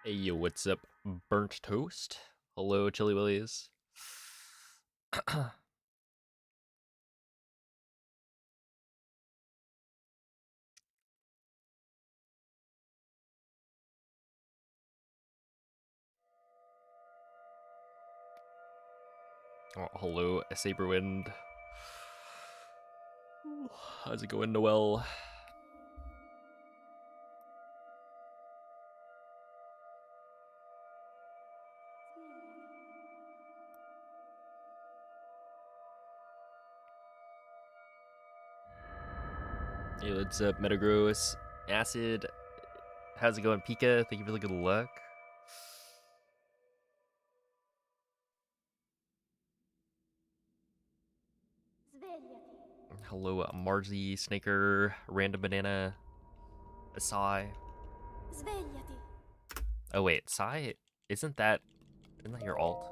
Hey, yo, what's up, burnt toast? Hello, Chili Willies. Oh, hello, Saberwind. How's it going, Noel? Hey, what's up, Metagross? Acid. How's it going, Pika? Thank you for the good luck. Hello, Marzi, Snaker, Random Banana, Asai. Svegliati. Oh wait, Sai, isn't that your alt?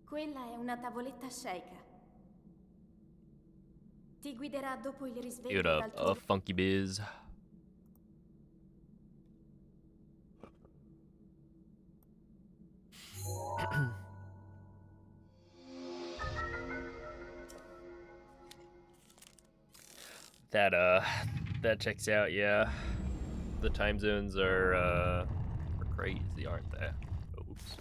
Quella è una tavoletta sceicca. Ti guiderà dopo il What risveglio up, dal tuo... Funky Biz? That checks out, yeah. The time zones are crazy, aren't they? Oops.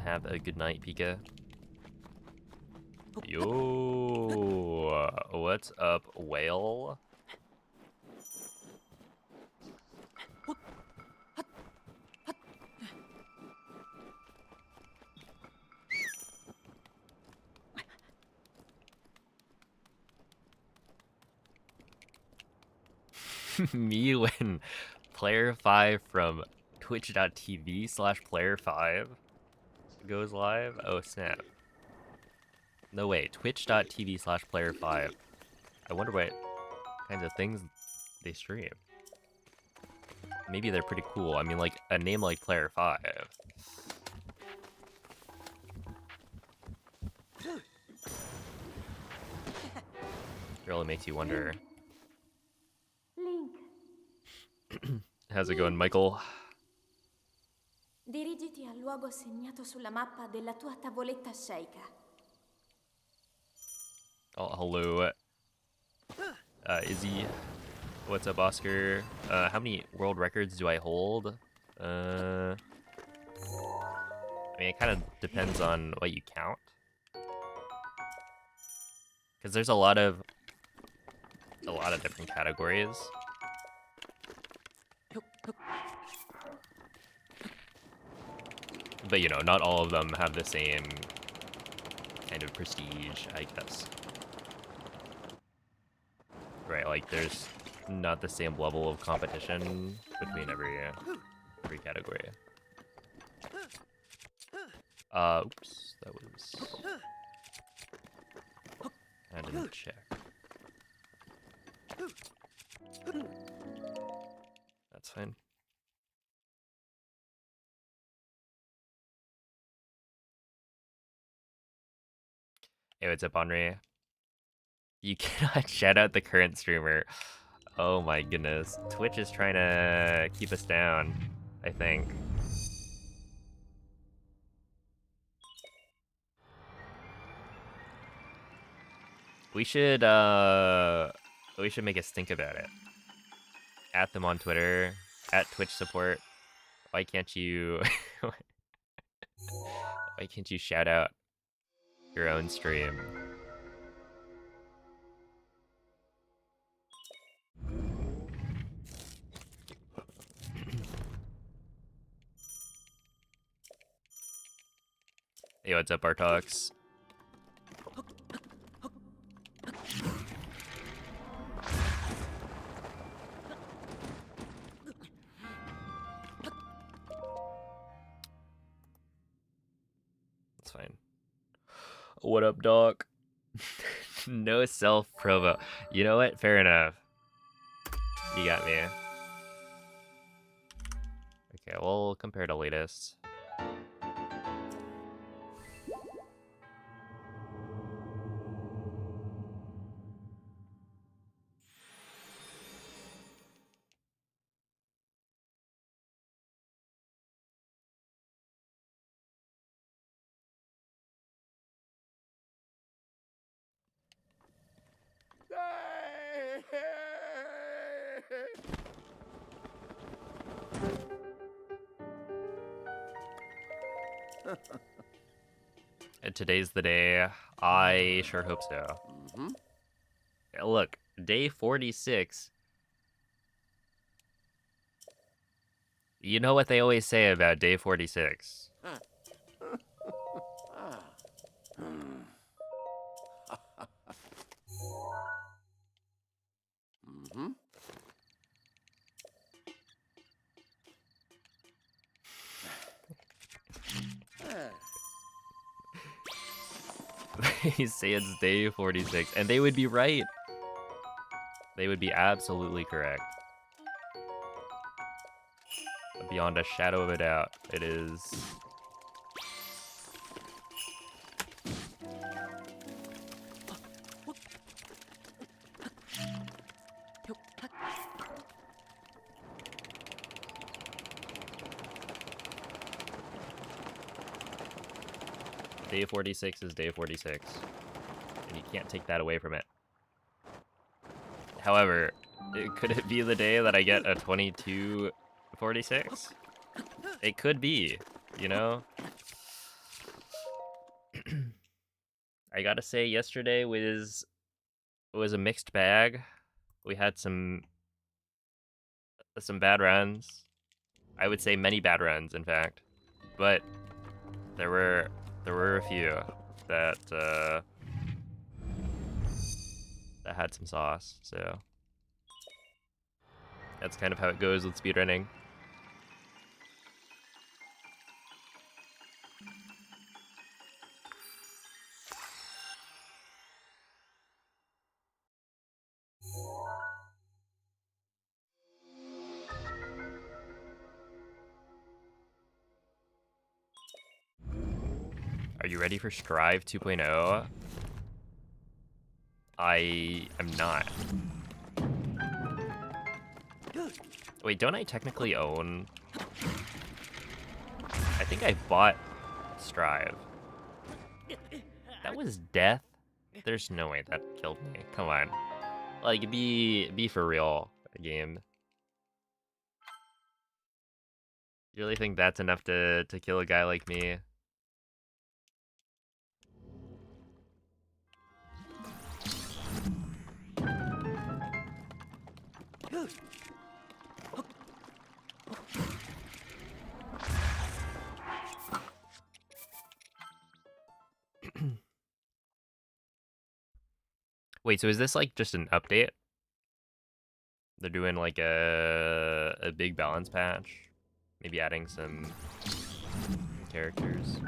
Have a good night, Pika. Yo, what's up, whale? Me when player5 from twitch.tv/player5 goes live? Oh, snap. No way, twitch.tv/player5. I wonder what kinds of things they stream. Maybe they're pretty cool. I mean, like, a name like player5. Really makes you wonder. Link. How's it going, Michael? Dirigiti al luogo segnato sulla mappa della tua tavoletta sceicca. Oh, hello. Izzy. What's up, Oscar? How many world records do I hold? I mean, it kind of depends on what you count. Because there's a lot of different categories. But, you know, not all of them have the same kind of prestige, I guess. Right, like, there's not the same level of competition between every category. Oops, that was... I didn't check. That's fine. Hey, what's up, Henri? You cannot shout out the current streamer. Oh my goodness. Twitch is trying to keep us down, I think. We should make us think about it. At them on Twitter, at Twitch support. Why can't you why can't you shout out your own stream? Hey, what's up, Bartox? That's fine. What up, Doc? No self-promo. You know what? Fair enough. You got me. Okay, we'll compare to latest. And today's the day. I sure hope so. Look, day 46. You know what they always say about day 46. They say it's day 46, and they would be right. They would be absolutely correct. Beyond a shadow of a doubt, it is. Day 46 is day 46, and you can't take that away from it. However, could it be the day that I get a 2246? It could be, you know? I gotta say, yesterday was a mixed bag. We had some bad runs. I would say many bad runs, in fact. But there were a few that that had some sauce, so that's kind of how it goes with speedrunning. Are you ready for Strive 2.0? I am not. Wait, don't I technically own? I think I bought Strive. That was death? There's no way that killed me. Come on. Like, be for real, game. You really think that's enough to kill a guy like me? Wait, so is this like just an update? They're doing like a big balance patch? Maybe adding some characters?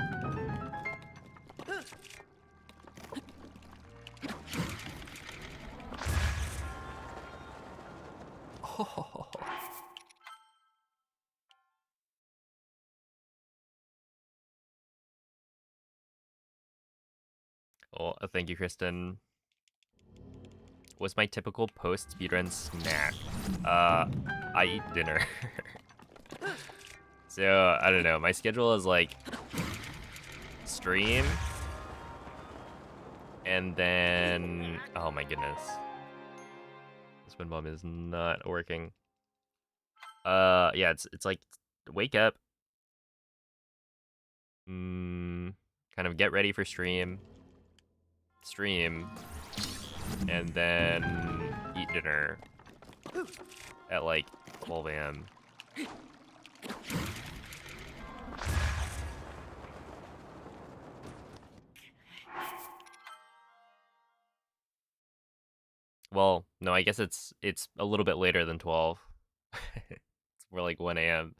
Oh. Well, thank you, Kristen. What's my typical post-speedrun snack? I eat dinner. So, I don't know. My schedule is like stream, and then... Oh my goodness. This wind bomb is not working. Yeah, it's like wake up. Kind of get ready for stream. And then eat dinner at like 12 a.m. Well, no, I guess it's a little bit later than 12. It's more like 1 a.m.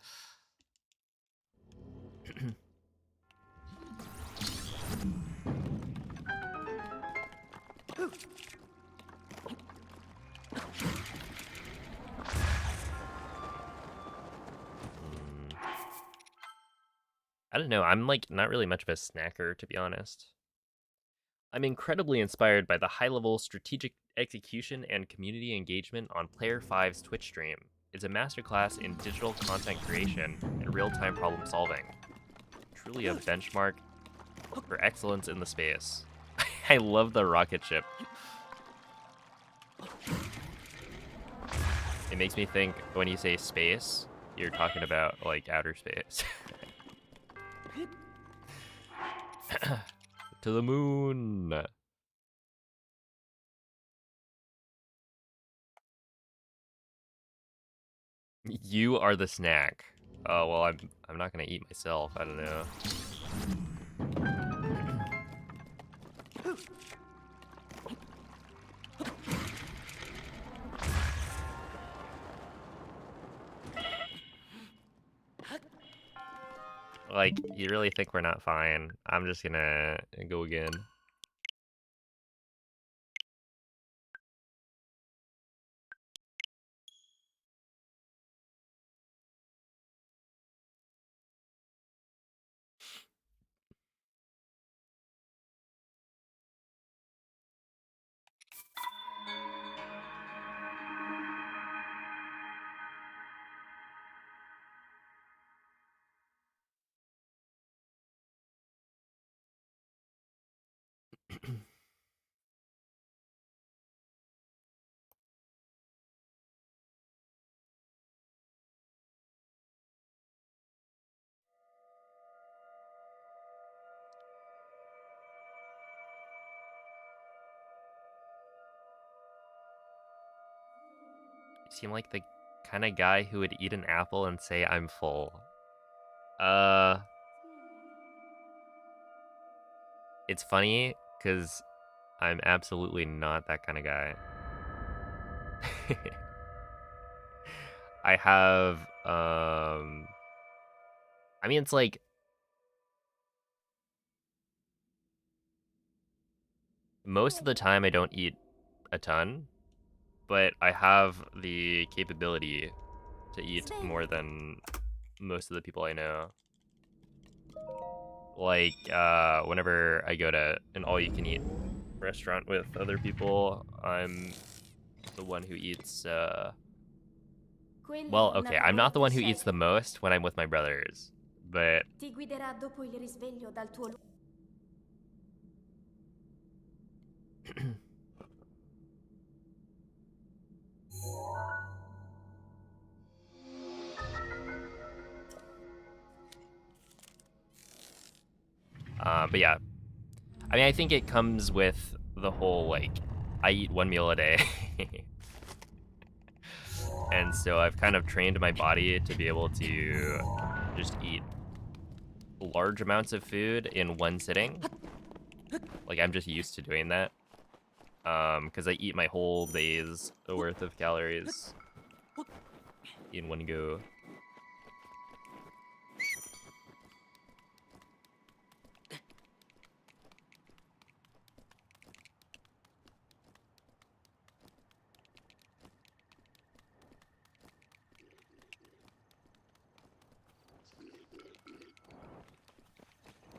I don't know. I'm like not really much of a snacker, to be honest. I'm incredibly inspired by the high-level strategic execution and community engagement on Player 5's Twitch stream. It's a masterclass in digital content creation and real-time problem solving. Truly a benchmark for excellence in the space. I love the rocket ship. It makes me think when you say space, you're talking about like outer space. To the moon. You are the snack. Oh well, I'm not gonna eat myself. I don't know. Like, you really think we're not fine? I'm just gonna go again. You seem like the kind of guy who would eat an apple and say, I'm full. It's funny, because I'm absolutely not that kind of guy. I have, I mean, it's like, most of the time I don't eat a ton, but I have the capability to eat more than most of the people I know. Like, whenever I go to an all-you-can-eat restaurant with other people, I'm the one who eats, well, okay, I'm not the one who eats the most when I'm with my brothers, but... Ti guiderà dopo il risveglio dal tuo but yeah, I mean, I think it comes with the whole, like, I eat one meal a day. And so I've kind of trained my body to be able to just eat large amounts of food in one sitting. Like, I'm just used to doing that. Because I eat my whole day's worth of calories in one go.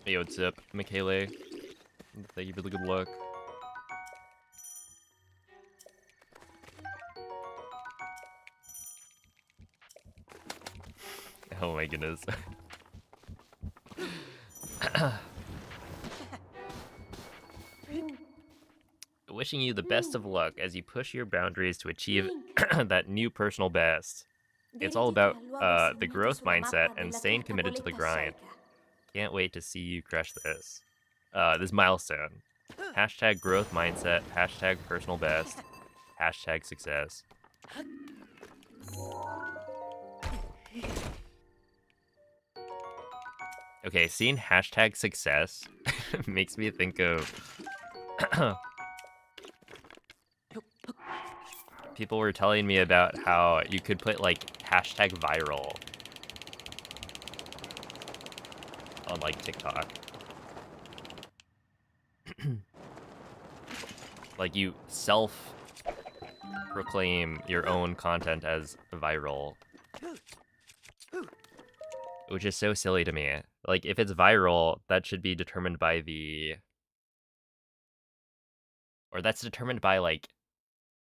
Hey, what's up, Michele? Thank you for the good luck. Oh my goodness. Wishing you the best of luck as you push your boundaries to achieve that new personal best. It's all about the growth mindset and staying committed to the grind. Can't wait to see you crush this. This milestone. Hashtag growth mindset, hashtag personal best, hashtag success. Okay, seeing hashtag success makes me think of... People were telling me about how you could put, like, hashtag viral on, like, TikTok. Like, you self-proclaim your own content as viral. Which is so silly to me. Like, if it's viral, that should be determined by the... Or that's determined by, like,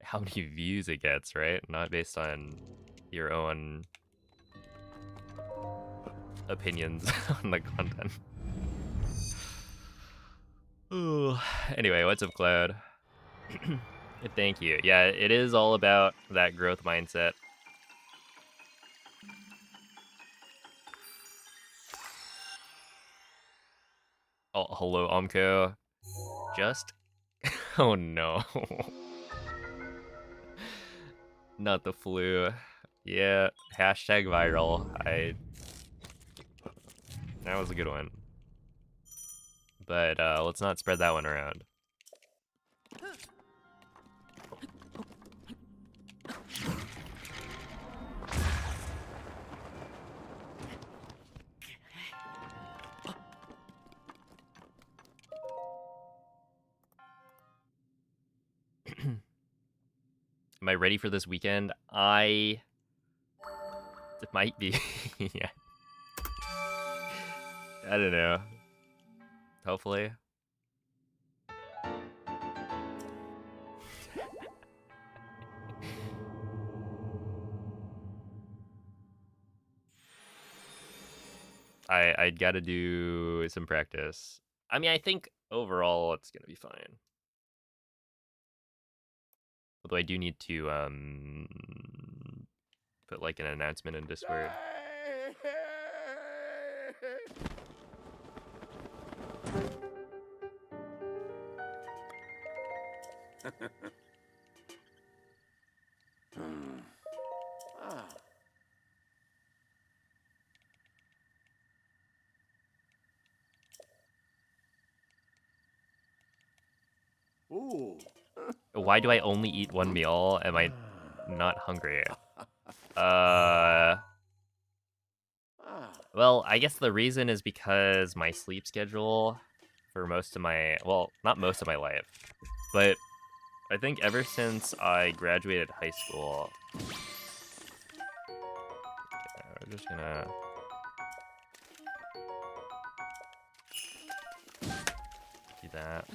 how many views it gets, right? Not based on your own opinions on the content. Ooh. Anyway, what's up, Cloud? Thank you. Yeah, it is all about that growth mindset. Oh, hello, Omko. Just... Oh no. Not the flu. Yeah, hashtag viral. That was a good one. But let's not spread that one around. Am I ready for this weekend? It might be. Yeah. I don't know. Hopefully. I'd gotta do some practice. I mean, I think overall it's gonna be fine. Although I do need to put like an announcement in Discord. Ooh. Why do I only eat one meal? Am I not hungry? Well, I guess the reason is because my sleep schedule for most of my, well, not most of my life, but I think ever since I graduated high school, we're just gonna do that.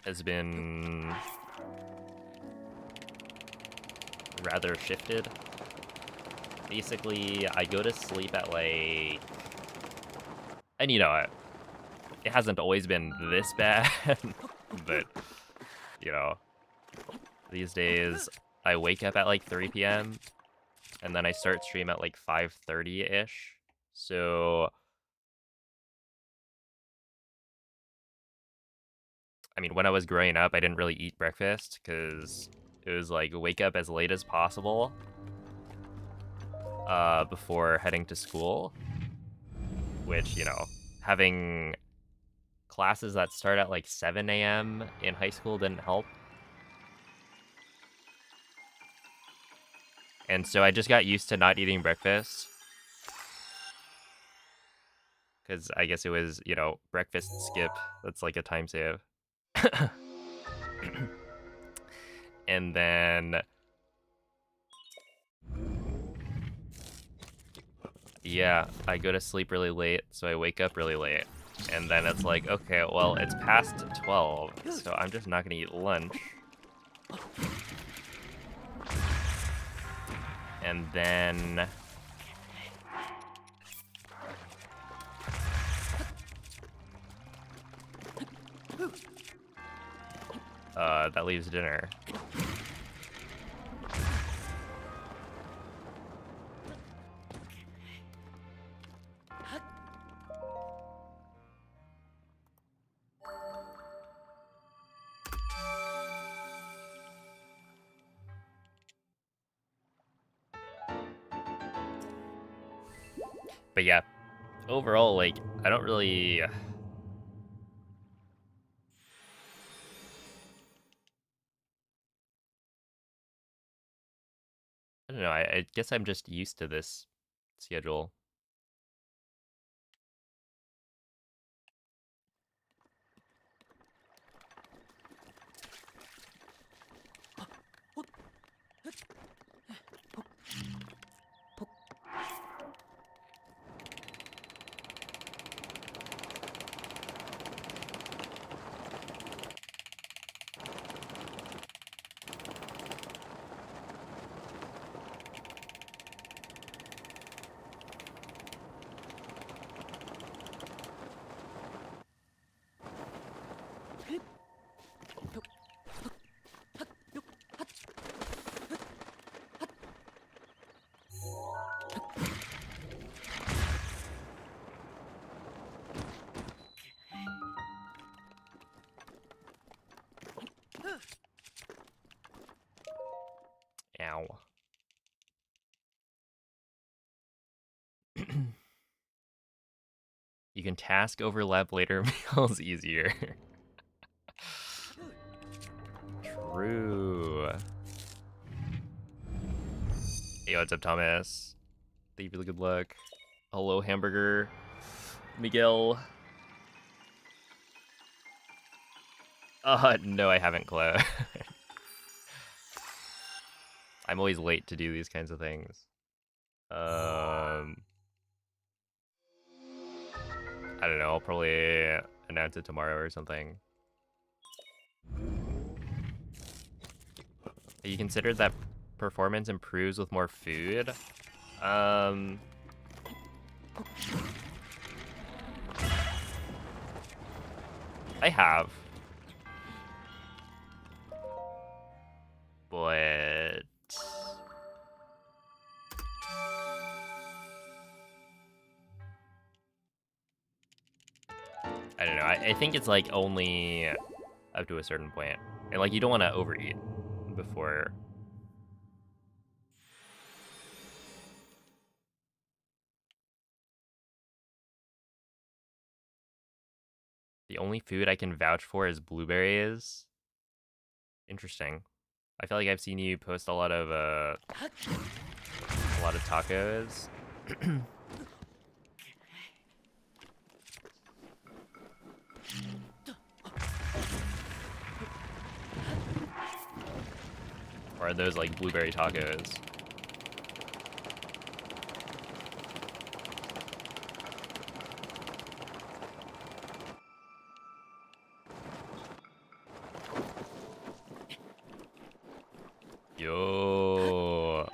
Has been rather shifted. Basically, I go to sleep at like, and you know, it hasn't always been this bad, but you know, these days I wake up at like 3 p.m. and then I start stream at like 5:30-ish. So I mean, when I was growing up, I didn't really eat breakfast because it was like wake up as late as possible before heading to school, which, you know, having classes that start at like 7 a.m. in high school didn't help. And so I just got used to not eating breakfast. Because I guess it was, you know, breakfast skip. That's like a time save. And then... yeah, I go to sleep really late, so I wake up really late. And then it's like, okay, well, it's past 12, so I'm just not gonna eat lunch. And then... that leaves dinner. But yeah, overall, like, I don't really... I don't know, I guess I'm just used to this schedule. Ow. You can task overlap later meals easier. True. Hey, what's up, Thomas? Thank you for the good luck. Hello, Hamburger. Miguel. No, I haven't, Chloe. I'm always late to do these kinds of things. I don't know, I'll probably announce it tomorrow or something. You considered that performance improves with more food? I have. But I don't know. I think it's like only up to a certain point. And like you don't want to overeat before. The only food I can vouch for is blueberries. Interesting. I feel like I've seen you post a lot of tacos. Or are those like blueberry tacos? Yo,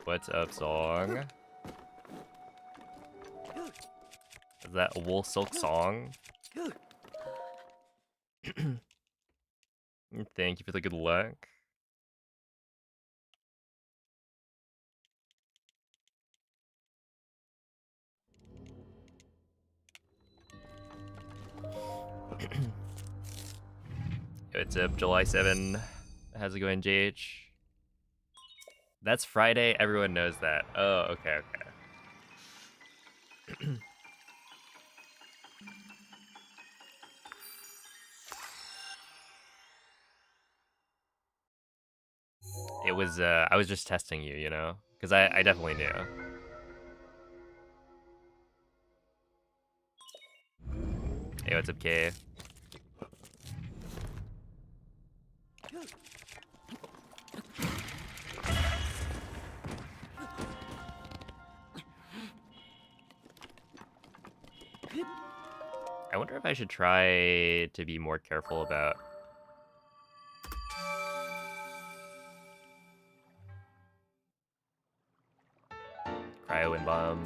what's up, song? Is that a wool silk song? Thank you for the good luck. What's up, July 7? How's it going, JH? That's Friday, everyone knows that. Oh, okay, okay. It was, I was just testing you, you know? Because I definitely knew. Hey, what's up, K? I wonder if I should try to be more careful about cryo and bomb.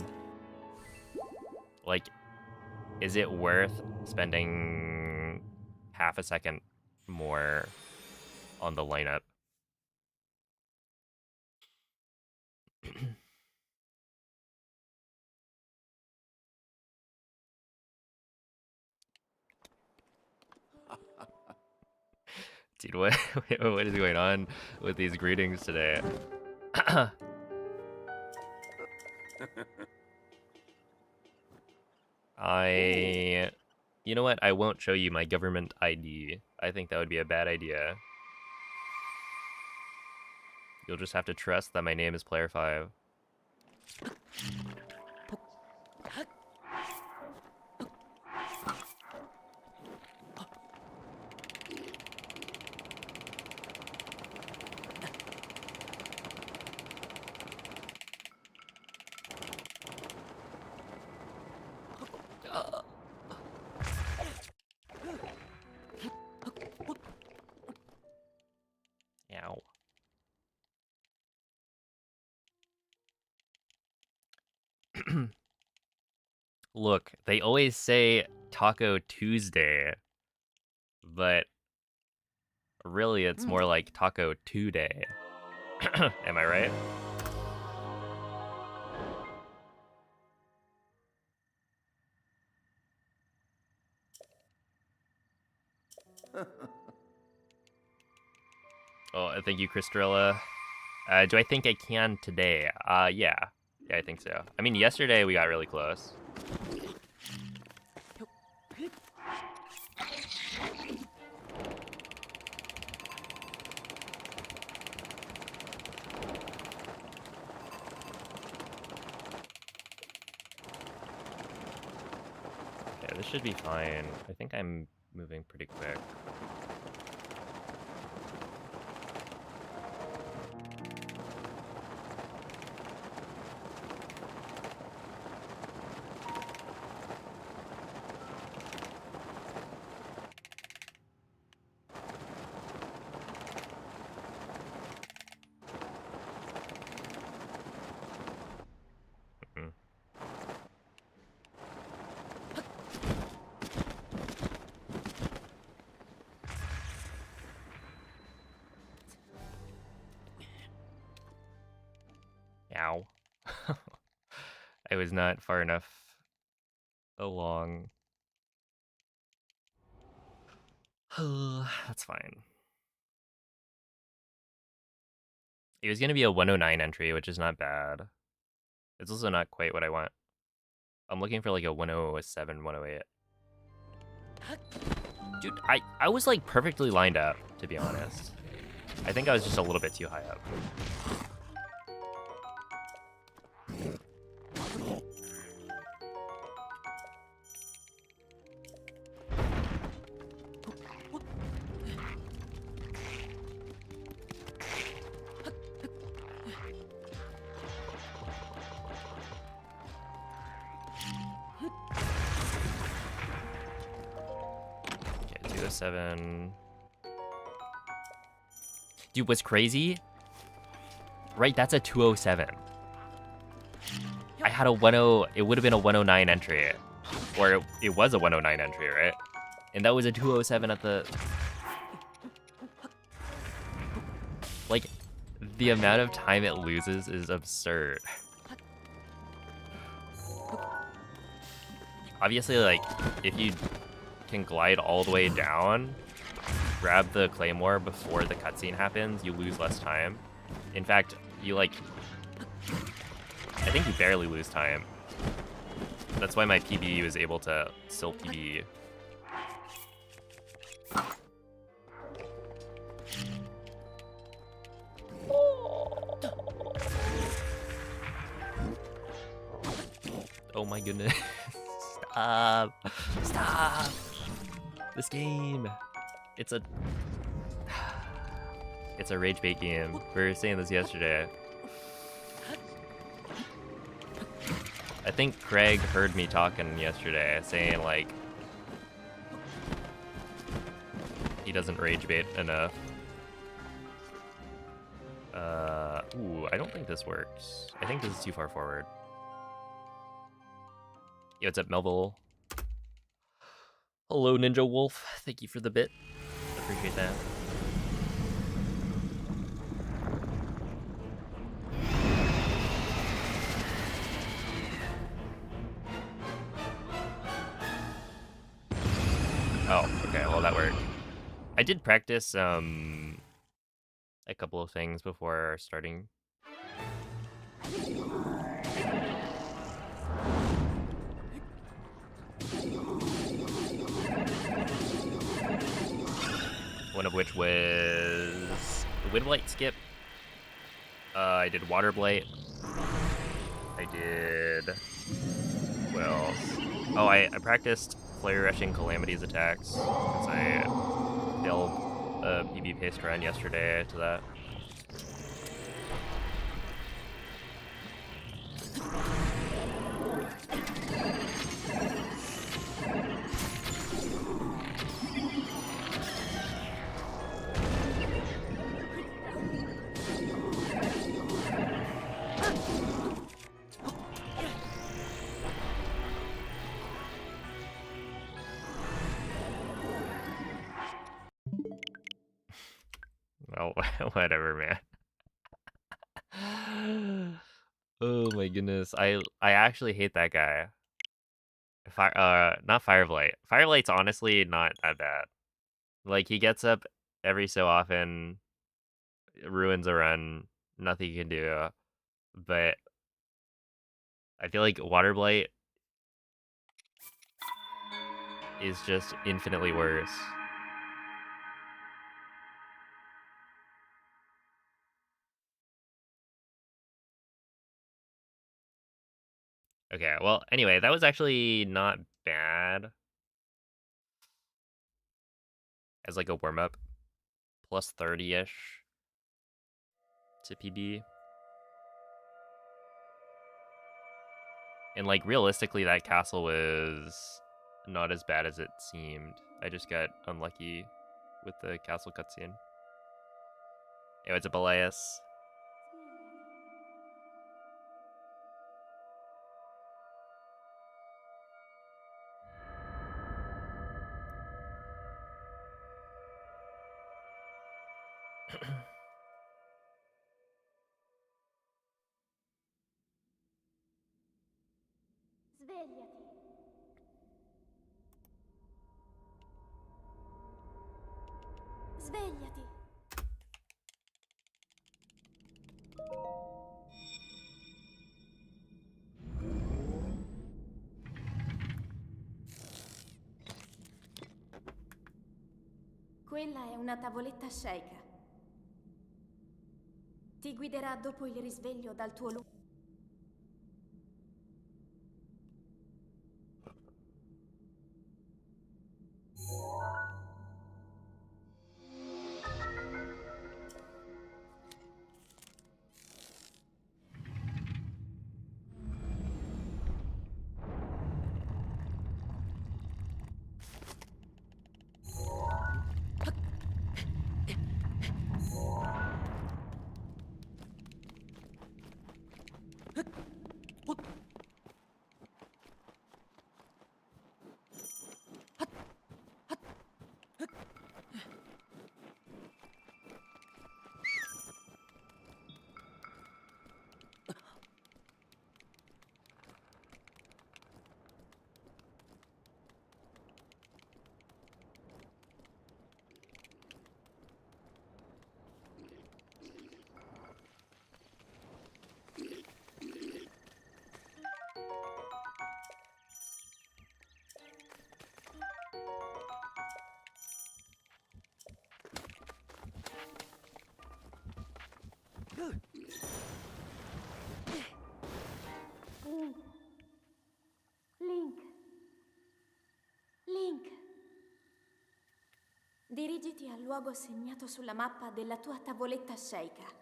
Like, is it worth spending half a second more on the lineup? Dude, what what is going on with these greetings today? You know what? I won't show you my government ID. I think that would be a bad idea. You'll just have to trust that my name is Player 5. Ow. Look, they always say Taco Tuesday, but really it's more like Taco Today. Am I right? Oh, thank you, Kristrella. Do I think I can today? Yeah. Yeah, I think so. I mean, yesterday we got really close. Yeah, this should be fine. I think I'm moving pretty quick. Mm-mm. Ow. I was not far enough along. That's fine. It was going to be a 109 entry, which is not bad. It's also not quite what I want. I'm looking for like a 107, 108. Dude, I was like perfectly lined up, to be honest. I think I was just a little bit too high up. Okay, 207. Dude, what's crazy? Right, that's a 207. I had a 10, it would have been a 109 entry. Or it was a 109 entry, right? And that was a 207 at the... Like, the amount of time it loses is absurd. Obviously, like, if you can glide all the way down, grab the claymore before the cutscene happens, you lose less time. In fact, you like... I think you barely lose time. That's why my PB was able to still PB. Oh my goodness. Stop. Stop. This game. It's a rage bait game. We were saying this yesterday. I think Craig heard me talking yesterday, saying like he doesn't rage bait enough. Ooh, I don't think this works. I think this is too far forward. Yo, what's up, Melville? Hello, Ninja Wolf. Thank you for the bit. Appreciate that. Oh, okay, well that worked. I did practice a couple of things before starting. One of which was the Wind Blight skip. I did Water Blight. I did... What else? Oh, I practiced Flare Rushing Calamity's attacks, because I failed a PB paste run yesterday to that. Well, whatever, man. Oh my goodness. I actually hate that guy. Not Fireblight. Fireblight's honestly not that bad. Like, he gets up every so often, ruins a run, nothing you can do. But I feel like Water Blight is just infinitely worse. Okay, well, anyway, that was actually not bad. As like a warm-up. Plus 30-ish to PB. And like realistically, that castle was not as bad as it seemed. I just got unlucky with the castle cutscene. Anyway, it's a Belias. Svegliati. Svegliati. Quella è una tavoletta sceicca. Ti guiderà dopo il risveglio dal tuo luogo. Link. Link. Dirigiti al luogo segnato sulla mappa della tua tavoletta sceicca.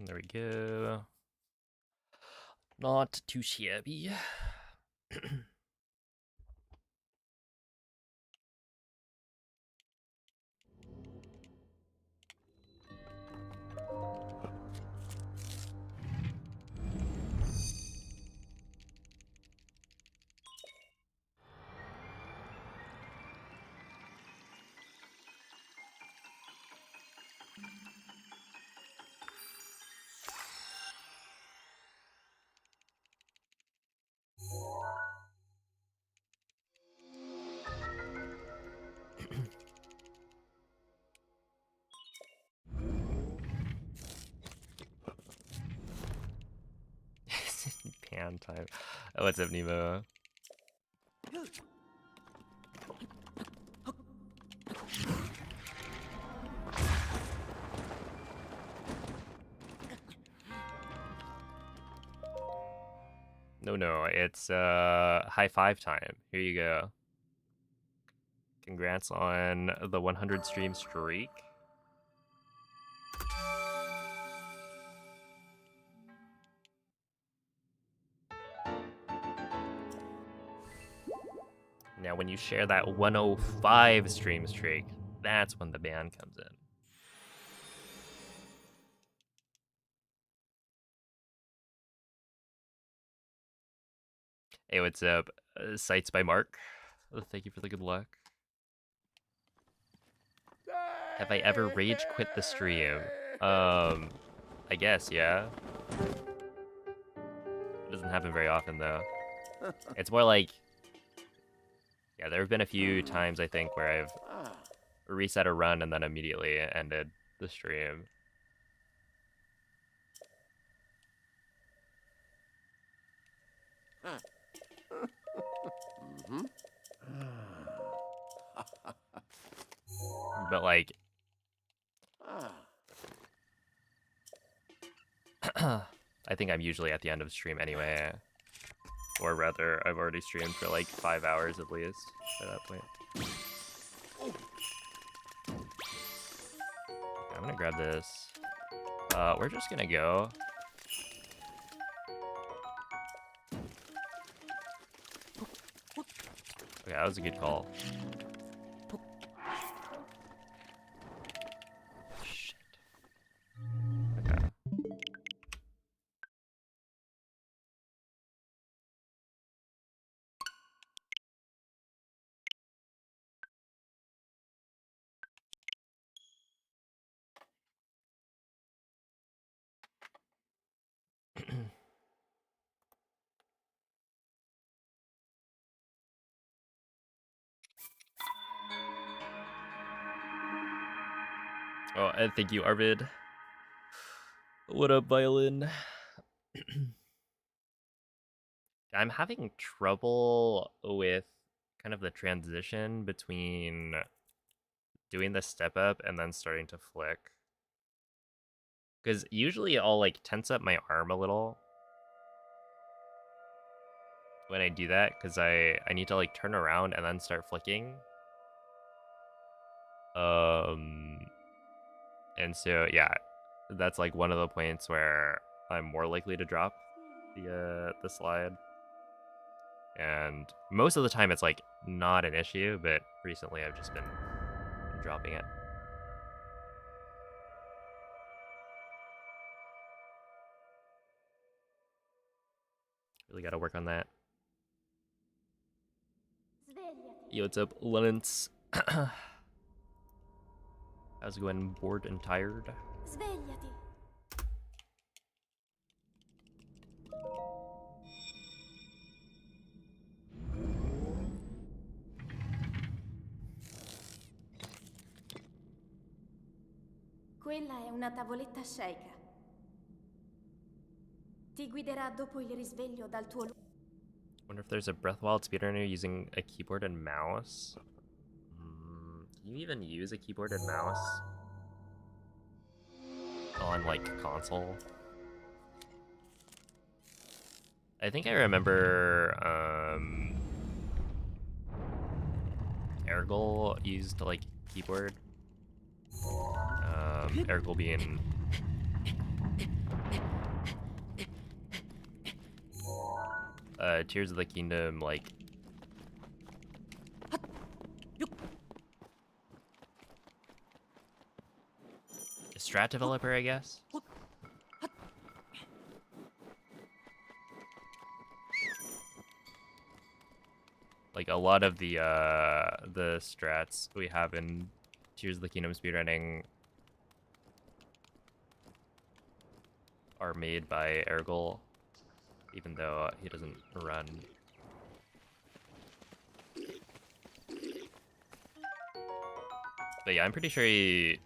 There we go. Not too shabby. Pan time. Oh, what's up, Nemo? No, it's high five time. Here you go. Congrats on the 100 stream streak. Now, when you share that 105 stream streak, that's when the ban comes in. Hey, what's up? Sights by Mark. Thank you for the good luck. Have I ever rage quit the stream? I guess, yeah. It doesn't happen very often, though. It's more like... Yeah, there have been a few times, I think, where I've reset a run and then immediately ended the stream. But, like... I think I'm usually at the end of stream anyway. Or rather, I've already streamed for like 5 hours at least at that point. I'm gonna grab this. We're just gonna go. Okay, that was a good call. Shit. Okay. Oh, and thank you, Arvid. What up, Violin? I'm having trouble with kind of the transition between doing the step up and then starting to flick. Because usually I'll like tense up my arm a little when I do that, because I need to like turn around and then start flicking. And so yeah, that's like one of the points where I'm more likely to drop the slide. And most of the time it's like not an issue, but recently I've just been dropping it. Really got to work on that. Yo, what's up, Lawrence? How's it going? Bored and tired? Svegliati. Quella è una tavoletta sceicca. Ti guiderà dopo il risveglio dal tuo... Wonder if there's a breath-wild speedrunner using a keyboard and mouse. Can you even use a keyboard and mouse on like console? I think I remember Ergol used like keyboard. Ergol being Tears of the Kingdom, like a strat developer, I guess. Like a lot of the strats we have in Tears of the Kingdom speedrunning are made by Ergol, even though he doesn't run. But yeah, I'm pretty sure he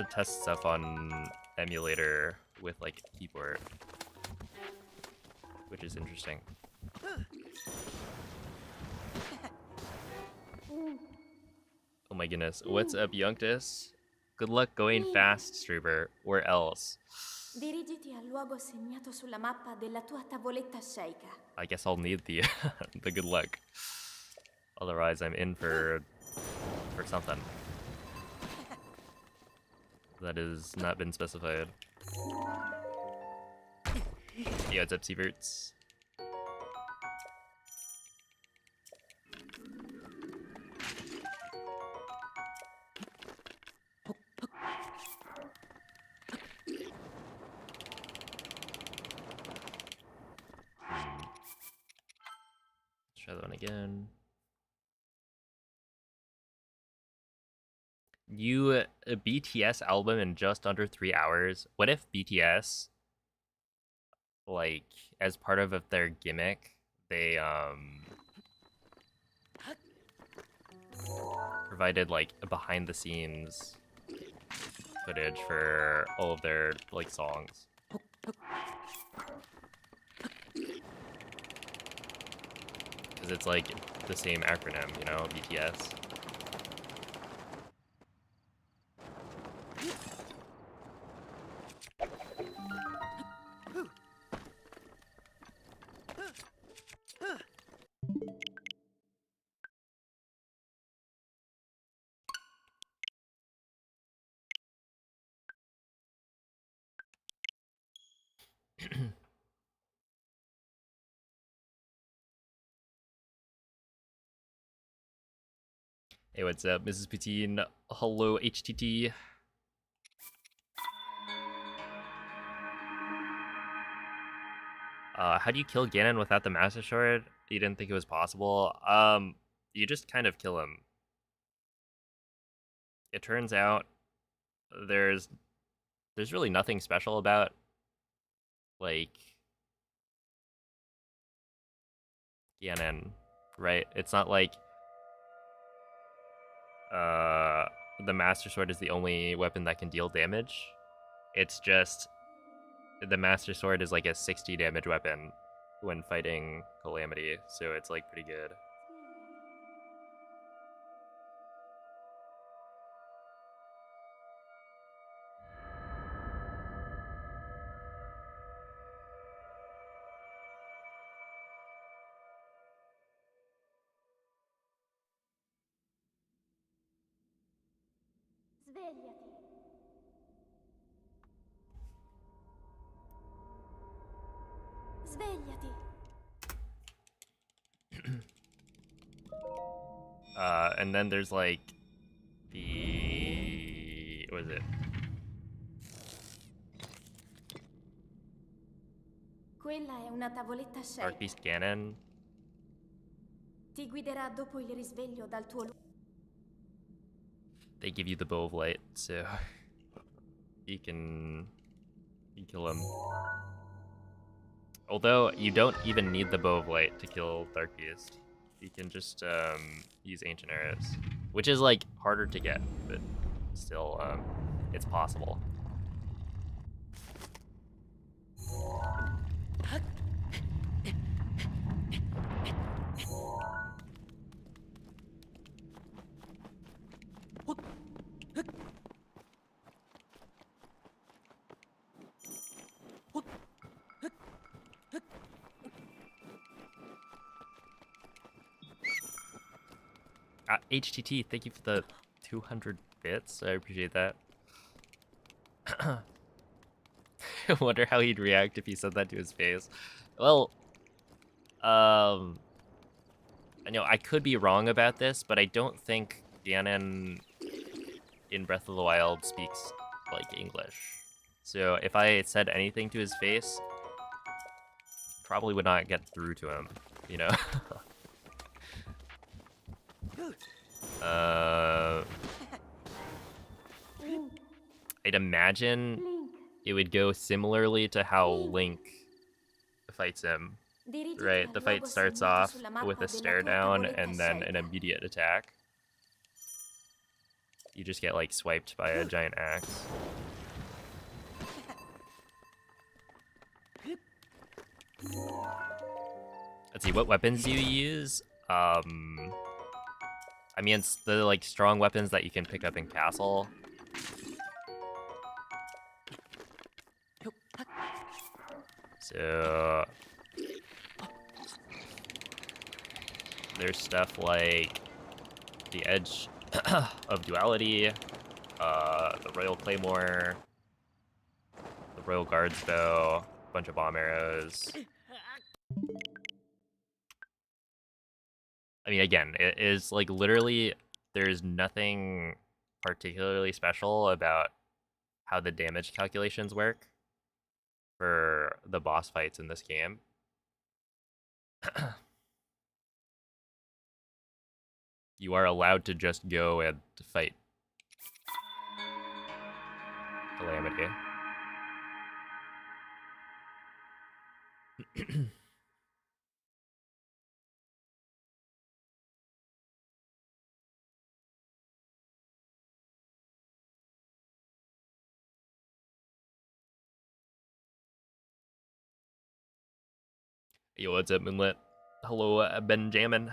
tests stuff on emulator with like keyboard, which is interesting. Oh my goodness. What's up, Youngtus? Good luck going fast, Struber, or else. Dirigiti al luogo segnato sulla mappa della tua tavoletta sceicca. I guess I'll need the the good luck. Otherwise, I'm in for something that has not been specified. Yeah, what's up, Sieverts? Try that one again. You a BTS album in just under 3 hours. What if BTS, like, as part of their gimmick, they provided like a behind the scenes footage for all of their like songs. Because it's like the same acronym, you know, BTS. Hey, what's up, Mrs. Poutine? Hello, HTT. How do you kill Ganon without the Master Sword? You didn't think it was possible? You just kind of kill him. It turns out there's really nothing special about, like, Ganon, right? It's not like the Master Sword is the only weapon that can deal damage. It's just the Master Sword is like a 60 damage weapon when fighting Calamity, so it's like pretty good. Svegliati. Svegliati. And then there's like what is it? Quella è una tavoletta Dark scelta. Beast Ganon. Ti guiderà dopo il risveglio dal tuo They give you the Bow of Light, so you can kill him. Although you don't even need the Bow of Light to kill Dark Beast. You can just use Ancient Arrows, which is like harder to get, but still, it's possible. HTT, thank you for the 200 bits. I appreciate that. I wonder how he'd react if he said that to his face. Well, I know I could be wrong about this, but I don't think Ganon in Breath of the Wild speaks like English. So if I said anything to his face, probably would not get through to him, you know? I'd imagine it would go similarly to how Link fights him, right? The fight starts off with a stare down and then an immediate attack. You just get like swiped by a giant axe. Let's see, what weapons do you use? I mean, it's the like strong weapons that you can pick up in Castle. So there's stuff like the Edge of Duality, the Royal Claymore, the Royal Guards Bow, a bunch of bomb arrows. I mean, again, it is like literally there's nothing particularly special about how the damage calculations work for the boss fights in this game. You are allowed to just go and fight Calamity. Yo, what's up, Moonlit? Hello, Benjamin.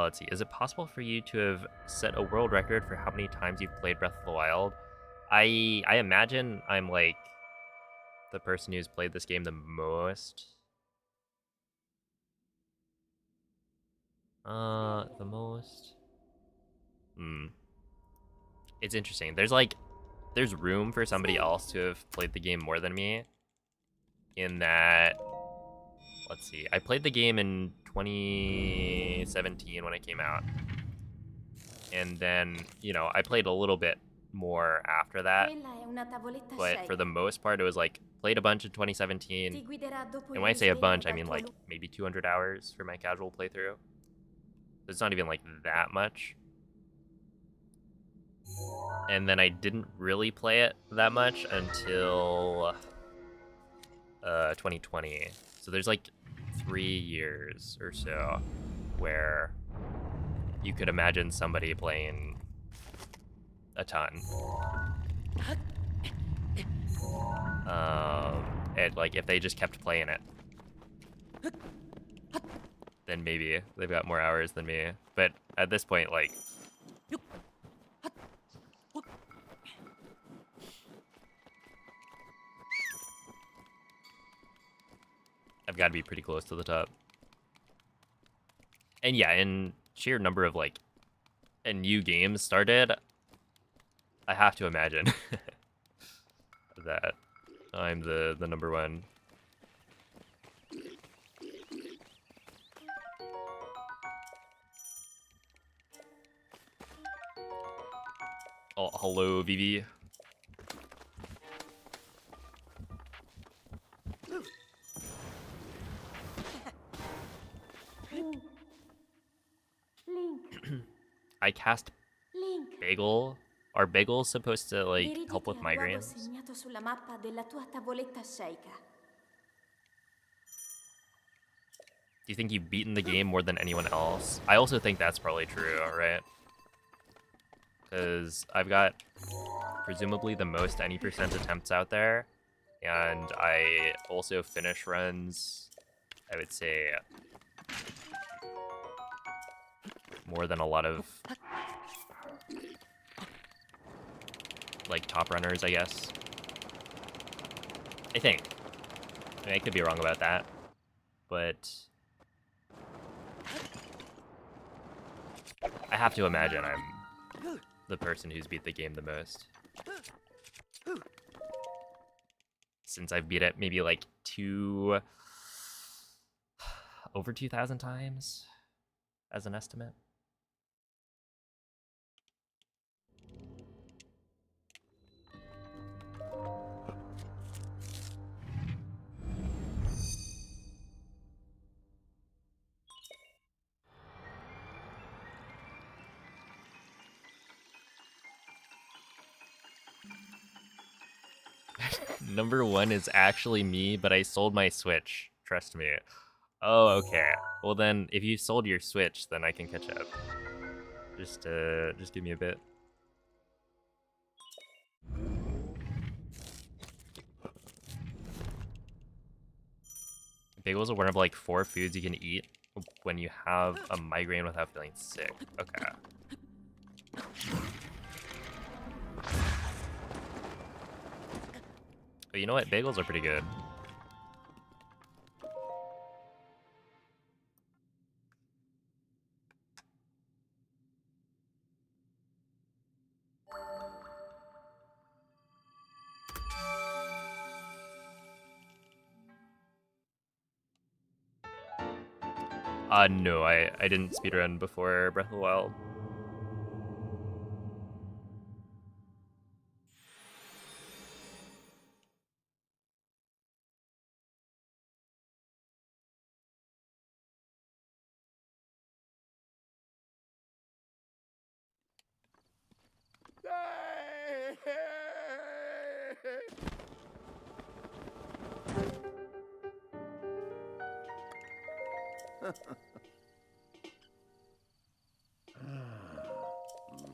Let's see. Is it possible for you to have set a world record for how many times you've played Breath of the Wild? I imagine I'm like the person who's played this game the most. The most. It's interesting. There's room for somebody else to have played the game more than me. In that, let's see. I played the game in 2017 when it came out. And then, you know, I played a little bit more after that. But for the most part, it was like, played a bunch in 2017. And when I say a bunch, I mean like maybe 200 hours for my casual playthrough. It's not even like that much. And then I didn't really play it that much until 2020. So there's like 3 years or so where you could imagine somebody playing a ton. And like if they just kept playing it, then maybe they've got more hours than me. But at this point, like, I've got to be pretty close to the top. And yeah, in sheer number of like new games started, I have to imagine that I'm the number one. Oh, hello, Vivi. I cast Bagel. Are bagels supposed to like help with migraines? Do you think you've beaten the game more than anyone else? I also think that's probably true, right? Because I've got presumably the most any percent attempts out there, and I also finish runs, I would say, more than a lot of like top runners, I guess. I think. I mean, I could be wrong about that, but I have to imagine I'm the person who's beat the game the most. Since I've beat it maybe like over 2,000 times as an estimate. Number one is actually me, but I sold my Switch. Trust me. Oh, okay. Well then, if you sold your Switch, then I can catch up. Just give me a bit. Bagels are one of like 4 foods you can eat when you have a migraine without feeling sick. Okay. But you know what? Bagels are pretty good. No, I didn't speedrun before Breath of the Wild.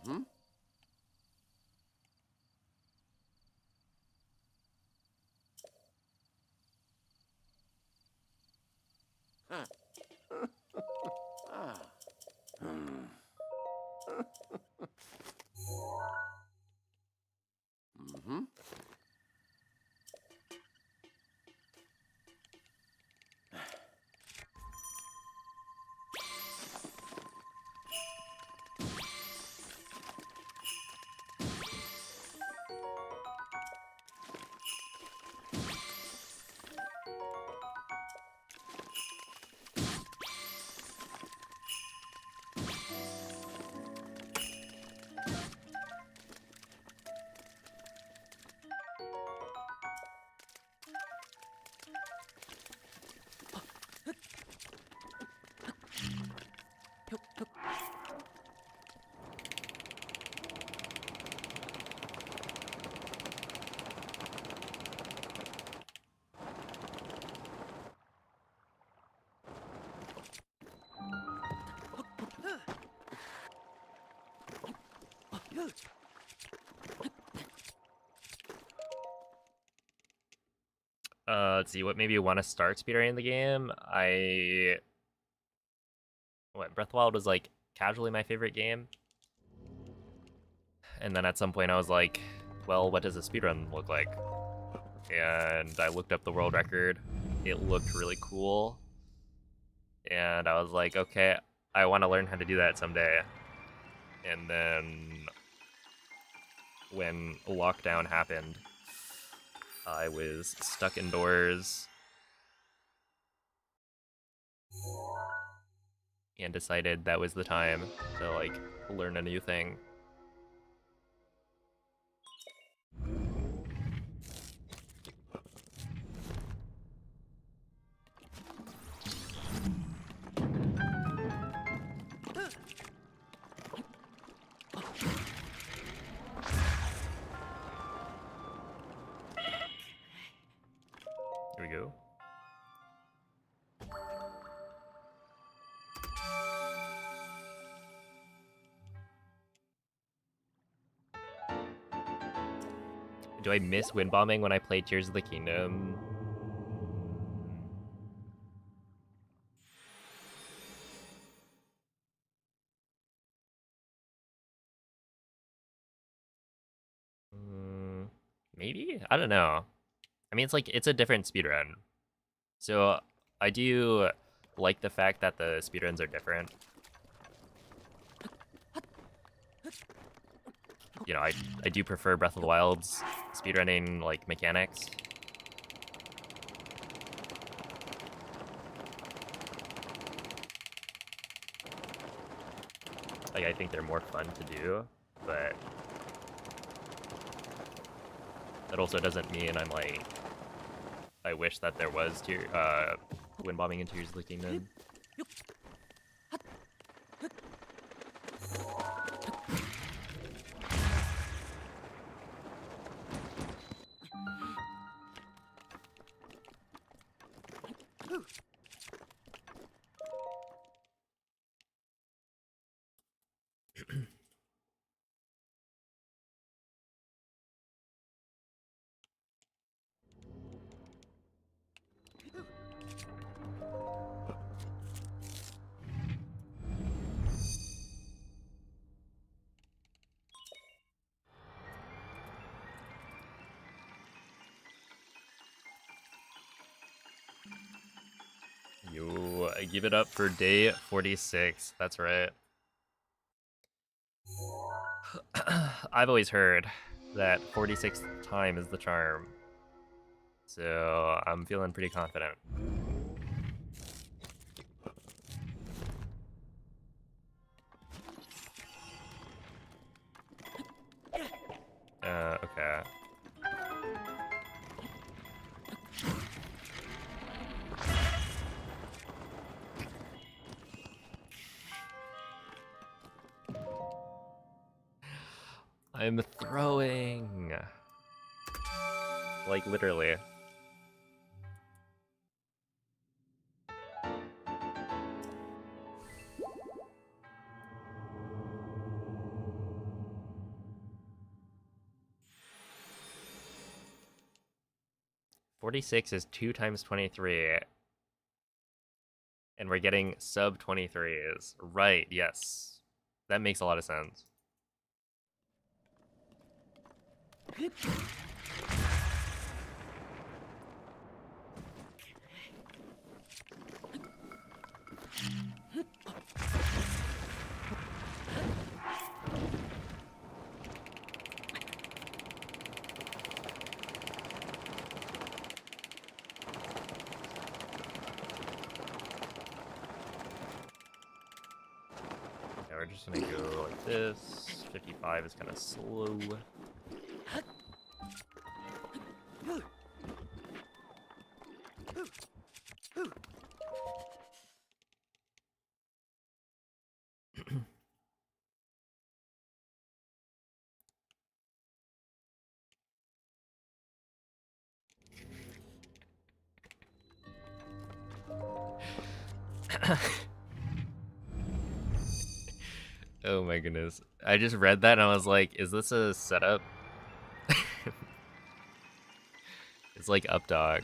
Mm-hmm. Ah. Mm-hmm. Let's see, what made me want to start speedrunning the game? Breath of the Wild was like casually my favorite game. And then at some point I was like, well, what does a speedrun look like? And I looked up the world record. It looked really cool. And I was like, okay, I want to learn how to do that someday. And then when lockdown happened, I was stuck indoors and decided that was the time to like learn a new thing. Here we go. Do I miss wind bombing when I play Tears of the Kingdom? Maybe? I don't know. I mean, it's a different speedrun. So I do like the fact that the speedruns are different. You know, I do prefer Breath of the Wild's speedrunning like mechanics. Like I think they're more fun to do, but that also doesn't mean I'm like I wish that there was wind bombing in Tears of the Kingdom. I give it up for day 46. That's right. I've always heard that 46th time is the charm. So I'm feeling pretty confident. Okay. I'm throwing. Like, literally. $46 is 2 times 23. And we're getting sub 23s. Right, yes. That makes a lot of sense. Yeah, we're just gonna go like this. 55 is kind of slow. Oh my goodness. I just read that and I was like, is this a setup? It's like up dog.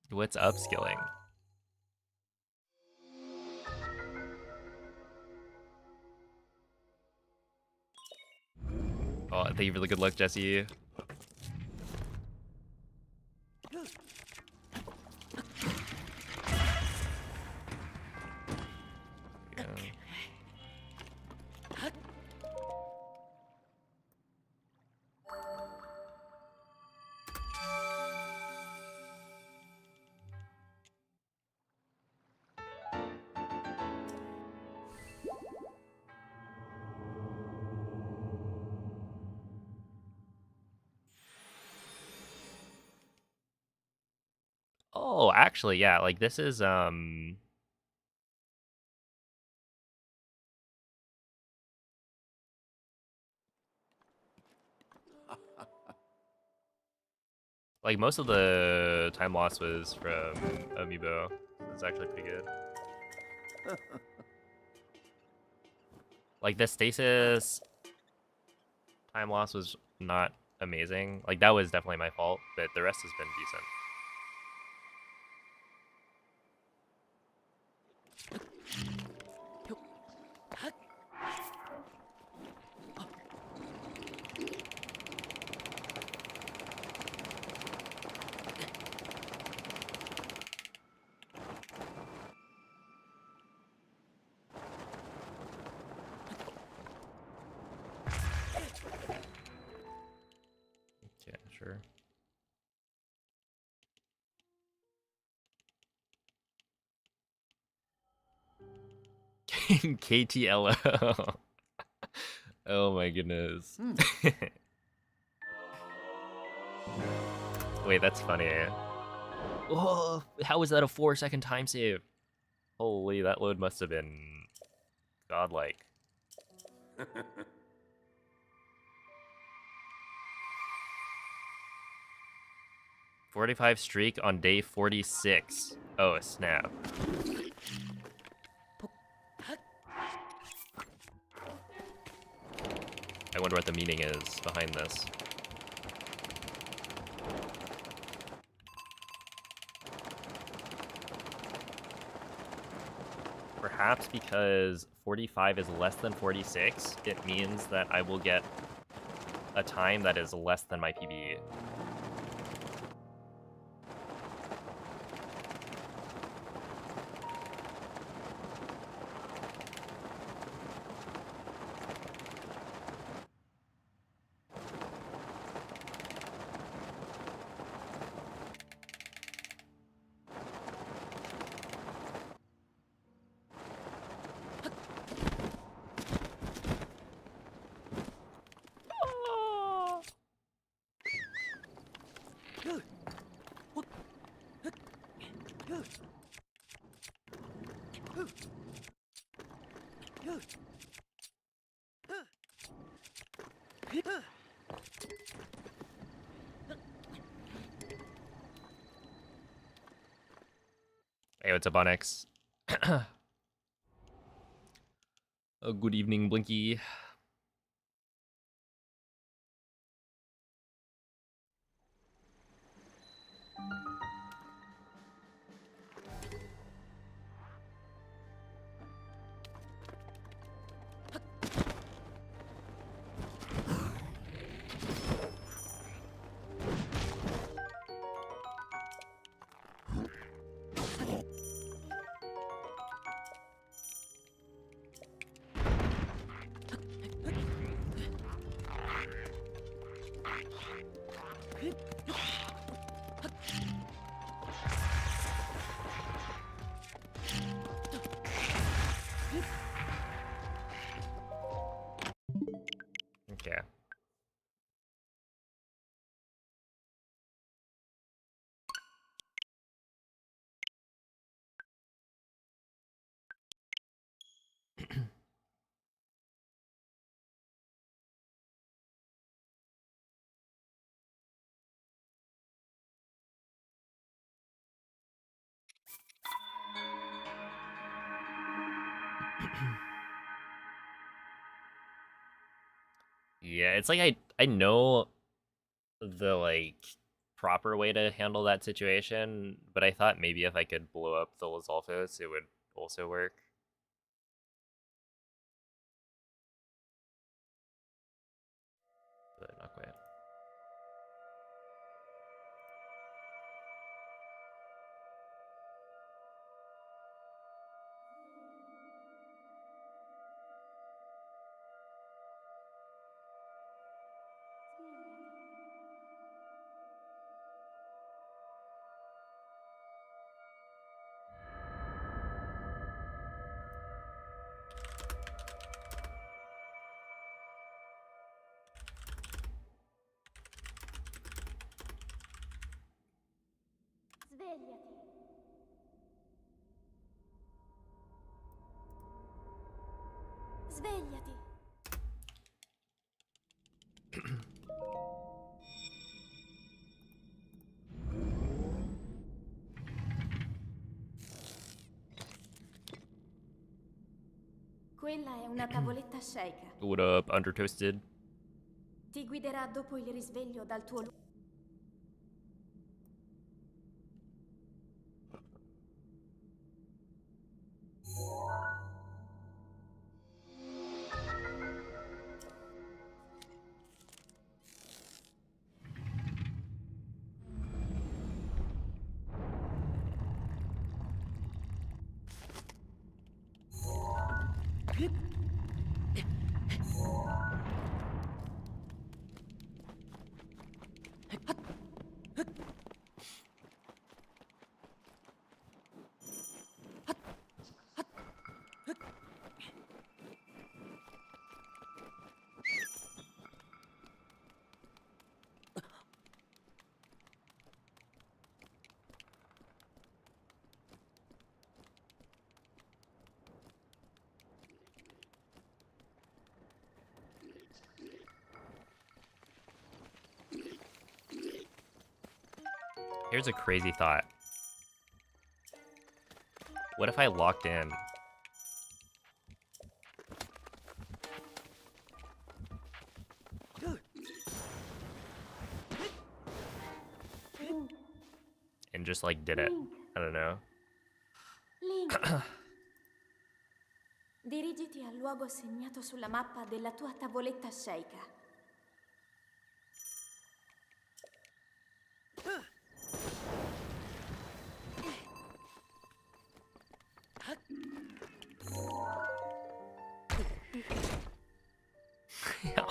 What's upskilling? Oh, thank you for the good luck, Jesse. Yeah. Oh, actually, yeah, like this is like most of the time loss was from Amiibo. It's actually pretty good. Like the stasis time loss was not amazing. Like that was definitely my fault, but the rest has been decent. Yeah, sure. KTLO. Oh my goodness. Wait, that's funny. Oh, how was that a 4-second time save? Holy, that load must have been godlike. 45 streak on day 46. Oh, snap. I wonder what the meaning is behind this. Perhaps because 45 is less than 46, it means that I will get a time that is less than my PB. Hey, what's up, Onyx? Oh, good evening, Blinky. Okay. Yeah, it's like I know the like proper way to handle that situation, but I thought maybe if I could blow up the Lizalfos, it would also work. But not quite. Svegliati. Svegliati. Quella è una tavoletta sceika. What up, Undertoasted? Ti guiderà dopo il risveglio dal tuo Here's a crazy thought. What if I locked in? And just like did it. I don't know. Link. Dirigiti al luogo segnato sulla mappa della tua tavoletta sceika.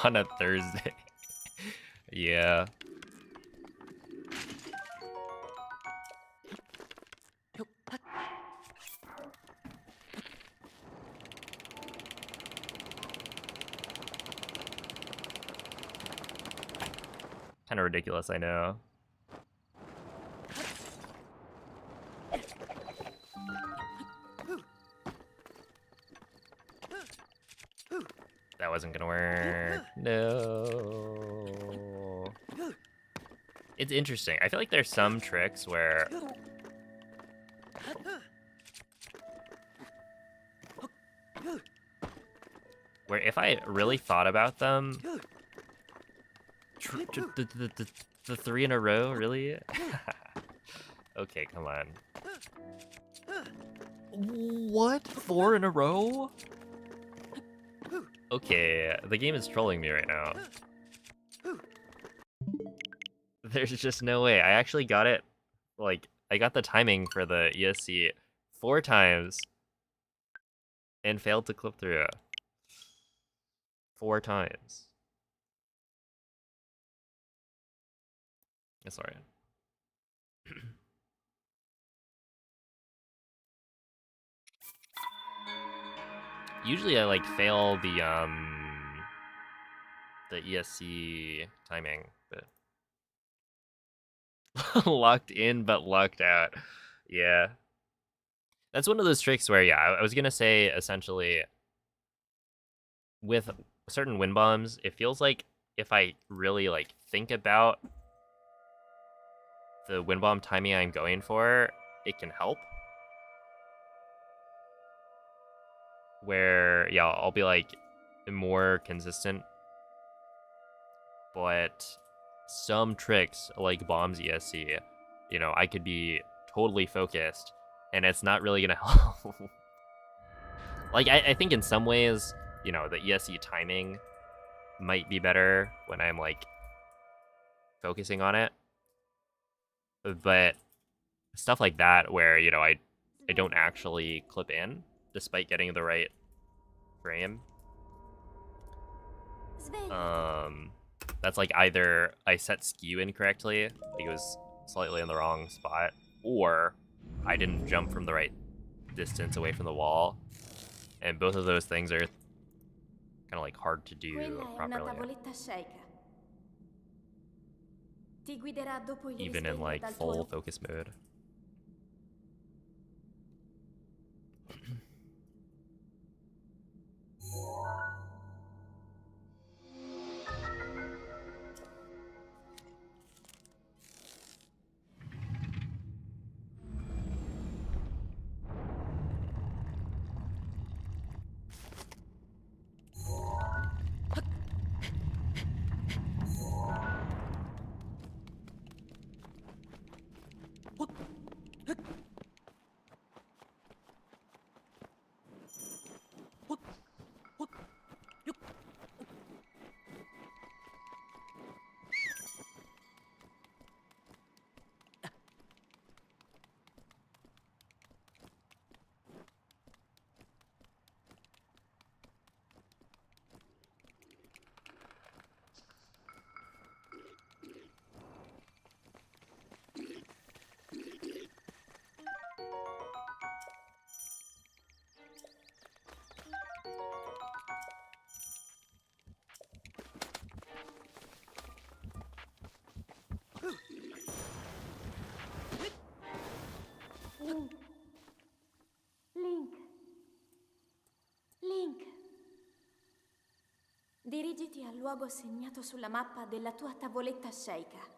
On a Thursday. Yeah. Kind of ridiculous, I know. That wasn't gonna work. No. It's interesting. I feel like there's some tricks where if I really thought about them, the 3 in a row, really? Okay, come on. What? 4 in a row? Okay, the game is trolling me right now. There's just no way. I actually got it, like, I got the timing for the ESC 4 times and failed to clip through 4 times. It's alright. Usually I, like, fail the ESC timing, but... Locked in, but locked out. Yeah. That's one of those tricks where, yeah, I was gonna say, essentially, with certain wind bombs, it feels like if I really, like, think about the wind bomb timing I'm going for, it can help. Where, yeah, I'll be, like, more consistent. But some tricks, like bombs ESC, you know, I could be totally focused, and it's not really gonna help. Like, I think in some ways, you know, the ESC timing might be better when I'm, like, focusing on it. But stuff like that where, you know, I don't actually clip in, despite getting the right frame. That's like either I set skew incorrectly, like it was slightly in the wrong spot, or I didn't jump from the right distance away from the wall. And both of those things are kind of like hard to do properly. Even in like full focus mode. Link. Dirigiti al luogo segnato sulla mappa della tua tavoletta sceicca.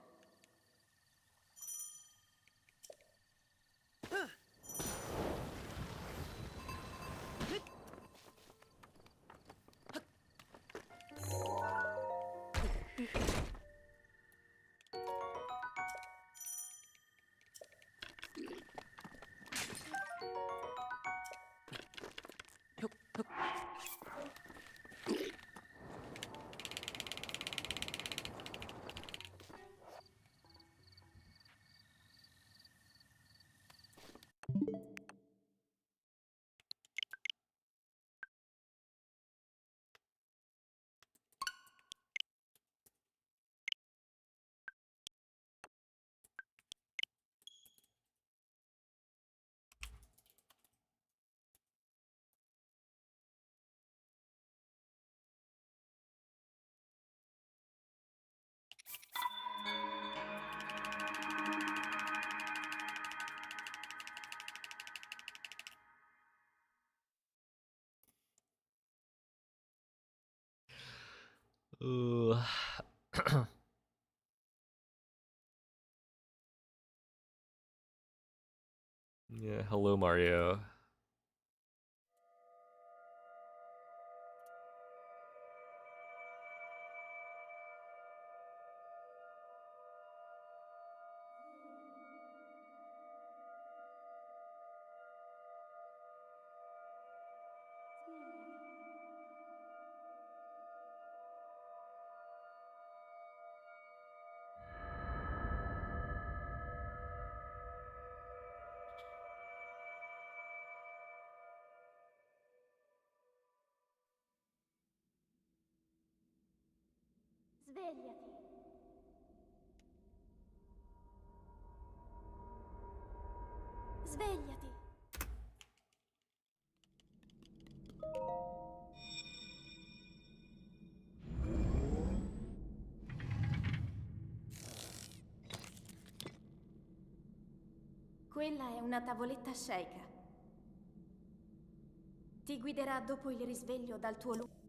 Ooh. Yeah, hello Mario. Svegliati. Svegliati. Quella è una tavoletta sceika. Ti guiderà dopo il risveglio dal tuo luogo.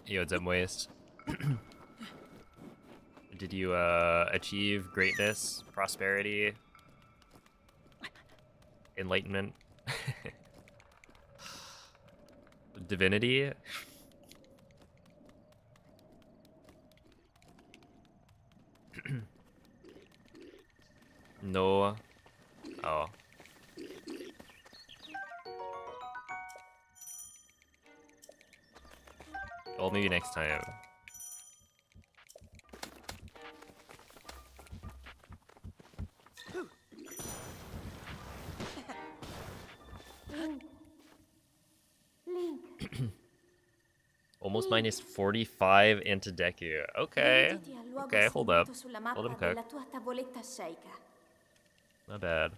Yo, what's up, Moist? Did you achieve greatness, prosperity, enlightenment, divinity? No. Oh. Well, maybe next time. Link. Almost minus 45 into Deku. Okay. Dirigiti al luogo Okay, hold up. segnato sulla Let him mappa cook. della tua tavoletta sceika. Not bad.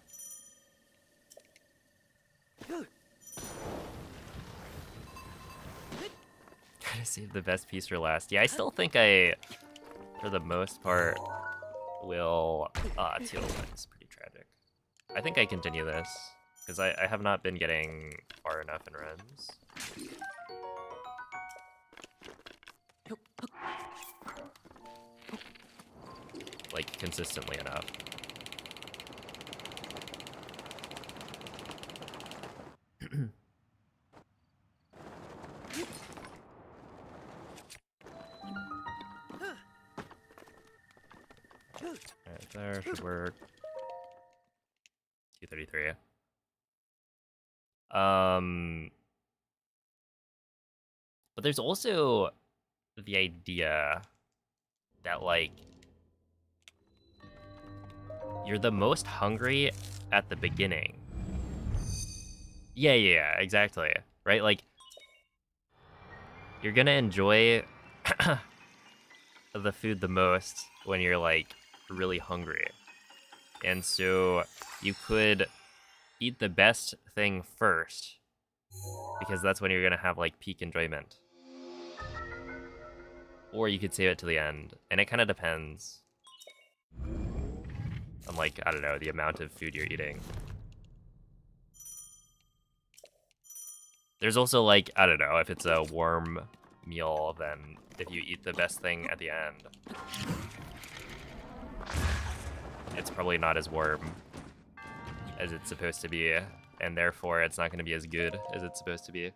Gotta save the best piece for last. Yeah, I still think I, for the most part, will... Ah, teal is pretty tragic. I think I continue this, because I have not been getting far enough in runs. Like, consistently enough. Alright, there should work. 233. But there's also the idea that, like, you're the most hungry at the beginning. Yeah, exactly. Right? Like, you're gonna enjoy the food the most when you're, like, really hungry. And so you could eat the best thing first, because that's when you're gonna have, like, peak enjoyment. Or you could save it to the end, and it kind of depends on, like, I don't know, the amount of food you're eating. There's also, like, I don't know, if it's a warm meal, then if you eat the best thing at the end, it's probably not as warm as it's supposed to be, and therefore it's not going to be as good as it's supposed to be.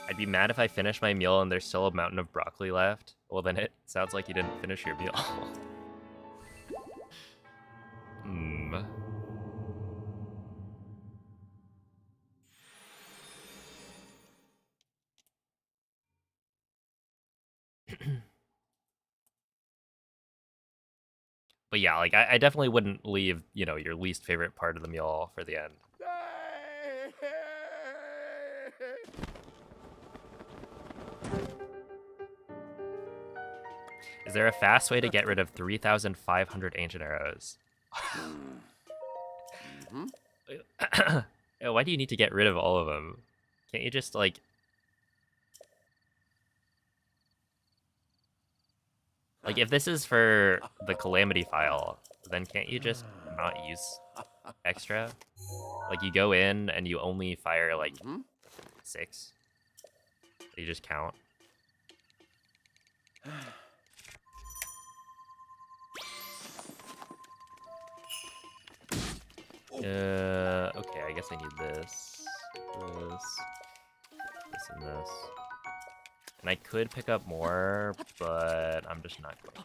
I'd be mad if I finish my meal and there's still a mountain of broccoli left. Well, then it sounds like you didn't finish your meal. Hmm. But yeah, like I definitely wouldn't leave, you know, your least favorite part of the meal for the end. Is there a fast way to get rid of 3,500 ancient arrows? Why do you need to get rid of all of them? Can't you just, like... Like, if this is for the Calamity file, then can't you just not use extra? Like, you go in and you only fire, like, 6. You just count. Okay, I guess I need this, this, and this. And I could pick up more, but I'm just not going to.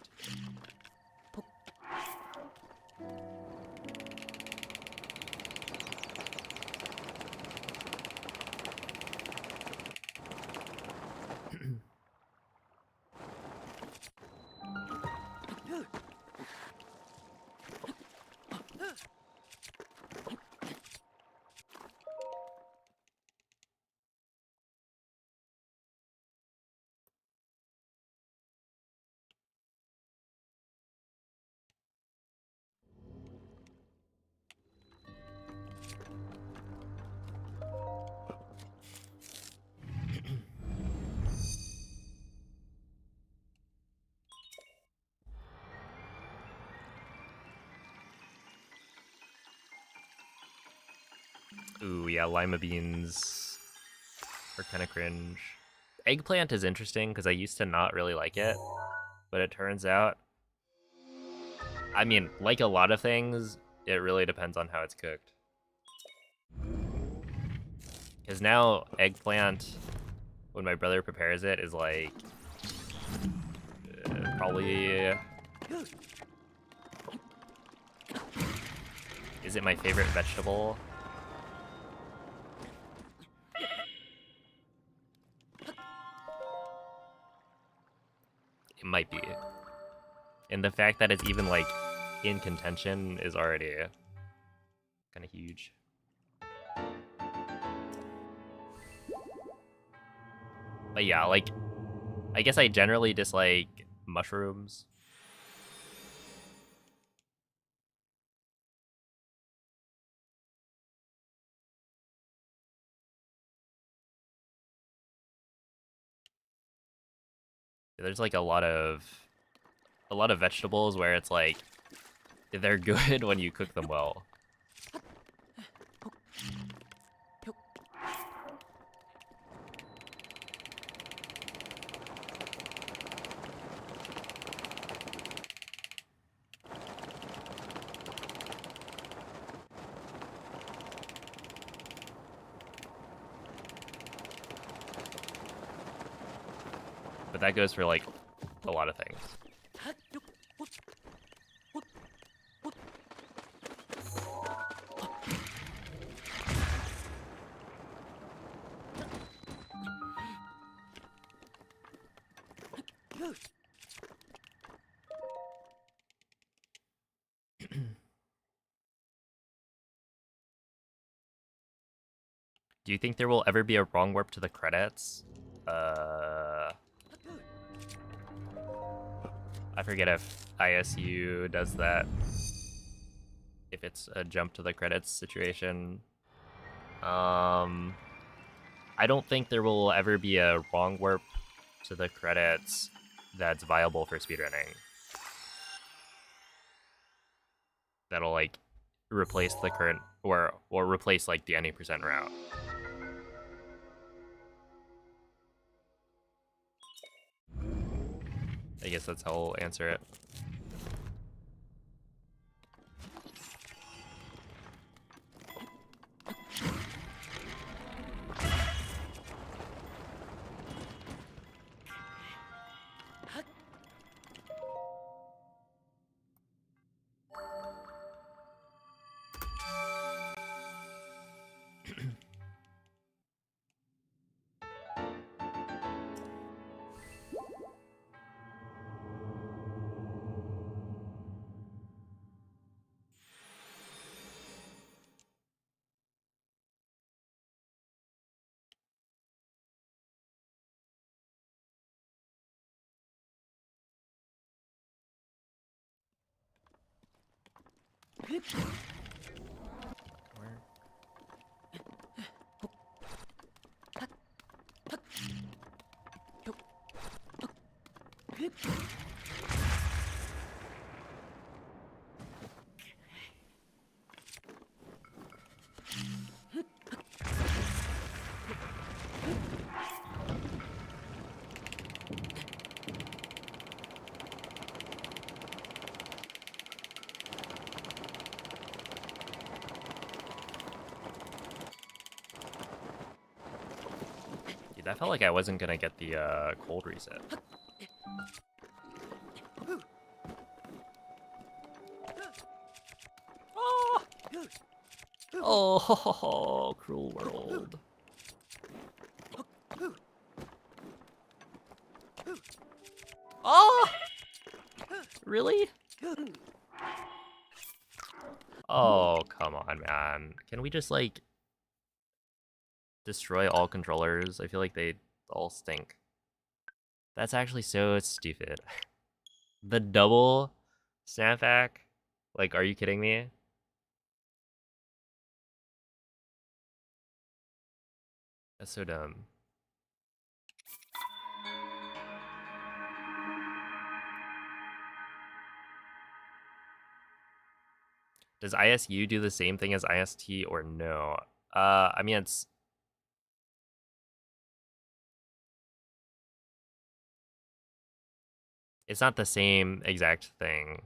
Ooh, yeah, lima beans are kind of cringe. Eggplant is interesting because I used to not really like it, but it turns out, I mean, like a lot of things, it really depends on how it's cooked. Because now eggplant, when my brother prepares it, is like probably... Is it my favorite vegetable? It might be. And the fact that it's even, like, in contention is already kind of huge. But yeah, like, I guess I generally dislike mushrooms. There's like a lot of vegetables where it's like they're good when you cook them well. But that goes for like a lot of things. Do you think there will ever be a wrong warp to the credits? I forget if ISU does that. If it's a jump to the credits situation. I don't think there will ever be a wrong warp to the credits that's viable for speedrunning. That'll like replace the current or replace like the any percent route. I guess that's how we'll answer it. Where? Dude, that felt like I wasn't gonna get the cold reset. Oh, cruel world. Oh! Really? Oh, come on, man. Can we just, like, destroy all controllers? I feel like they all stink. That's actually so stupid. The double snapback? Like, are you kidding me? That's so dumb. Does ISU do the same thing as IST or no? I mean, it's not the same exact thing.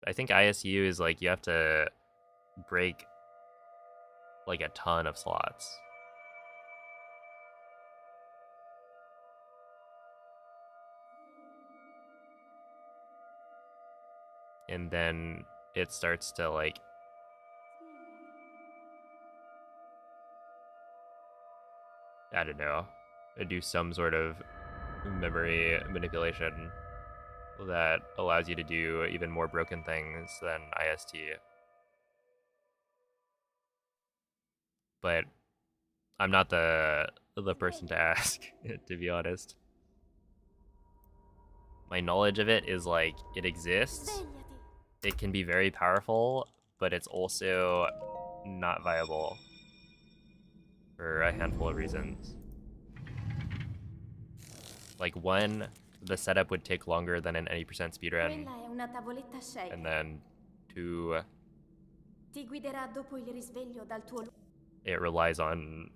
I think ISU is like you have to break like a ton of slots. And then it starts to like I don't know, do some sort of memory manipulation that allows you to do even more broken things than IST. But I'm not the person to ask, to be honest. My knowledge of it is like it exists. It can be very powerful, but it's also not viable for a handful of reasons. Like one, the setup would take longer than an any percent speedrun, Quella è una tavoletta scelta. and then two, Ti guiderà dopo il risveglio dal tuo it relies on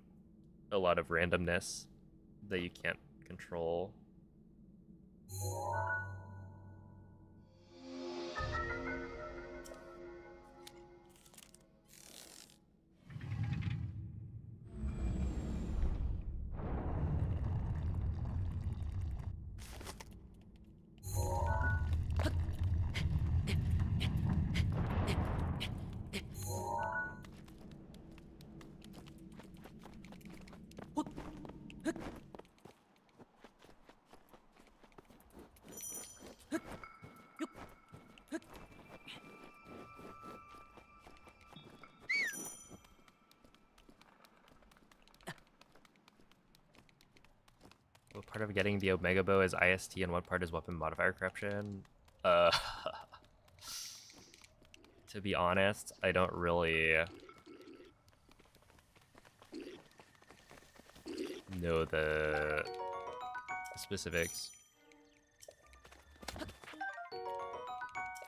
a lot of randomness that you can't control. What part of getting the Omega Bow is IST and what part is weapon modifier corruption? To be honest, I don't really know the specifics.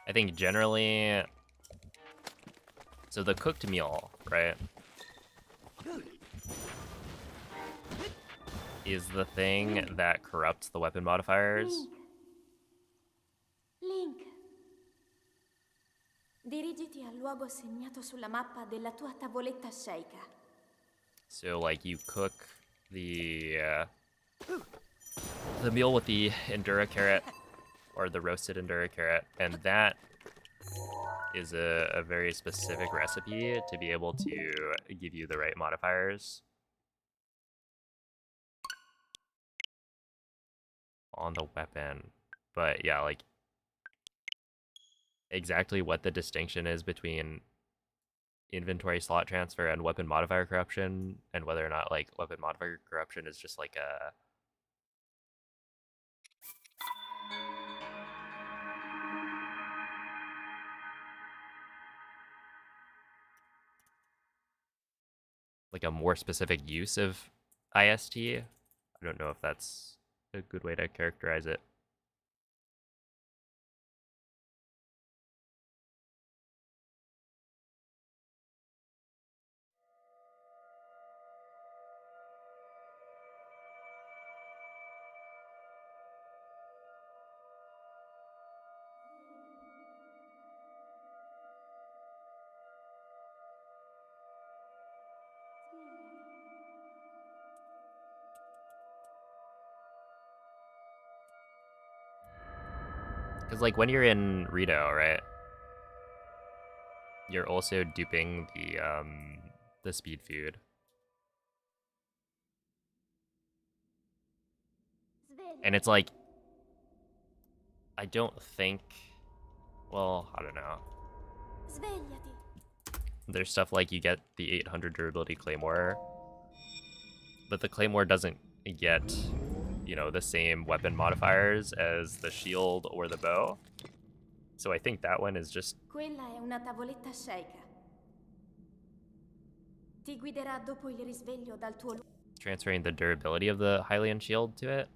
I think generally, so the cooked meal, right, is the thing that corrupts the weapon modifiers. Link. Dirigiti al luogo segnato sulla mappa della tua tavoletta sceicca. So like you cook the meal with the Endura carrot or the roasted Endura carrot, and that is a very specific recipe to be able to give you the right modifiers on the weapon. But yeah, like exactly what the distinction is between inventory slot transfer and weapon modifier corruption, and whether or not like weapon modifier corruption is just like a like a more specific use of IST. I don't know if that's a good way to characterize it. Because like when you're in Rito, right? You're also duping the speed food. And it's like, I don't think, well, I don't know. Svegliati. There's stuff like you get the 800 durability claymore, but the claymore doesn't get, you know, the same weapon modifiers as the shield or the bow. So I think that one is just... Quella è una tavoletta sceicca. Ti guiderà dopo il risveglio dal tuo luogo. transferring the durability of the Hylian shield to it.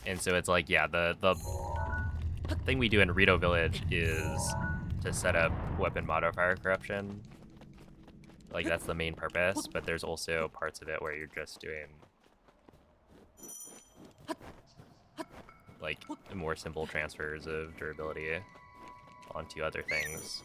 And so it's like, yeah, the thing we do in Rito Village is to set up weapon modifier corruption. Like, that's the main purpose, but there's also parts of it where you're just doing, like, more simple transfers of durability onto other things.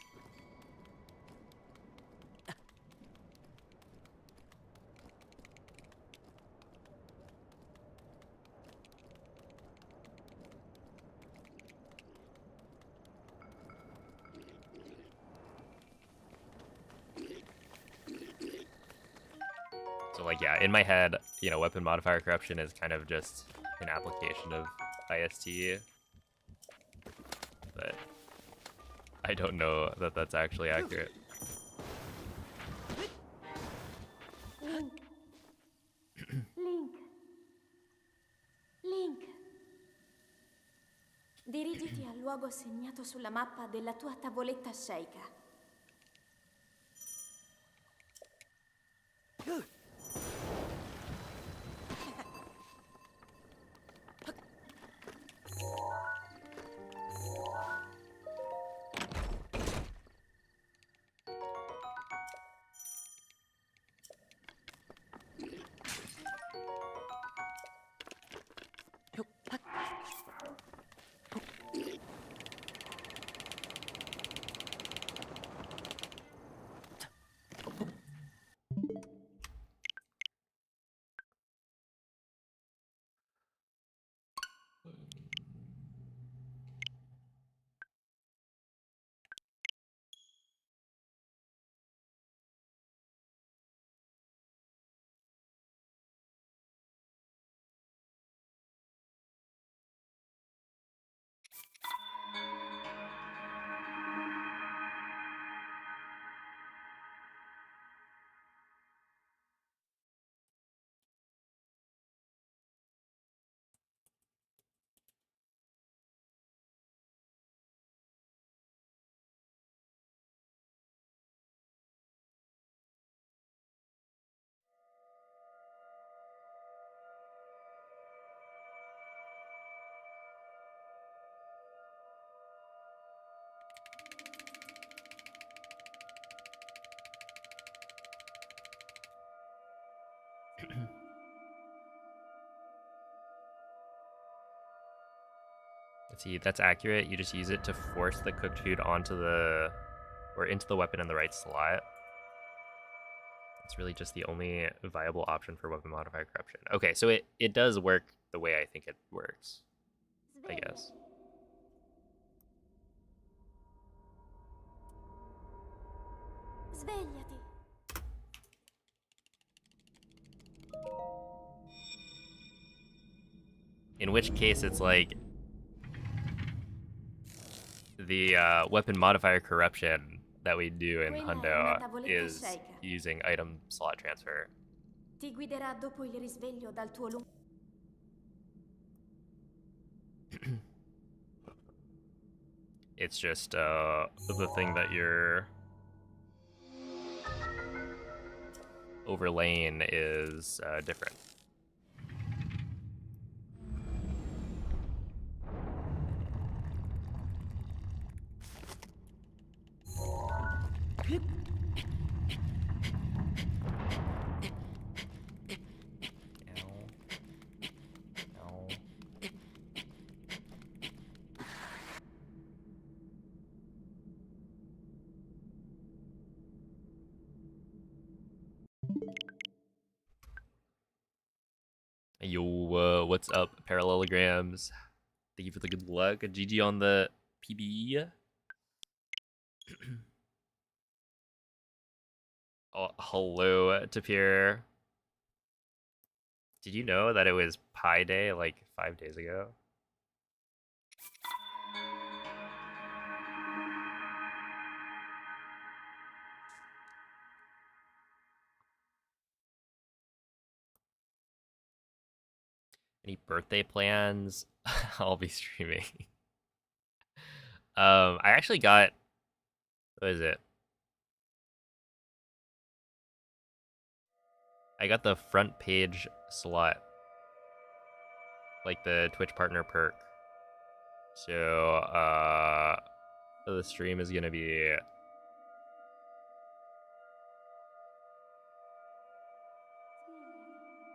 So, like, yeah, in my head, you know, weapon modifier corruption is kind of just an application of IST, but I don't know that that's actually accurate. Link. Link. Link. Dirigiti al luogo segnato sulla mappa della tua tavoletta sceicca. See, that's accurate. You just use it to force the cooked food onto the, or into the weapon in the right slot. It's really just the only viable option for weapon modifier corruption. Okay, so it does work the way I think it works, I guess. Svegliati. In which case, it's like the weapon modifier corruption that we do in Quella è Hundo una tavoletta is shake. using item slot transfer. Ti guiderà dopo il risveglio dal tuo lungo... It's just the thing that you're overlaying is different. Yo, what's up, parallelograms? Thank you for the good luck. GG on the PBE. Oh, hello, Tapir. Did you know that it was Pi Day like 5 days ago? Any birthday plans? I'll be streaming. I actually got, what is it? I got the front page slot, like the Twitch partner perk. So, the stream is gonna be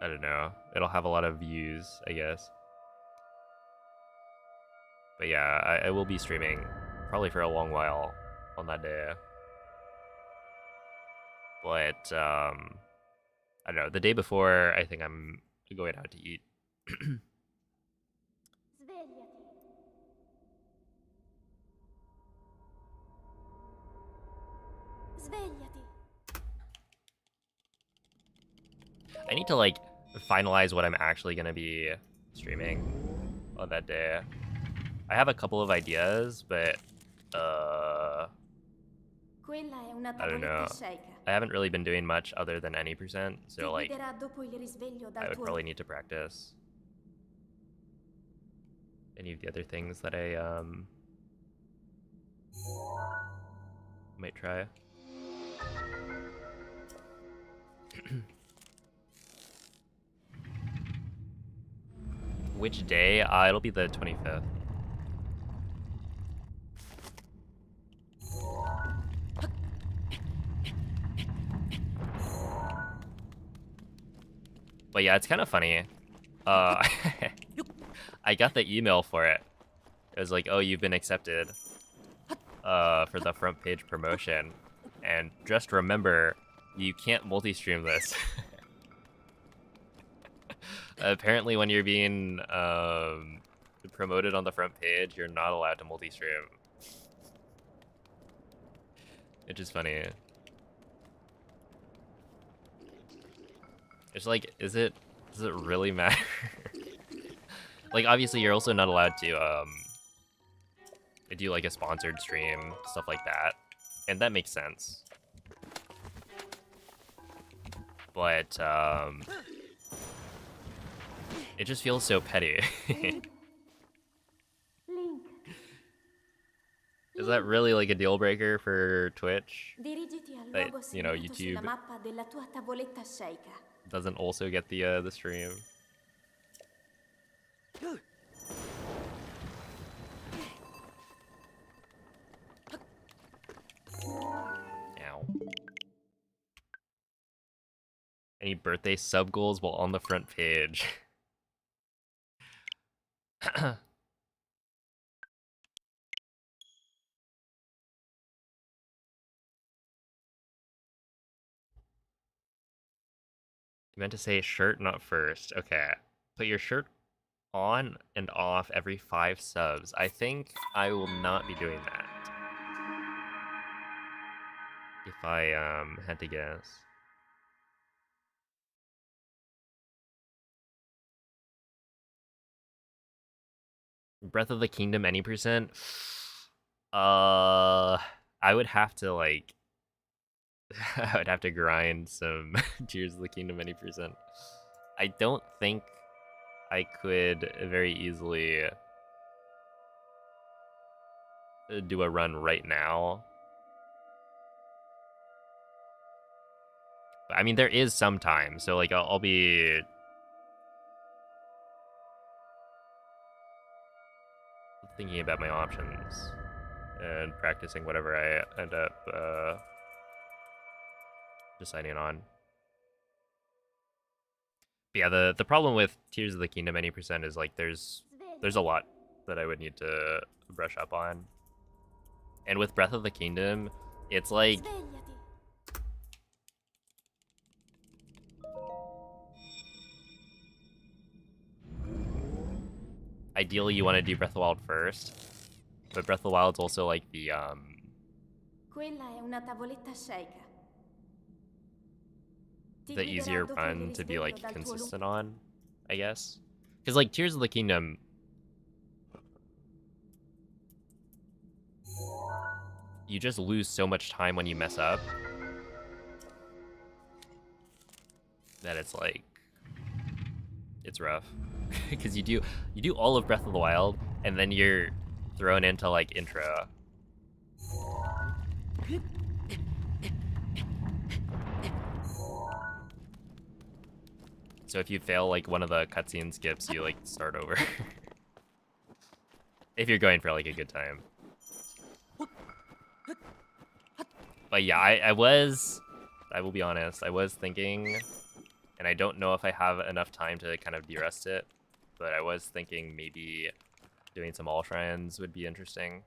I don't know. It'll have a lot of views, I guess. But yeah, I will be streaming probably for a long while on that day. But I don't know. The day before, I think I'm going out to eat. Svegliati. Svegliati. I need to like finalize what I'm actually gonna be streaming on that day. I have a couple of ideas, but Quella è una I don't know. tavoletta shake. I haven't really been doing much other than any percent, Ti so like guiderà dopo il risveglio I dal would tuo probably need to practice any of the other things that I might try. Which day? It'll be the 25th. But yeah, it's kind of funny. I got the email for it. It was like, oh, you've been accepted for the front page promotion. And just remember, you can't multi-stream this. Apparently, when you're being promoted on the front page, you're not allowed to multi-stream. It's just funny. It's like, does it really matter? Like, obviously, you're also not allowed to do like a sponsored stream, stuff like that, and that makes sense. But it just feels so petty. Is that really like a deal breaker for Twitch? Dirigiti al That, logo you know, segnato sulla YouTube mappa della tua tavoletta shake. doesn't also get the stream. Ow. Any birthday sub goals while on the front page? You meant to say shirt, not first. Okay. Put your shirt on and off every 5 subs. I think I will not be doing that. If I had to guess. Breath of the Kingdom any percent? I I would have to like I would have to grind some Tears of the Kingdom any percent. I don't think I could very easily do a run right now. But, I mean, there is some time, so like I'll be thinking about my options and practicing whatever I end up deciding on. But yeah, the problem with Tears of the Kingdom any percent is like there's a lot that I would need to brush up on. And with Breath of the Kingdom, it's like Svegliati. ideally you want to do Breath of the Wild first, but Breath of the Wild's also like Quella è una tavoletta sceicca. Ti the guiderà easier dopo il run to be risveglio like dal tuo consistent on, I guess. Because like Tears of the Kingdom, you just lose so much time when you mess up that it's like it's rough. Because you do all of Breath of the Wild and then you're thrown into like intro. So if you fail like one of the cutscene skips, you like start over. If you're going for like a good time. But yeah, I will be honest, I was thinking, and I don't know if I have enough time to kind of de-rest it, but I was thinking maybe doing some all shrines would be interesting.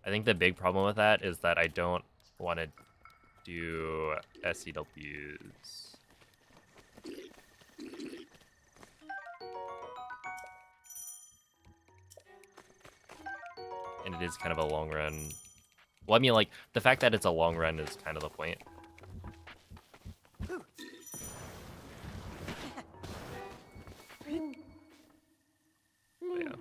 I think the big problem with that is that I don't want to do SCWs. And it is kind of a long run. Well, I mean, like, the fact that it's a long run is kind of the point. But yeah.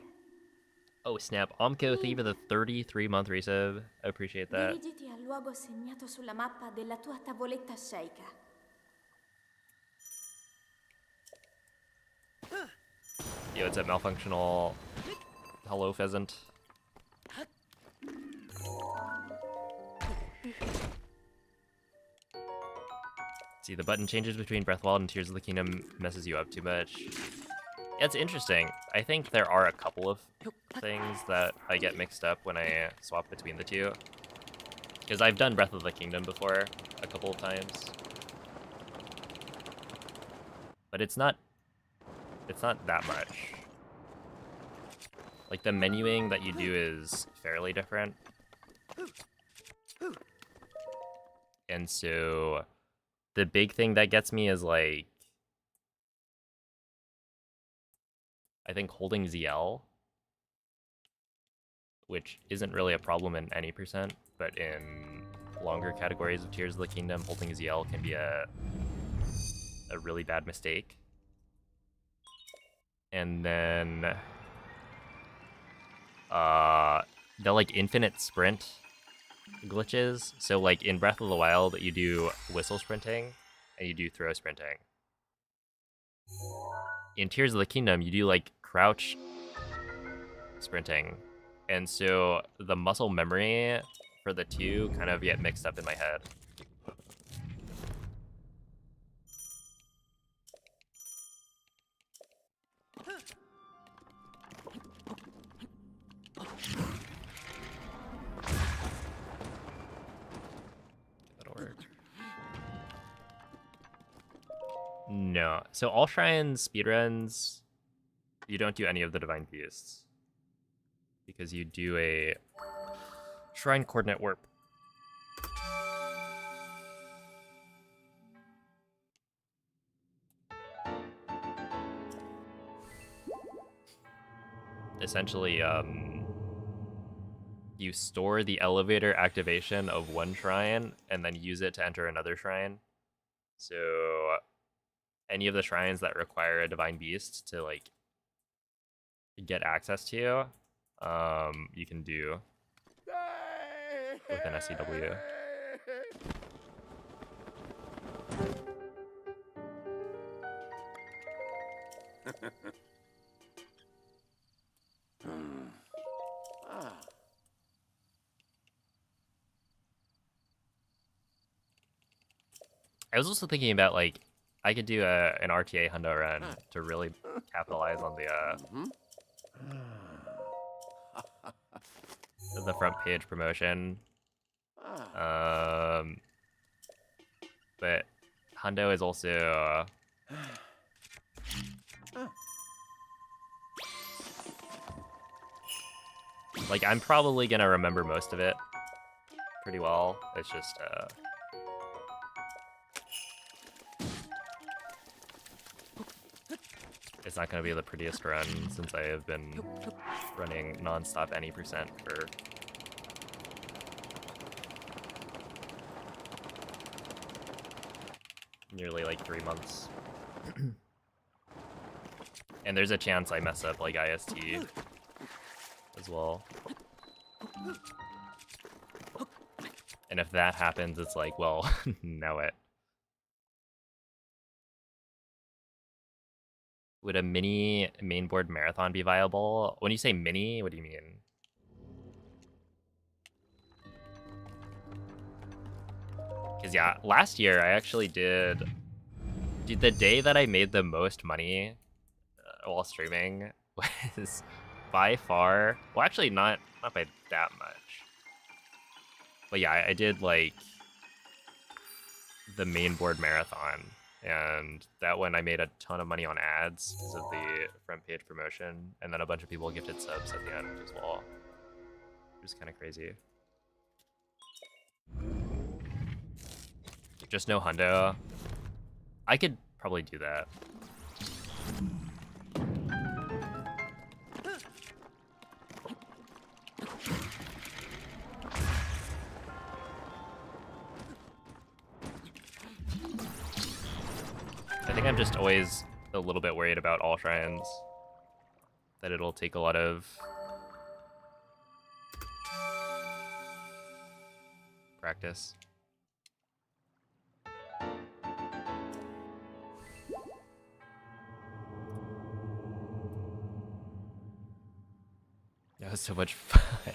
Oh, snap. Omco Thief with a 33-month resub. I appreciate that. Dirigiti al luogo segnato sulla mappa della tua tavoletta sceicca. Yo, it's a malfunctional. Hello, pheasant. See, the button changes between Breath of the Wild and Tears of the Kingdom messes you up too much. Yeah, it's interesting. I think there are a couple of things that I get mixed up when I swap between the two. Because I've done Breath of the Kingdom before a couple of times. But it's not that much. Like, the menuing that you do is fairly different. And so the big thing that gets me is like, I think holding ZL, which isn't really a problem in any percent, but in longer categories of Tears of the Kingdom, holding ZL can be a really bad mistake. And then the like infinite sprint glitches. So like in Breath of the Wild, you do whistle sprinting and you do throw sprinting. In Tears of the Kingdom, you do like crouch sprinting. And so the muscle memory for the two kind of get mixed up in my head. That'll work. No. So all shrines, speedruns, you don't do any of the divine beasts. Because you do a shrine coordinate warp. Essentially, you store the elevator activation of one shrine and then use it to enter another shrine. So any of the shrines that require a divine beast to like get access to, you can do. with an SCW. I was also thinking about, like, I could do an RTA Hundo run to really capitalize on the front page promotion. But Hundo is also like, I'm probably gonna remember most of it pretty well. It's just it's not gonna be the prettiest run since I have been running non-stop any percent for nearly like 3 months. And there's a chance I mess up like IST as well. And if that happens, it's like, well, now what? Would a mini mainboard marathon be viable? When you say mini, what do you mean? Because yeah, last year I actually did... Dude, the day that I made the most money while streaming was by far... Well, actually not by that much. But yeah, I did like the mainboard marathon. And that one I made a ton of money on ads because of the front page promotion. And then a bunch of people gifted subs at the end as well. It was kind of crazy. Just no hundo. I could probably do that. I think I'm just always a little bit worried about all shrines. That it'll take a lot of practice. That was so much fun.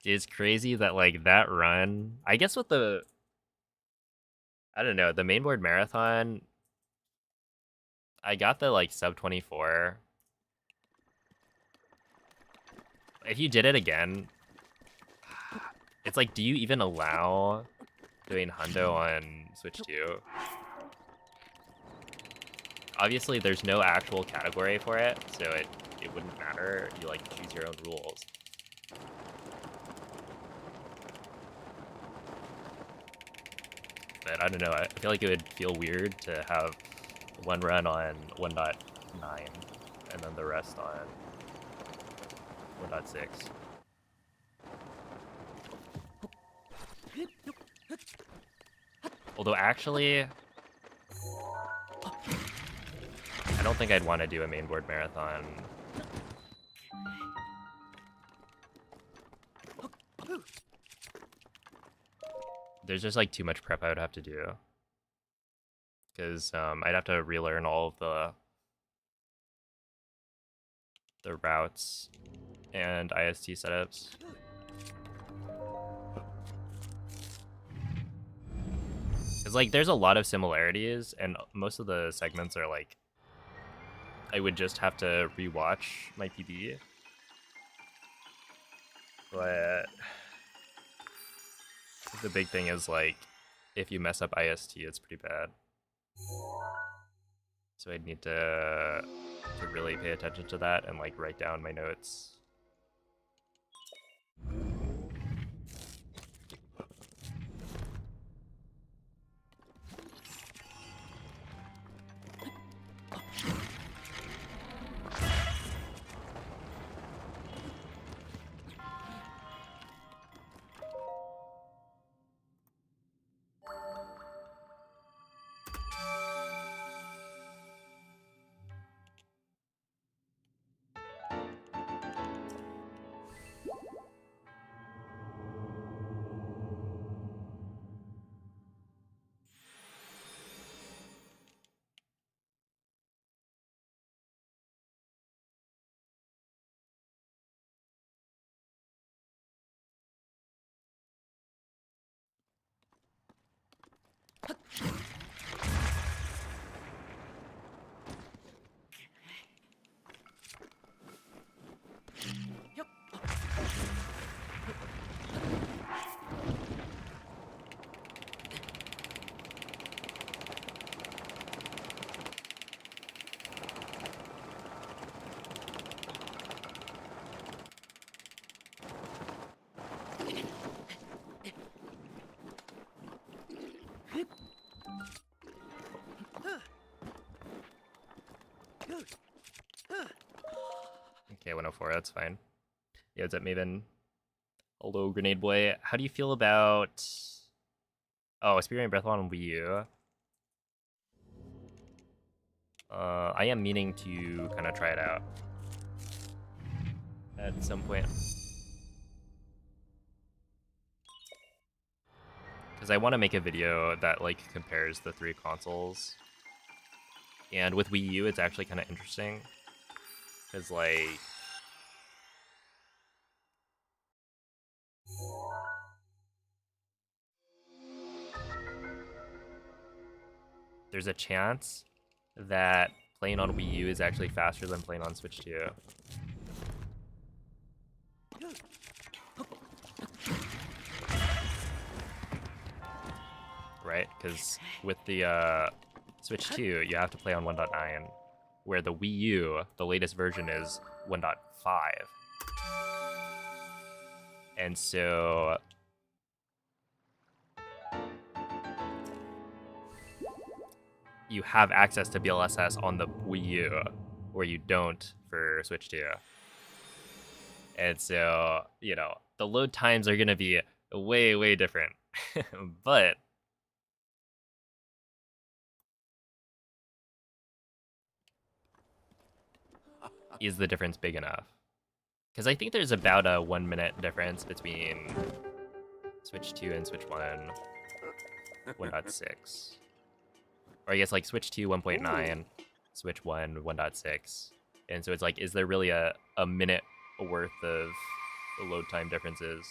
It's crazy that like that run, I guess with the, I don't know, the mainboard marathon, I got the like sub 24. If you did it again, it's like, do you even allow doing hundo on Switch 2? Obviously, there's no actual category for it, so it wouldn't matter. You like choose your own rules. But I don't know, I feel like it would feel weird to have one run on 1.9 and then the rest on 1.6. Although actually, I don't think I'd want to do a mainboard marathon. There's just like too much prep I would have to do. Because I'd have to relearn all of the routes and IST setups. Because like there's a lot of similarities and most of the segments are like, I would just have to rewatch my PB. But the big thing is like, if you mess up IST, it's pretty bad. So I'd need to really pay attention to that and like write down my notes. Okay, 104, that's fine. Yeah, what's up, Maven? Hello, Grenade Boy. How do you feel about... Oh, Speedrunning Breathlon on Wii U? I am meaning to kind of try it out at some point. Because I want to make a video that, like, compares the 3 consoles. And with Wii U, it's actually kind of interesting. Because, like... there's a chance that playing on Wii U is actually faster than playing on Switch 2. Right? Because with the Switch 2, you have to play on 1.9, where the Wii U, the latest version, is 1.5. And so... you have access to BLSS on the Wii U, where you don't for Switch 2. And so, you know, the load times are going to be way, way different. But... is the difference big enough? Because I think there's about a 1 minute difference between Switch 2 and Switch 1, 1.6. Or I guess like Switch 2, 1.9, Switch 1, 1.6. And so it's like, is there really a minute worth of load time differences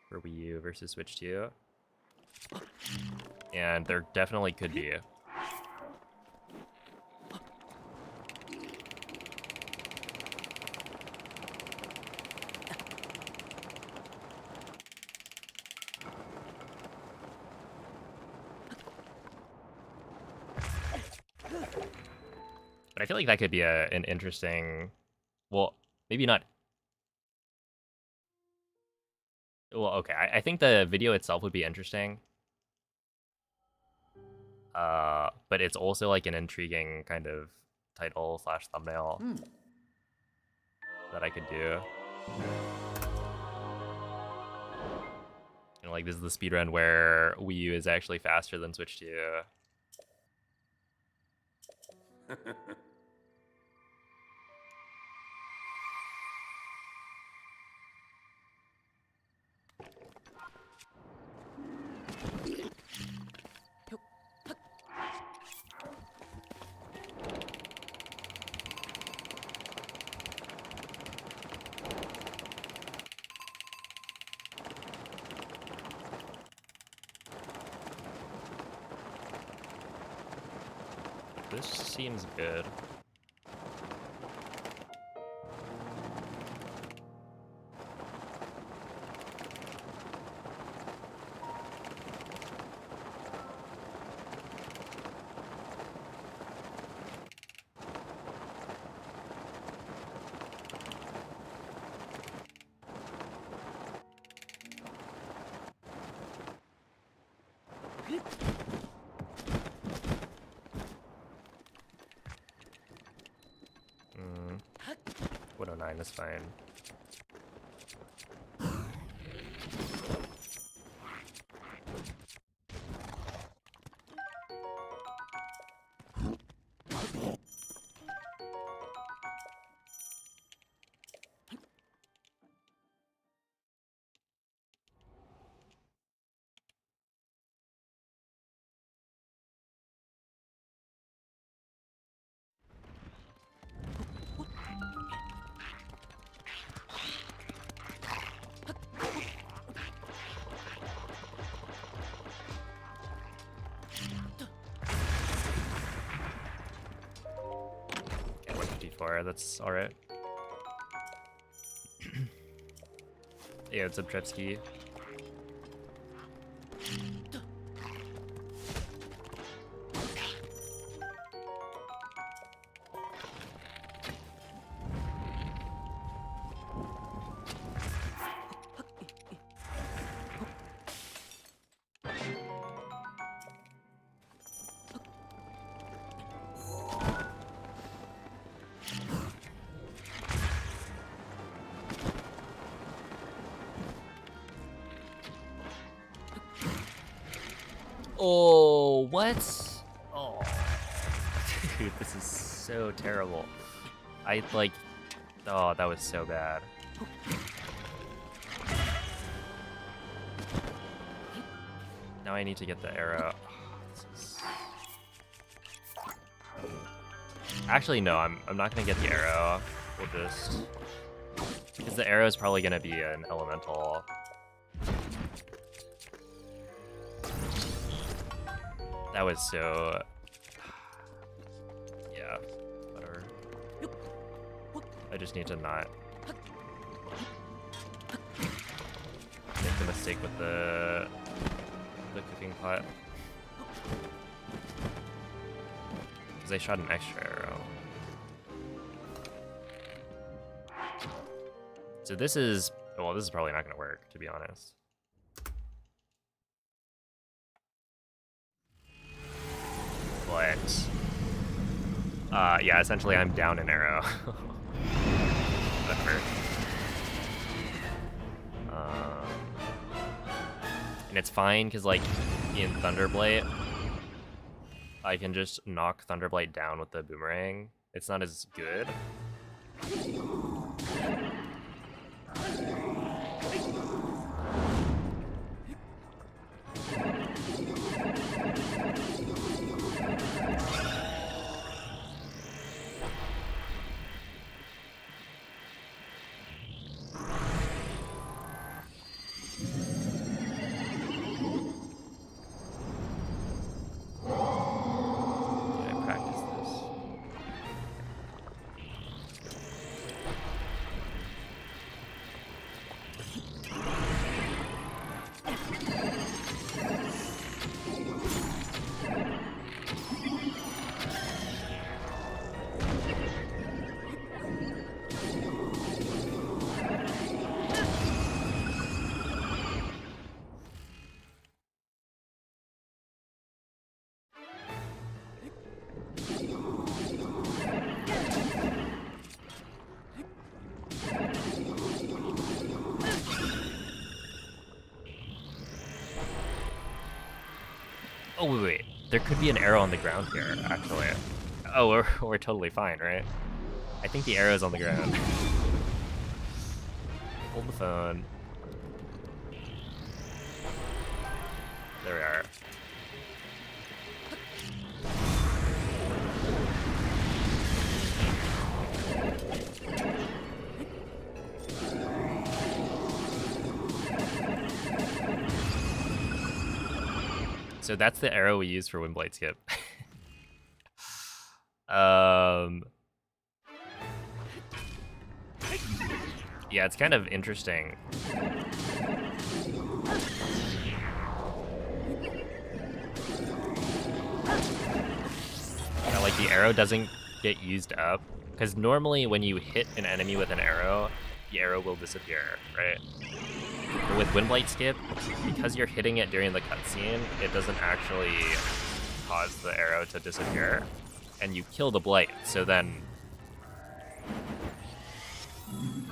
for Wii U versus Switch 2? And there definitely could be. But I feel like that could be an interesting, well, maybe not. Well, okay, I think the video itself would be interesting. But it's also like an intriguing kind of title / thumbnail that I could do. You know, like this is the speedrun where Wii U is actually faster than Switch 2. This seems good. Mm. 109 is fine. before. That's alright. Yeah, it's a Trepsky. Oh, what? Oh, dude, this is so terrible. I like, oh, that was so bad. Now I need to get the arrow. Actually, no, I'm not gonna get the arrow. We'll just, because the arrow is probably gonna be an elemental. That was so... Yeah, whatever. I just need to not make the mistake with the cooking pot. Because I shot an extra arrow. So this is... Well, this is probably not going to work, to be honest. But yeah, essentially I'm down an arrow. Whatever. And it's fine because, like, in Thunderblight, I can just knock Thunderblight down with the boomerang. It's not as good. Oh, wait. There could be an arrow on the ground here, actually. Oh, we're totally fine, right? I think the arrow's on the ground. Hold the phone. There we are. So that's the arrow we use for Windblade Skip. Yeah, it's kind of interesting. Yeah, like the arrow doesn't get used up, because normally when you hit an enemy with an arrow, the arrow will disappear, right? But with Windblight Skip, because you're hitting it during the cutscene, it doesn't actually cause the arrow to disappear, and you kill the blight, so then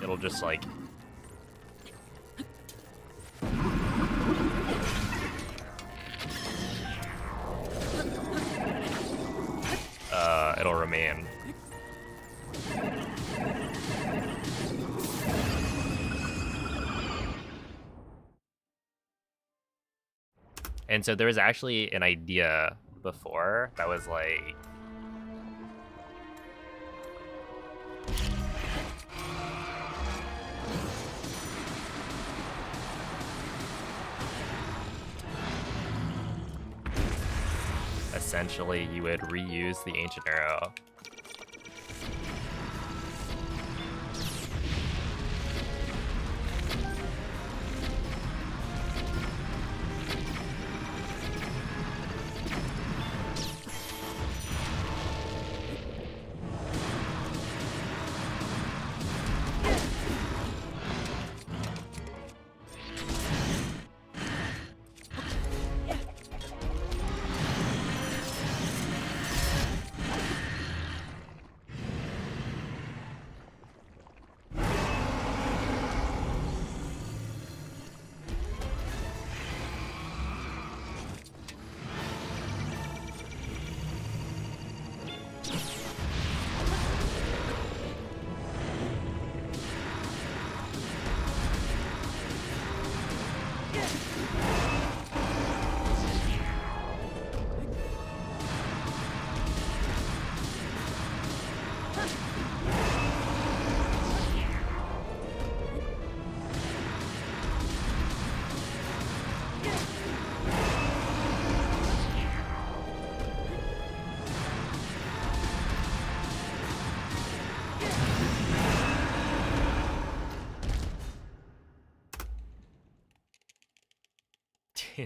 it'll just like it'll remain. And so there was actually an idea before that was like, essentially you would reuse the ancient arrow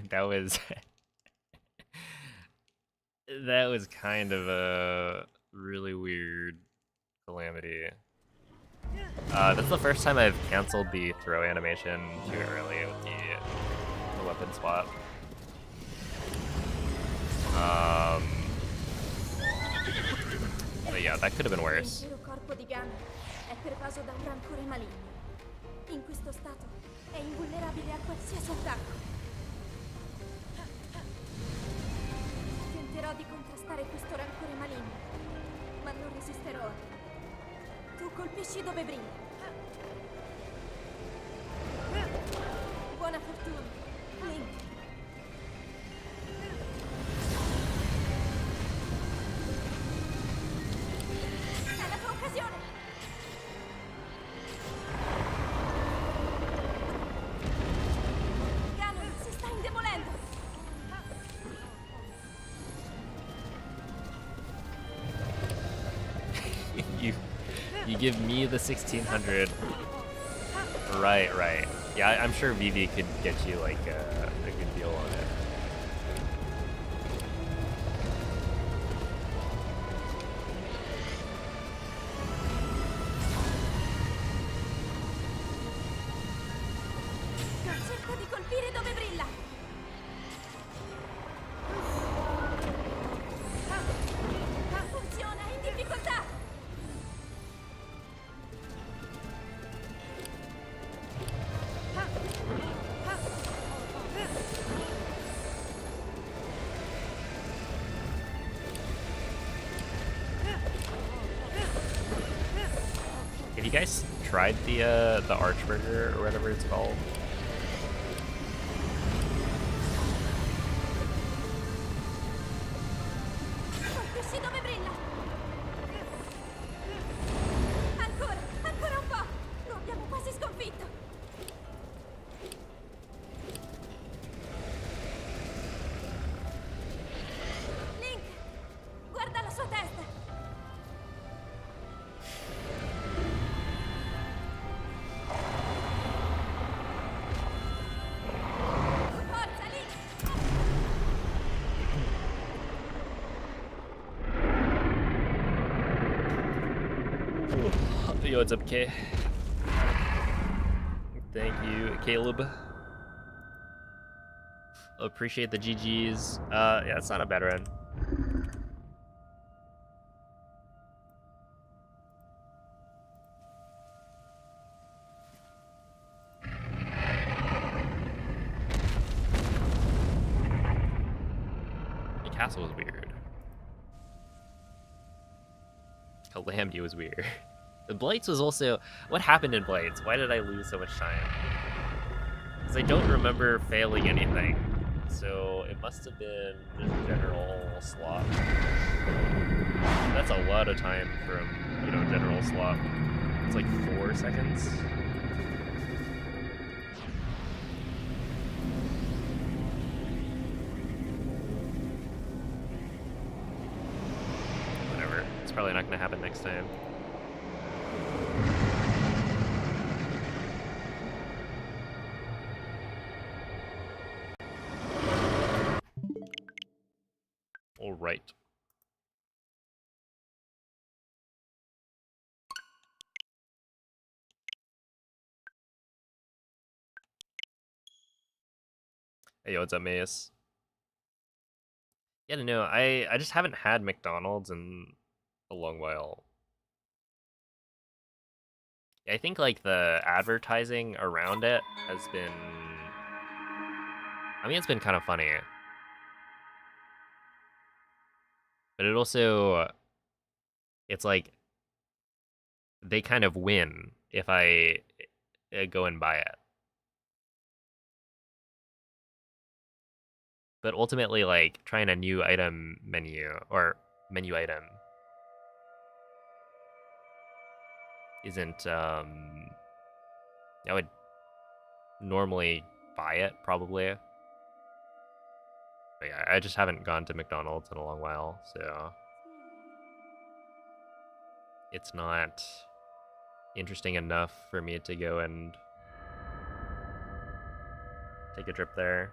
That was that was kind of a really weird calamity. That's the first time I've canceled the throw animation too early with the weapon swap. But yeah, that could have been worse. L'intero corpo di Gunn è pervaso da un rancore maligno. In questo stato è invulnerabile a qualsiasi attacco. Tenterò di contrastare questo rancore maligno, ma non resisterò. Tu colpisci dove brilla. Buona fortuna, Link. È la tua occasione. Ganon si sta indebolendo. You give me the 1600. Right. Yeah, I'm sure Vivi could get you like a good deal on it. Cerca di colpire dove brilla. Funziona, in difficoltà. Have you guys tried the Archburger or whatever it's called? Colpisci dove brilla. Ancora un po'. Lo abbiamo quasi sconfitto. Link, guarda la sua testa. Forza, Link. Yo, what's up, K? Thank you, Caleb. Appreciate the GGs. Yeah, it's not a bad run. The castle was weird. Calamity was weird. The Blights was also... What happened in Blights? Why did I lose so much time? Because I don't remember failing anything. So it must have been just general slop. That's a lot of time from, you know, general slop. It's like 4 seconds. Whatever. It's probably not going to happen next time. All right. Hey, yo, what's up, Mace? Yeah, no, I just haven't had McDonald's in a long while. Yeah, I think like the advertising around it has been... I mean, it's been kind of funny. But it also... It's like... They kind of win if I go and buy it. But ultimately, like, trying a new item menu, or menu item, isn't, I would normally buy it, probably. But yeah, I just haven't gone to McDonald's in a long while, so... It's not interesting enough for me to go and take a trip there.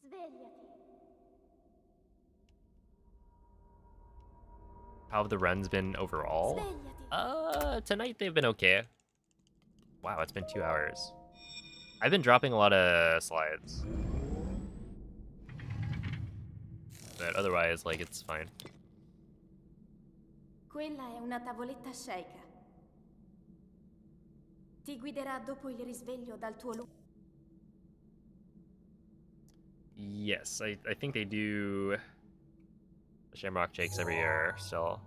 Svegliati. How have the runs been overall? Svegliati. Tonight they've been okay. Wow, it's been 2 hours. I've been dropping a lot of slides. But otherwise, like, it's fine. Quella è una tavoletta sceicca. Ti guiderà dopo il risveglio dal tuo Yes, I think they do the Shamrock Shakes every year still.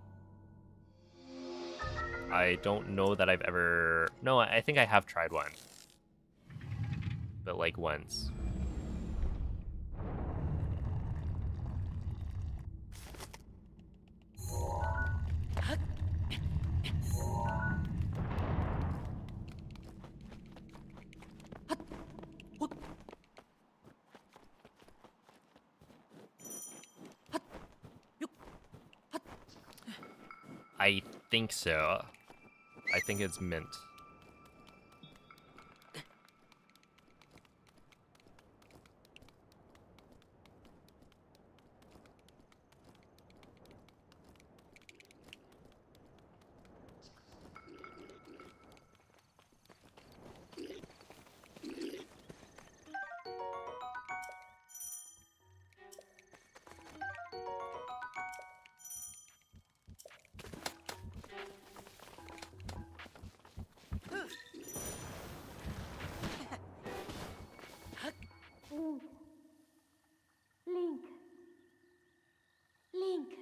I don't know that I've ever... No, I think I have tried one. But like once. I think so. I think it's mint. Link. Link.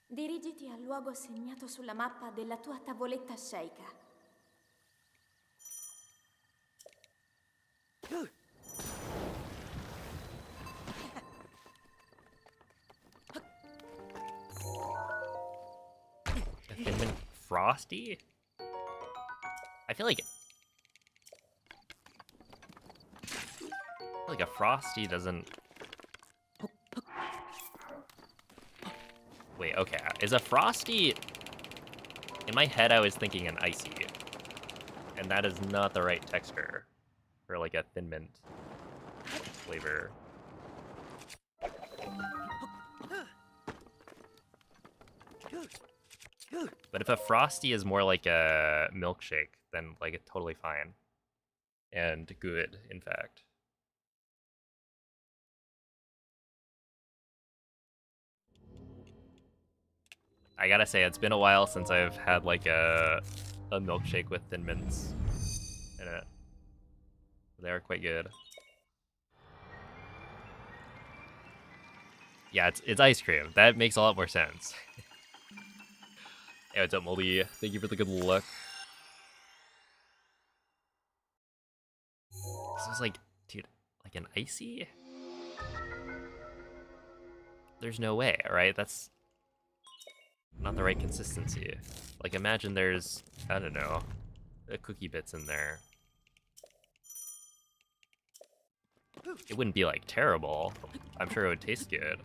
Dirigiti al luogo segnato sulla mappa della tua tavoletta sceicca. Thin Mint Frosty? I feel like a Frosty doesn't... Wait, okay. Is a Frosty... In my head, I was thinking an Icy. And that is not the right texture for like a Thin Mint flavor. But if a Frosty is more like a milkshake, then like it's totally fine. And good, in fact. I gotta say, it's been a while since I've had like a milkshake with Thin Mints in it. They are quite good. Yeah, it's ice cream. That makes a lot more sense. Hey, what's up, Moldy? Thank you for the good luck. This is like, dude, like an icy? There's no way, right? That's not the right consistency. Like, imagine there's, I don't know, cookie bits in there. It wouldn't be, like, terrible. I'm sure it would taste good.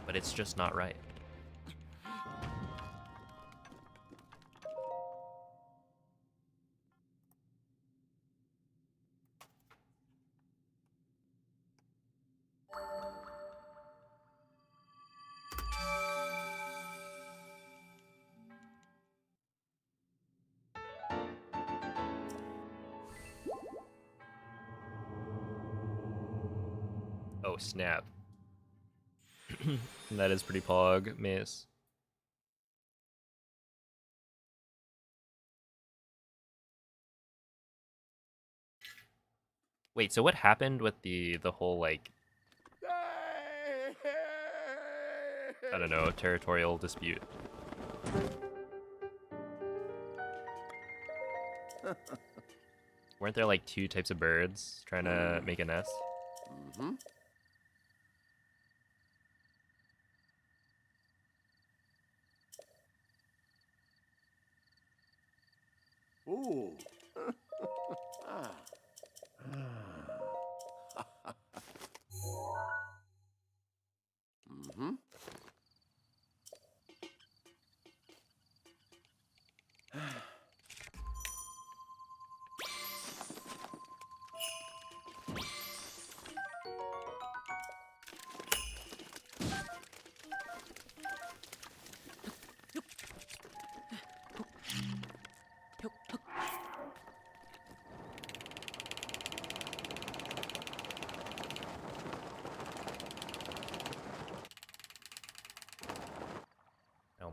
But it's just not right. Oh, snap. That is pretty pog, miss. Wait, so what happened with the whole, like, I don't know, territorial dispute? Weren't there, like, 2 types of birds trying to make a nest? Mm-hmm. Ooh. Ah. Mm-hmm.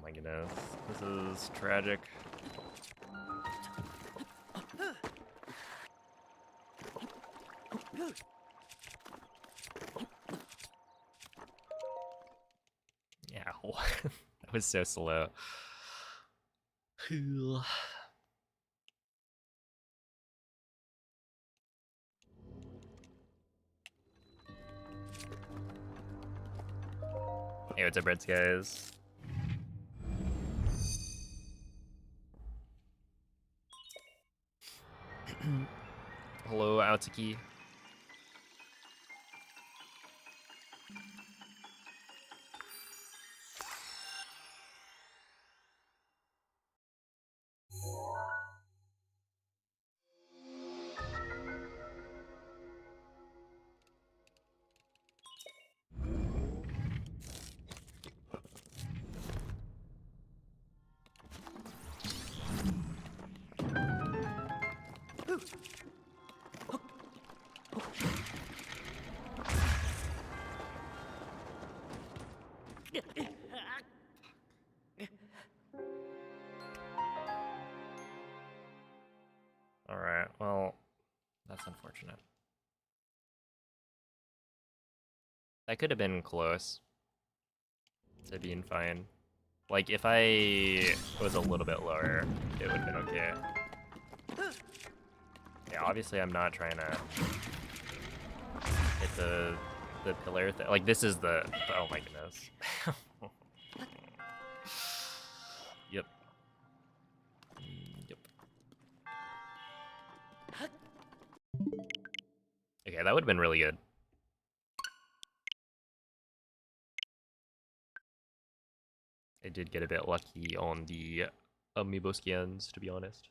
my goodness. This is tragic. Yeah, that was so slow. Hey, what's up, Reds, guys? Hello, Aotsuki. Alright, well, that's unfortunate. That could have been close to being fine. Like, if I was a little bit lower, it would have been okay. Yeah, obviously I'm not trying to hit the pillar thing. Like, this is the... Oh my goodness. Yep. Yep. Okay, that would have been really good. I did get a bit lucky on the amiibo scans, to be honest.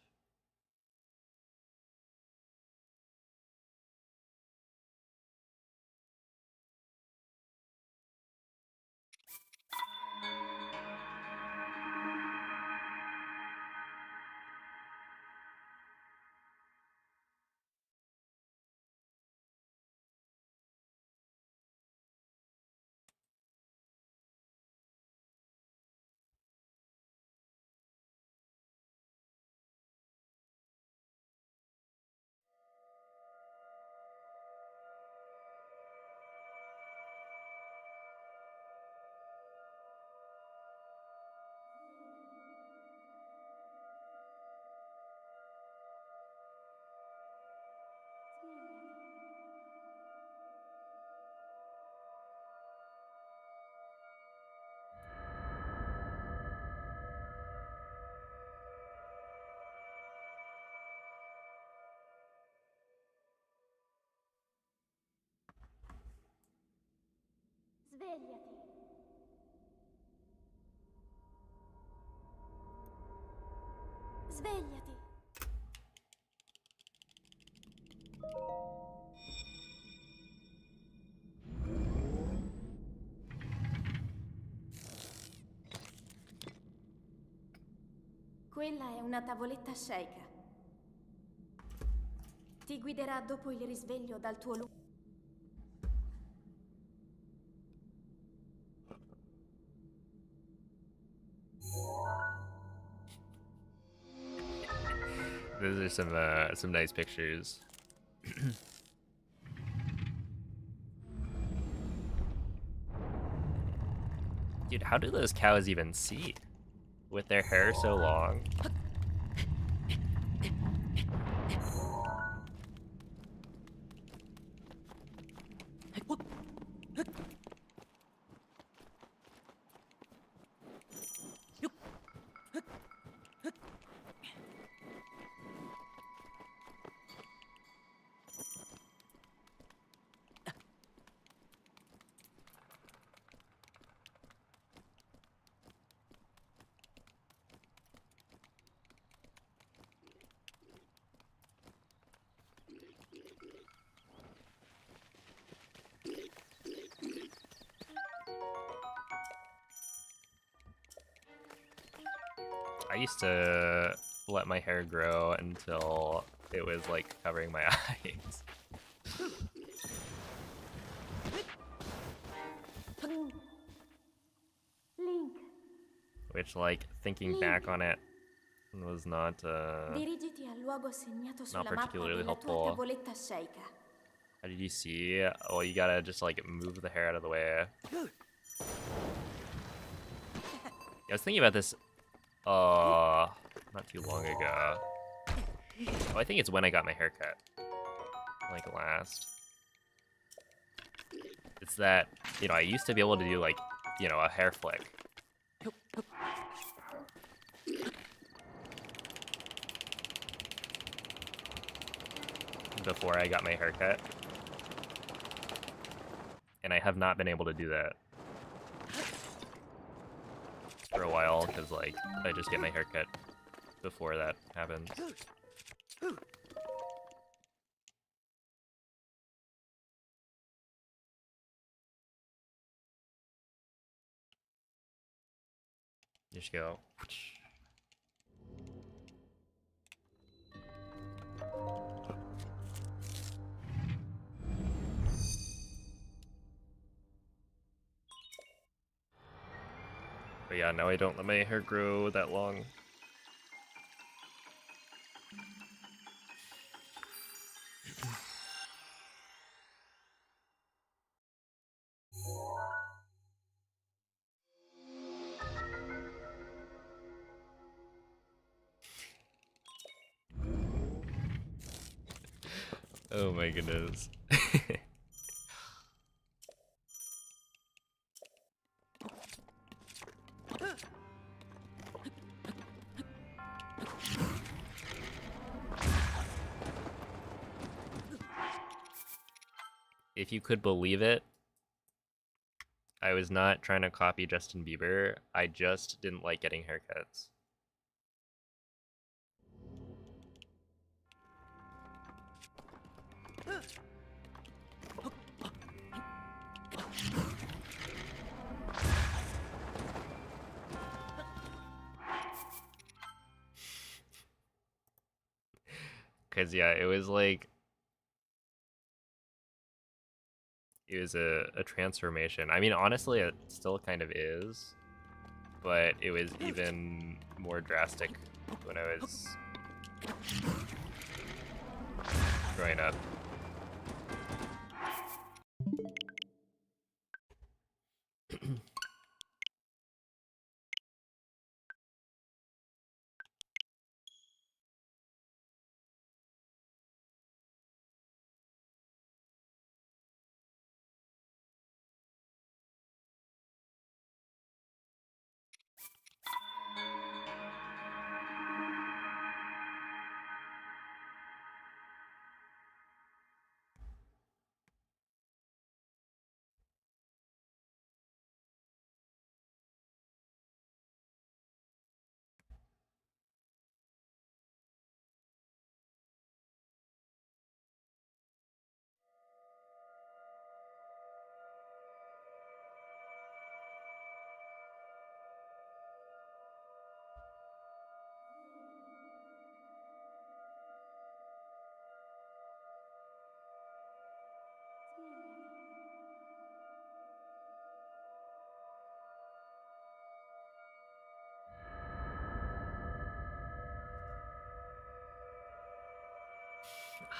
Svegliati. Svegliati. Quella è una tavoletta sceika. Ti guiderà dopo il risveglio dal tuo luogo. Those are some nice pictures. Dude, how do those cows even see? With their hair so long? I used to let my hair grow until it was like covering my eyes. Link. which, like, thinking back on it, was not Dirigiti al luogo segnato sulla mappa particularly della tua helpful. tavoletta sceicca. How did you see? Well, you gotta just, like, move the hair out of the way. I was thinking about this, not too long ago. Oh, I think it's when I got my haircut. Like, last. It's that, you know, I used to be able to do, like, you know, a hair flick. Before I got my haircut. And I have not been able to do that for a while, because, like, I just get my haircut before that happens. Just go. But yeah, now I don't let my hair grow that long. Oh my goodness. If you could believe it, I was not trying to copy Justin Bieber. I just didn't like getting haircuts. Cause yeah, it was like, it was a transformation. I mean, honestly, it still kind of is, but it was even more drastic when I was growing up.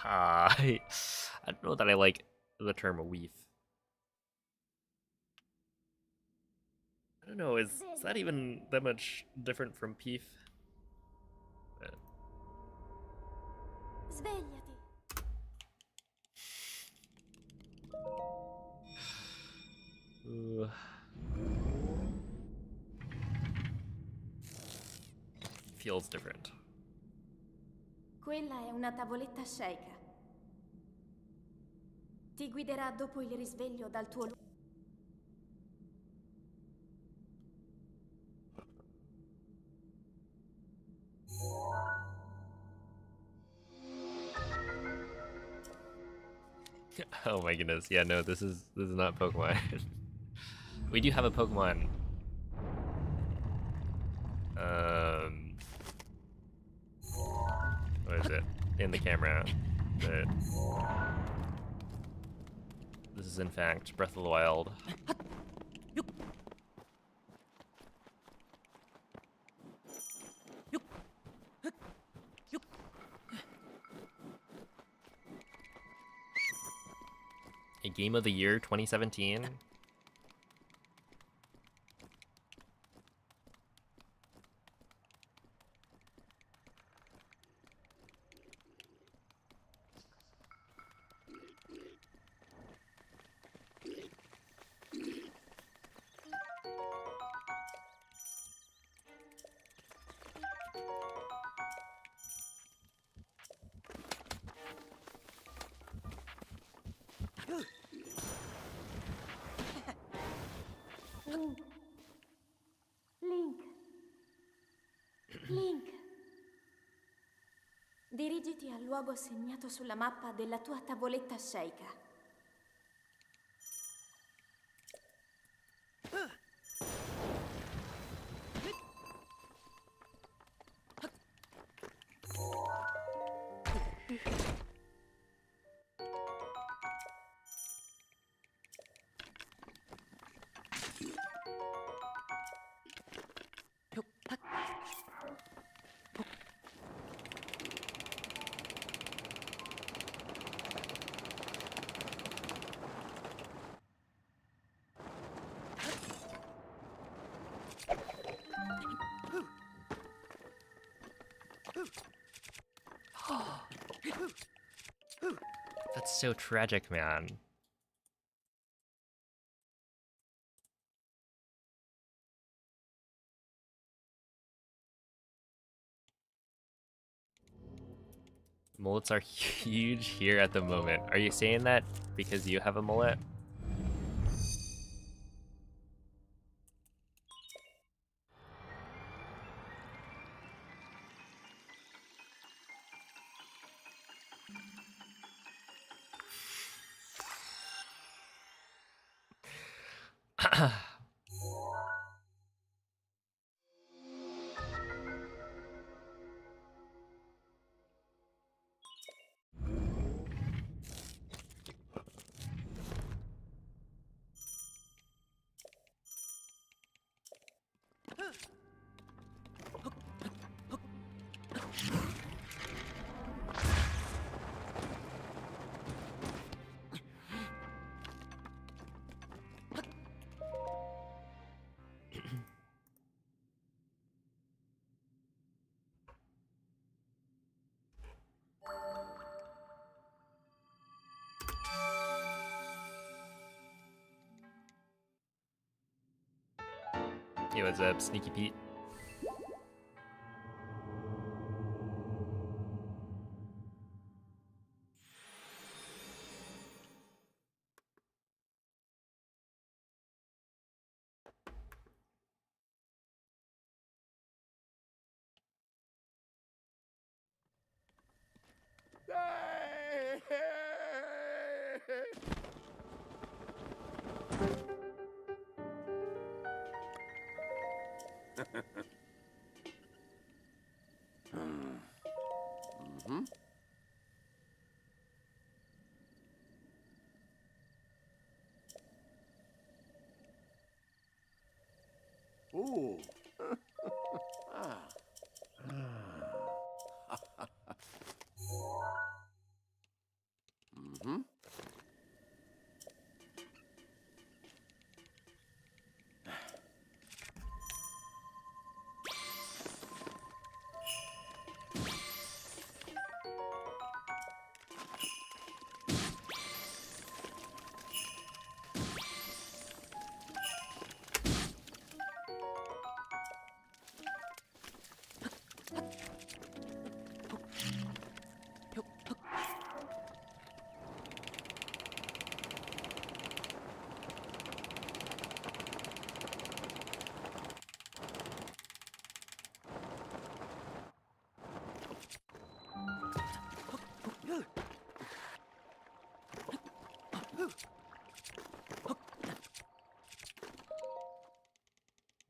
I don't know that I like the term weef. I don't know, is that even that much different from peef? Svegliati. Feels different. Quella è una tavoletta sceicca. Ti guiderà dopo il risveglio dal tuo luogo. Oh my goodness. Yeah, no, this is not Pokemon. We do have a Pokemon. What is it? In the camera. But this is in fact Breath of the Wild. Game of the Year 2017. Link. Link. Link. Dirigiti al luogo segnato sulla mappa della tua tavoletta sceicca. That's so tragic, man. Mullets are huge here at the moment. Are you saying that because you have a mullet? Yo, what's up, Sneaky Pete? Mm-hmm. Ooh. Ah. Mm-hmm.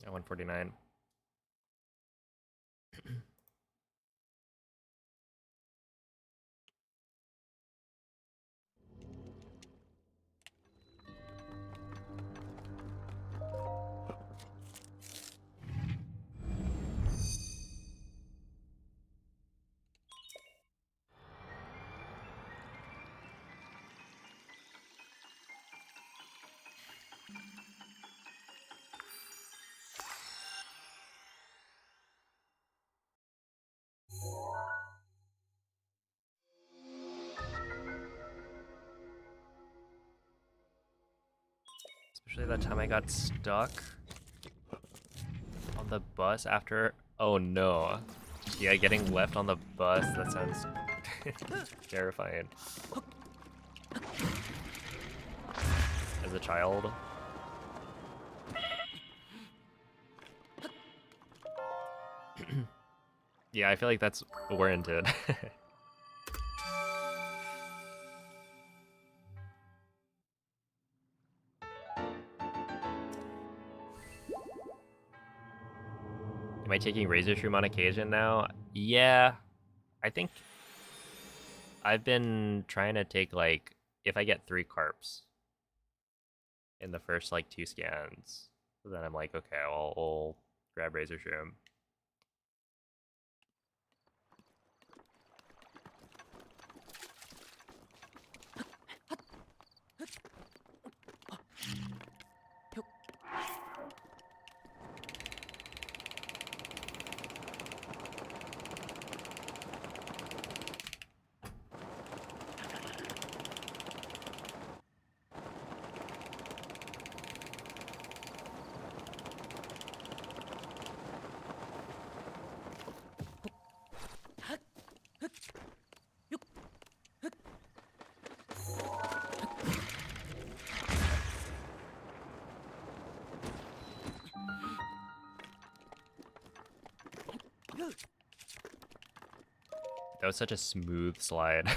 At 149. Especially that time I got stuck on the bus after. Oh no. Yeah, getting left on the bus, that sounds terrifying. As a child. Yeah, I feel like that's warranted. Am I taking Razor Shroom on occasion now? Yeah, I think I've been trying to take, like, if I get 3 carps in the first, like, 2 scans, then I'm like, okay, I'll grab Razor Shroom. That was such a smooth slide.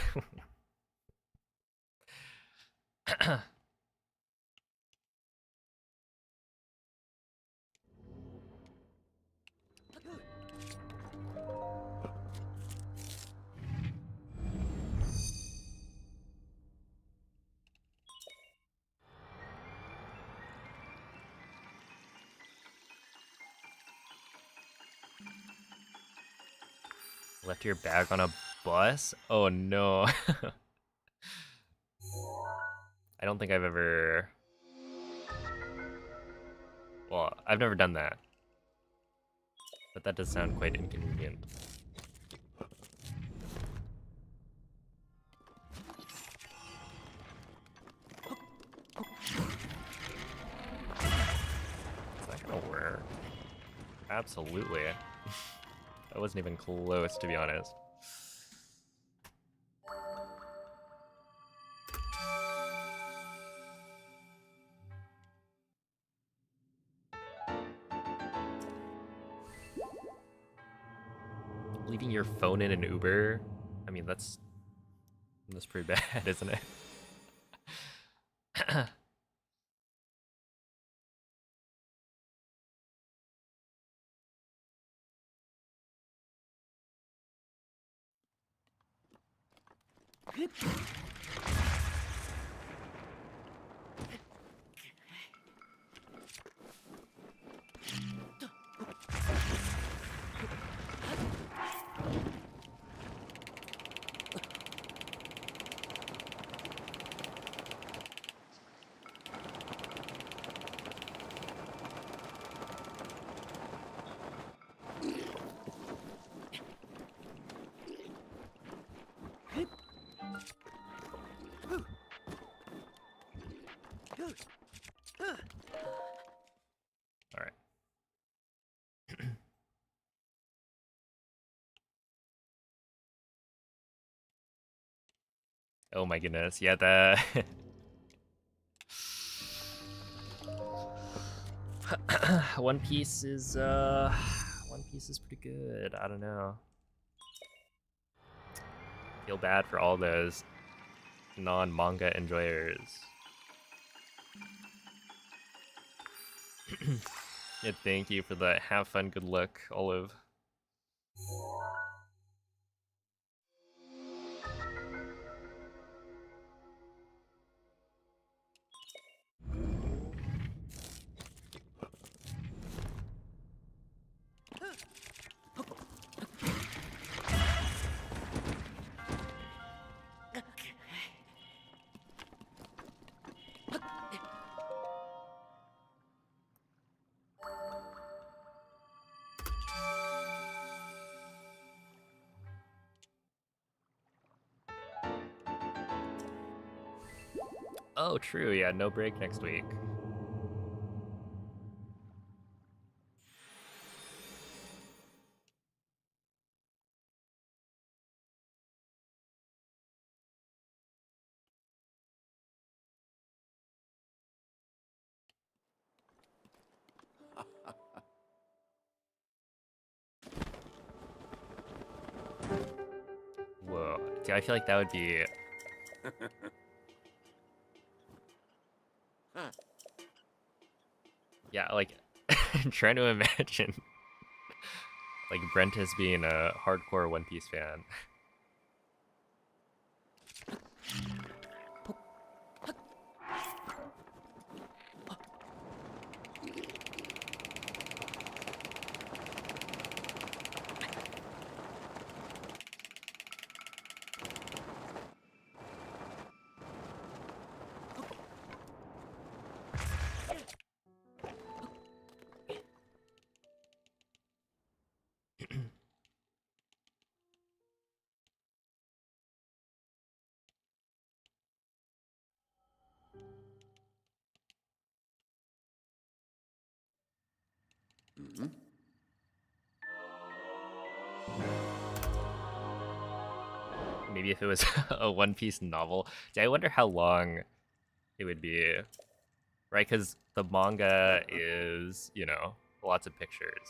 Left your bag on a bus? Oh no. I don't think I've ever... Well, I've never done that. But that does sound quite inconvenient. Is that gonna work? Absolutely. That wasn't even close, to be honest. Leaving your phone in an Uber? I mean, that's pretty bad, isn't it? Alright. Oh my goodness, yeah, that... One Piece is pretty good. I don't know. Feel bad for all those non-manga enjoyers. Yeah, thank you for the have fun, good luck, Olive. Oh, true, yeah, no break next week. See, I feel like that would be... Huh. Yeah, like, I'm trying to imagine, like, Brentis being a hardcore One Piece fan. Mm-hmm. Maybe if it was a One Piece novel. See, I wonder how long it would be, right? Because the manga is, you know, lots of pictures.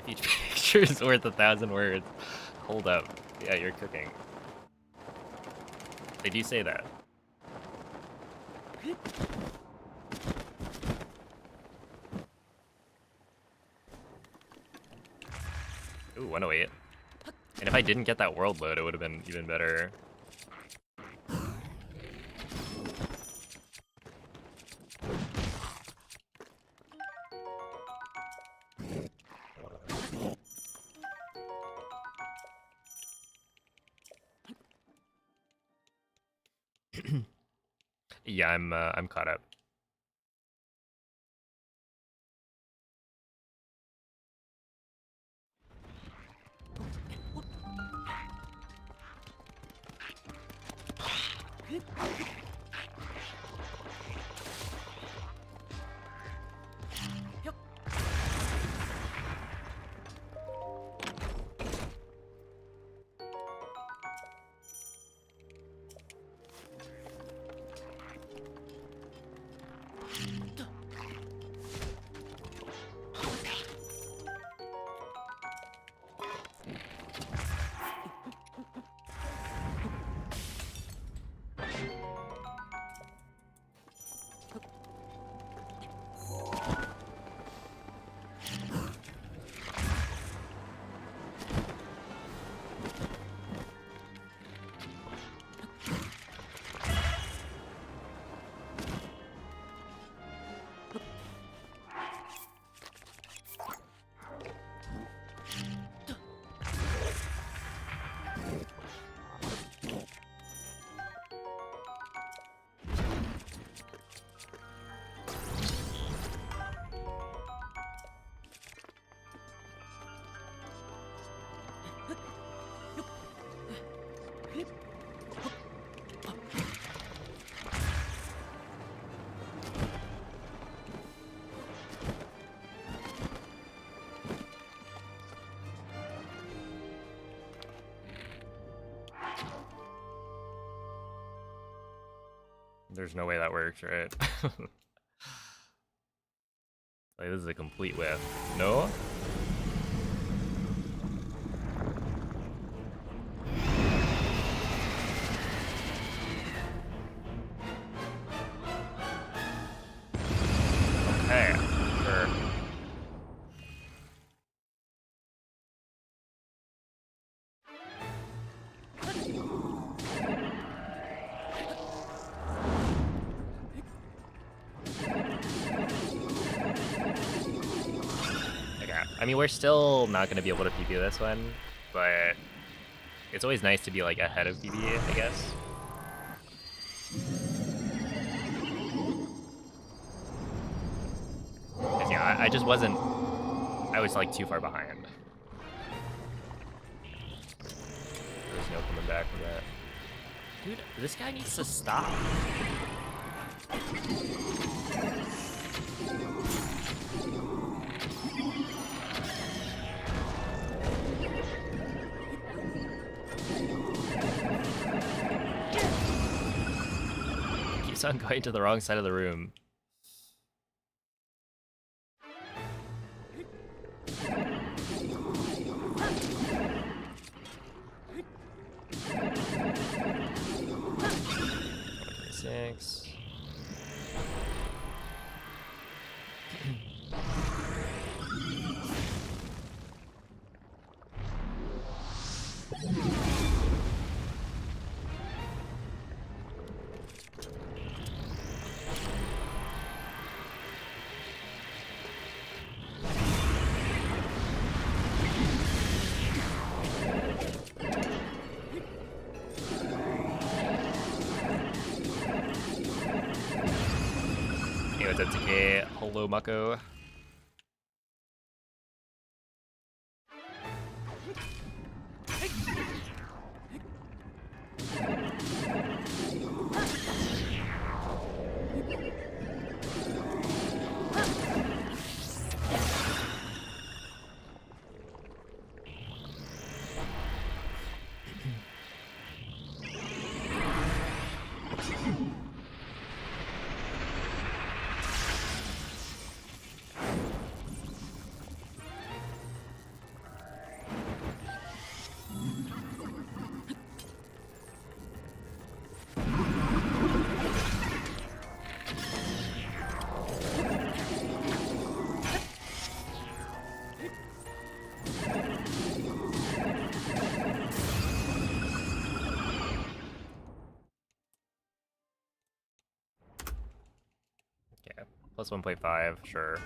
Each picture is worth 1,000 words. Hold up. Yeah, you're cooking. They do say that. Ooh, 108. And if I didn't get that world load, it would have been even better. Yeah, I'm caught up. There's no way that works, right? Like, this is a complete whiff. No? Okay, sure. I mean, we're still not going to be able to PB this one, but it's always nice to be, like, ahead of PB, I guess. I just wasn't. I was like too far behind. There's no coming back from that. Dude, this guy needs to stop. Keeps on going to the wrong side of the room. Six. Hey, what's up, TK? Hello, Mako. Plus 1.5, sure.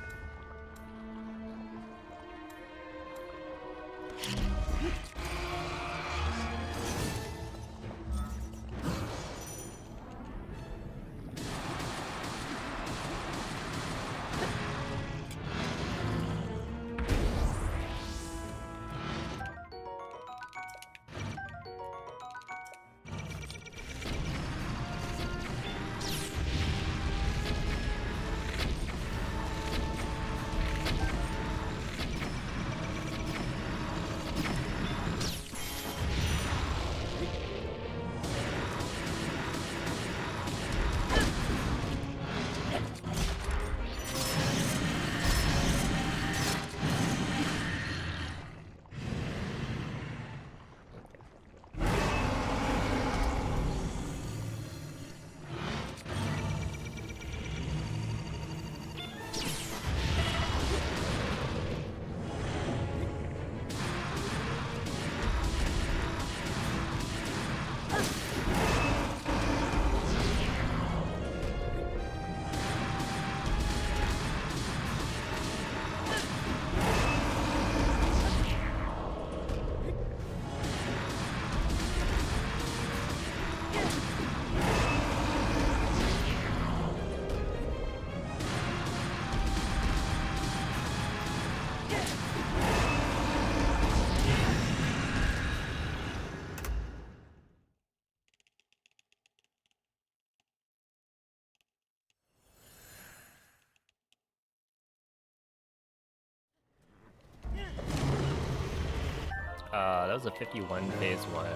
That was a 51 phase one,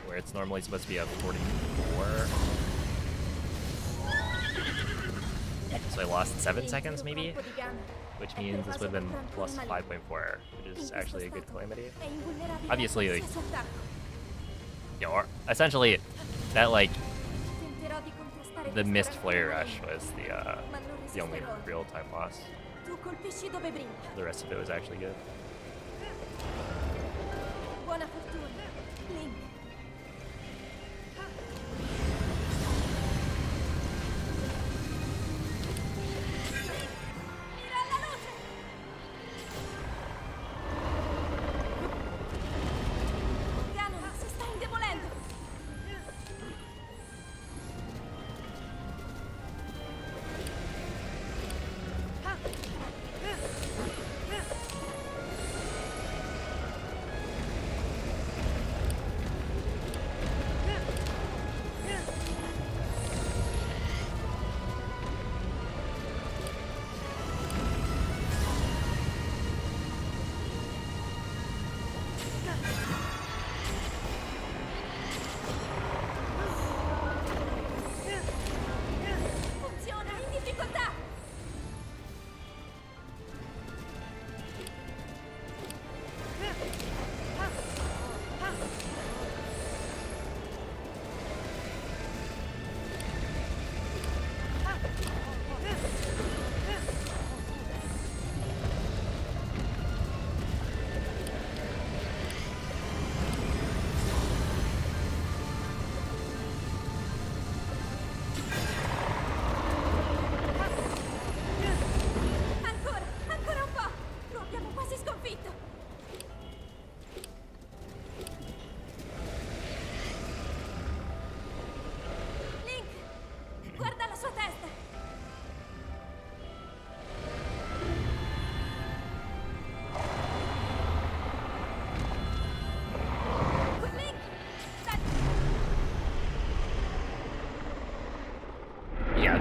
where it's normally supposed to be a 44. So I lost 7 seconds maybe, which means this would have been plus 5.4, which is actually a good calamity. Obviously, like, you know, essentially, that like the missed flare rush was the only real time loss. The rest of it was actually good. Buona fortuna, Link. Mira alla luce! Ganon si sta indebolendo!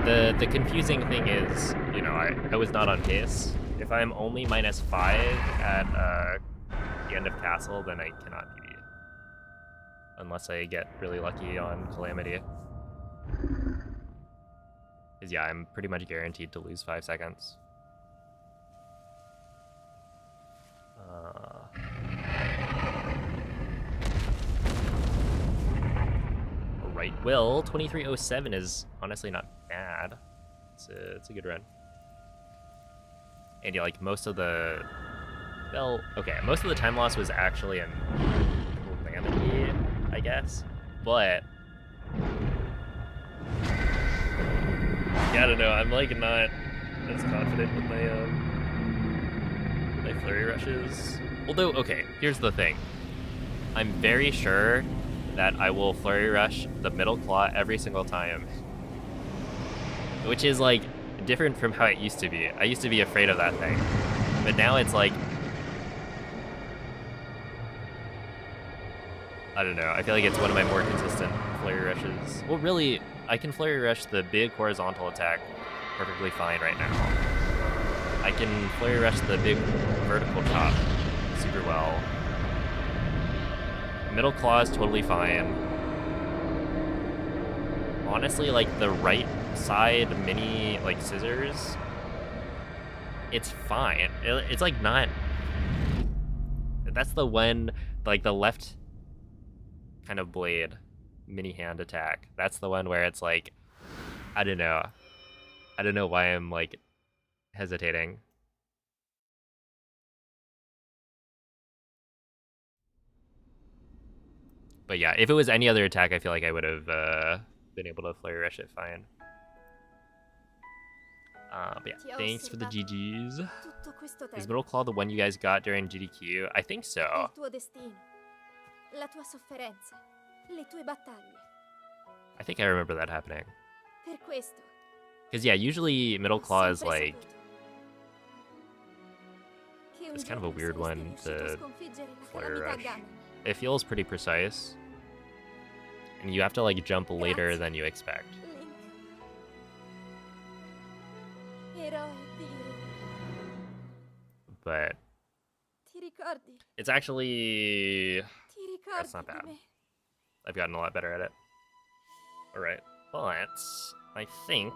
Yeah, the confusing thing is, you know, I was not on pace. If I'm only -5 at the end of Castle, then I cannot PB. Unless I get really lucky on Calamity. Because yeah, I'm pretty much guaranteed to lose 5 seconds. Alright, Will, 2307 is honestly not bad. It's a good run. And yeah, like most of the... Well, okay, most of the time loss was actually in Calamity, I guess. But... yeah, I don't know, I'm like not as confident with my flurry rushes. Although, okay, here's the thing. I'm very sure that I will flurry rush the middle claw every single time. Which is like different from how it used to be. I used to be afraid of that thing. But now it's like, I don't know, I feel like it's one of my more consistent flurry rushes. Well, really, I can flurry rush the big horizontal attack perfectly fine right now. I can flurry rush the big vertical chop super well. Middle claw is totally fine. Honestly, like the right side mini like scissors, it's fine. It's like not. That's the one, like the left kind of blade mini hand attack. That's the one where it's like, I don't know. I don't know why I'm like hesitating. But yeah, if it was any other attack, I feel like I would have been able to flurry rush it fine. But yeah, thanks for the GGs. Is middle claw the one you guys got during GDQ? I think so. Il tuo destino, la tua sofferenza, le tue battaglie. I think I remember that happening. Per questo, Because yeah, usually middle claw is sempre like, saputo che un it's kind of a giorno weird saresti one riuscito a to sconfiggere la flurry calamità rush. gamma. It feels pretty precise. And you have to like jump later than you expect. Link. Eroe di... But Ti ricordi? it's actually, Ti ricordi that's not di bad. me? I've gotten a lot better at it. Alright, but I think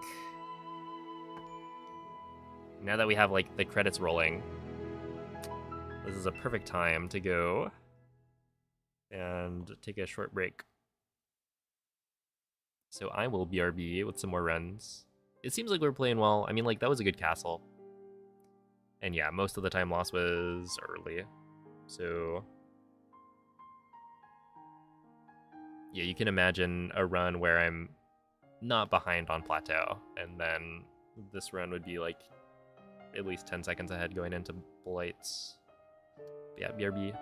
now that we have like the credits rolling, this is a perfect time to go and take a short break. So I will BRB with some more runs. It seems like we're playing well. I mean, like, that was a good castle. And yeah, most of the time loss was early. So yeah, you can imagine a run where I'm not behind on plateau, and then this run would be like at least 10 seconds ahead going into blights. But yeah, BRB.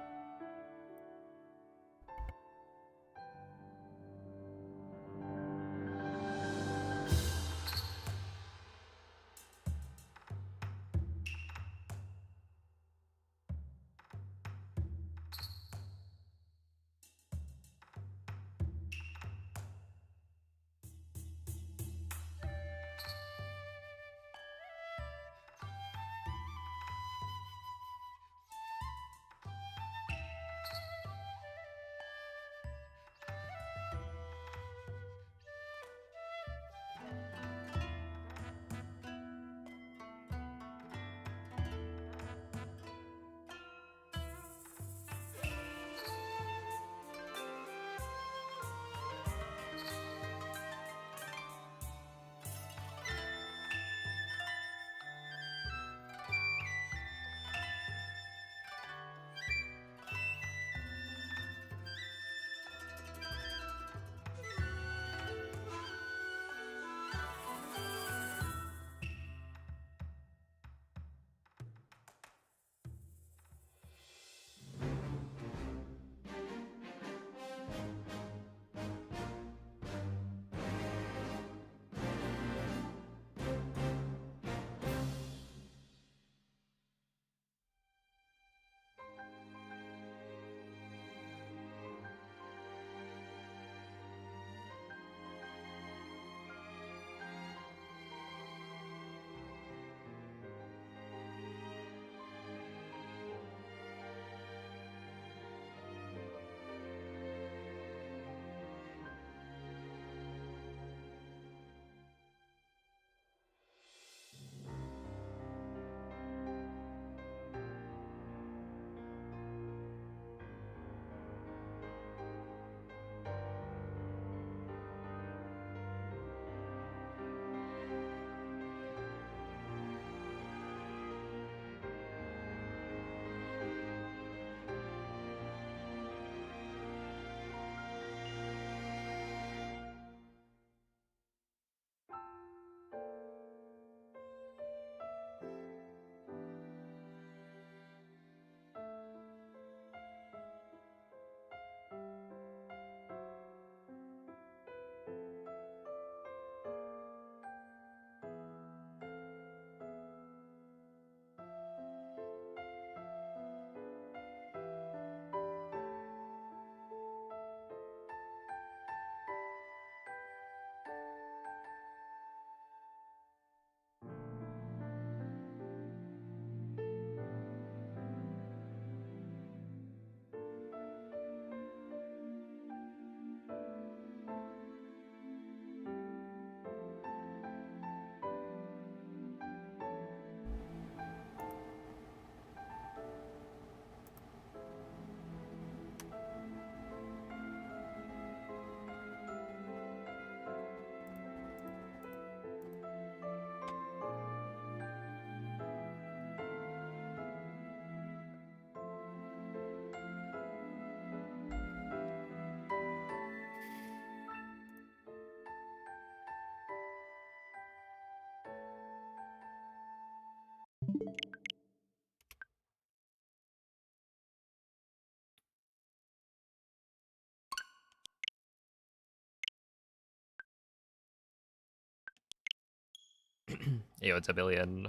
Hey, what's up, Alien?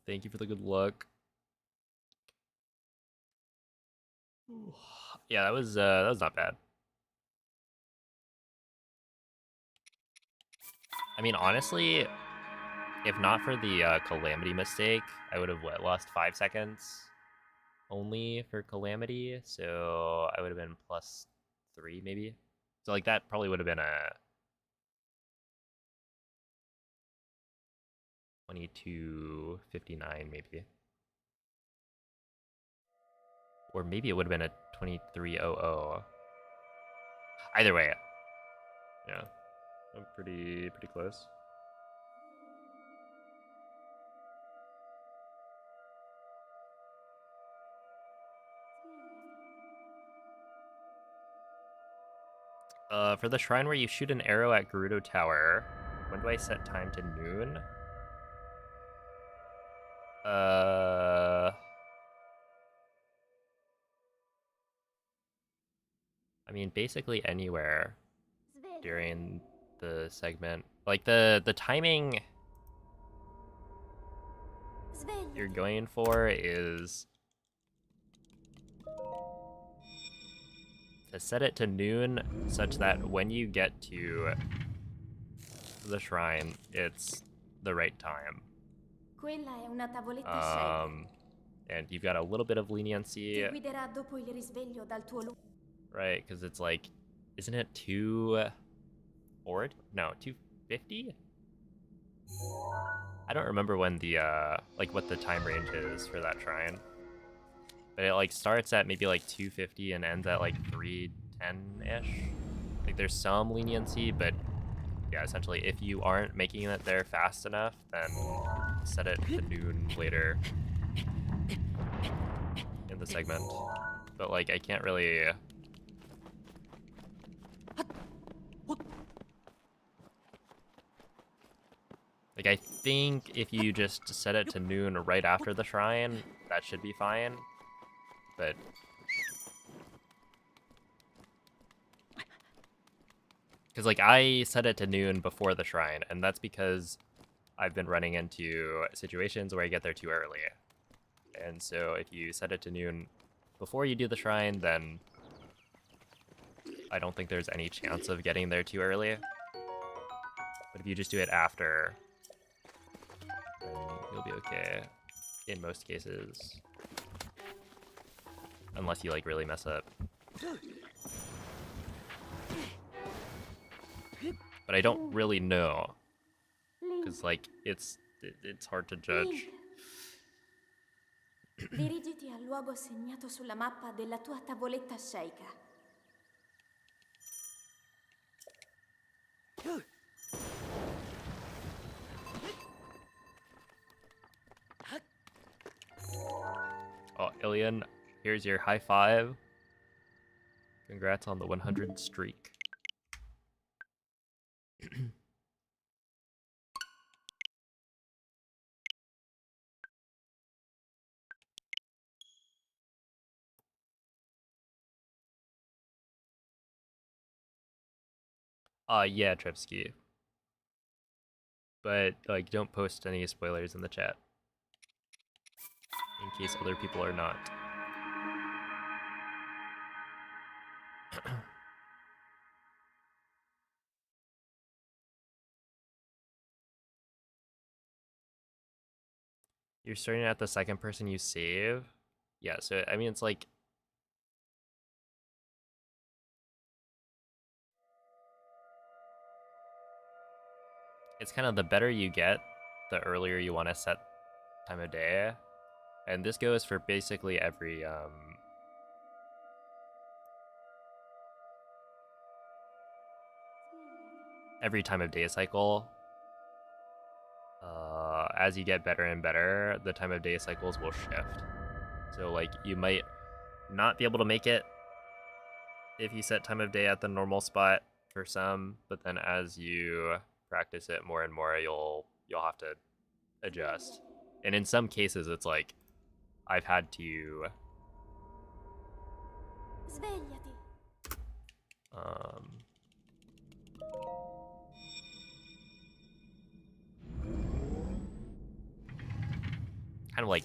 Thank you for the good luck. Yeah, that was not bad. I mean, honestly, if not for the Calamity mistake, I would have lost 5 seconds only for Calamity, so I would have been +3 maybe. So like that probably would have been a 22:59 maybe. Or maybe it would have been a 23:00. Either way, yeah, I'm pretty close. For the shrine where you shoot an arrow at Gerudo Tower, when do I set time to noon? I mean, basically anywhere during the segment. Like the timing you're Svegliati. going for is to set it to noon such that when you get to the shrine, it's the right time. Quella è una tavoletta scelta. And you've got a little bit of leniency, Ti guiderà dopo il risveglio dal tuo right? Because it's like, isn't it 240? No, 250? I don't remember when the like what the time range is for that shrine. But it like starts at maybe like 250 and ends at like 310-ish. Like there's some leniency, but yeah, essentially if you aren't making it there fast enough, then set it to noon later in the segment. But like I can't really like I think if you just set it to noon right after the shrine, that should be fine. But because like I set it to noon before the shrine, and that's because I've been running into situations where I get there too early. And so if you set it to noon before you do the shrine, then I don't think there's any chance of getting there too early. But if you just do it after, then you'll be okay in most cases. Unless you like really mess up. But I don't really know, because like it's hard to judge. Dirigiti al luogo segnato sulla mappa della tua tavoletta sceicca. Oh, Ilian, here's your high five. Congrats on the 100 streak. Yeah, Trepsky. But like, don't post any spoilers in the chat, in case other people are not. You're starting at the second person you save? Yeah, so I mean, it's like, it's kind of the better you get, the earlier you want to set time of day. And this goes for basically every time of day cycle. As you get better and better, the time of day cycles will shift. So like you might not be able to make it if you set time of day at the normal spot for some, but then as you practice it more and more, you'll have to adjust. And in some cases, it's like I've had to Svegliati. kind of like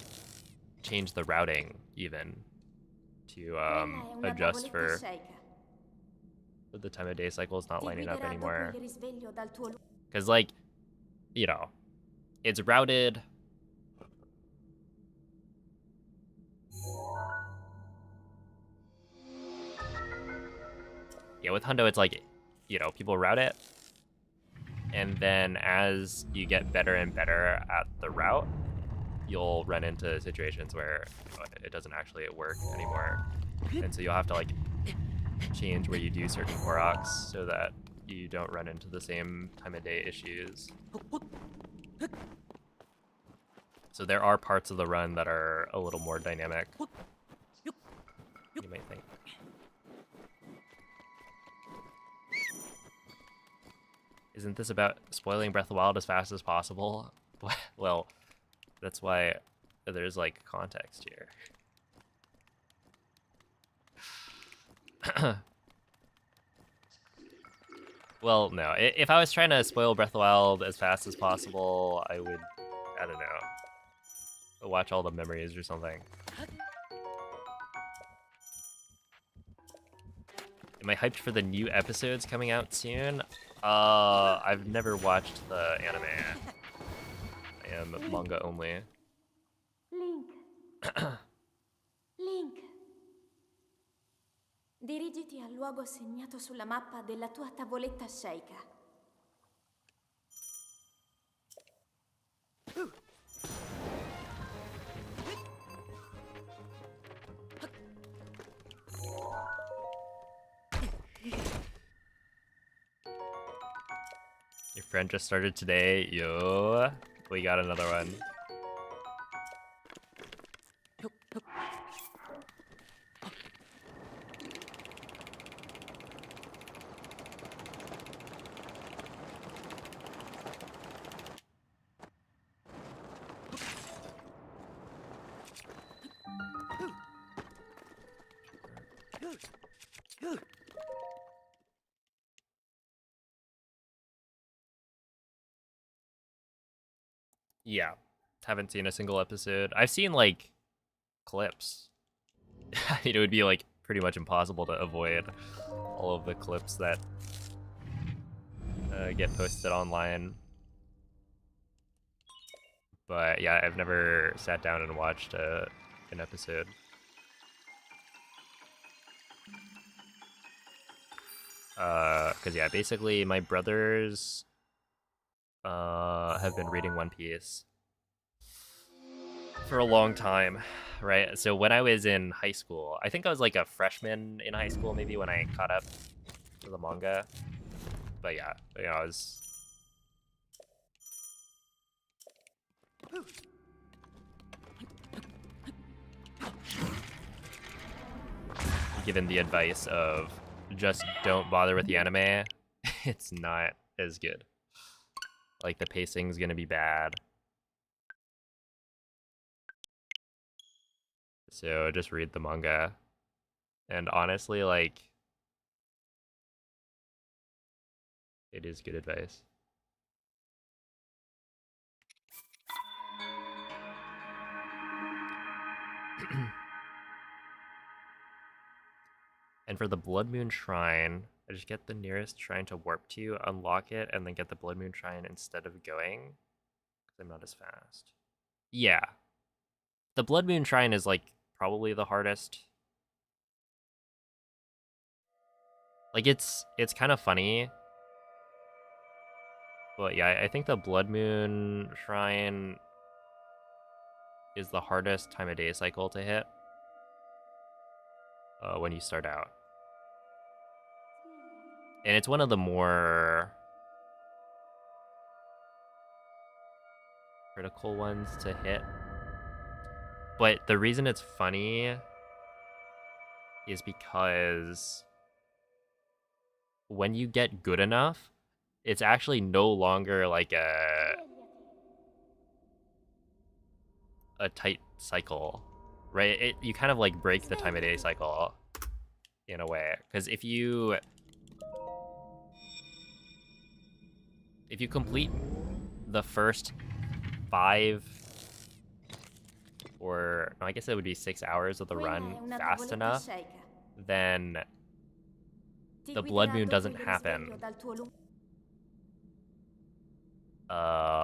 change the routing even to Quella è una adjust tavoletta for sceicca. the time of day cycles not Ti lining up guiderà dopo anymore. il risveglio dal tuo Because, like, you know, it's routed. Yeah, with Hundo, it's like, you know, people route it. And then as you get better and better at the route, you'll run into situations where it doesn't actually work anymore. And so you'll have to, like, change where you do certain Koroks so that you don't run into the same time of day issues. So there are parts of the run that are a little more dynamic, you might think. Isn't this about spoiling Breath of the Wild as fast as possible? Well, that's why there's, like, context here. Well, no. If I was trying to spoil Breath of the Wild as fast as possible, I would, I don't know, watch all the memories or something. Am I hyped for the new episodes coming out soon? I've never watched the anime. I am manga only. Link. Link. Dirigiti al luogo segnato sulla mappa della tua tavoletta sceicca. Your friend just started today. Yo, we got another one. Yeah, haven't seen a single episode. I've seen, like, clips. It would be, like, pretty much impossible to avoid all of the clips that get posted online. But yeah, I've never sat down and watched an episode. Cause yeah, basically my brothers have been reading One Piece for a long time, right? So when I was in high school, I think I was like a freshman in high school, maybe, when I caught up to the manga. But yeah, you know, I was given the advice of just don't bother with the anime. It's not as good. Like, the pacing's gonna be bad. So just read the manga. And honestly, like, it is good advice. And for the Blood Moon Shrine, I just get the nearest shrine to warp to, unlock it, and then get the Blood Moon Shrine instead of going, because I'm not as fast. Yeah. The Blood Moon Shrine is, like, probably the hardest. Like, it's kind of funny. But yeah, I think the Blood Moon Shrine is the hardest time of day cycle to hit when you start out. And it's one of the more critical ones to hit. But the reason it's funny is because when you get good enough, it's actually no longer like a tight cycle, right? You kind of like break the time of day cycle in a way, because if you complete the first 5 or no, I guess it would be 6 hours of the Quella è run una fast tavoletta enough, sceicca. then Ti the blood guiderà moon dopo doesn't il happen risveglio dal tuo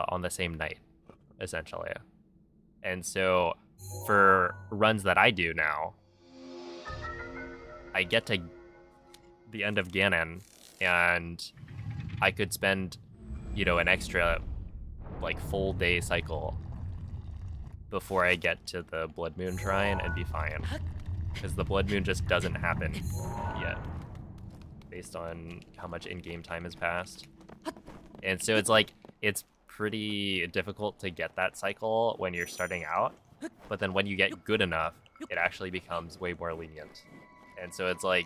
on the same night, essentially. And so for runs that I do now, I get to the end of Ganon, and I could spend, you know, an extra, like, full day cycle before I get to the Blood Moon Shrine and be fine. Because the Blood Moon just doesn't happen yet, based on how much in-game time has passed. And so it's like, it's pretty difficult to get that cycle when you're starting out, but then when you get good enough, it actually becomes way more lenient. And so it's like,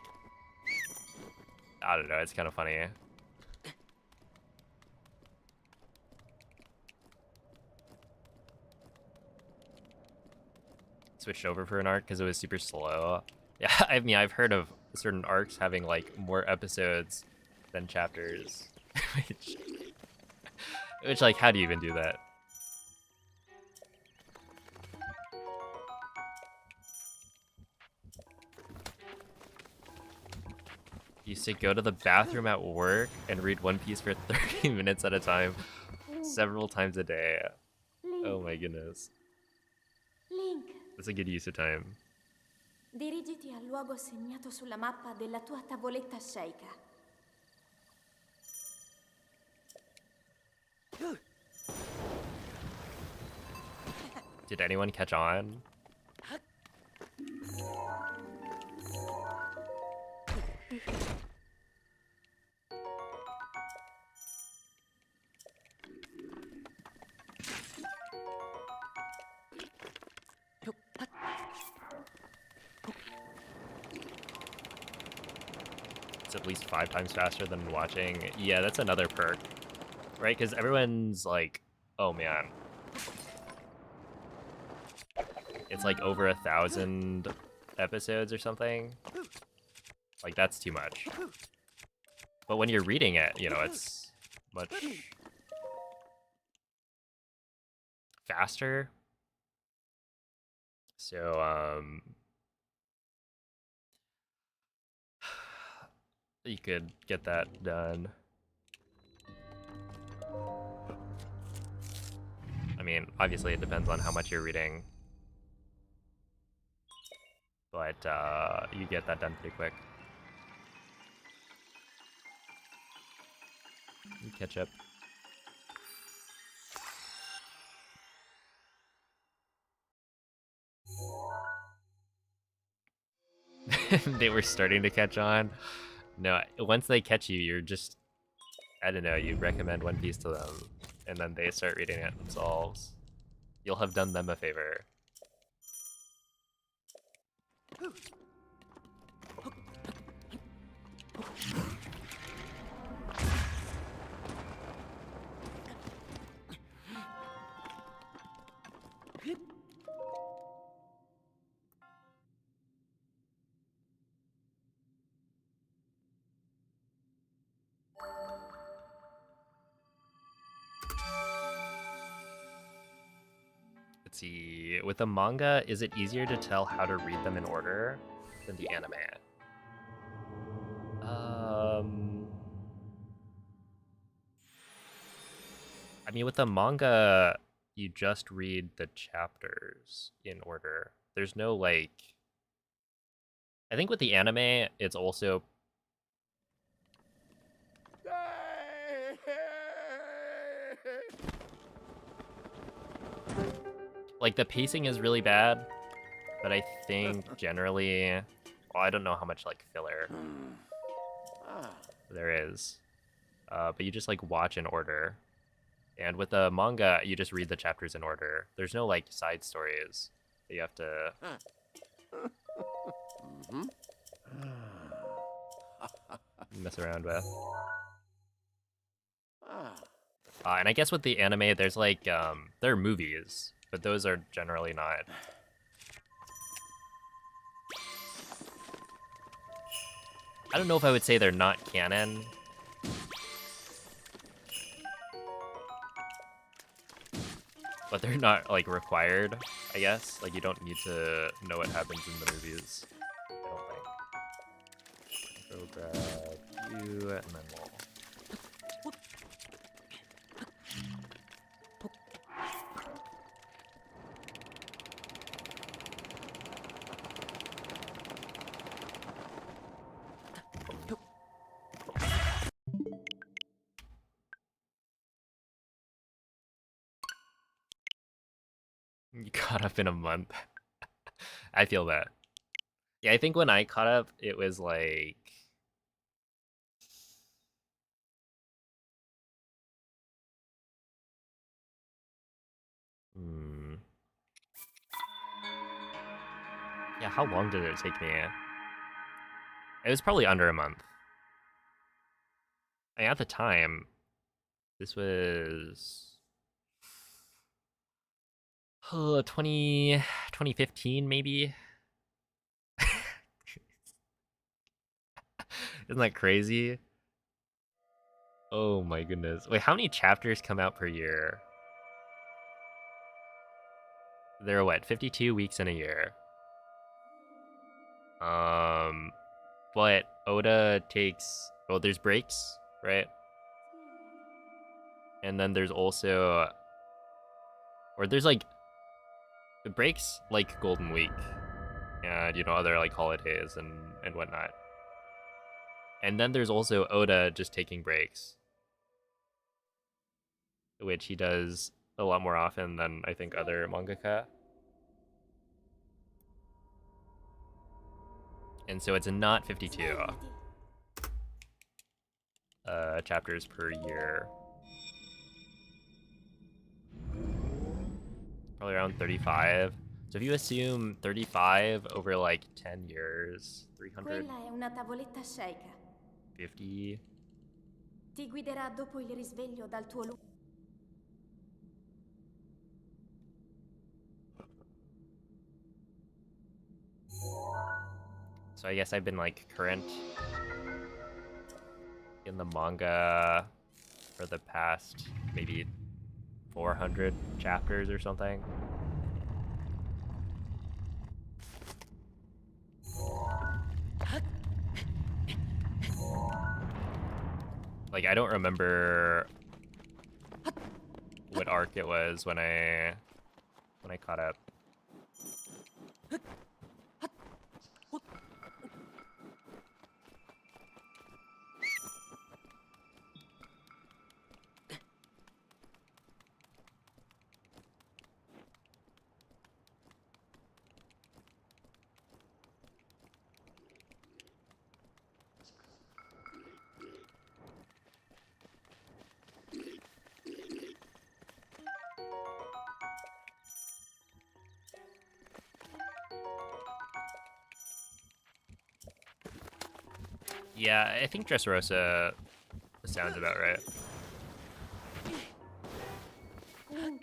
I don't know, it's kind of funny. Switched over for an arc because it was super slow. Yeah, I mean, I've heard of certain arcs having like more episodes than chapters, which like, how do you even do that? Used to go to the bathroom at work and read One Piece for 30 minutes at a time, several times a day. Oh my goodness. Link, That's a good use of time. dirigiti al luogo segnato sulla mappa della tua tavoletta sceicca. Did anyone catch on? It's at least 5 times faster than watching. Yeah, that's another perk, right? Because everyone's like, oh man, it's like over 1,000 episodes or something. Like, that's too much. But when you're reading it, you know, it's much faster. So, you could get that done. I mean, obviously it depends on how much you're reading. But, you get that done pretty quick. You catch up. They were starting to catch on. No, once they catch you, you're just, I don't know, you recommend One Piece to them, and then they start reading it themselves. You'll have done them a favor. Let's see, with the manga, is it easier to tell how to read them in order than the anime? I mean, with the manga, you just read the chapters in order. There's no, like... I think with the anime, it's also... Like, the pacing is really bad, but I think generally... Well, I don't know how much, like, filler there is. But you just, like, watch in order. And with the manga, you just read the chapters in order. There's no, like, side stories that you have to... mess around with. And I guess with the anime, there's, like, there are movies, but those are generally not... I don't know if I would say they're not canon. but they're not like required, I guess. Like you don't need to know what happens in the movies, I don't think. Go grab you, and then we'll... You caught up in a month. I feel that. Yeah, I think when I caught up, it was like... Yeah, how long did it take me? It was probably under a month. And at the time, this was... 2015 maybe? Isn't that crazy? Oh my goodness. Wait, how many chapters come out per year? There are what, 52 weeks in a year? But Oda takes... Well, there's breaks, right? And then there's also... Or there's like... The breaks like Golden Week. And, you know, other like holidays and whatnot. And then there's also Oda just taking breaks. Which he does a lot more often than I think other mangaka. And so it's not 52 chapters per year. Probably around 35. So if you assume 35 over like 10 years, 350. Quella è una tavoletta sceicca. Ti guiderà dopo il risveglio dal tuo luogo. So I guess I've been like current in the manga for the past maybe 400 chapters or something. Like I don't remember what arc it was when I caught up. Yeah, I think Dressrosa sounds about right. Link.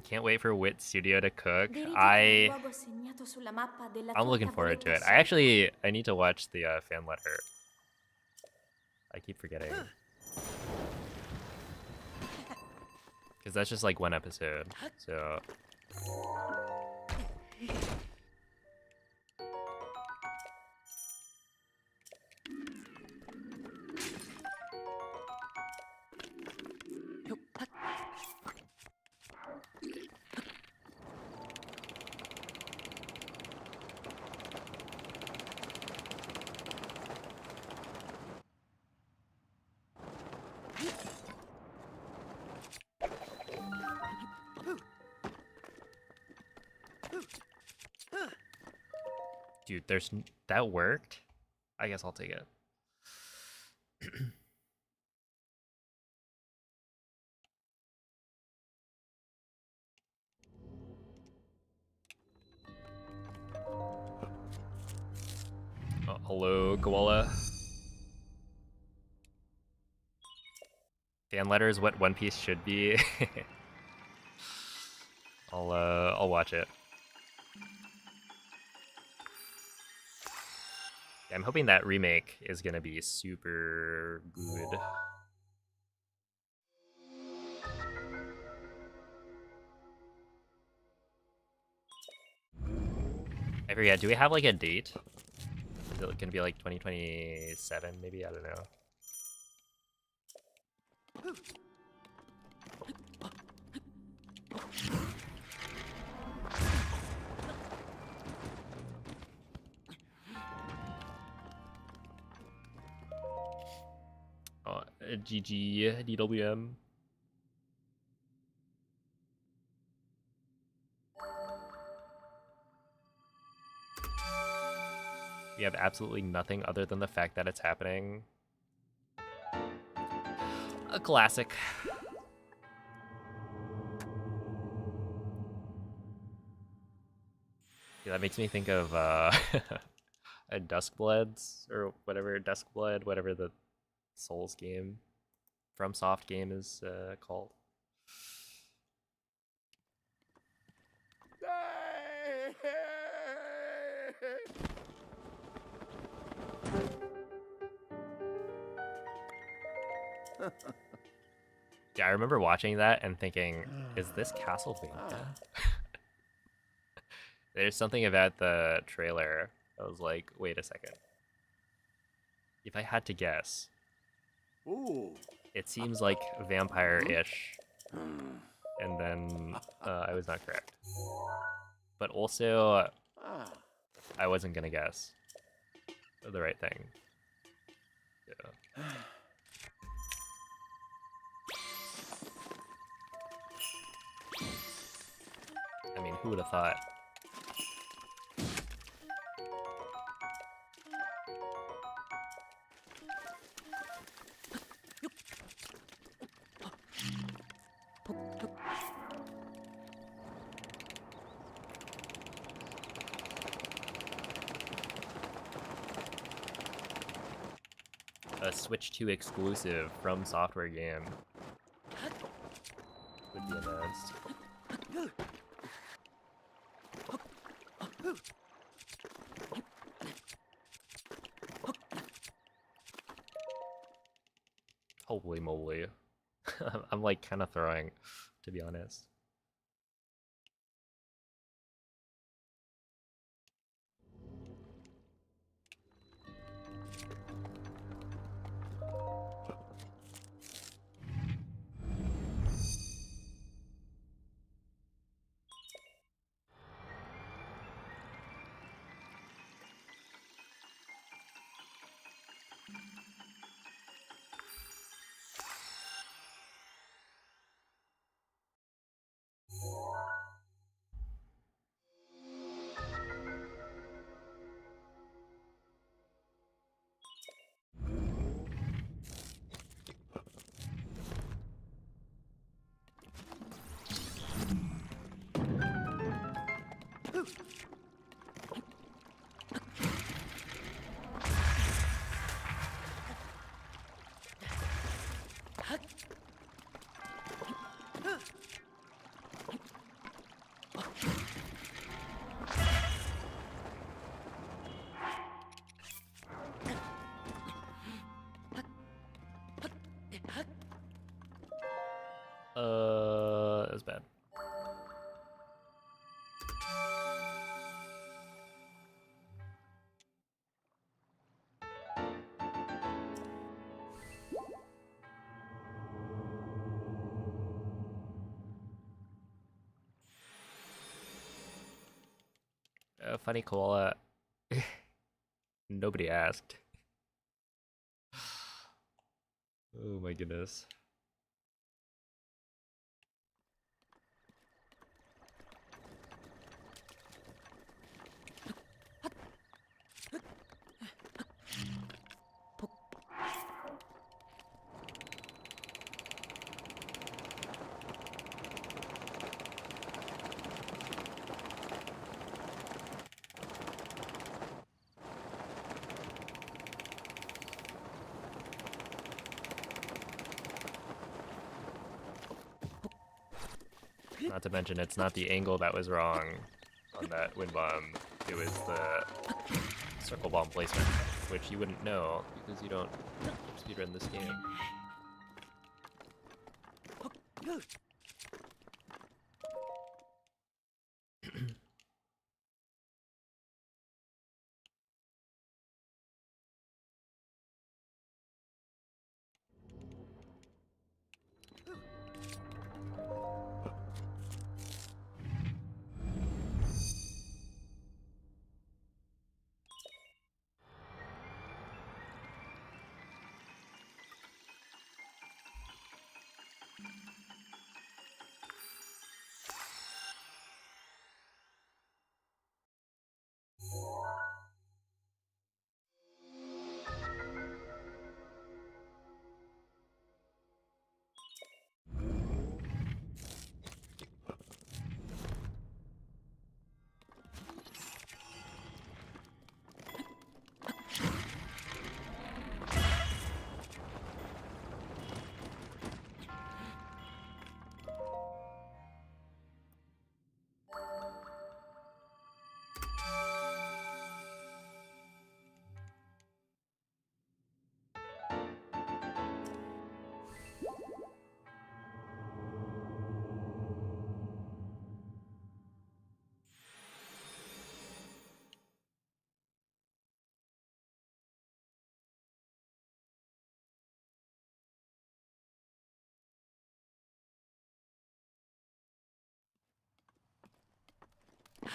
Can't wait for Wit Studio to cook. Dirigiti I'm al luogo segnato sulla mappa della tua looking forward to it. tavoletta I need to watch the fan letter. I keep forgetting. Because that's just like one episode, so... Dude, that worked? I guess I'll take it. Oh, hello, Koala. Fan letter is what One Piece should be. I'll watch it. Yeah, I'm hoping that remake is gonna be super good. forget, do we have like a date? Is it gonna be like 2027 maybe? I don't know. Oh, GG, DWM. We have absolutely nothing other than the fact that it's happening. A classic. Yeah, that makes me think of a Duskbloods or whatever, Duskblood, whatever the Souls game, from Soft game is called. Yeah, I remember watching that and thinking, is this Castlevania? There's something about the trailer. I was like, wait a second. If I had to guess, Ooh. it seems like vampire-ish. And then I was not correct. But also, I wasn't gonna guess the right thing. Yeah. I mean, who would have thought? A Switch 2 exclusive from software game would be announced. Holy moly. I'm like kind of throwing, to be honest. That was bad. Funny koala. Nobody asked. Oh my goodness. Not to mention, it's not the angle that was wrong on that wind bomb. It was the circle bomb placement, which you wouldn't know because you don't speedrun this game.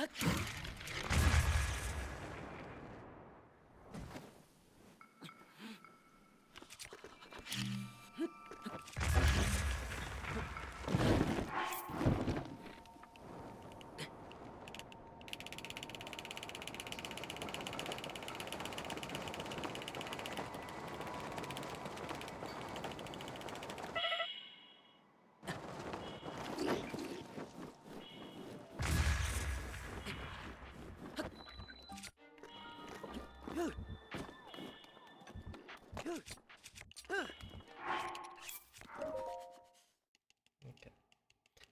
Okay.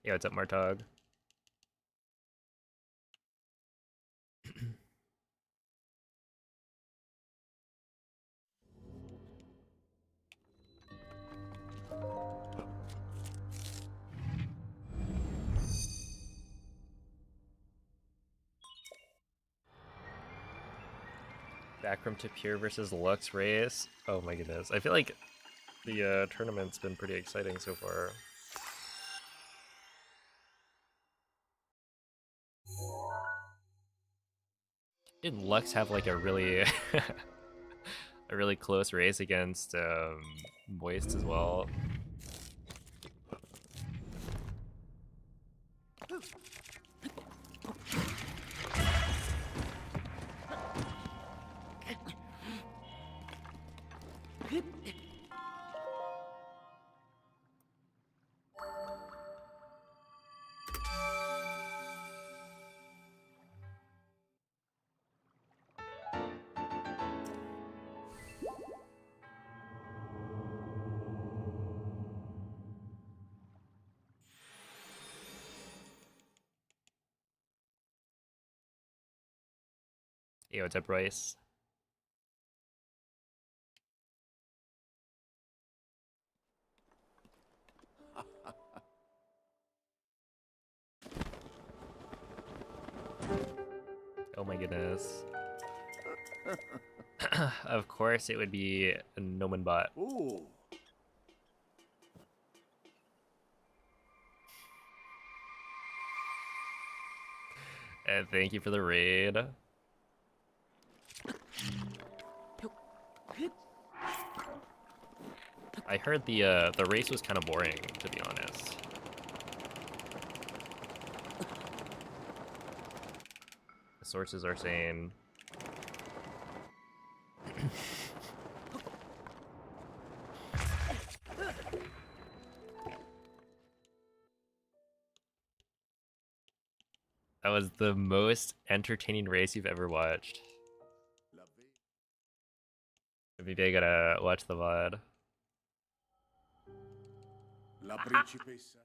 Yeah, what's up, Martog? Backroom to Pure versus Lux race. Oh my goodness. I feel like the tournament's been pretty exciting so far. Didn't Lux have like a really a really close race against Moist as well? Yo, what's up, Bryce? Oh my goodness. Of course it would be a Noman bot. Ooh. And thank you for the raid. I heard the race was kind of boring, to be honest. The sources are saying that was the most entertaining race you've ever watched. Maybe I gotta watch the VOD. La principessa.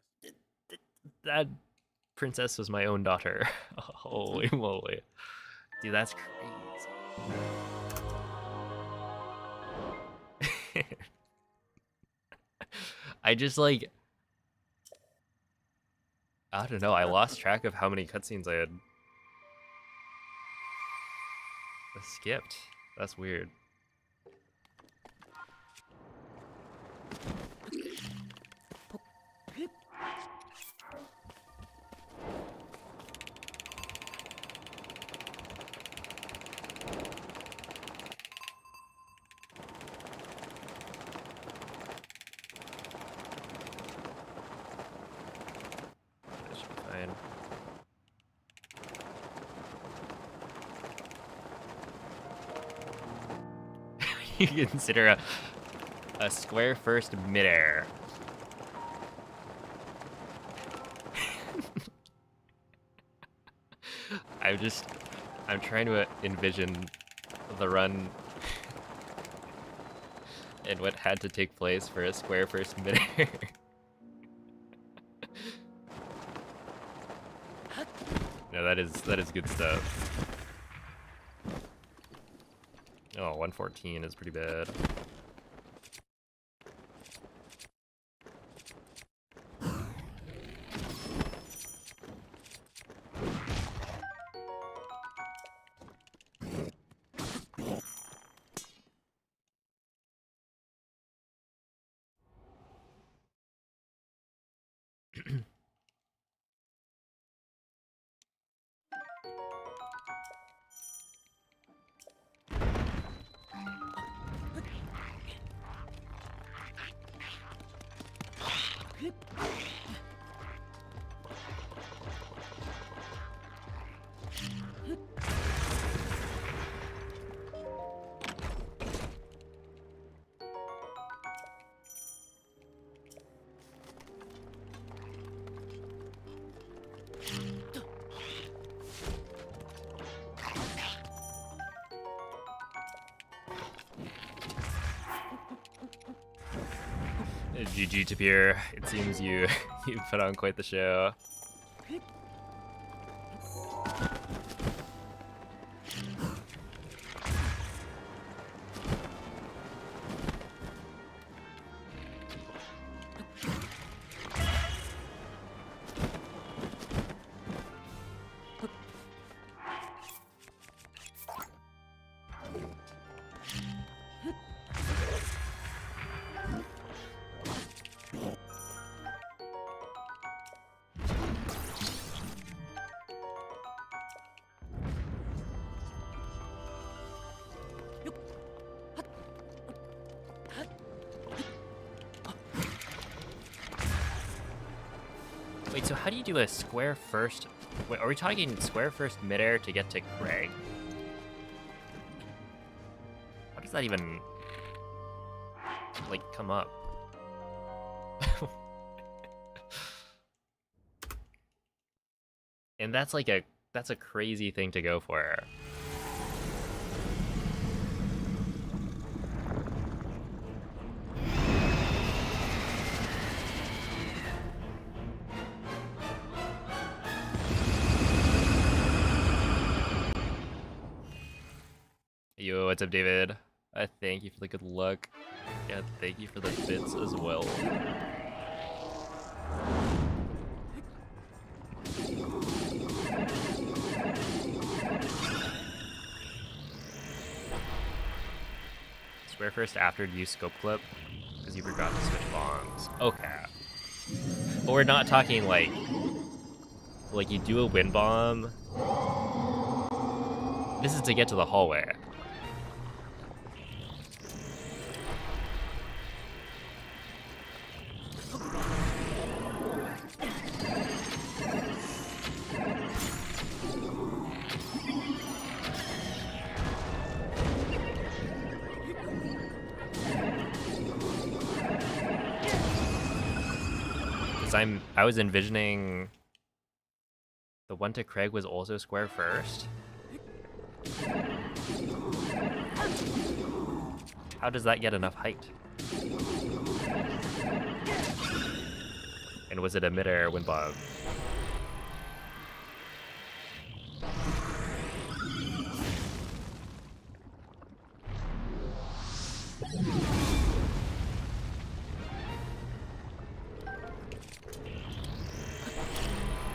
That princess was my own daughter. Holy moly. Dude, that's crazy. I just like, I don't know, I lost track of how many cutscenes I had skipped. That's weird. That should be fine. You consider a square first midair. I'm trying to envision the run and what had to take place for a square first midair. No, that is good stuff. Oh, 114 is pretty bad. GG Tapir, it seems you you put on quite the show. Wait, so how do you do a square first? Wait, are we talking square first midair to get to Craig? How does that even, like, come up? And that's like that's a crazy thing to go for. Yo, what's up, David? Thank you for the good luck. Yeah, thank you for the bits as well. Swear first after to use scope clip because you forgot to switch bombs. Okay. But we're not talking like you do a wind bomb. This is to get to the hallway. I was envisioning the one to Craig was also square first. How does that get enough height? And was it a midair wind bomb?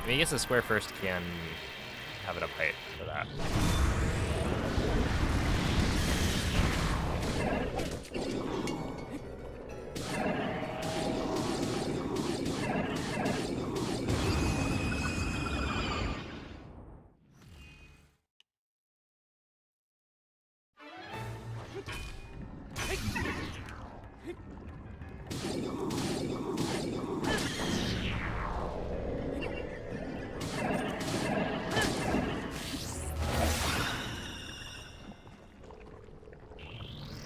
I guess the square first can have enough height for that.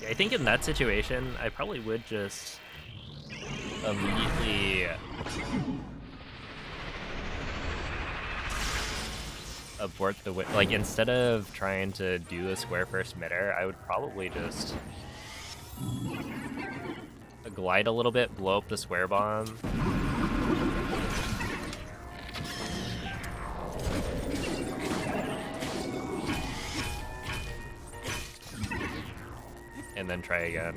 I think in that situation, I probably would just immediately abort the like instead of trying to do a square first midair, I would probably just glide a little bit, blow up the square bomb. And then try again.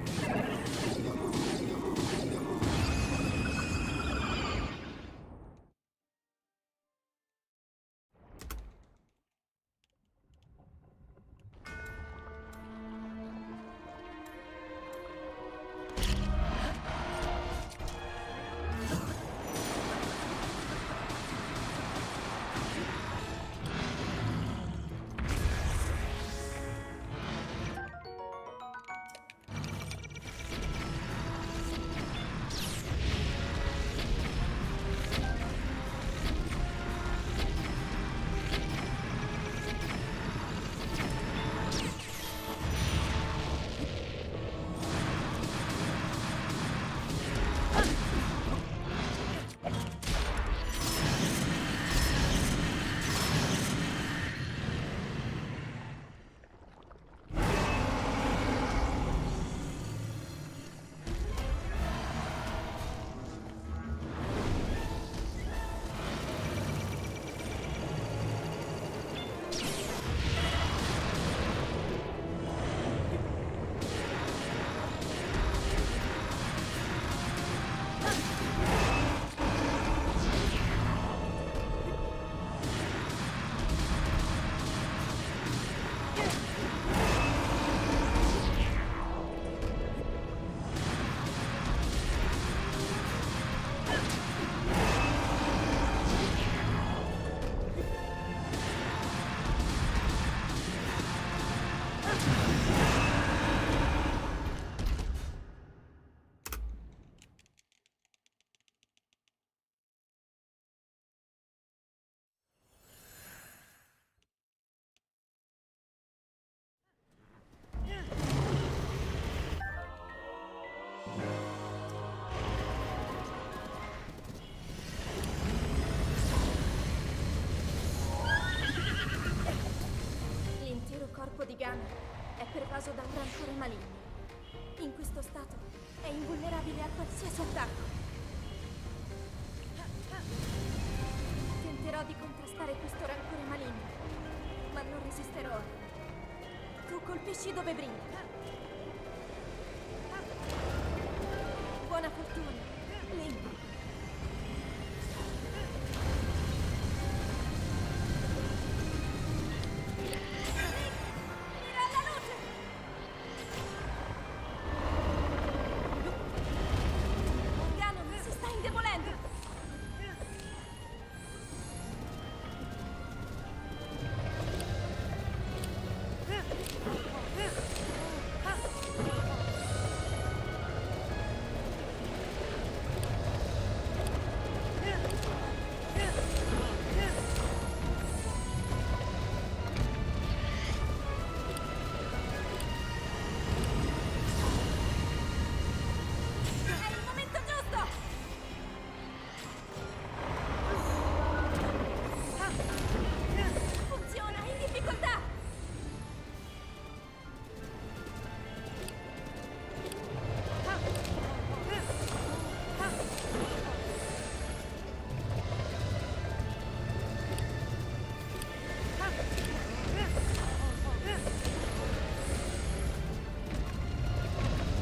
Gun è pervaso da un rancore maligno. In questo stato è invulnerabile a qualsiasi attacco. Tenterò di contrastare questo rancore maligno, ma non resisterò. Tu colpisci dove brinda. Buona fortuna, Link. Mira alla luce! Ganon si sta indebolendo. È il momento giusto! Funziona in difficoltà!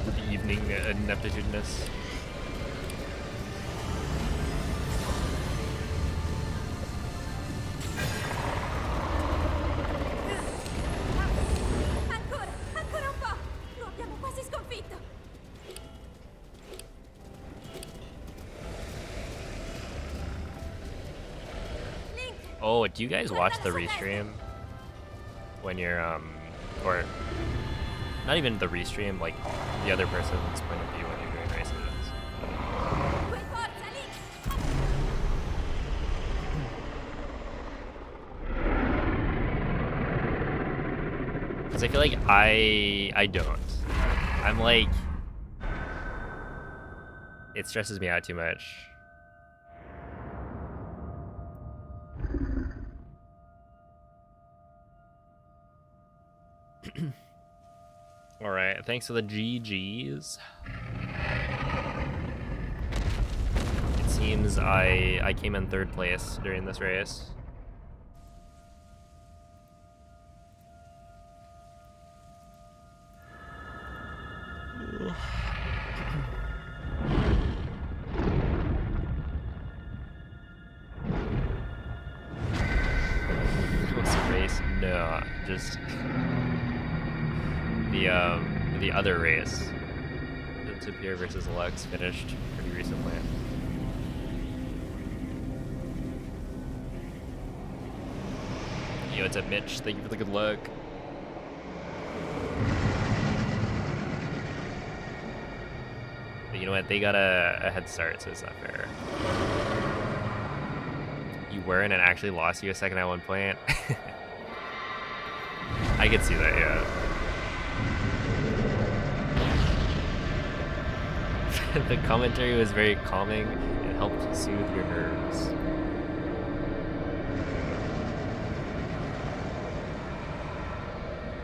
Good evening, ineptitudinous. Ancora un po'! Lo abbiamo quasi sconfitto! Link! Oh, do you guys watch the restream when you're or not even the restream, like the other person's point of view when you're doing races? Quel forza, Link! Because I feel like I don't. I'm like, it stresses me out too much. All right, thanks for the GGs. It seems I came in third place during this race. What's the race? No, just the other race. The Tapir versus Lux finished pretty recently. Yo, it's a Mitch. Thank you for the good luck. But you know what? They got a head start, so it's not fair. You weren't and actually lost you a second at one point. I could see that, yeah. The commentary was very calming and helped soothe your nerves.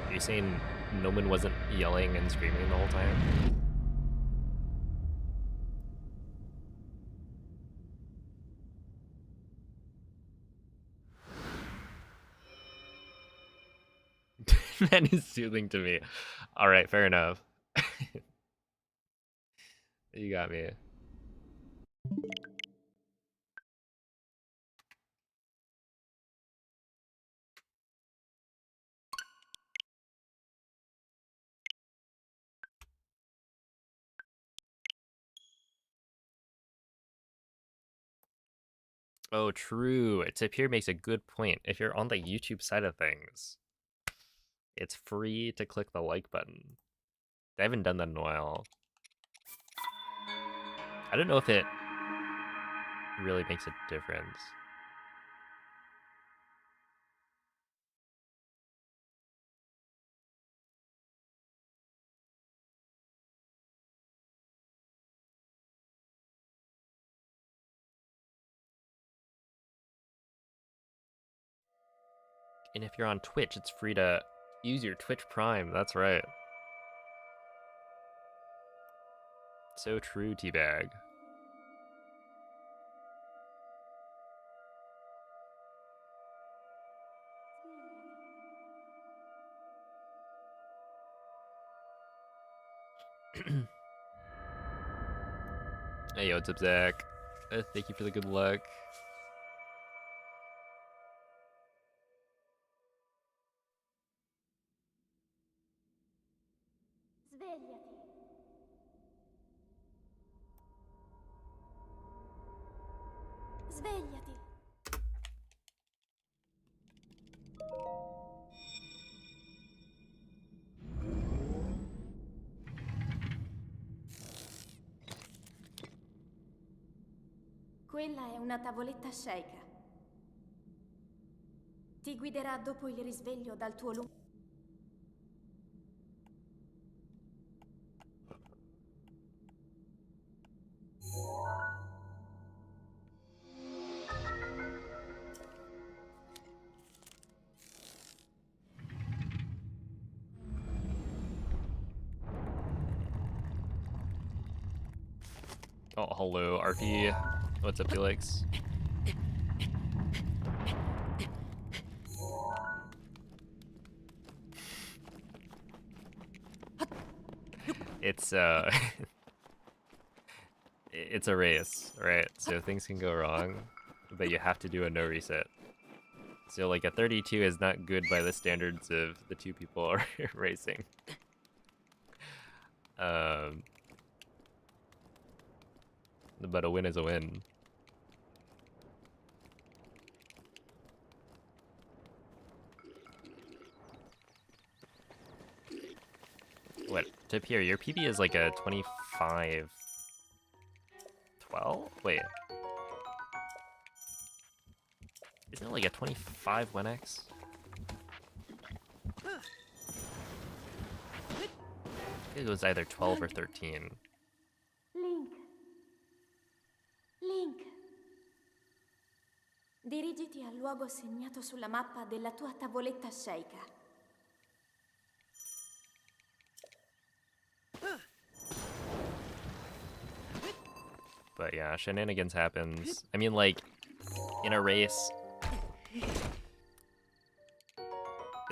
Are you saying Noman wasn't yelling and screaming the whole time? That is soothing to me. Alright, fair enough. You got me. Oh, true. Tapir makes a good point. If you're on the YouTube side of things, it's free to click the like button. I haven't done that in a while. I don't know if it really makes a difference. And if you're on Twitch, it's free to Use your Twitch Prime, that's right. So true, Teabag. Hey, yo, what's up, Zach? Thank you for the good luck. Svegliati. Svegliati. Quella è una tavoletta sceika. Ti guiderà dopo il risveglio dal tuo lungo... Oh, hello, RP. What's up, Felix? It's it's a race, right? So things can go wrong, but you have to do a no reset. So like a 32 is not good by the standards of the two people racing. But a win is a win. What? Tip here, your PB is like a 25... 12? Wait. Isn't it like a 25 1x? I think it was either 12 or 13. Link. Link. Dirigiti al luogo segnato sulla mappa della tua tavoletta sceika. But yeah, shenanigans happens. I mean, like, in a race,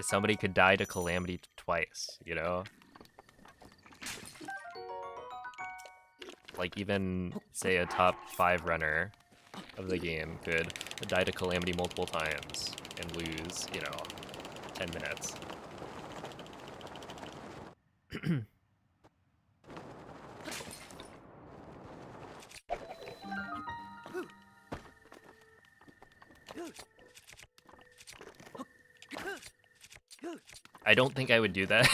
somebody could die to Calamity twice, you know? Like, even, say, a top 5 runner of the game could die to Calamity multiple times and lose, you know, 10 minutes. I don't think I would do that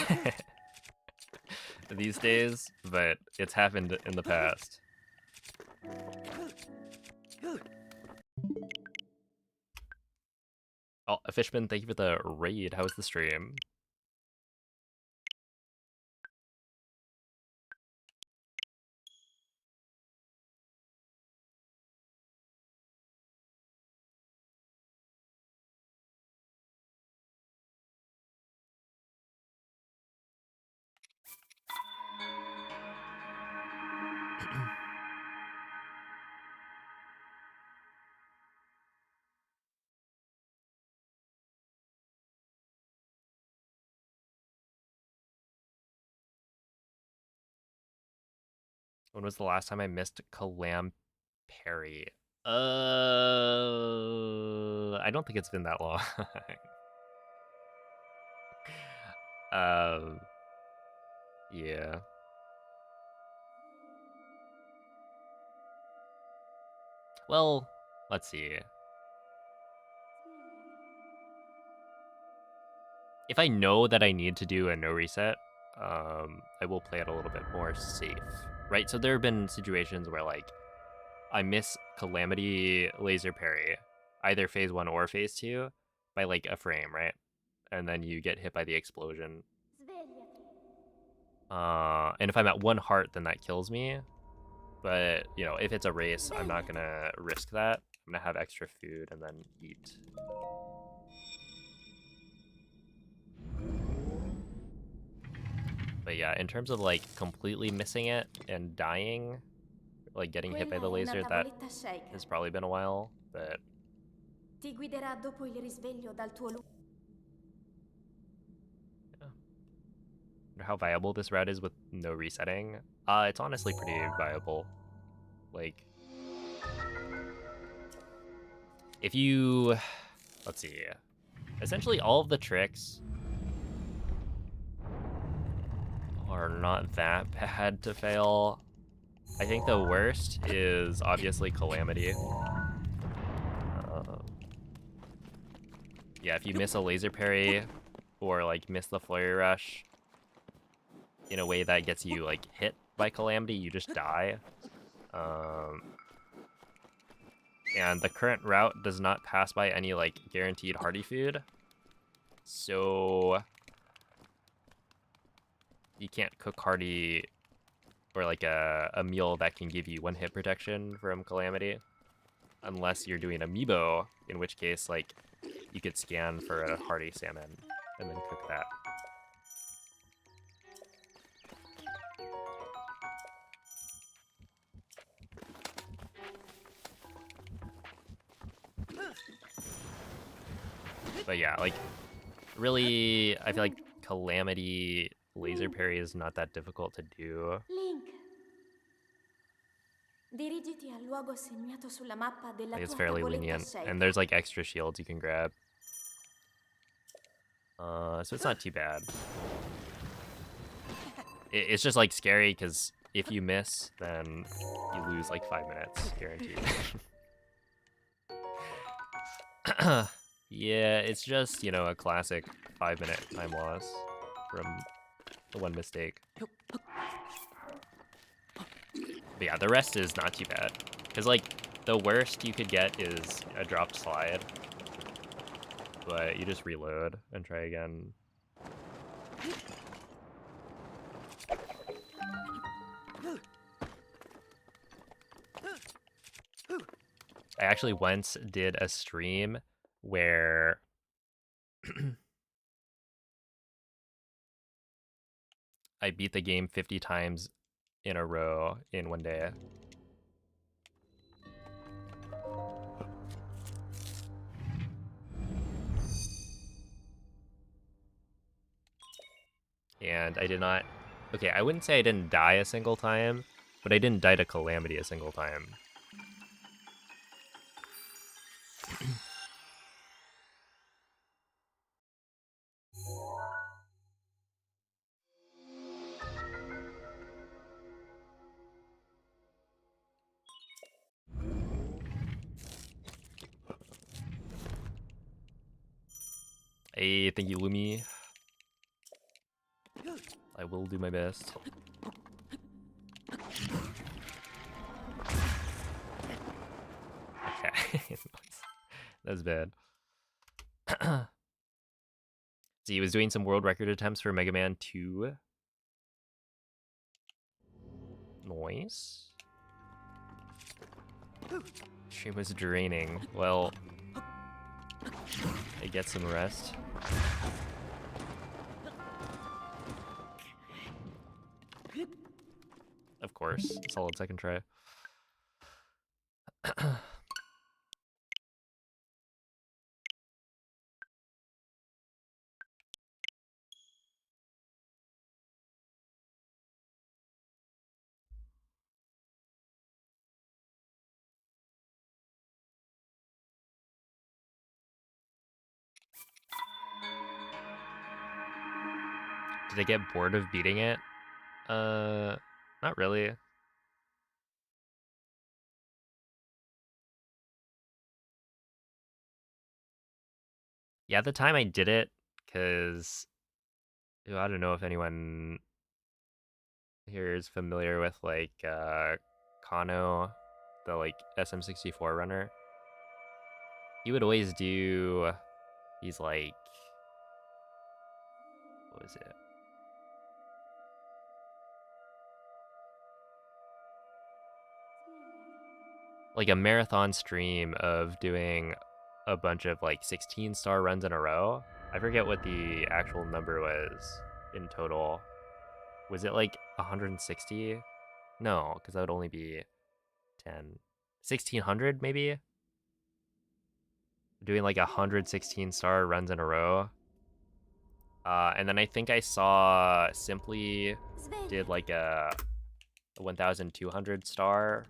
these days, but it's happened in the past. Oh, Fishman, thank you for the raid. How was the stream? When was the last time I missed Calam Perry? I don't think it's been that long. Yeah. Well, let's see. If I know that I need to do a no reset, I will play it a little bit more safe, right? So there have been situations where, like, I miss Calamity Laser Parry, either phase 1 or phase 2, by like a frame, right? And then you get hit by the explosion. And if I'm at 1 heart, then that kills me. But, you know, if it's a race, I'm not gonna risk that. I'm gonna have extra food and then eat. But yeah, in terms of like completely missing it and dying, like getting hit by the Quella è una laser, that tavoletta shaker. has probably been a while. But Ti guiderà dopo il risveglio dal tuo yeah. Wonder how viable this route is with no resetting. It's honestly pretty viable. Like, if you, let's see, essentially all of the tricks are not that bad to fail. I think the worst is obviously Calamity. Yeah, if you miss a laser parry or like miss the flurry rush in a way that gets you like hit by Calamity, you just die. And the current route does not pass by any like guaranteed hearty food, so you can't cook hearty or like a meal that can give you one hit protection from Calamity unless you're doing amiibo, in which case like you could scan for a hearty salmon and then cook that. But yeah, like really I feel like Calamity laser parry is not that difficult to do. Link. Dirigiti al luogo segnato sulla mappa della Like it's tua fairly tavoletta lenient, shaker. and there's like extra shields you can grab. So it's not too bad. It's just like scary because if you miss, then you lose like 5 minutes, guaranteed. Yeah, it's just, you know, a classic 5-minute time loss from the one mistake. But yeah, the rest is not too bad. Because, like, the worst you could get is a dropped slide. But you just reload and try again. I actually once did a stream where I beat the game 50 times in a row in one day. And I did not... Okay, I wouldn't say I didn't die a single time, but I didn't die to Calamity a single time. Hey, thank you, Lumi. I will do my best. Okay. That's bad. See, he was doing some world record attempts for Mega Man 2. Noise. Stream was draining. Well, I get some rest. Of course, solid second try. Did I get bored of beating it? Not really. Yeah, at the time I did it, because I don't know if anyone here is familiar with like Kano, the like SM64 runner. He would always do these like, what was it? Like a marathon stream of doing a bunch of like 16-star runs in a row. I forget what the actual number was in total. Was it like 160? No, because that would only be 10. 1600 maybe? Doing like 116-star runs in a row. And then I think I saw Simply did like a 1,200-star.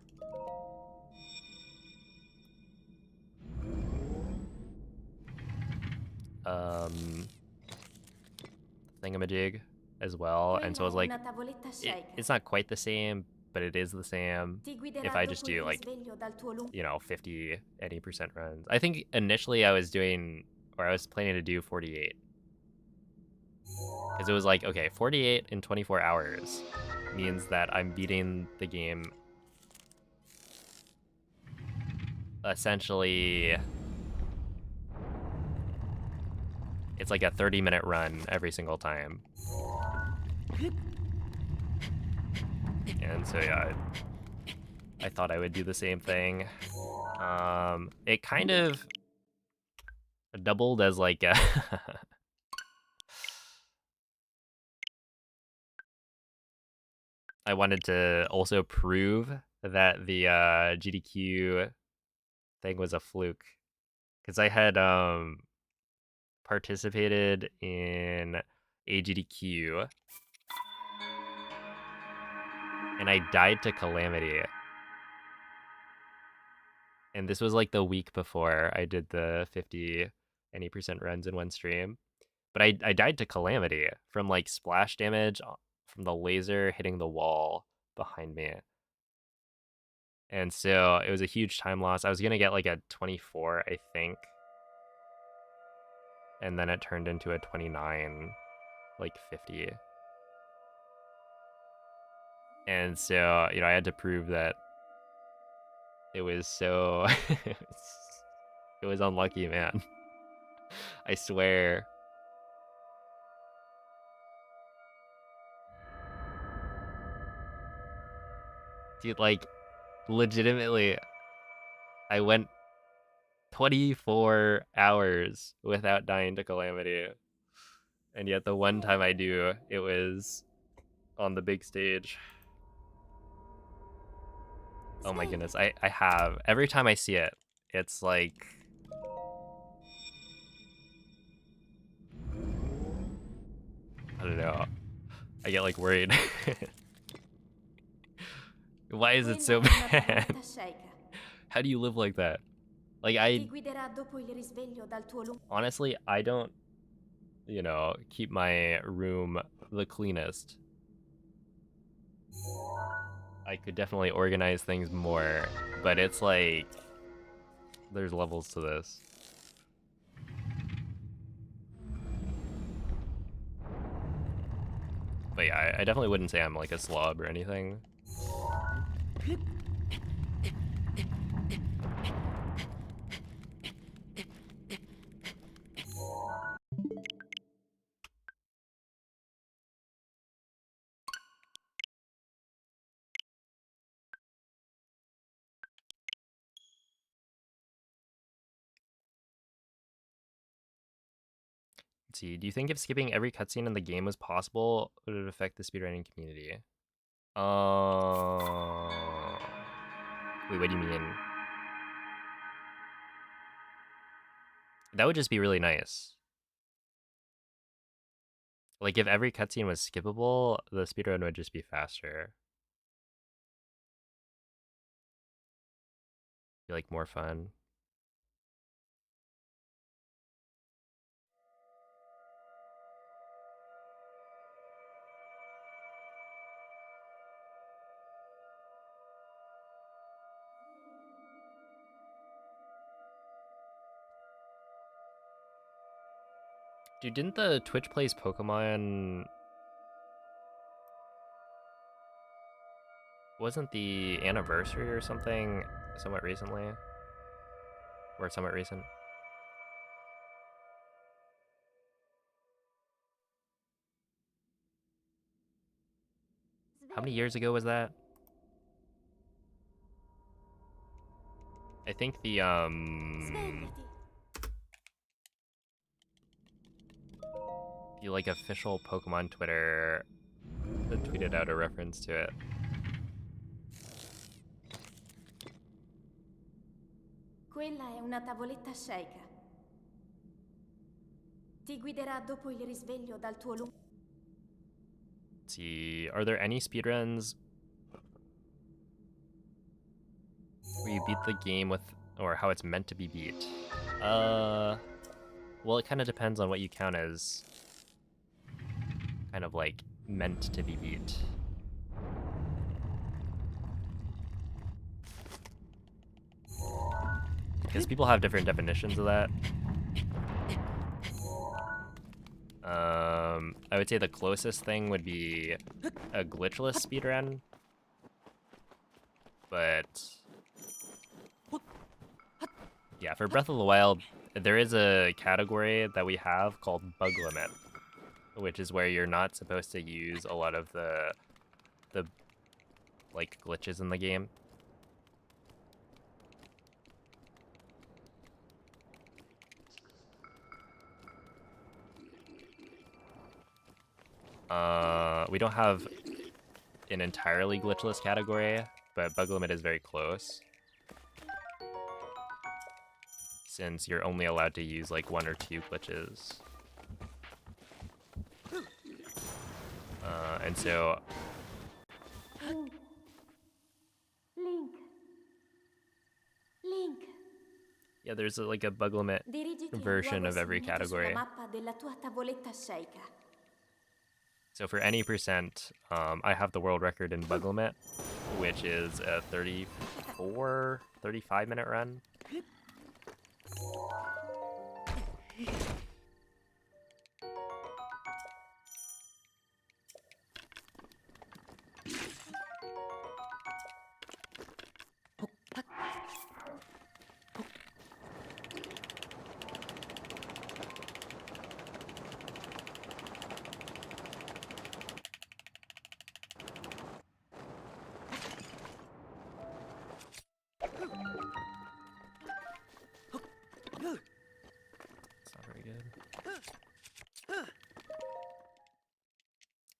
Thingamajig as well, and so I was like, it's not quite the same, but it is the same if I just do like, you know, 50 any percent runs. I think initially I was doing, or I was planning to do 48, because it was like, okay, 48 in 24 hours means that I'm beating the game essentially. It's like a 30-minute run every single time. And so yeah, I thought I would do the same thing. It kind of doubled as like a I wanted to also prove that the GDQ thing was a fluke, because I had participated in AGDQ and I died to Calamity. And this was like the week before I did the 50 any percent runs in one stream. But I died to Calamity from like splash damage from the laser hitting the wall behind me. And so it was a huge time loss. I was going to get like a 24, I think. And then it turned into a 29, like 50. And so, you know, I had to prove that it was so... it was unlucky, man. I swear. Dude, like, legitimately, I went 24 hours without dying to Calamity. And yet the one time I do, it was on the big stage. Oh my goodness, I have. Every time I see it, it's like... I don't know. I get like worried. Why is it so bad? How do you live like that? Like, honestly, I don't, you know, keep my room the cleanest. I could definitely organize things more, but it's like, there's levels to this. But yeah, I definitely wouldn't say I'm like a slob or anything. Let's see, do you think if skipping every cutscene in the game was possible, would it affect the speedrunning community? Wait, what do you mean? That would just be really nice. Like, if every cutscene was skippable, the speedrun would just be faster. Be like more fun. Dude, didn't the Twitch Plays Pokemon... Wasn't the anniversary or something somewhat recently? Or somewhat recent? How many years ago was that? I think the, the, like, official Pokemon Twitter... The tweeted out a reference to it. Quella è una tavoletta sceicca. Ti guiderà dopo il risveglio dal tuo lungo... Let's see, are there any speedruns where you beat the game with, or how it's meant to be beat? Well, it kind of depends on what you count as kind of like meant to be beat. Because people have different definitions of that. I would say the closest thing would be a glitchless speedrun. But yeah, for Breath of the Wild, there is a category that we have called bug limit, which is where you're not supposed to use a lot of the like glitches in the game. We don't have an entirely glitchless category, but bug limit is very close, since you're only allowed to use like 1 or 2 glitches. And so Link. yeah, there's like a bug limit Dirigiti al version luogo of every segnato sulla category. mappa della tua tavoletta sceicca. So for any percent, I have the world record in bug limit, which is a 34, 35-minute run.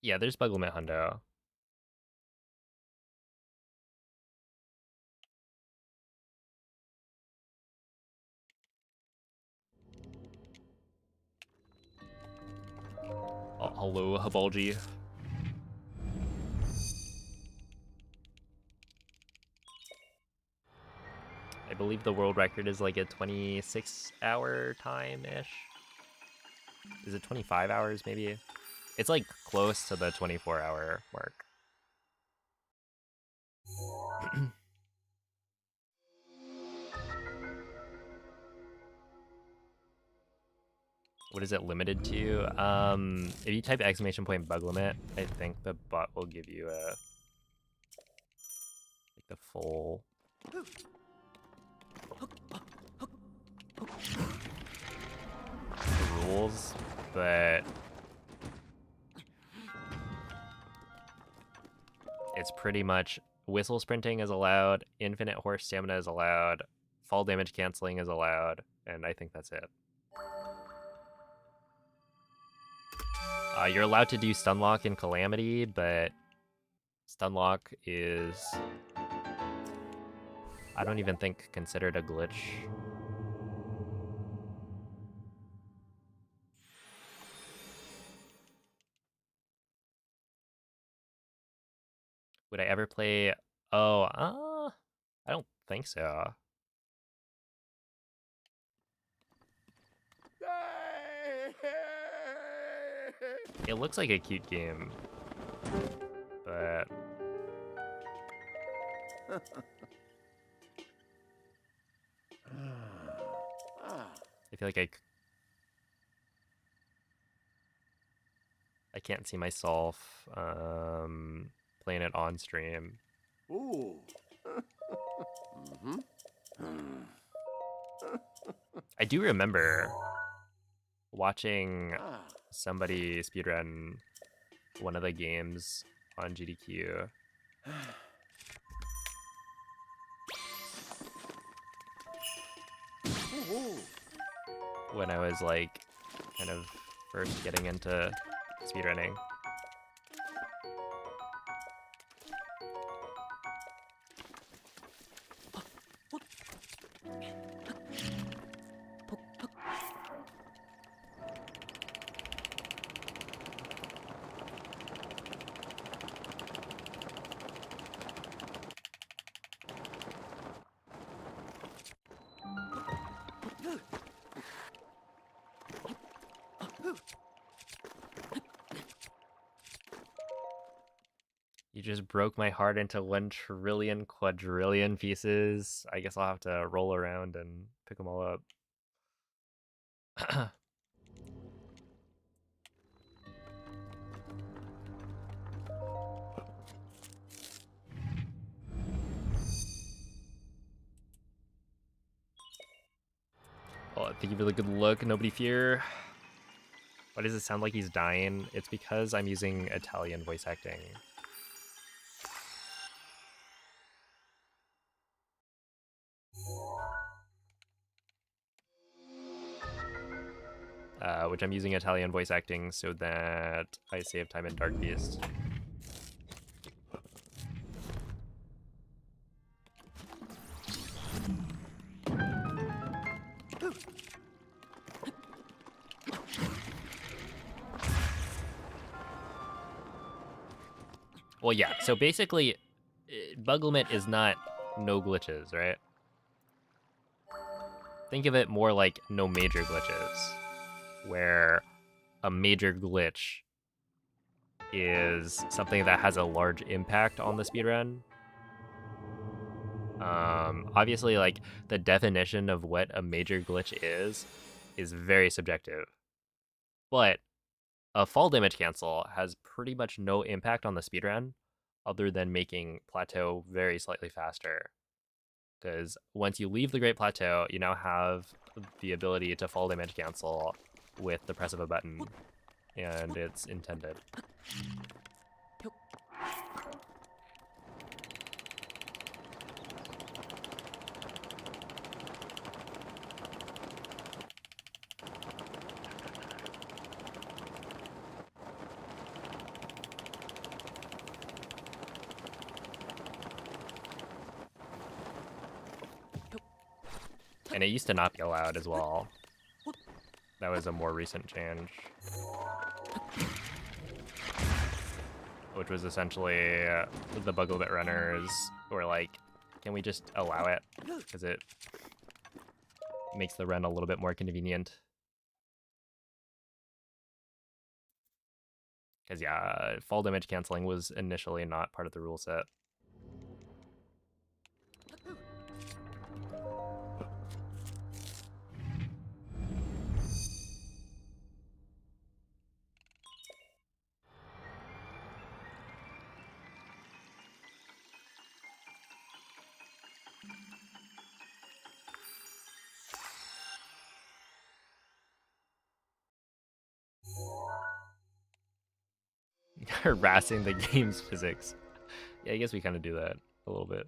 Yeah, there's bug limit hundo. Oh, hello, Habalji. I believe the world record is like a 26-hour time-ish. Is it 25 hours, maybe? It's like close to the 24-hour mark. What is it limited to? If you type !! bug limit, I think the bot will give you a like the full rules, but it's pretty much whistle sprinting is allowed, infinite horse stamina is allowed, fall damage canceling is allowed, and I think that's it. You're allowed to do Stunlock and Calamity, but Stunlock is, I don't even think, considered a glitch. Would I ever play? Oh, I don't think so. It looks like a cute game, but I feel like I can't see myself playing it on stream. Ooh. I do remember watching somebody speedrun one of the games on GDQ. When I was like kind of first getting into speedrunning. You just broke my heart into 1 trillion quadrillion pieces. I guess I'll have to roll around and pick them all up. Oh, thank you for the good look. Nobody fear. Why does it sound like he's dying? It's because I'm using Italian voice acting. Which I'm using Italian voice acting so that I save time in Dark Beast. Well, yeah, so basically, bug limit is not no glitches, right? Think of it more like no major glitches, where a major glitch is something that has a large impact on the speedrun. Obviously, like, the definition of what a major glitch is very subjective. But a fall damage cancel has pretty much no impact on the speedrun other than making plateau very slightly faster. Because once you leave the Great Plateau, you now have the ability to fall damage cancel with the press of a button, and it's intended. And it used to not be allowed as well. That was a more recent change. Which was essentially the bug limit runners were like, can we just allow it? Because it makes the run a little bit more convenient. Because yeah, fall damage canceling was initially not part of the rule set. Harassing the game's physics. Yeah, I guess we kind of do that a little bit.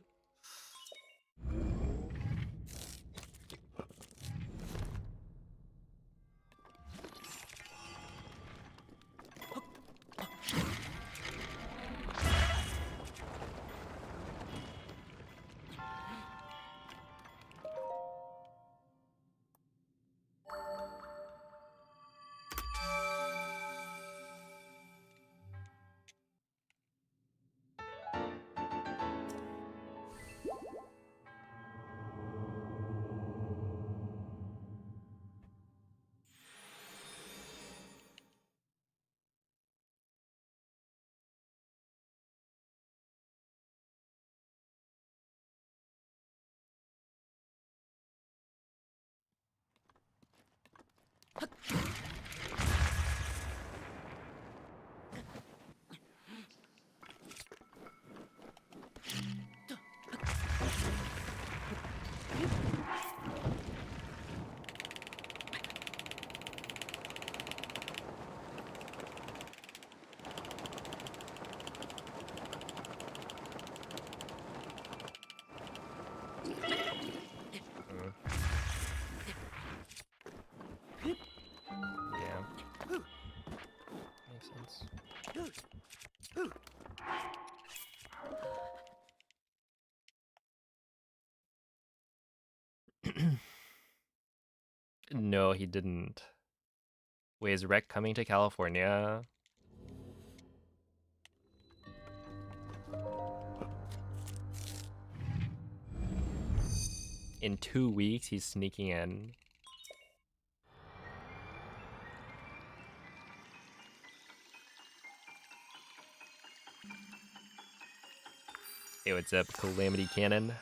Yeah. Makes sense. No, he didn't. Wait, is Rec coming to California? In 2 weeks, he's sneaking in. Hey, what's up, Calamity Cannon?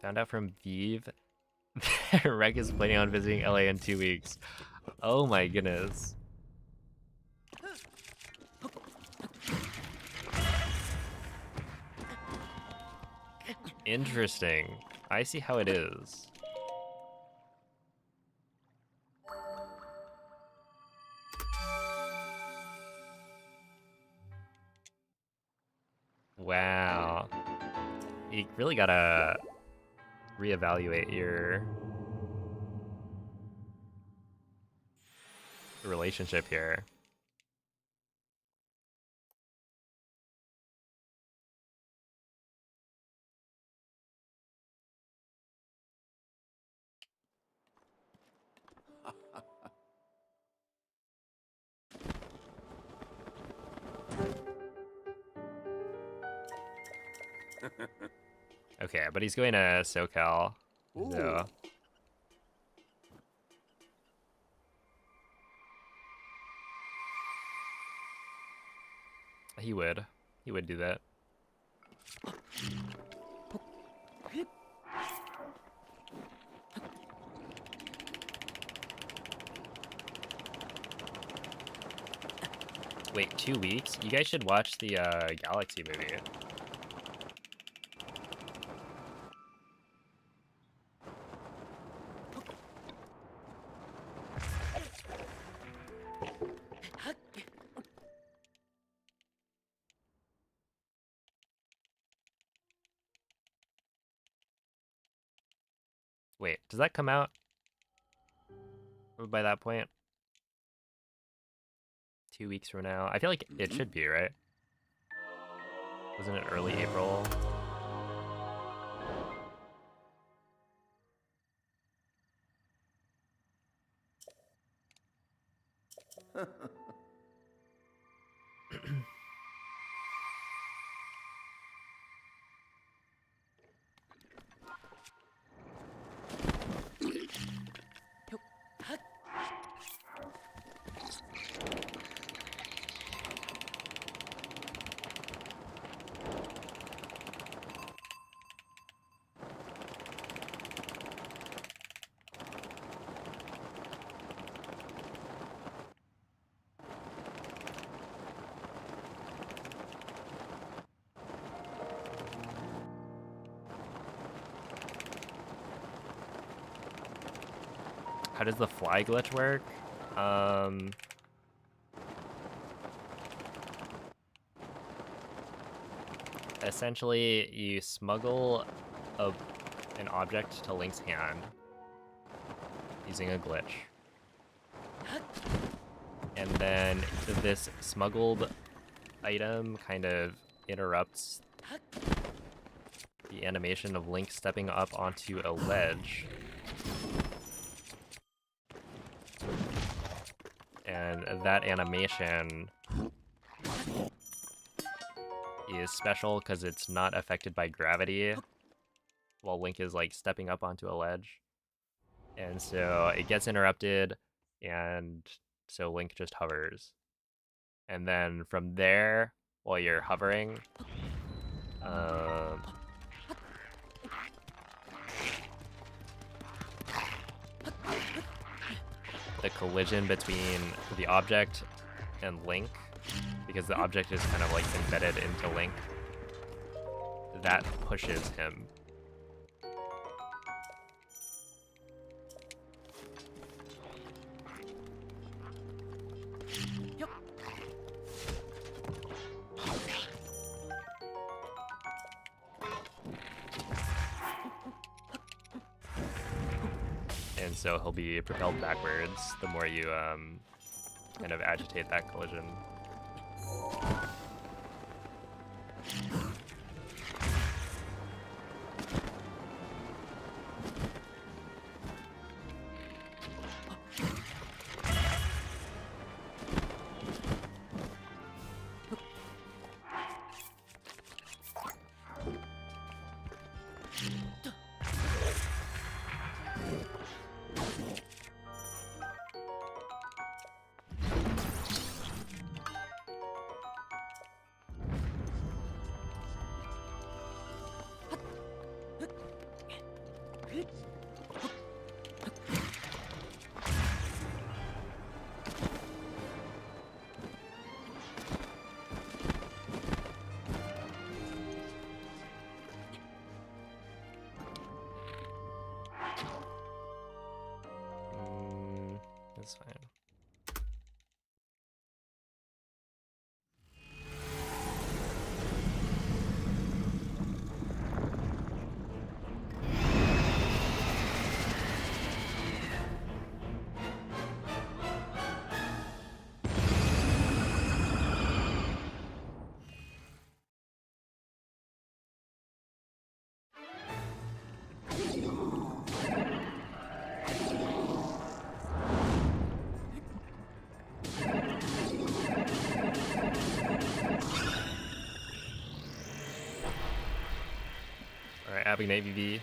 Found out from Vive that Rec is planning on visiting LA in 2 weeks. Oh my goodness. Interesting. I see how it is. Wow. You really gotta reevaluate your relationship here. Okay, but he's going to SoCal. So. He would. He would do that. Wait, 2 weeks? You guys should watch the Galaxy movie. Wait, does that come out by that point? 2 weeks from now? I feel like it should be, right? Wasn't it early April? How does the fly glitch work? Essentially, you smuggle an object to Link's hand using a glitch. And then this smuggled item kind of interrupts the animation of Link stepping up onto a ledge. And that animation is special because it's not affected by gravity while Link is like stepping up onto a ledge. And so it gets interrupted, and so Link just hovers. And then from there, while you're hovering, the collision between the object and Link, because the object is kind of like embedded into Link, that pushes him. And so he'll be propelled backwards the more you kind of agitate that collision. It's fine. Alright, Abignate VV.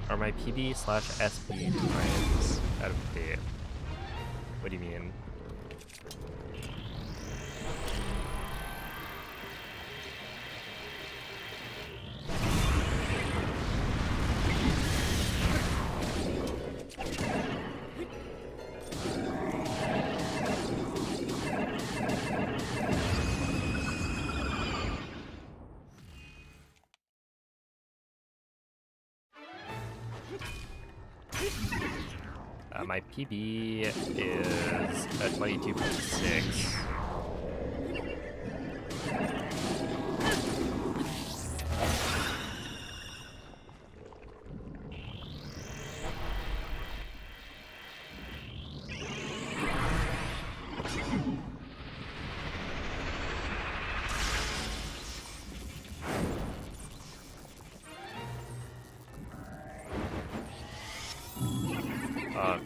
Are my PB/SP times out of date? What do you mean? My PB is a 22.6.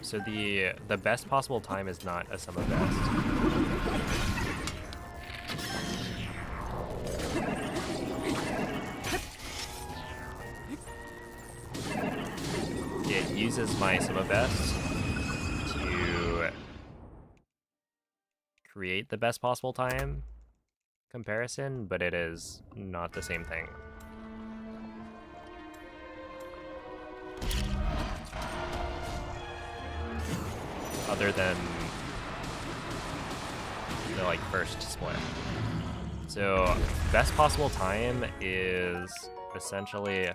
So the best possible time is not a sum of best. It uses my sum of best to create the best possible time comparison, but it is not the same thing. Other than the like first split. So best possible time is essentially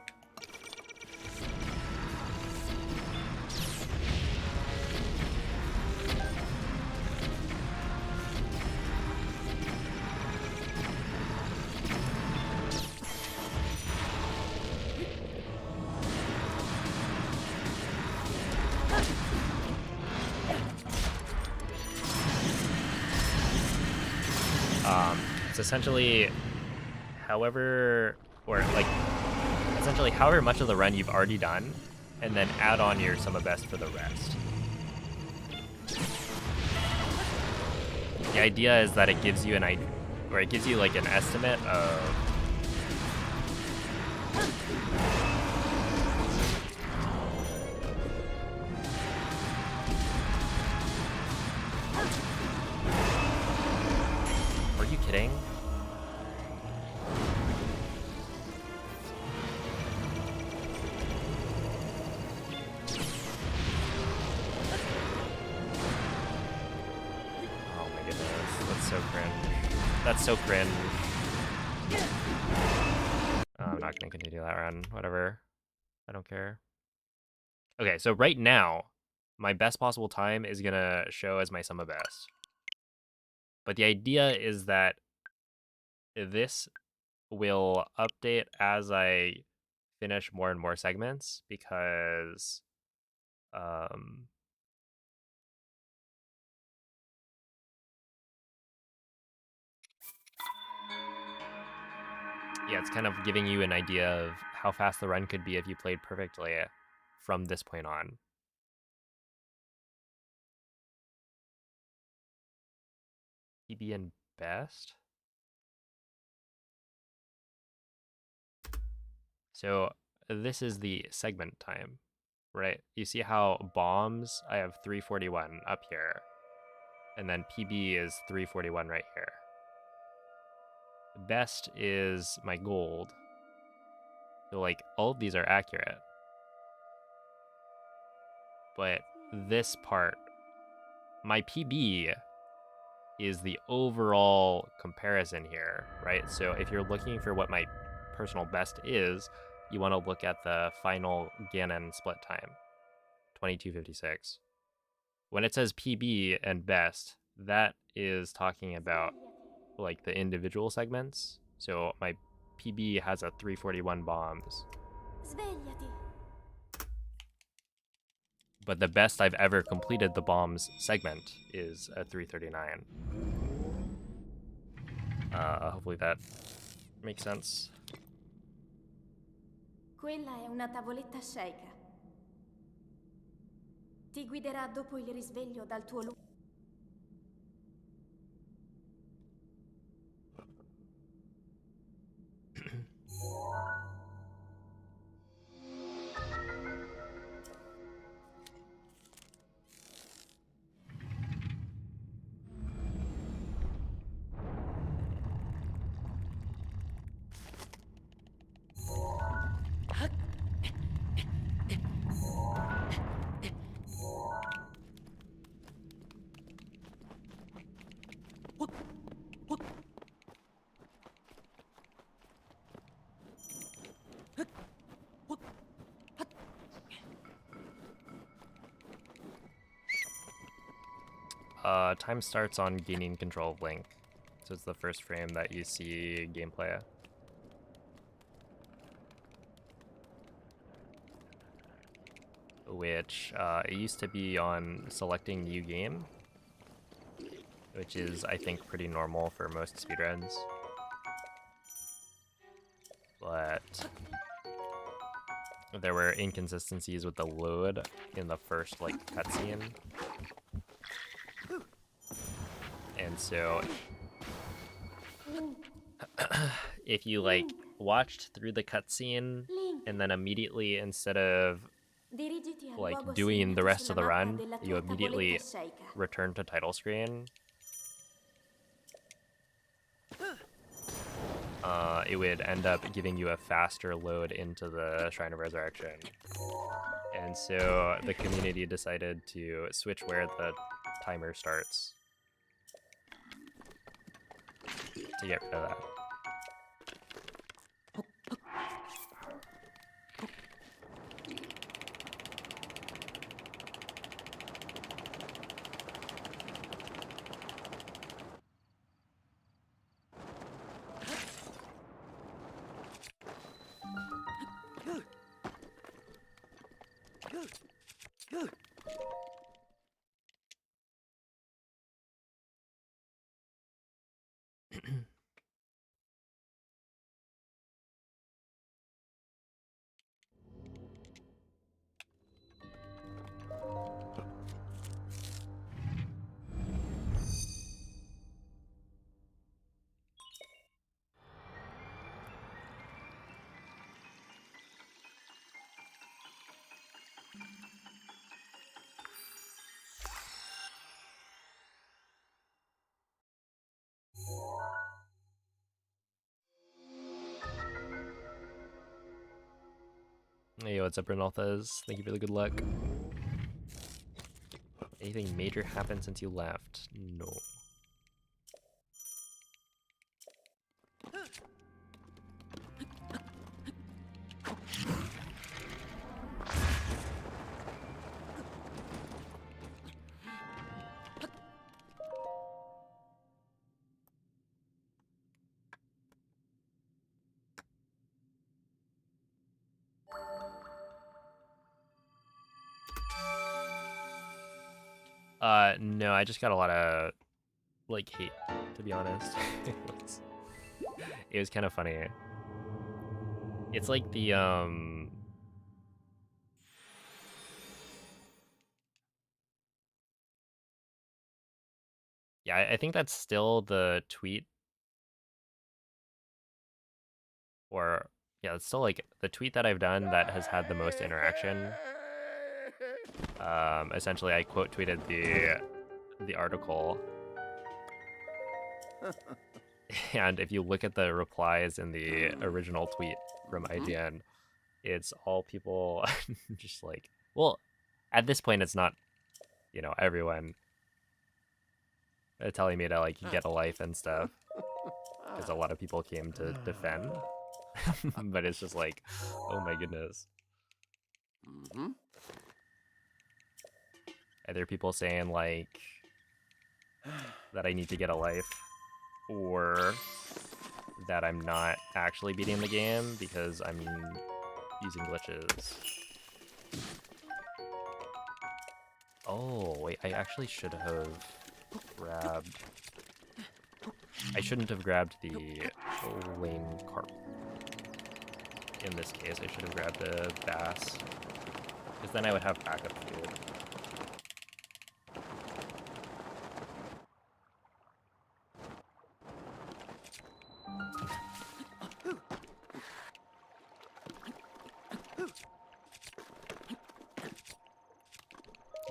it's essentially however much of the run you've already done, and then add on your sum of best for the rest. The idea is that it gives you it gives you like an estimate of Are you kidding? Oh my goodness, that's so cringe. That's so cringe. I'm not gonna continue that run, whatever. I don't care. Okay, so right now, my best possible time is gonna show as my sum of best. But the idea is that this will update as I finish more and more segments because Yeah, it's kind of giving you an idea of how fast the run could be if you played perfectly from this point on. PB and best? So this is the segment time, right? You see how bombs, I have 341 up here, and then PB is 341 right here. Best is my gold. So like all of these are accurate. But this part, my PB is the overall comparison here, right? So if you're looking for what my personal best is, you want to look at the final Ganon split time, 22:56. When it says PB and best, that is talking about like the individual segments. So my PB has a 341 bombs, Svegliati. but the best I've ever completed the bombs segment is a 339. Hopefully that makes sense. Quella è una tavoletta sceicca. Ti guiderà dopo il risveglio dal tuo luogo. Time starts on gaining control of Link. So it's the first frame that you see gameplay. Which it used to be on selecting new game, which is, I think, pretty normal for most speedruns. But there were inconsistencies with the load in the first, like, cutscene. And so if you, like, watched through the cutscene and then immediately, instead of Dirigiti al like luogo doing the segnato rest of the sulla mappa run, della you tua immediately tavoletta sceicca. return to title screen, it would end up giving you a faster load into the Shrine of Resurrection. And so the community decided to switch where the timer starts to get rid of that. Hey, what's up, Renalthas? Thank you for the good luck. Anything major happened since you left? No. No, I just got a lot of, like, hate, to be honest. It was kind of funny. It's like the yeah, I think that's still the tweet, or yeah, it's still like the tweet that I've done that has had the most interaction. Essentially, I quote tweeted the article, and if you look at the replies in the original tweet from IGN, it's all people just like, well, at this point, it's not, you know, everyone telling me to like get a life and stuff, because a lot of people came to defend. But it's just like, oh my goodness. Either people saying like that I need to get a life, or that I'm not actually beating the game because I'm using glitches. Oh, wait, I actually should have grabbed... I shouldn't have grabbed the lame carp. In this case, I should have grabbed a bass, because then I would have backup food.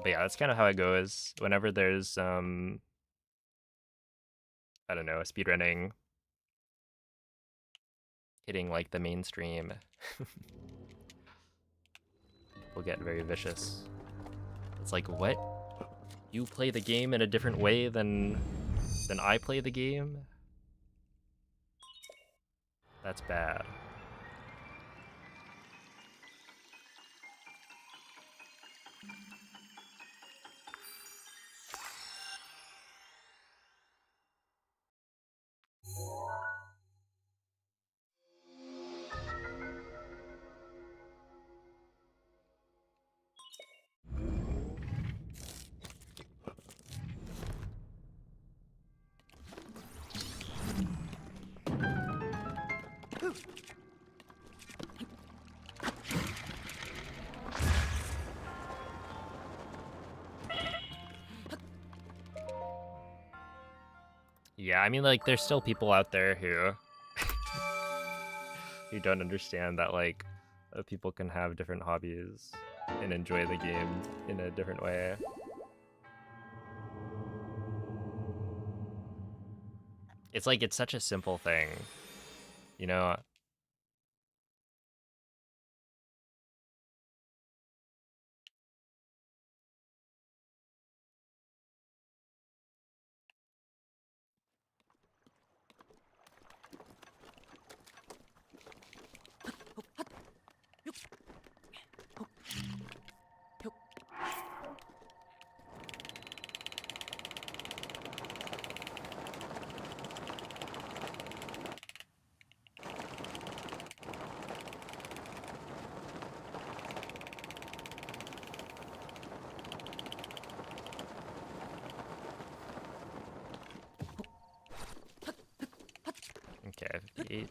But yeah, that's kind of how it goes. Whenever there's, I don't know, speedrunning hitting like the mainstream, people get very vicious. It's like, what? You play the game in a different way than I play the game? That's bad. Yeah, I mean, like, there's still people out there who who don't understand that, like, people can have different hobbies and enjoy the game in a different way. It's like, it's such a simple thing, you know? Okay, 58.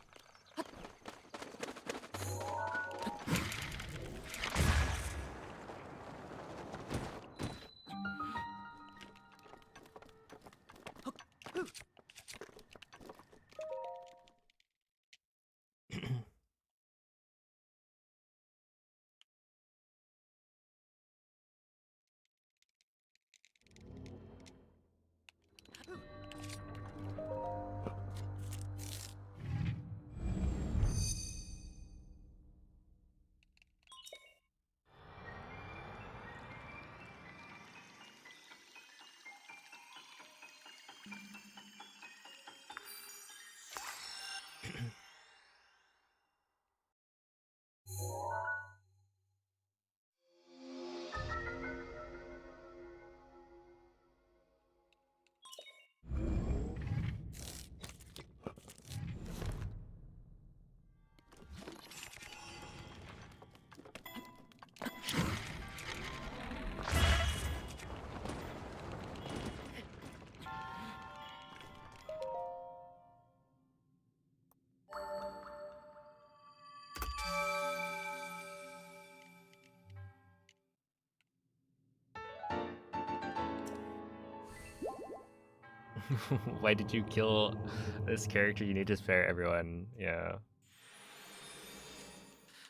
Why did you kill this character? You need to spare everyone. Yeah.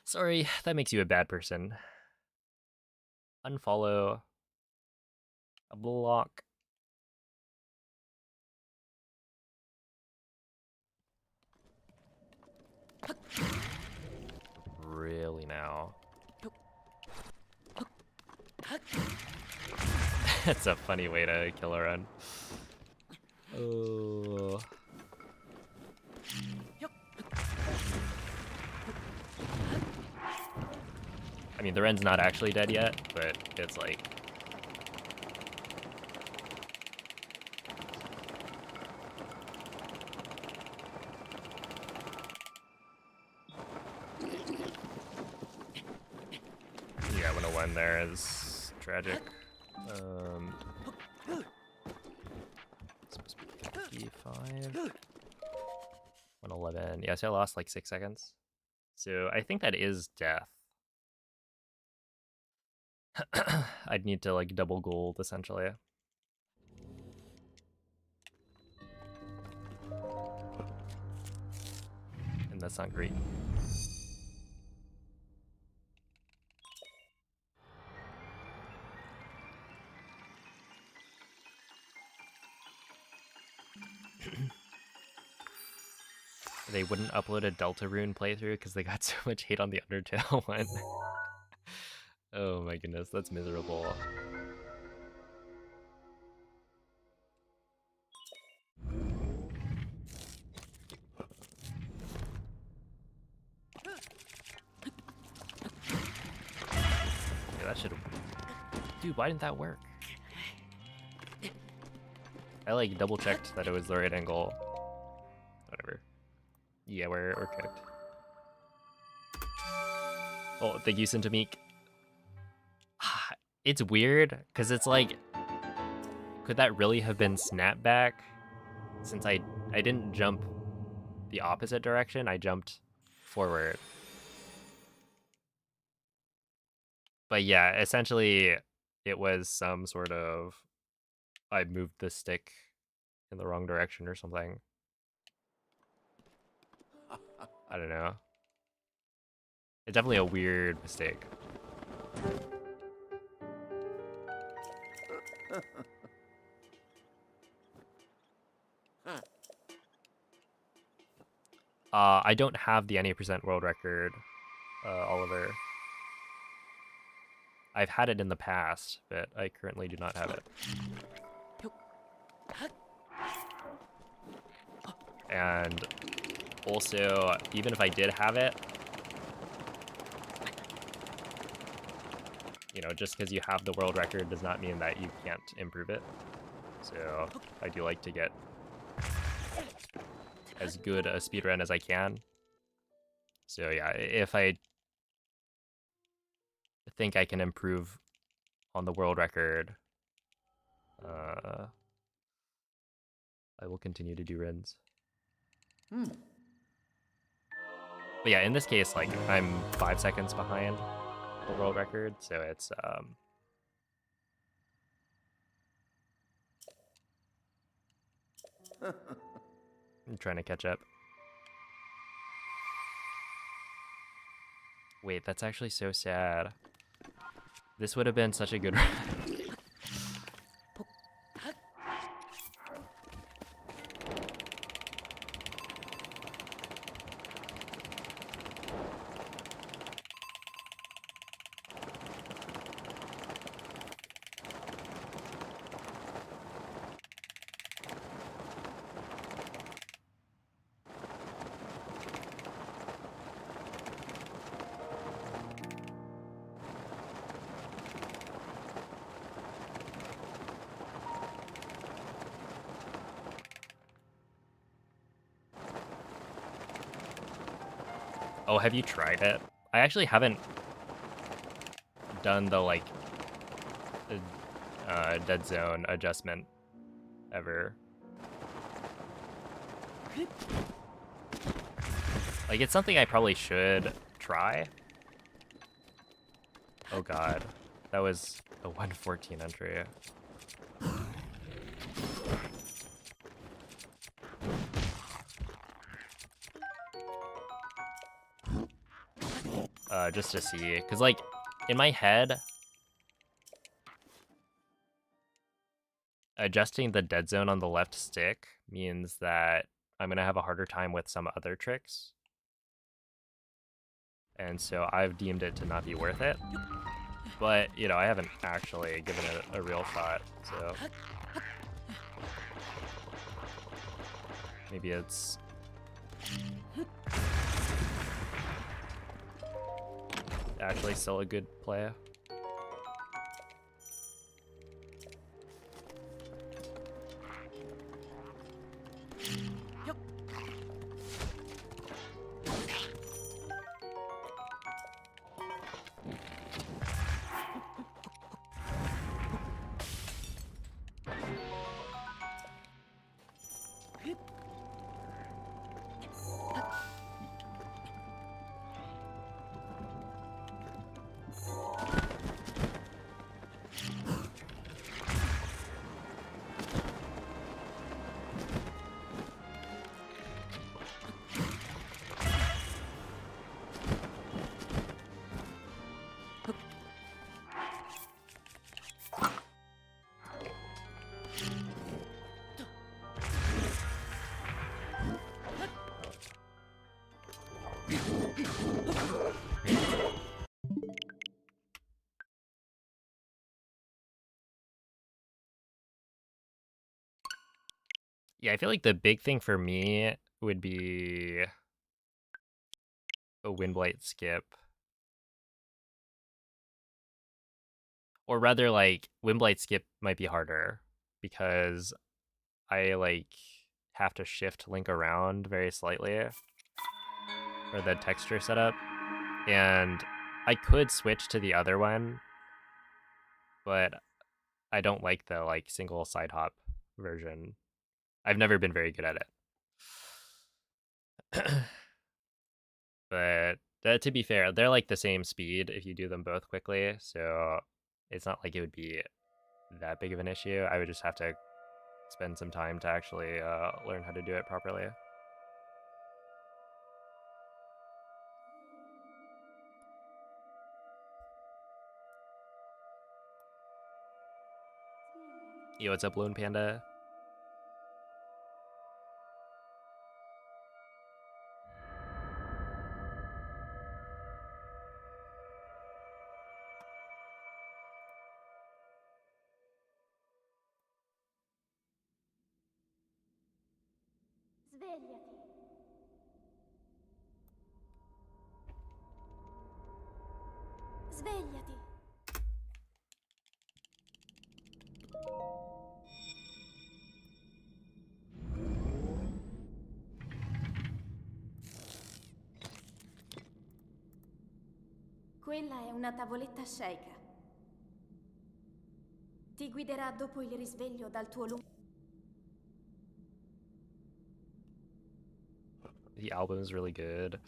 Sorry, that makes you a bad person. Unfollow. A block. Really now? That's a funny way to kill a run. Oh. I mean, the Ren's not actually dead yet, but it's like... Yeah, 101 there is tragic. Supposed to be E5. 111. Yeah, so I lost like 6 seconds. So I think that is death. I'd need to like double gold essentially. And that's not great. They wouldn't upload a Deltarune playthrough because they got so much hate on the Undertale one. Oh my goodness, that's miserable. Yeah, that should... Dude, why didn't that work? I like double checked that it was the right angle. Whatever. Yeah, we're cooked. Oh, thank you, Sintamik. It's weird, because it's like... Could that really have been snapback? Since I didn't jump the opposite direction, I jumped forward. But yeah, essentially, it was some sort of... I moved the stick in the wrong direction or something. I don't know. It's definitely a weird mistake. I don't have the any percent world record, Oliver. I've had it in the past, but I currently do not have it. And also, even if I did have it, you know, just because you have the world record does not mean that you can't improve it. So I do like to get as good a speedrun as I can. So yeah, if I think I can improve on the world record, I will continue to do runs. But yeah, in this case, like, I'm 5 seconds behind the world record, so it's I'm trying to catch up. Wait, that's actually so sad. This would have been such a good run. Oh, have you tried it? I actually haven't done the, like, dead zone adjustment ever. Like, it's something I probably should try. Oh god, that was a 114 entry. just to see, because like in my head, adjusting the dead zone on the left stick means that I'm gonna have a harder time with some other tricks, and so I've deemed it to not be worth it. But you know, I haven't actually given it a real shot, so maybe it's actually still a good play. Yeah, I feel like the big thing for me would be a Windblight skip. Or rather, like, Windblight skip might be harder because I, like, have to shift Link around very slightly for the texture setup. And I could switch to the other one, but I don't like the, like, single side hop version. I've never been very good at it. But to be fair, they're like the same speed if you do them both quickly, so it's not like it would be that big of an issue. I would just have to spend some time to actually learn how to do it properly. Yo, what's up, Lone Panda? Svegliati. Svegliati. Quella è una tavoletta sceicca. Ti guiderà dopo il risveglio dal tuo lungo... The album is really good.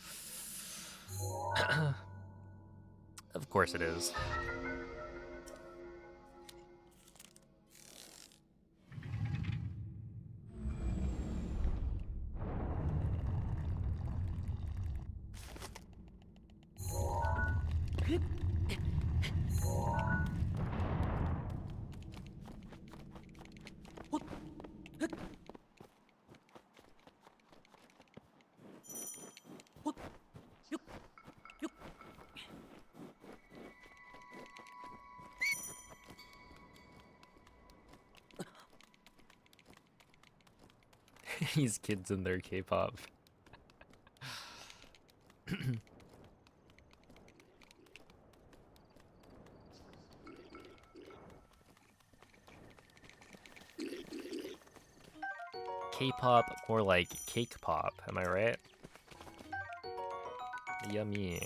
Of course it is. These kids and their K-pop. K-pop, more like cake pop, am I right? Yummy.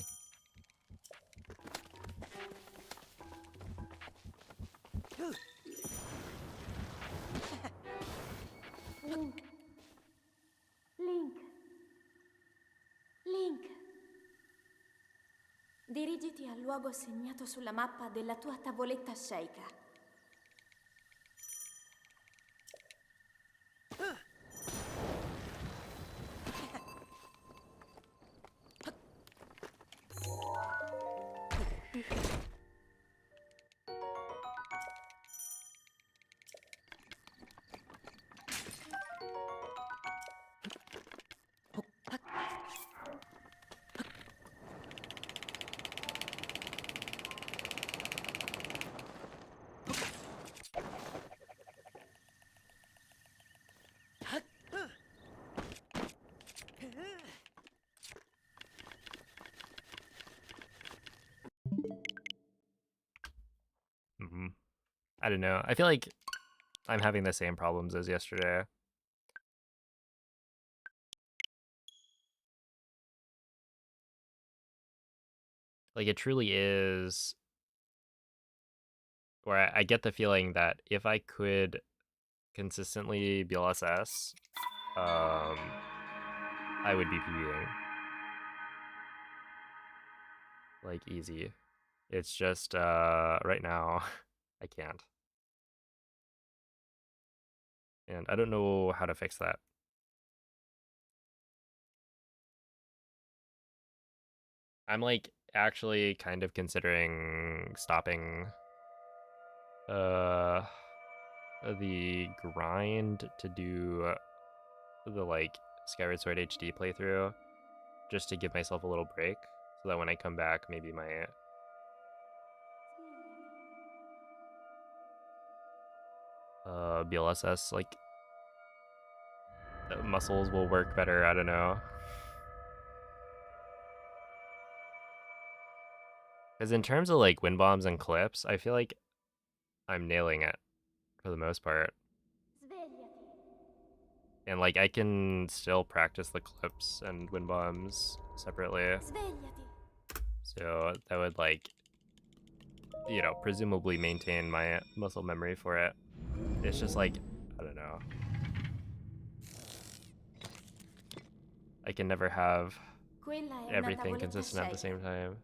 Link. Link. Dirigiti al luogo segnato sulla mappa della tua tavoletta sceicca. I don't know. I feel like I'm having the same problems as yesterday. Like, it truly is where I get the feeling that if I could consistently BLSS, I would be PBing. Like, easy. It's just, right now, I can't. And I don't know how to fix that. I'm, like, actually kind of considering stopping the grind to do the, like, Skyward Sword HD playthrough, just to give myself a little break, so that when I come back, maybe my BLSS, like, muscles will work better. I don't know. Because in terms of, like, wind bombs and clips, I feel like I'm nailing it for the most part. And, like, I can still practice the clips and wind bombs separately. So that would, like, you know, presumably maintain my muscle memory for it. It's just like, I don't know. I can never have everything consistent at the same time.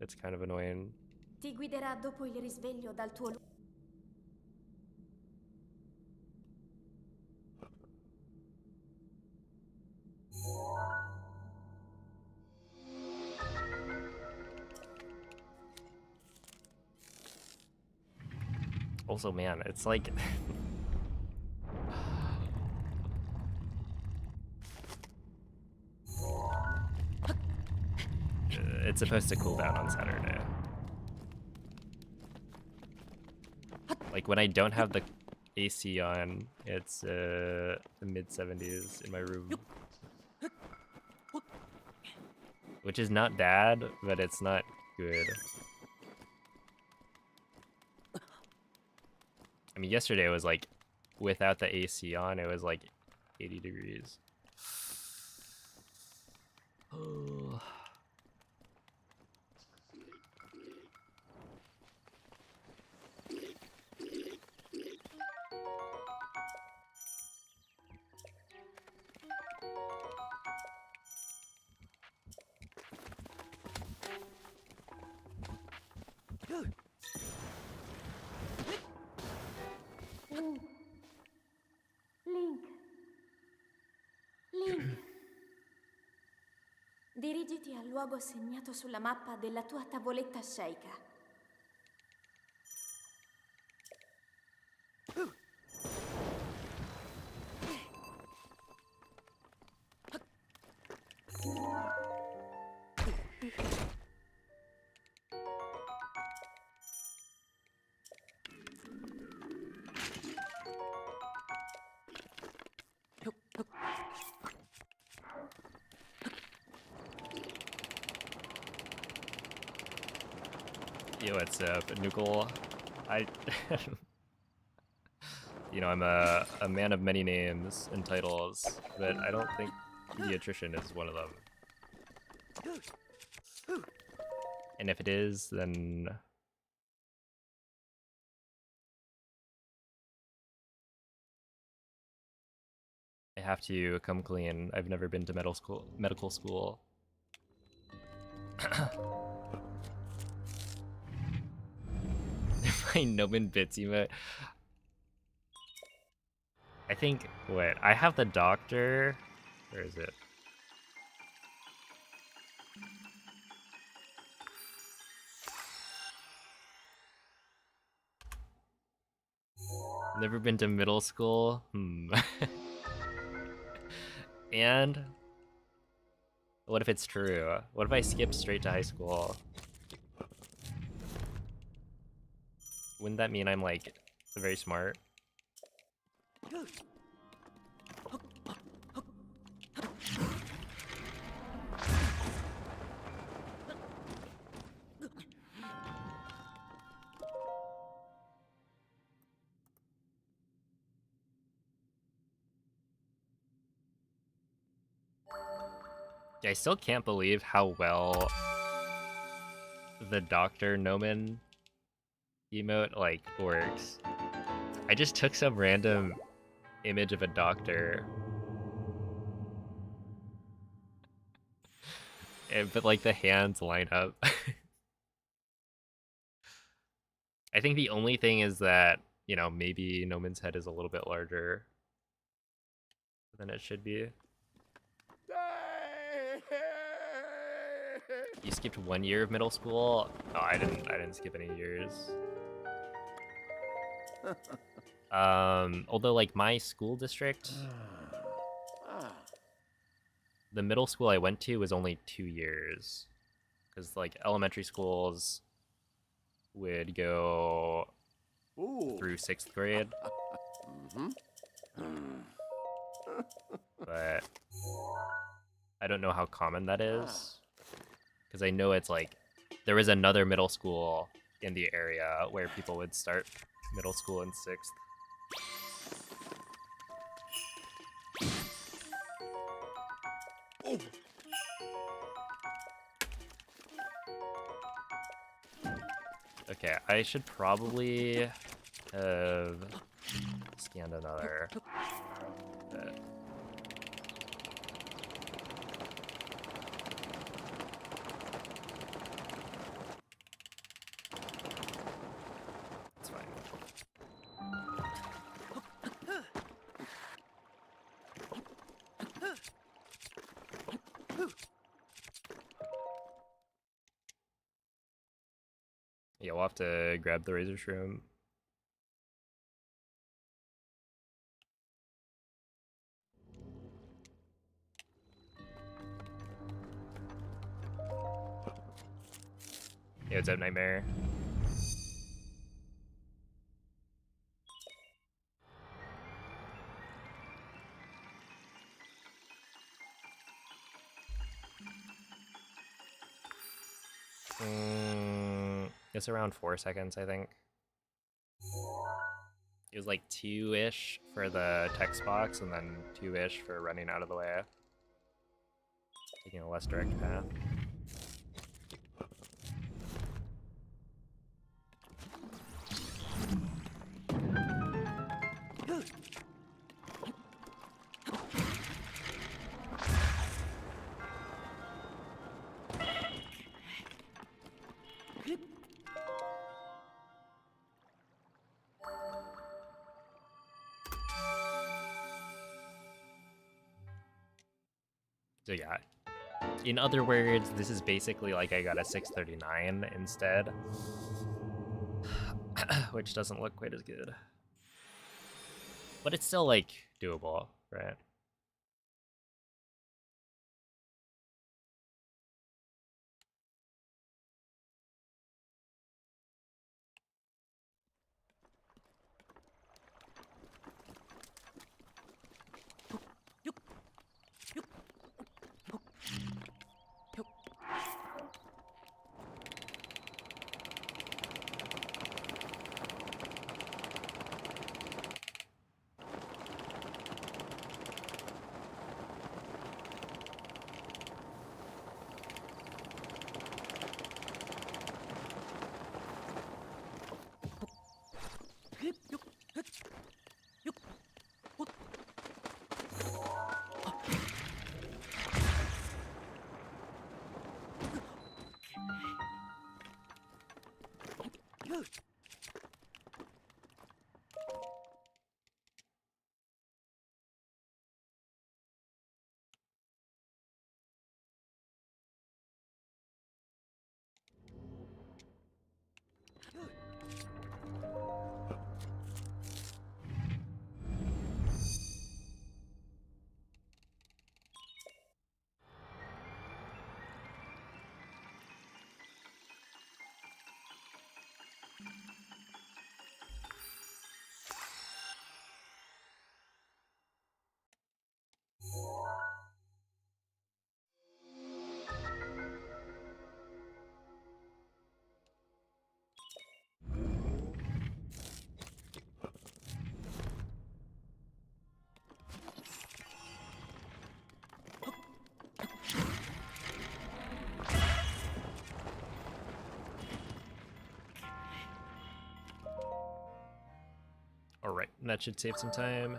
It's kind of annoying. Ti guiderà dopo il risveglio dal tuo Also, man, it's like it's supposed to cool down on Saturday. Like, when I don't have the AC on, it's the mid-70s in my room. Which is not bad, but it's not good. I mean, yesterday it was like, without the AC on, it was like 80 degrees. Oh. Link. Dirigiti al luogo segnato sulla mappa della tua tavoletta sceicca. Yo, what's up, Nukel? You know, I'm a man of many names and titles, but I don't think Pediatrician is one of them. And if it is, then I have to come clean. I've never been to medical school. My Nomen Bits emote. I think, wait, I have the doctor. Where is it? Never been to middle school. And what if it's true? What if I skipped straight to high school? Wouldn't that mean I'm like very smart? I still can't believe how well the Dr. Nomen emote like works. I just took some random image of a doctor, but like the hands line up. I think the only thing is that, you know, maybe Nomen's head is a little bit larger than it should be. You skipped 1 year of middle school? No, I didn't skip any years. Although like my school district, the middle school I went to was only 2 years. Because like elementary schools would go through 6th grade. But I don't know how common that is. Because I know it's like, there was another middle school in the area where people would start middle school in 6th. Okay, I should probably have scanned another bit. It's fine. Yeah, we'll have to grab the razor shroom. Yeah, what's up, Nightmare? It's around 4 seconds, I think. It was like 2-ish for the text box, and then 2-ish for running out of the way. Taking a less direct path. So yeah, in other words, this is basically like I got a 639 instead, which doesn't look quite as good. But it's still like doable, right? And that should save some time.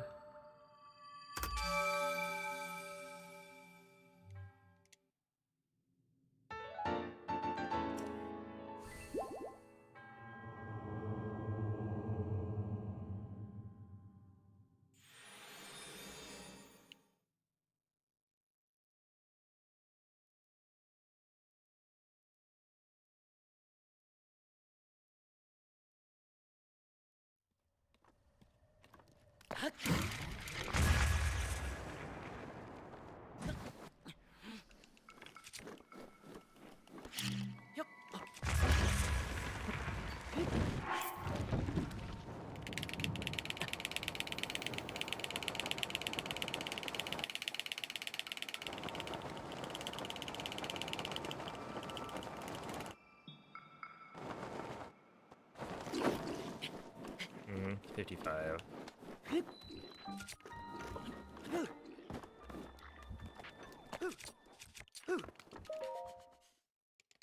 Mm, 55.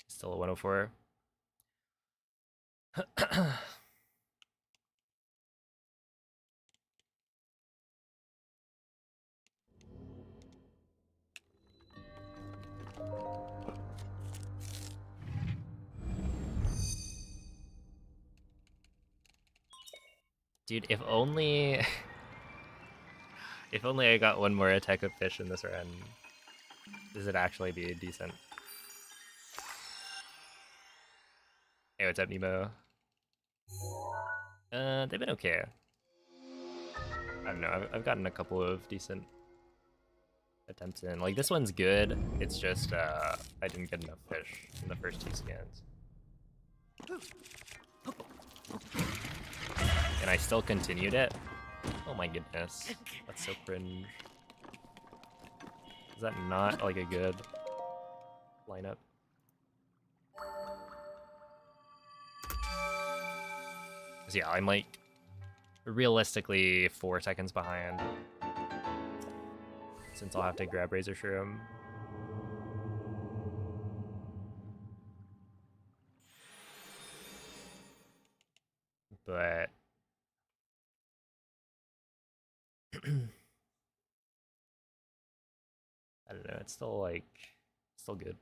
Still a 104. Dude, if only if only I got one more attack of fish in this run, this would actually be decent. Hey, what's up, Nemo? They've been okay. I don't know, I've gotten a couple of decent attempts in. Like, this one's good, it's just, I didn't get enough fish in the first 2 scans. And I still continued it? Oh my goodness, that's so cringe. Is that not, like, a good lineup? Cause yeah, I'm like realistically 4 seconds behind since I'll have to grab Razor Shroom. But I don't know, it's still like still good.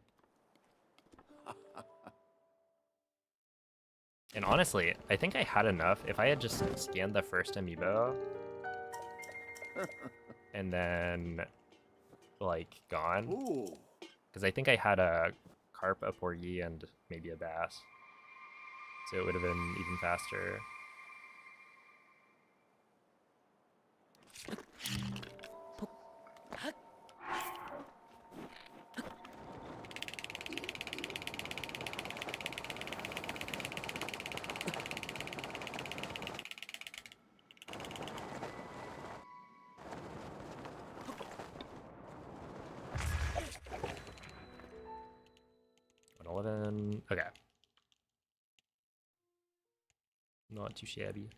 And honestly, I think I had enough. If I had just scanned the first amiibo and then like gone, because I think I had a carp, a porgy, and maybe a bass, so it would have been even faster. Okay. Not too shabby.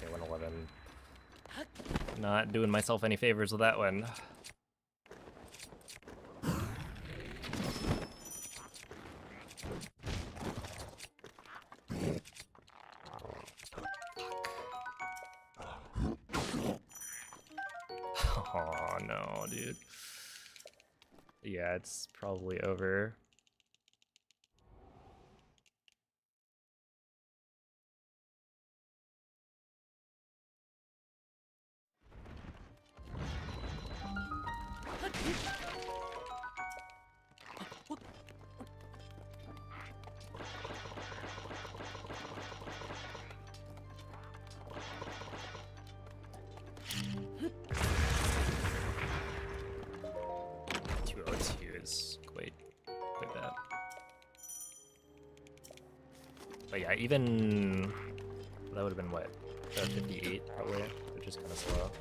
Okay, 111. Not doing myself any favors with that one. Oh no, dude. Yeah, it's probably over. Quite bad. But yeah, even that would have been what, 58 probably, which is kind of slow.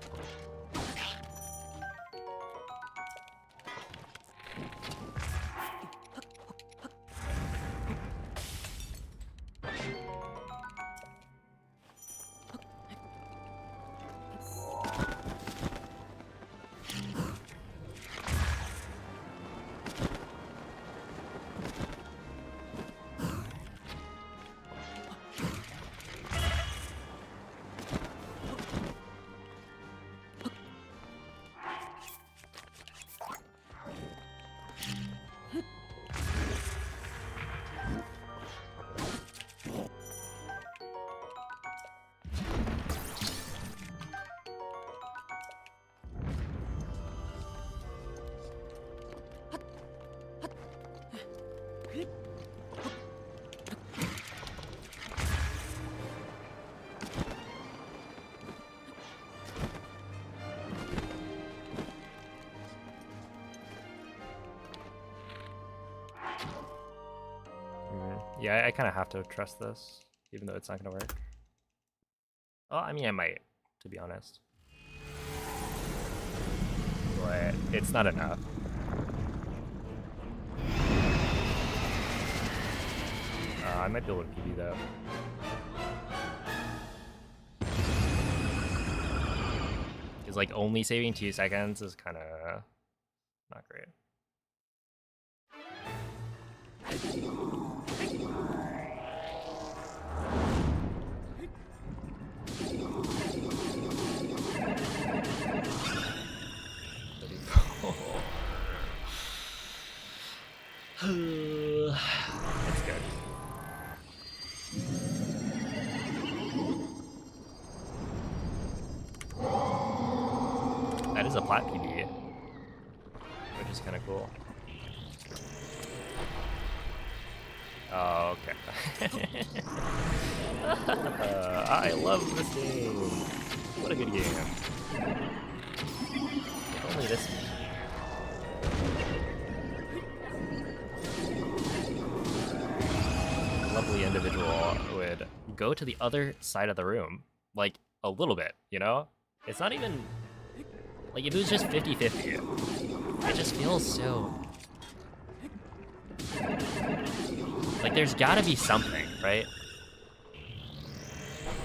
Yeah, I kind of have to trust this, even though it's not going to work. Well, I mean, I might, to be honest. But it's not enough. I might be able to PB though. Because like only saving 2 seconds is kind of not great. That's good. That is a plat PB, which is kind of cool. Oh, okay. I love this game. What a good game. If only this. Lovely individual would go to the other side of the room, like a little bit, you know? It's not even like if it was just 50-50, it just feels so like there's gotta be something, right?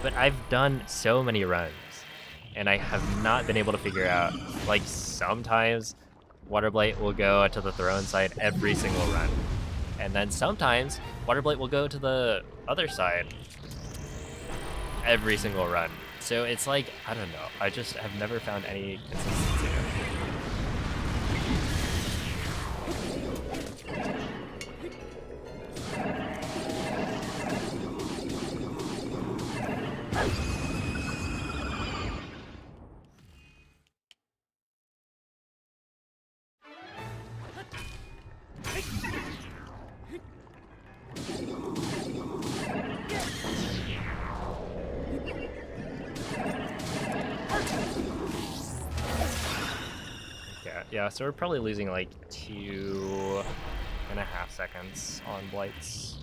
But I've done so many runs and I have not been able to figure out, like sometimes Waterblight will go to the throne side every single run. And then sometimes Waterblight will go to the other side every single run. So it's like, I don't know. I just have never found any consistency. Yeah, so we're probably losing like 2.5 seconds on blights.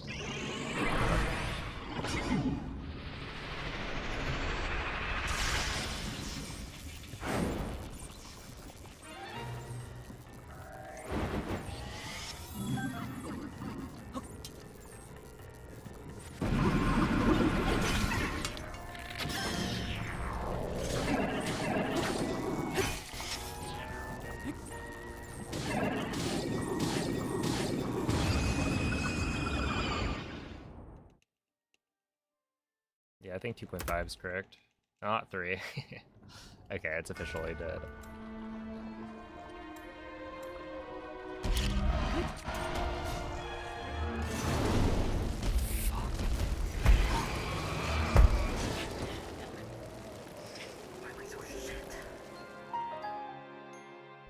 Yeah, I think 2.5 is correct. Not 3. Okay, it's officially dead.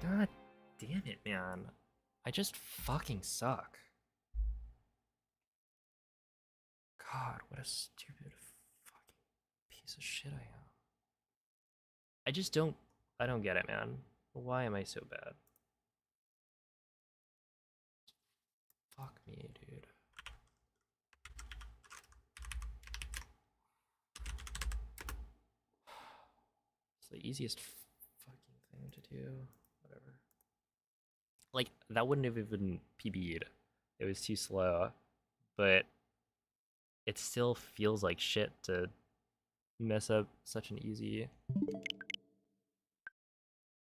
God damn it, man. I just fucking suck. God, what a stupid fucking piece of shit I am. I don't get it, man. Why am I so bad? Fuck me, dude. It's the easiest fucking thing to do. Whatever. Like, that wouldn't have even PB'd. It was too slow. But it still feels like shit to mess up such an easy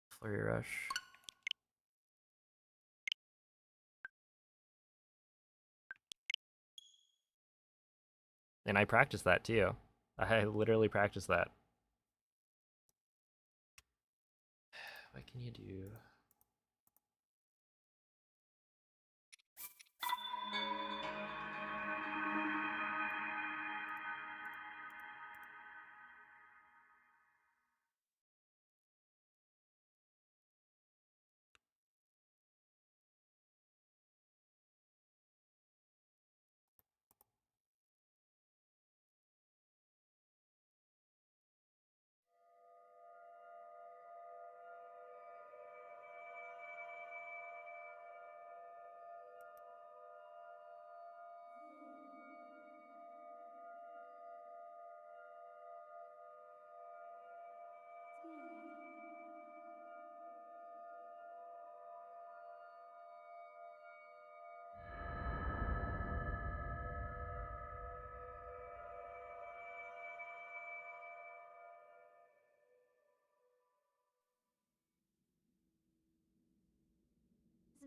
flurry rush. And I practiced that too. I literally practiced that. What can you do?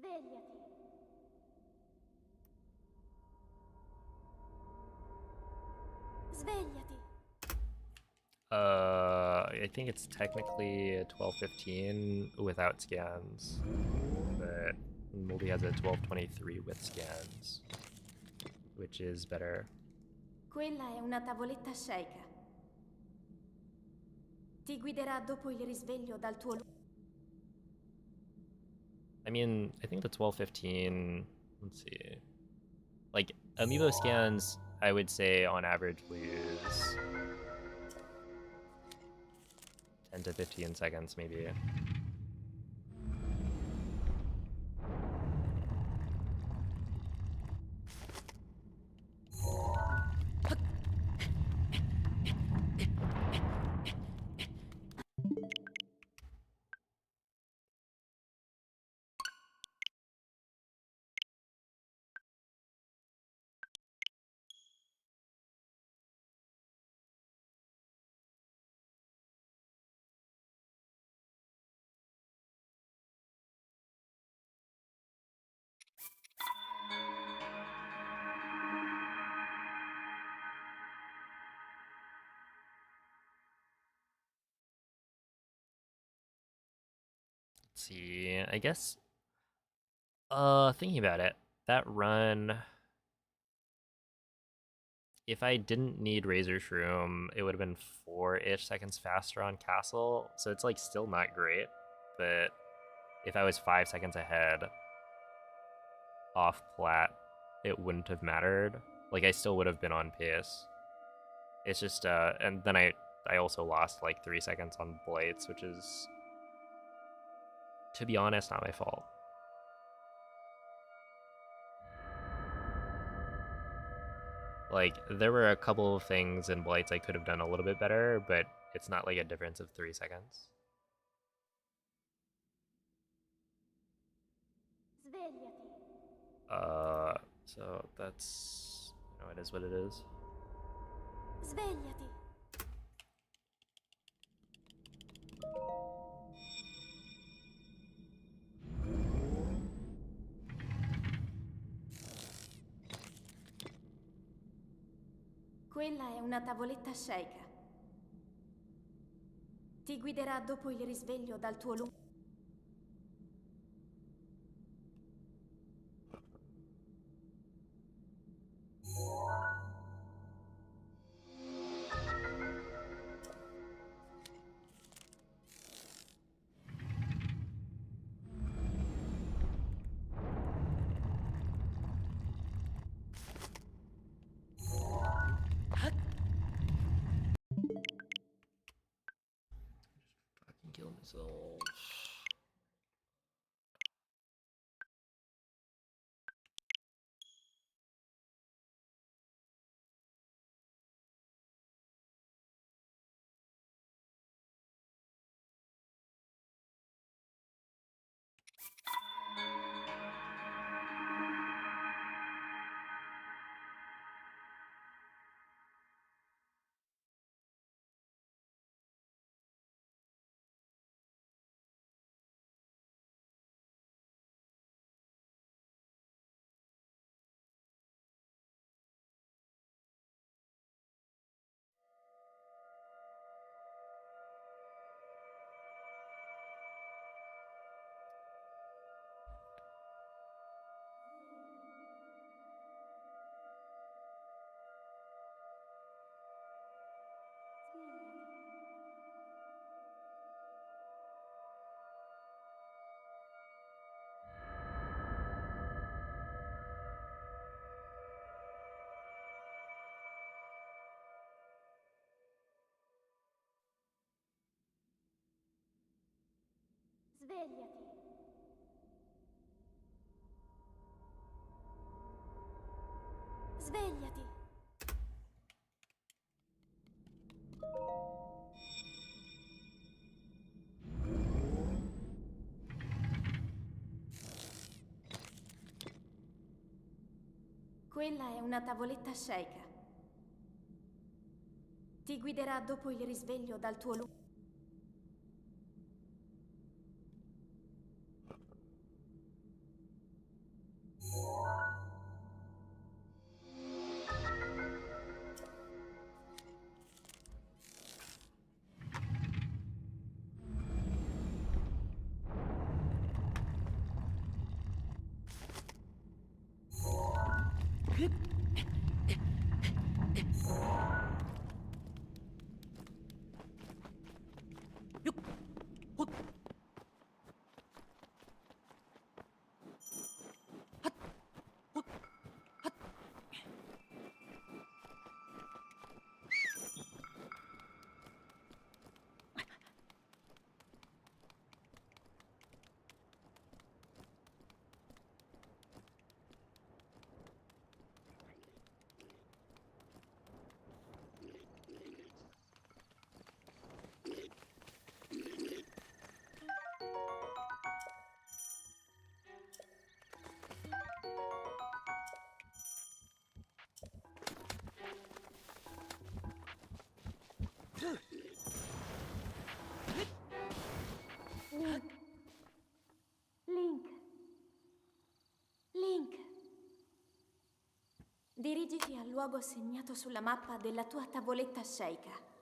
Svegliati. Svegliati. I think it's technically a 12:15 without scans, but the movie has a 12:23 with scans, which is better. Quella è una tavoletta sceicca. Ti guiderà dopo il risveglio dal tuo... I mean, I think the 12:15, let's see. Like, amiibo scans, I would say on average lose 10 to 15 seconds, maybe. Let's see, I guess, thinking about it, that run, if I didn't need Razor Shroom, it would have been 4-ish seconds faster on Castle, so it's like still not great, but if I was 5 seconds ahead off plat, it wouldn't have mattered. Like, I still would have been on pace. It's just, and then I also lost like 3 seconds on Blights, which is, to be honest, not my fault. Like, there were a couple of things in Blights I could have done a little bit better, but it's not like a difference of 3 seconds. Svegliati. So that's, it is what it is. Svegliati. Quella è una tavoletta sceicca. Ti guiderà dopo il risveglio dal tuo lungo... So Svegliati. Svegliati. Quella è una tavoletta sceika. Ti guiderà dopo il risveglio dal tuo luogo. Link. Link. Link. Dirigiti al luogo segnato sulla mappa della tua tavoletta sceika.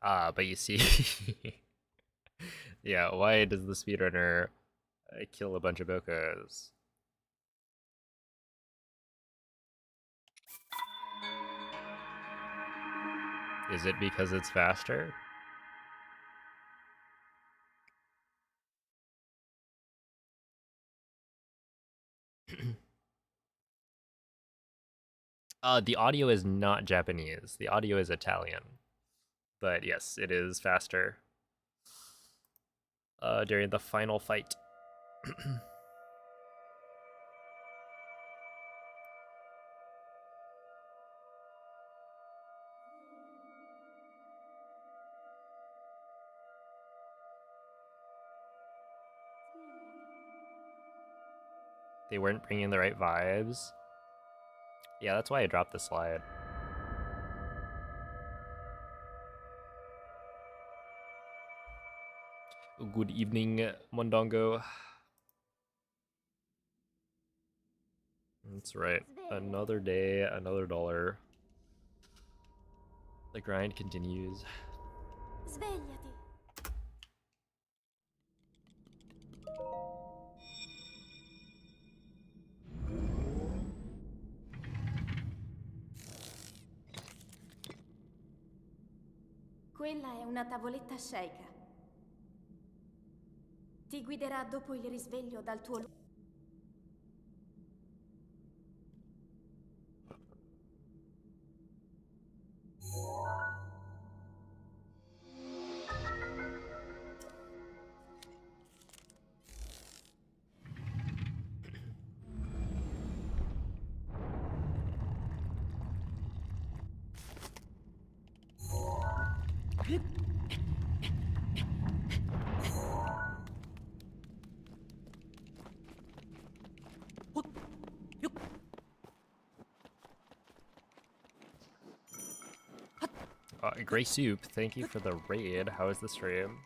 But you see, yeah, why does the speedrunner kill a bunch of bokehs? Is it because it's faster? The audio is not Japanese. The audio is Italian. But yes, it is faster. During the final fight. They weren't bringing the right vibes. Yeah, that's why I dropped the slide. Good evening, Mondongo. That's right. Another day, another dollar. The grind continues. Svegliati. Quella è una tavoletta shake. Ti guiderà dopo il risveglio dal tuo luogo. Gray Soup, thank you for the raid. How is the stream?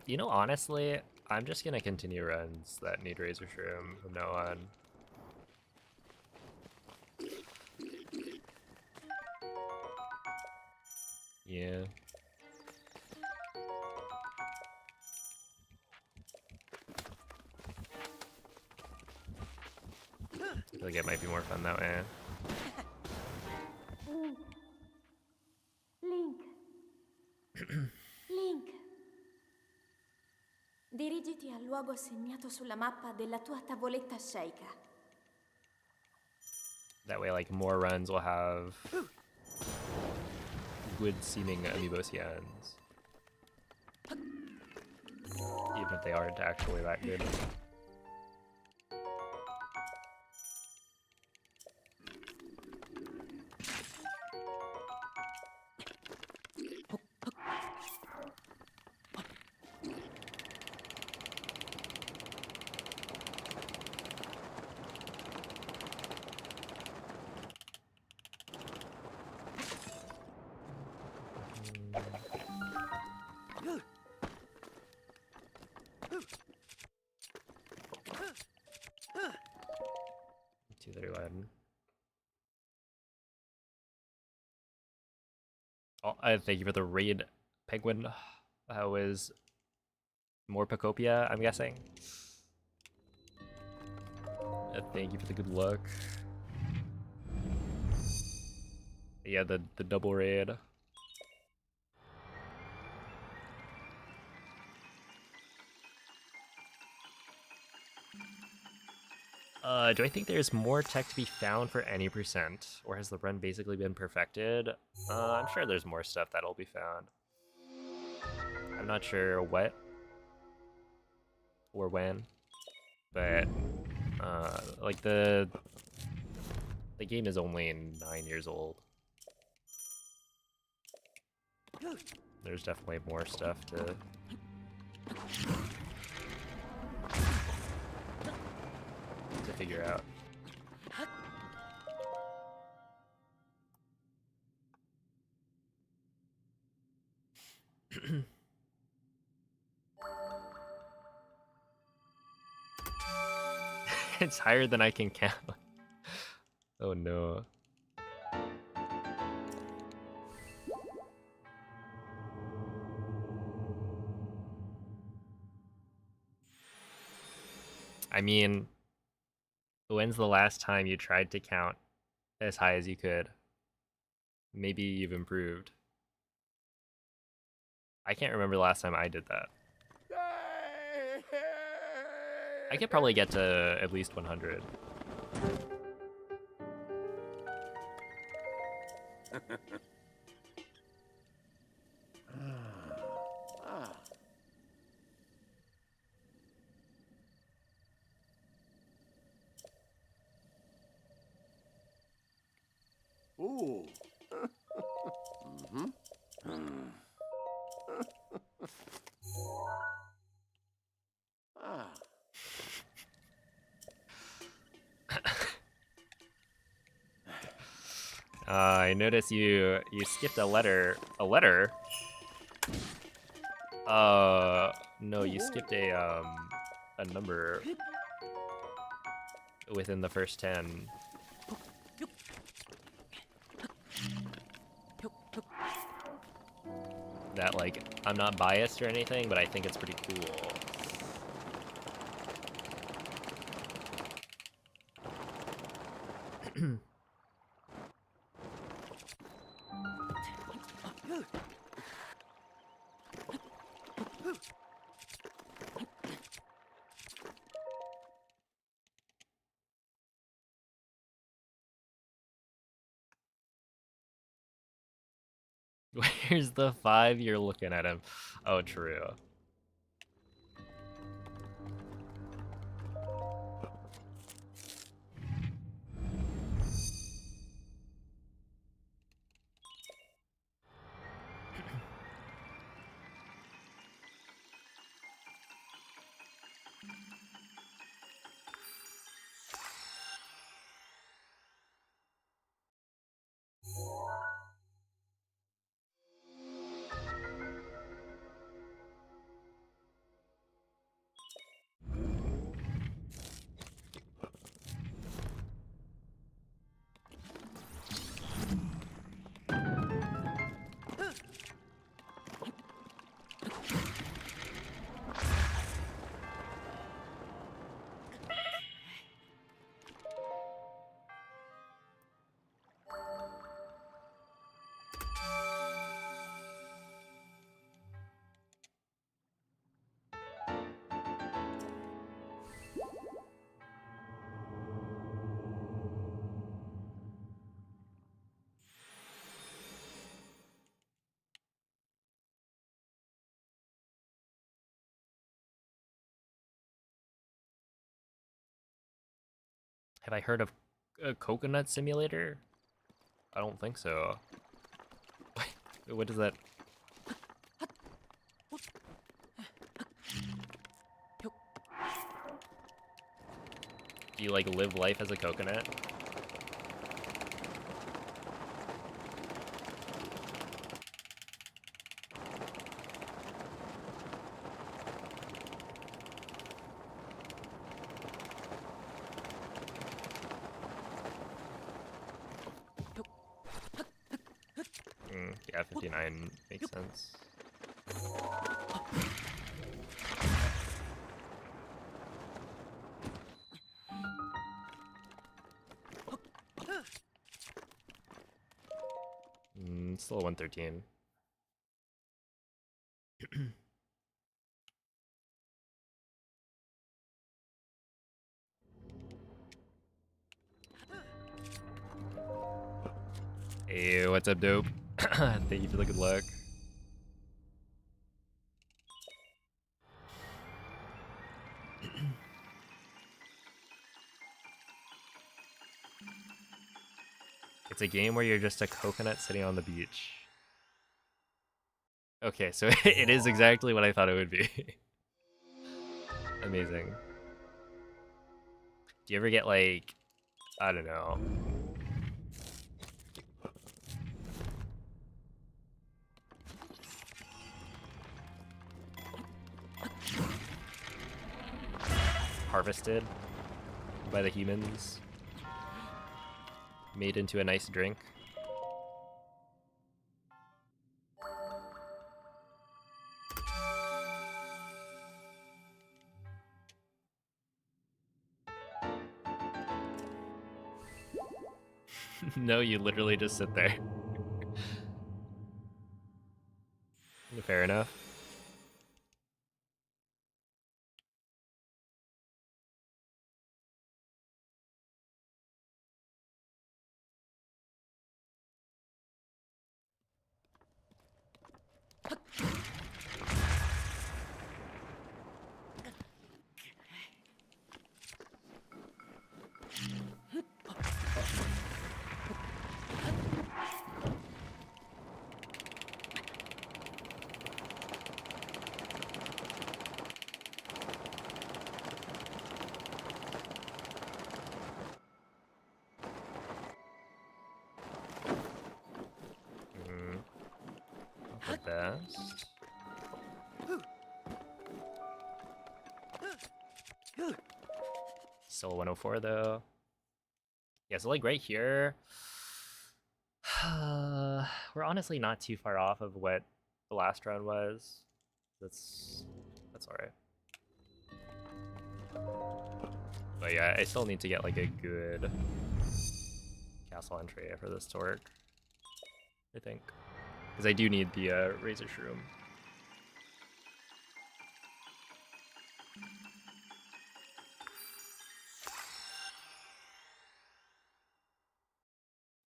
You know, honestly, I'm just gonna continue runs that need Razor Shroom from now on. Yeah. I feel like it might be more fun that way. Link. Link. Dirigiti al luogo segnato sulla mappa della tua tavoletta shake. That way, like, more runs will have good-seeming amiibosians. Even if they aren't actually that good. Thank you for the raid, Penguin. That was more Pacopia, I'm guessing. Thank you for the good luck. Yeah, the double raid. Do I think there's more tech to be found for any percent? Or has the run basically been perfected? I'm sure there's more stuff that'll be found. I'm not sure what or when, but like the game is only 9 years old. There's definitely more stuff to figure out. It's higher than I can count. Oh no. I mean, when's the last time you tried to count as high as you could? Maybe you've improved. I can't remember the last time I did that. I could probably get to at least 100. Ooh. Ah. I notice you skipped a letter. A letter? No, you skipped a number within the first 10. That, like, I'm not biased or anything, but I think it's pretty cool. Where's the 5? You're looking at him. Oh, true. Have I heard of a coconut simulator? I don't think so. What is that? Do you, like, live life as a coconut? Yeah, 59 makes sense. Still 113. Hey, what's up, dope? Thank you for the good luck. It's a game where you're just a coconut sitting on the beach. Okay, so it is exactly what I thought it would be. Amazing. Do you ever get, like, I don't know, harvested by the humans. Made into a nice drink. No, you literally just sit there. Fair enough. Not the best. Still 104 though. Yeah, so like right here, we're honestly not too far off of what the last round was. That's alright. But yeah, I still need to get like a good castle entry for this to work, I think. Because I do need the Razor Shroom.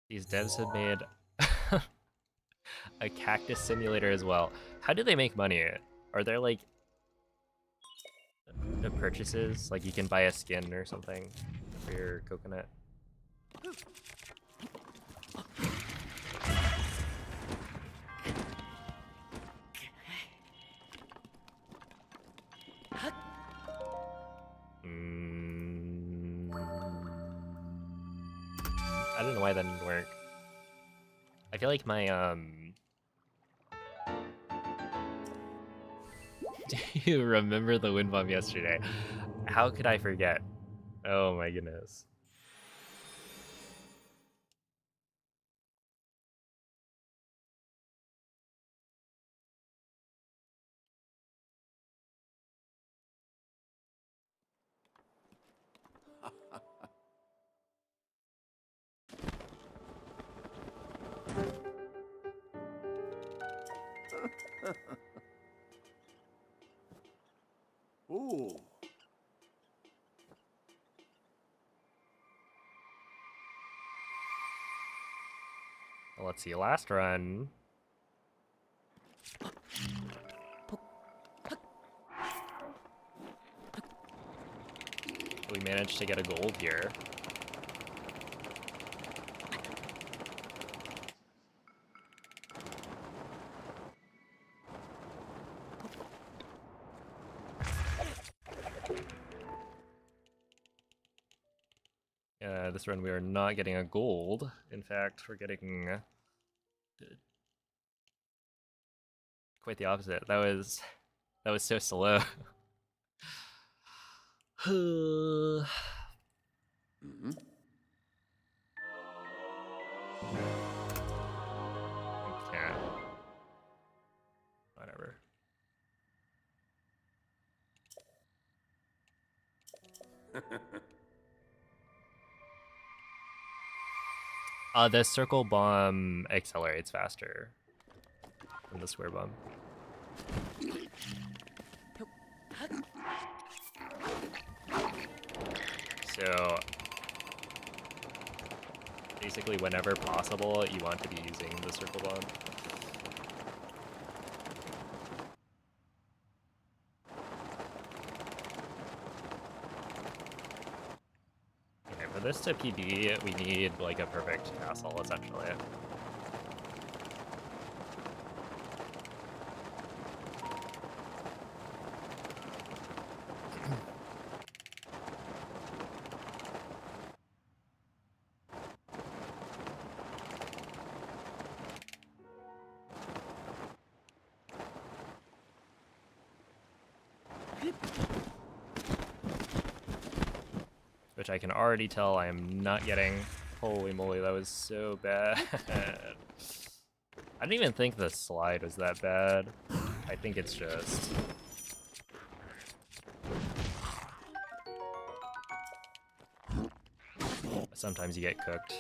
These devs have made a cactus simulator as well. How do they make money? Are there like the purchases? Like you can buy a skin or something for your coconut? I don't know why that didn't work. I feel like my Do you remember the wind bomb yesterday? How could I forget? Oh my goodness. Ooh. Well, let's see, last run. We managed to get a gold here. This run we are not getting a gold. In fact, we're getting quite the opposite. That was so slow. Mm-hmm. Okay. Whatever. The circle bomb accelerates faster than the square bomb. So basically whenever possible, you want to be using the circle bomb. Okay, for this to PB, we need like a perfect castle, essentially. which I can already tell I am not getting. Holy moly, that was so bad. I didn't even think the slide was that bad. I think it's just... sometimes you get cooked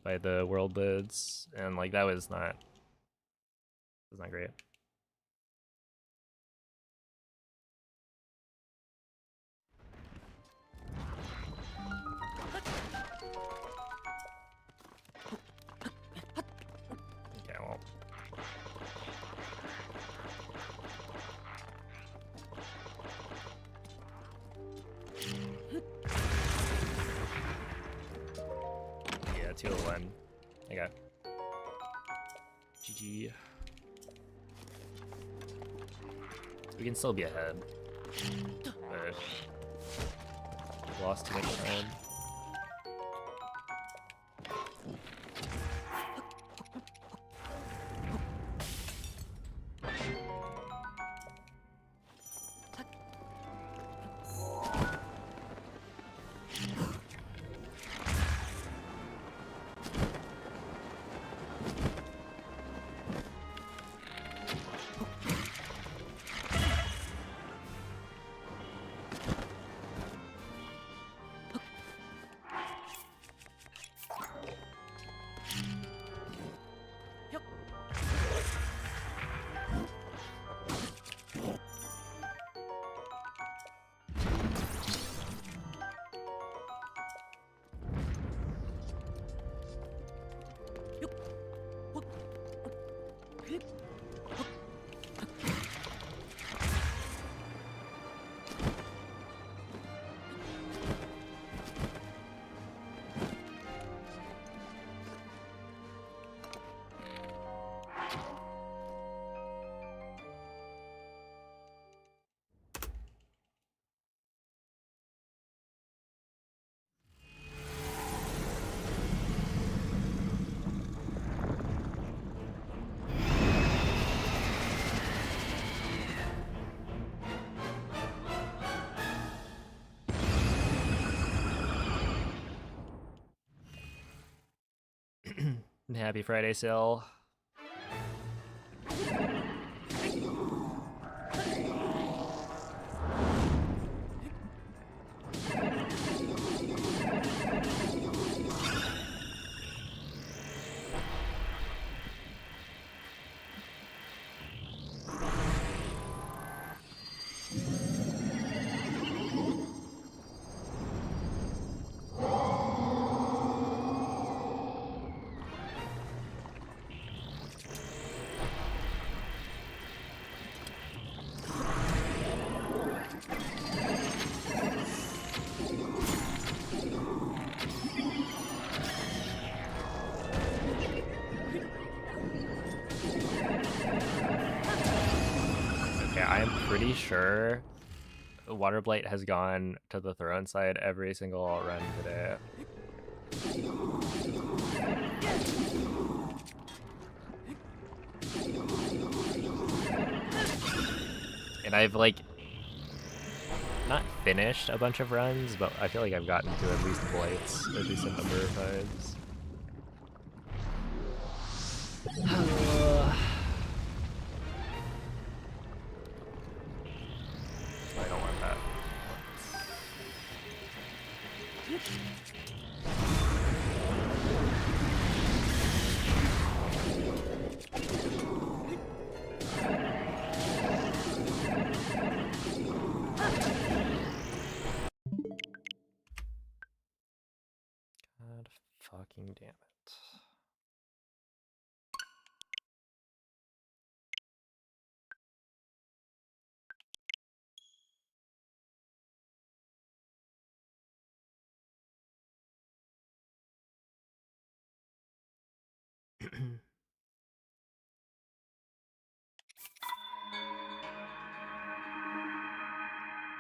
by the world lids, and like that was not great. Okay, well. Yeah, 201. Okay. GG. We can still be ahead. But lost too much time. Happy Friday sale. Pretty sure Water Blight has gone to the throne side every single run today. And I've like not finished a bunch of runs, but I feel like I've gotten to at least Blights a decent number of times. I don't want that. God fucking damn it.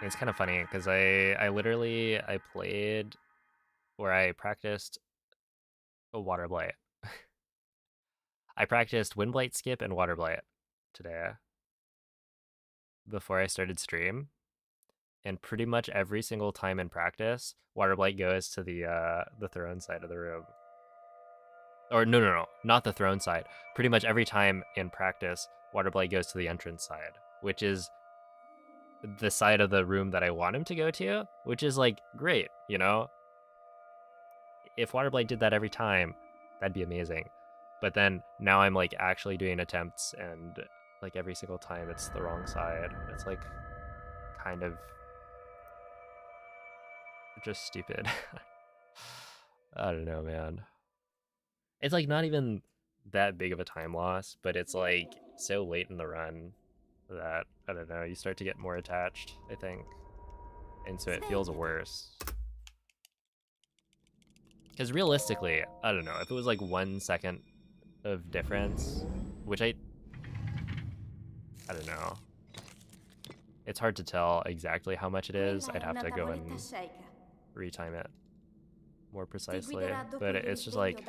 It's kind of funny because I literally played where I practiced a Water Blight. I practiced Wind Blight skip and Water Blight today. before I started stream, and pretty much every single time in practice, water blight goes to the throne side of the room. Or no, not the throne side. Pretty much every time in practice, water blight goes to the entrance side, which is the side of the room that I want him to go to, which is like great, you know? If water blight did that every time, that'd be amazing. But then now I'm like actually doing attempts, and like every single time it's the wrong side. It's like kind of just stupid. I don't know, man. It's like not even that big of a time loss, but it's like so late in the run that I don't know, you start to get more attached, I think. And so it feels worse. Because realistically, I don't know, if it was like 1 second of difference, which I don't know. It's hard to tell exactly how much it is. I'd have to go and retime it more precisely. But it's just like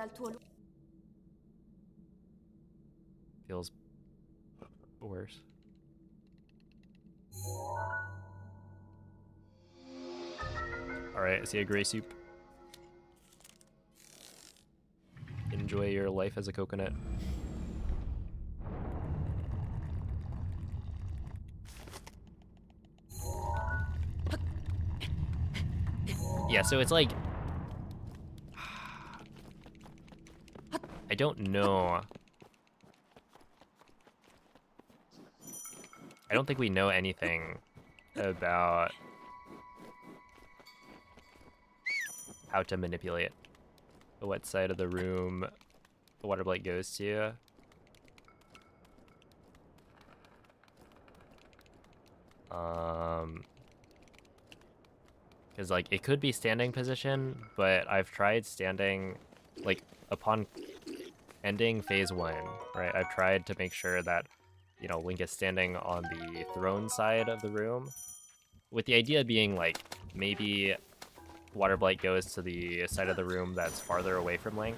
feels worse. Alright, I see a gray soup. Enjoy your life as a coconut. Yeah, so it's like I don't know. I don't think we know anything about how to manipulate what side of the room the water blight goes to. Because like it could be standing position, but I've tried standing like upon ending phase 1, right? I've tried to make sure that, you know, Link is standing on the throne side of the room, with the idea being like maybe water blight goes to the side of the room that's farther away from Link,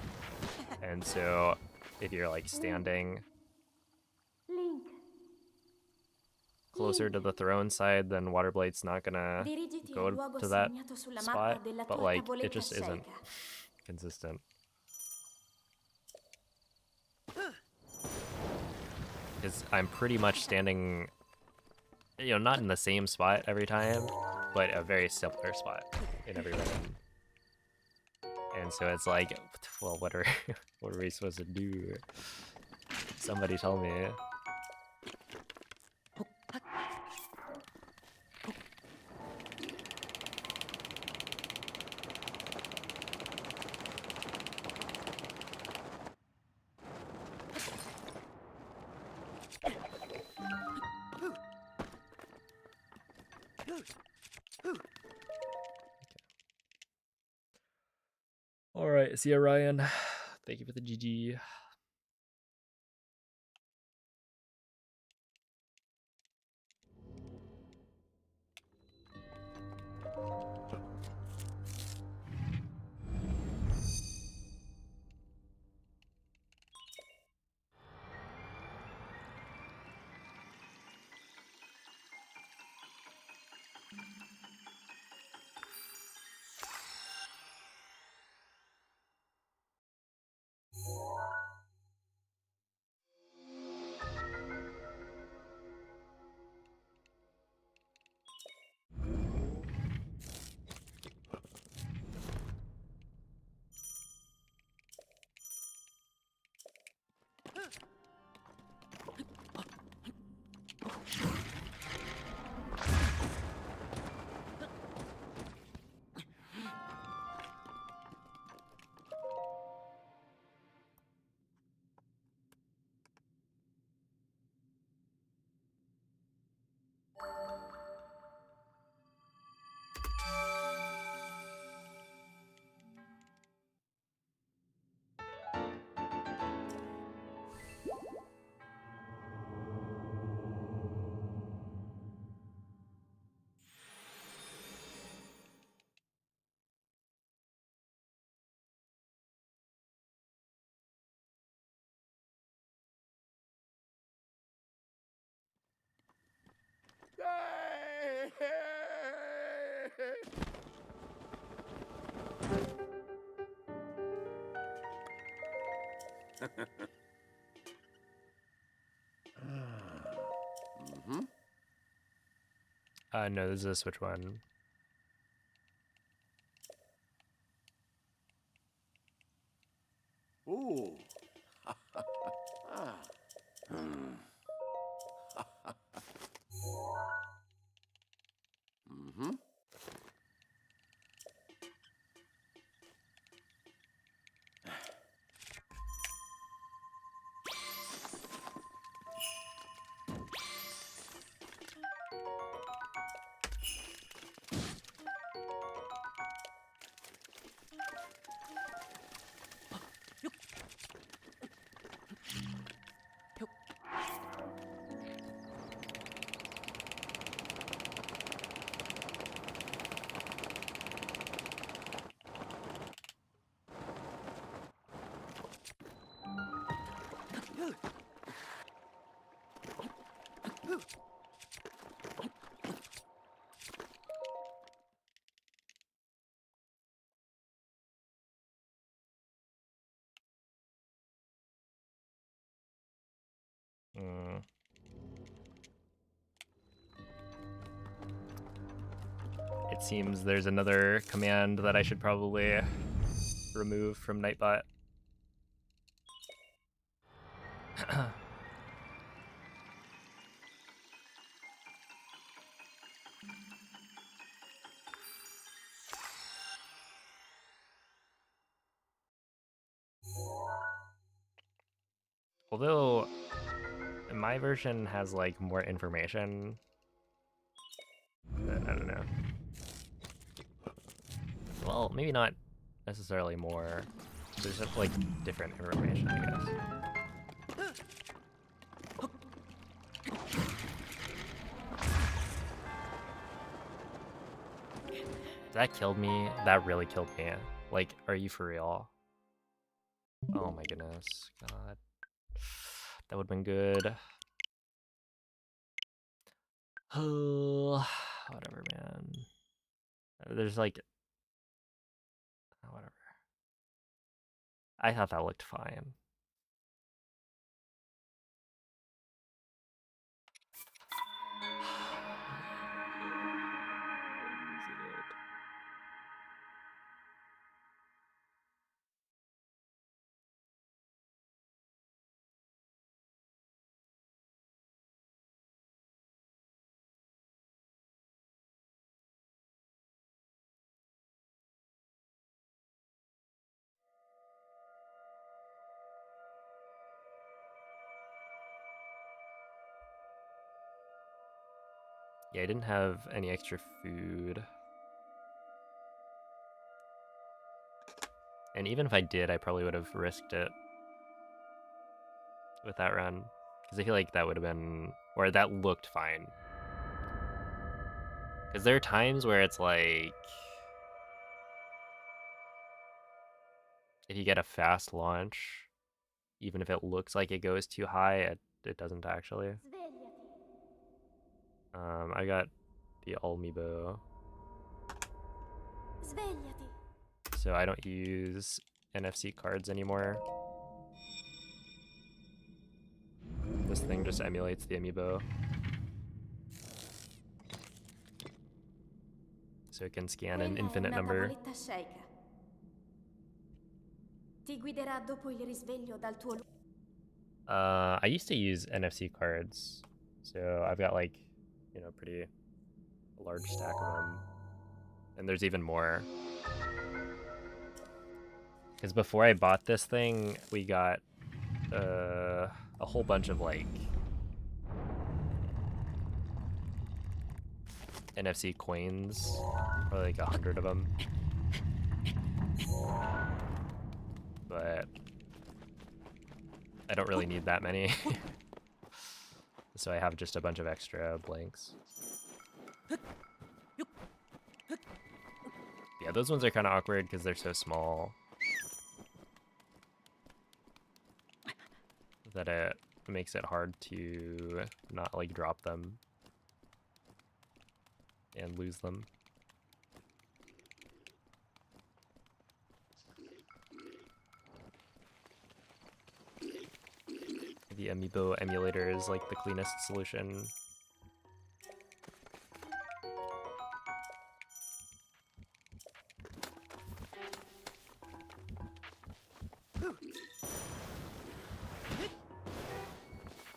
and so if you're like standing Link. closer to the throne side, then water blight's not gonna Dirigiti go al luogo to that assegnato sulla spot, mappa della but tua like it tavoletta just isn't scelta. consistent. Because I'm pretty much standing, you know, not in the same spot every time, but a very similar spot in every run. And so it's like, well, what are what are we supposed to do? Somebody tell me. All right, see ya, Ryan. Thank you for the GG. No, this is a switch one. Ooh. Mm. It seems there's another command that I should probably remove from Nightbot. Although my version has like more information, but I don't know. Well, maybe not necessarily more. There's just like different information, I guess. That killed me. That really killed me. Like, are you for real? Oh my goodness. God. That would have been good. Oh, whatever, man. There's like... Oh, whatever. I thought that looked fine. Yeah, I didn't have any extra food. And even if I did, I probably would have risked it with that run. Because I feel like that would have been... Or that looked fine. Because there are times where it's like... If you get a fast launch, even if it looks like it goes too high, it doesn't actually. Svegliati. I got the Almibo. Svegliati. So I don't use NFC cards anymore. This thing just emulates the Amiibo. So it can scan an Quella è infinite una number. tavoletta sceicca. Ti guiderà dopo il risveglio dal tuo... I used to use NFC cards. So I've got like, you know, pretty large stack of them. And there's even more. Because before I bought this thing, we got a whole bunch of like NFC coins, probably like 100 of them. But I don't really need that many. So I have just a bunch of extra blanks. Yeah, those ones are kind of awkward because they're so small that it makes it hard to not like drop them and lose them. the amiibo emulator is like the cleanest solution.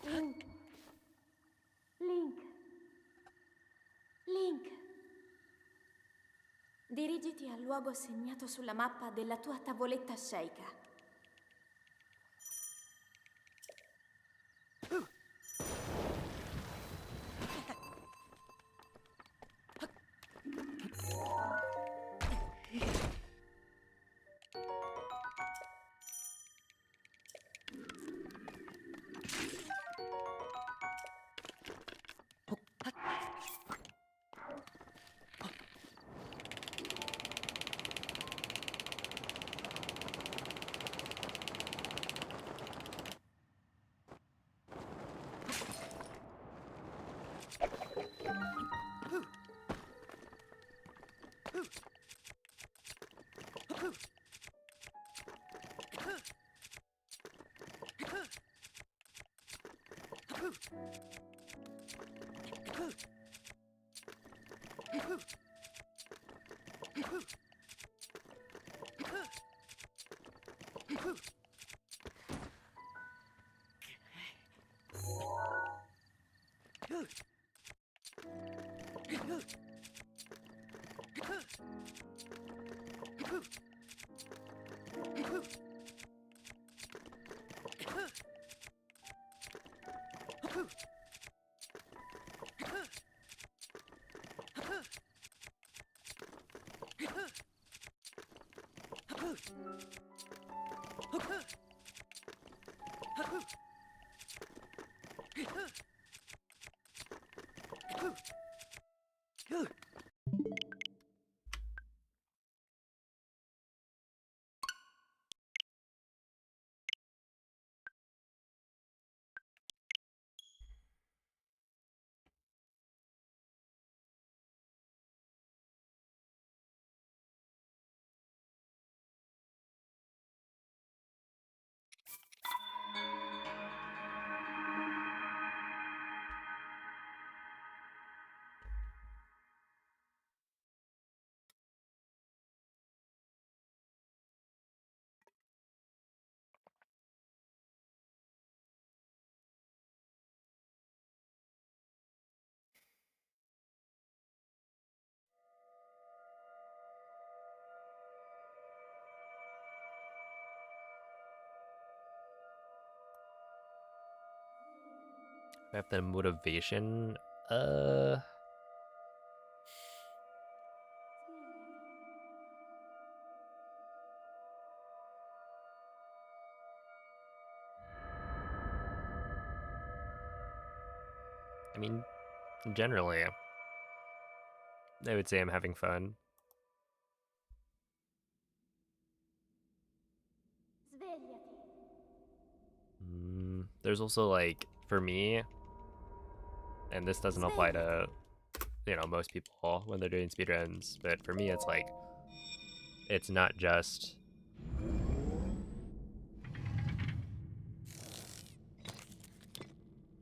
Link. Link. Link. Dirigiti al luogo segnato sulla mappa della tua tavoletta sceicca. I have the motivation. I mean, generally, I would say I'm having fun. Svegliati. There's also like, for me, and this doesn't apply to, you know, most people when they're doing speedruns, but for me it's like, it's not just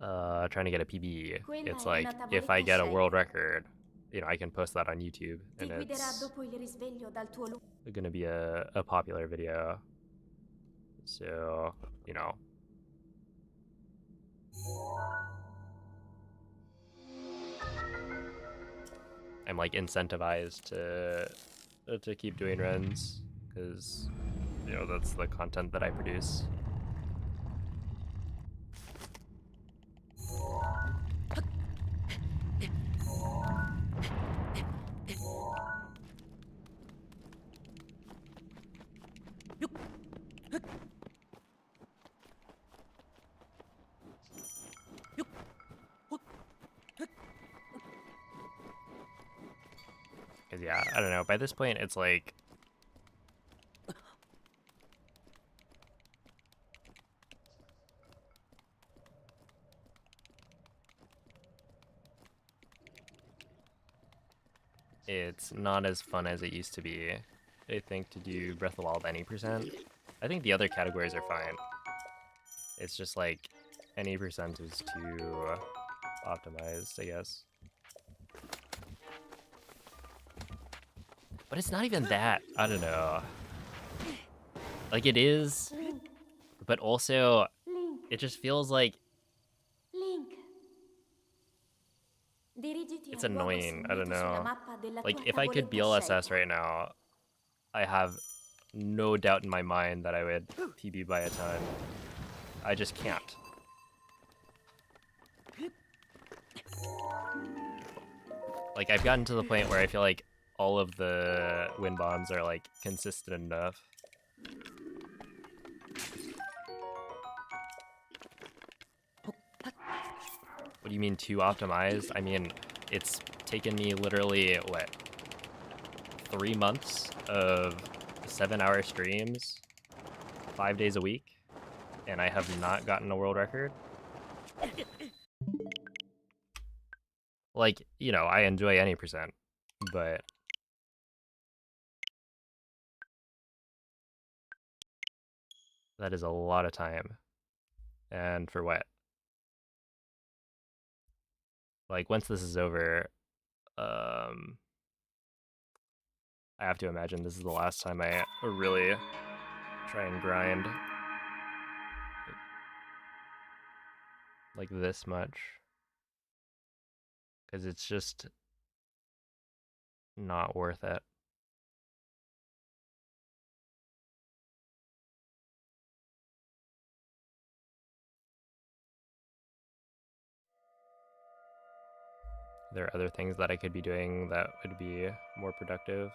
trying to get a PB. It's like, if I get a world record, you know, I can post that on YouTube, and it's gonna be a popular video. So, you know. I'm like incentivized to keep doing runs, because, you know, that's the content that I produce. Cause yeah, I don't know, by this point it's like, it's not as fun as it used to be, I think, to do Breath of the Wild any percent. I think the other categories are fine. It's just like, any percent is too optimized, I guess. But it's not even that. I don't know. Like, it is, but also it just feels like Link. Dirigiti it's al luogo annoying. I don't segnato sulla know. mappa della Like, tua if I could tavoletta BLSS scelta. right now, I have no doubt in my mind that I would PB by a ton. I just can't. Like, I've gotten to the point where I feel like all of the wind bombs are, like, consistent enough. What do you mean too optimized? I mean, it's taken me literally, what, 3 months of 7-hour streams, 5 days a week, and I have not gotten a world record? Like, you know, I enjoy any percent, but that is a lot of time. And for what? Like, once this is over, I have to imagine this is the last time I really try and grind like this much. Because it's just not worth it. There are other things that I could be doing that would be more productive.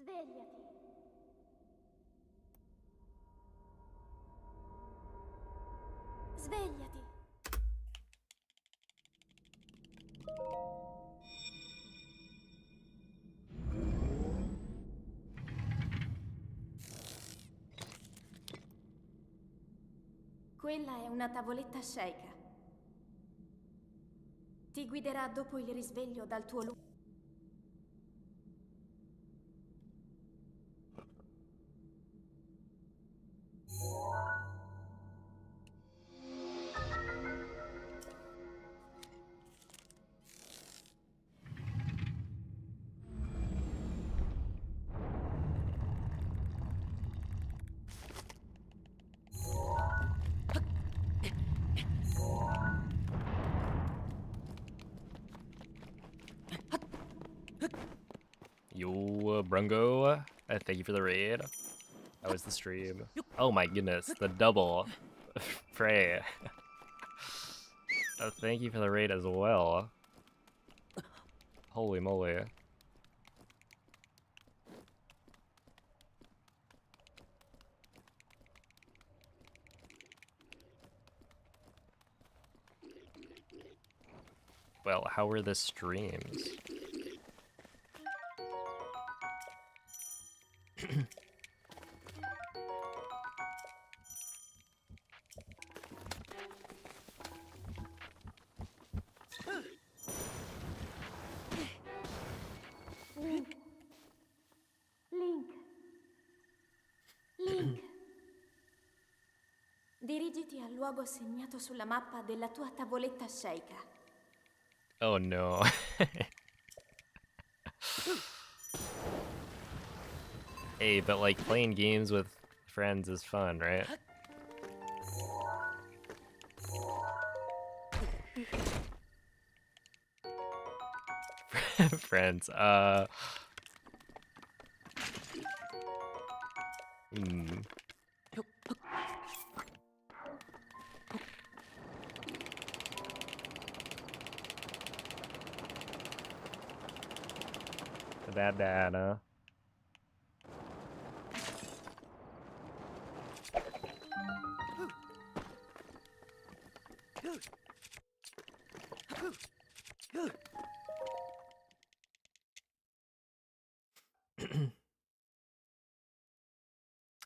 Svegliati. Svegliati. Quella è una tavoletta sceicca. Ti guiderà dopo il risveglio dal tuo luogo. Yo, Brungo, thank you for the raid. How was the stream? Oh my goodness, the double. Prey. Thank you for the raid as well. Holy moly. Well, how were the streams? Link. Link. Link. Dirigiti al luogo segnato sulla mappa della tua tavoletta sceicca. Oh no. Hey, but like playing games with friends is fun, right? Friends, Dad, huh?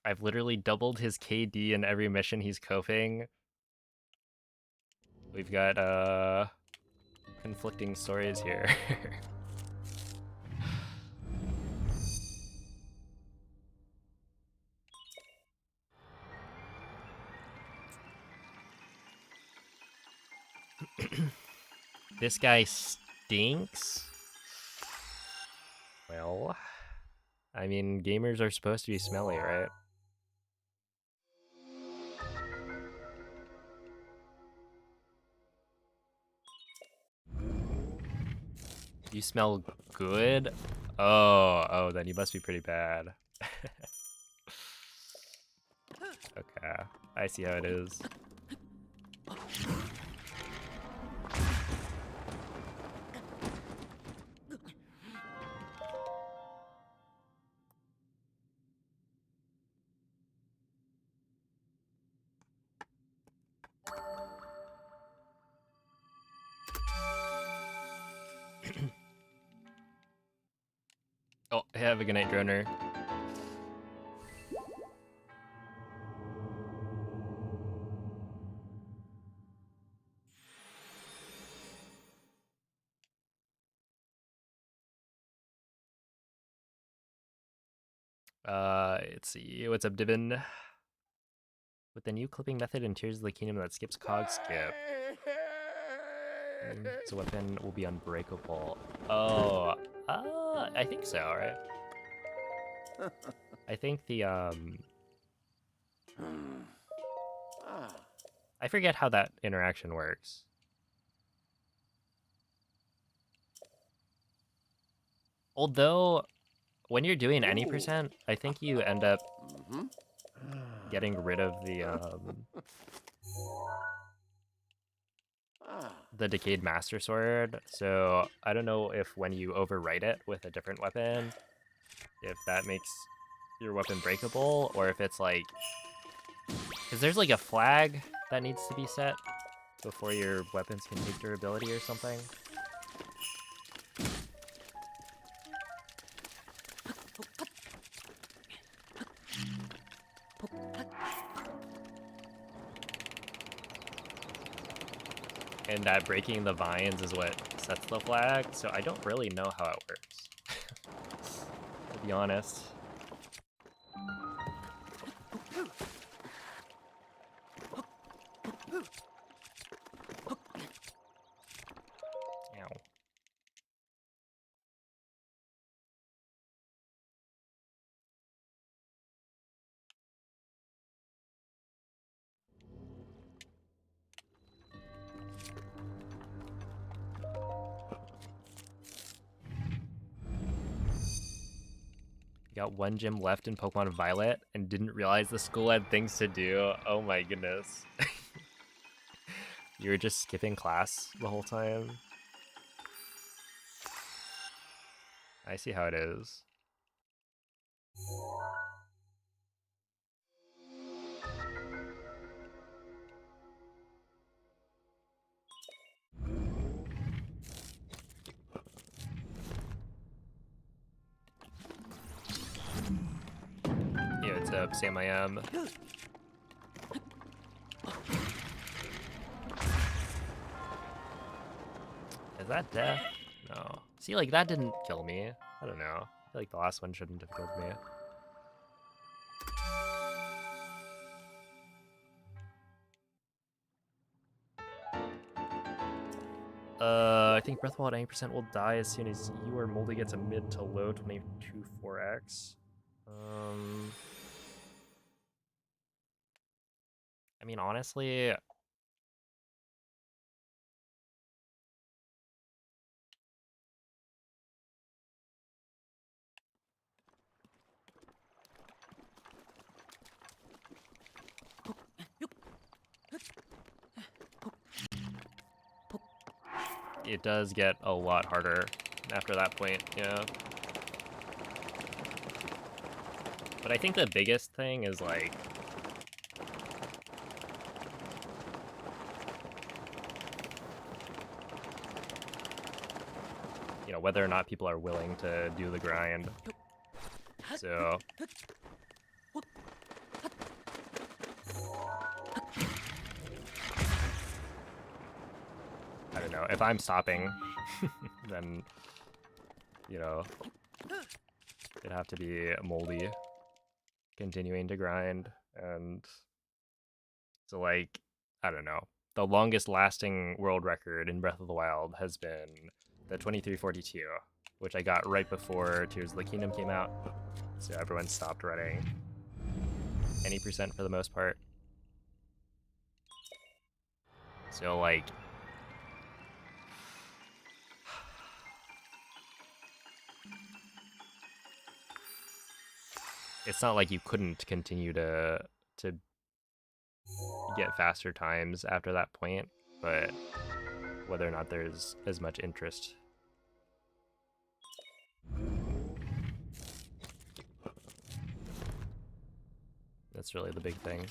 I've literally doubled his KD in every mission he's coping. We've got conflicting stories here. This guy stinks. Well, I mean, gamers are supposed to be smelly, right? You smell good? Oh, then you must be pretty bad. Okay, I see how it is. Oh, have a good night, droner. Let's see. What's up, Dibin? With the new clipping method in Tears of the Kingdom that skips cog skip, so weapon will be unbreakable. Oh, I think so, right? I think the I forget how that interaction works. Although, when you're doing any percent, I think you end up getting rid of the Decayed Master Sword. So I don't know if when you overwrite it with a different weapon, if that makes your weapon breakable, or if it's like, because there's like a flag that needs to be set before your weapons can take durability or something. And that breaking the vines is what sets the flag, so I don't really know how it works, to be honest. Ow. Got one gym left in Pokemon Violet and didn't realize the school had things to do. Oh my goodness. You were just skipping class the whole time? I see how it is. Yeah, what's up, Sam I am. Is that death? No. See, like, that didn't kill me. I don't know. I feel like the last one shouldn't have killed me. I think Breath of Wild 90% will die as soon as you or Moldy gets a mid to low 22-4x. I mean, honestly, it does get a lot harder after that point, yeah. But I think the biggest thing is, like, you know, whether or not people are willing to do the grind. So if I'm stopping, then, you know, it'd have to be moldy, continuing to grind, and so, like, I don't know. The longest lasting world record in Breath of the Wild has been the 2342, which I got right before Tears of the Kingdom came out, so everyone stopped running. Any percent for the most part. So, like, it's not like you couldn't continue to get faster times after that point, but whether or not there's as much interest. That's really the big thing.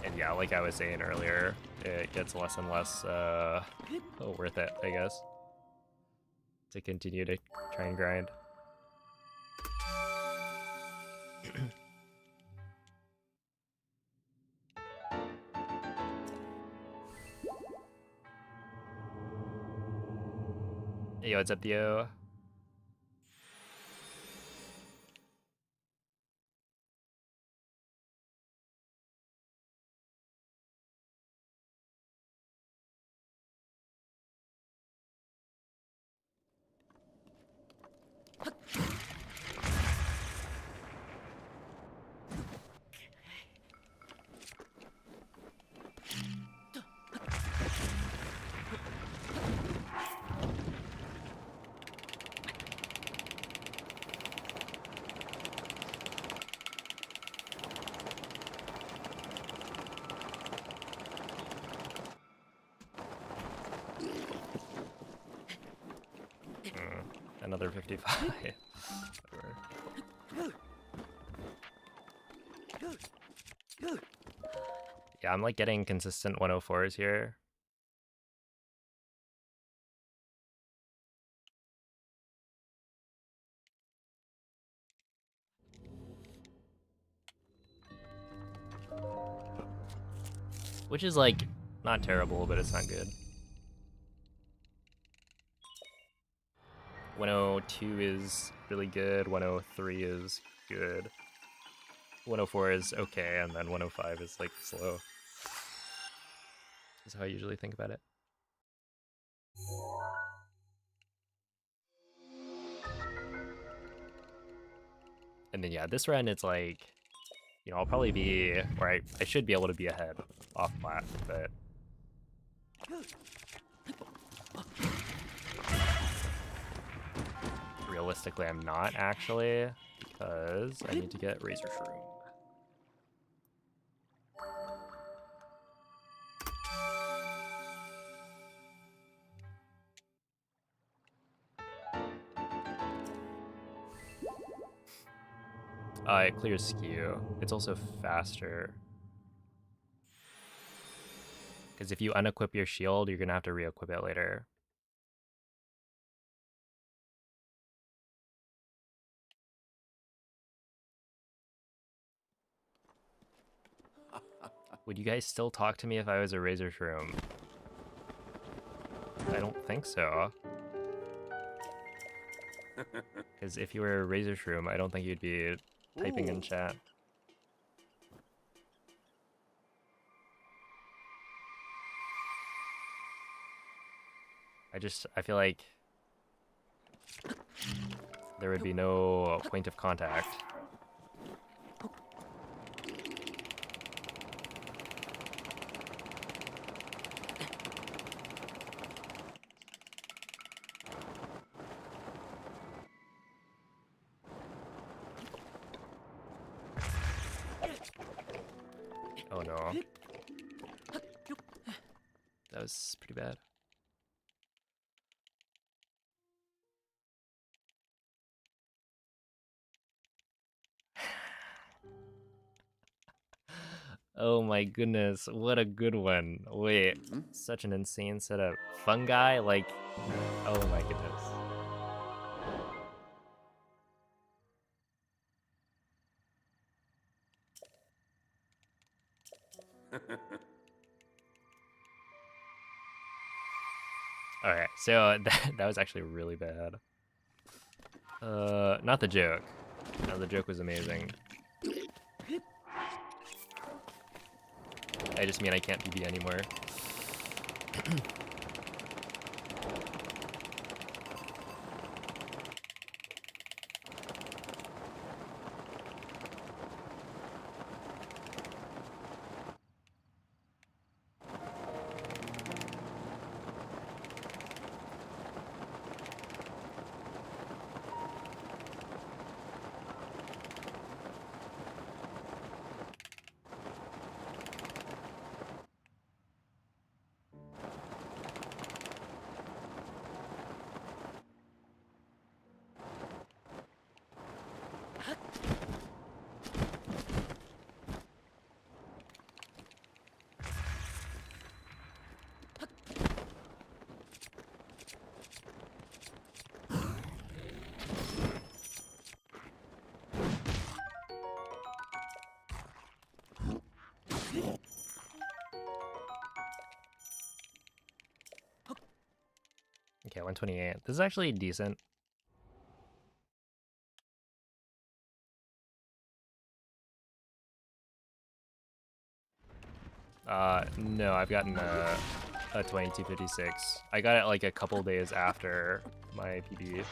And yeah, like I was saying earlier, it gets less and less worth it, I guess, to continue to try and grind. Hey, what's up, Theo? Another 55. Yeah, I'm like getting consistent 104s here. Which is like not terrible, but it's not good. 102 is really good, 103 is good, 104 is okay, and then 105 is like slow. That's how I usually think about it. And then yeah, this run it's like, you know, I'll probably be, or I should be able to be ahead off plat, but realistically I'm not actually, because I need to get Razor Shroom. It clears skew. It's also faster. Because if you unequip your shield, you're gonna have to re-equip it later. Would you guys still talk to me if I was a Razor Shroom? I don't think so. Because if you were a Razor Shroom, I don't think you'd be typing in chat. I feel like there would be no point of contact. Oh no. That was pretty bad. Oh my goodness, what a good one. Wait, such an insane setup. Fungi, like, oh my goodness. Alright, so that was actually really bad. Not the joke. No, the joke was amazing. I just mean I can't PB anymore. Okay, 128. This is actually decent. No, I've gotten a 2256. I got it like a couple days after my PB.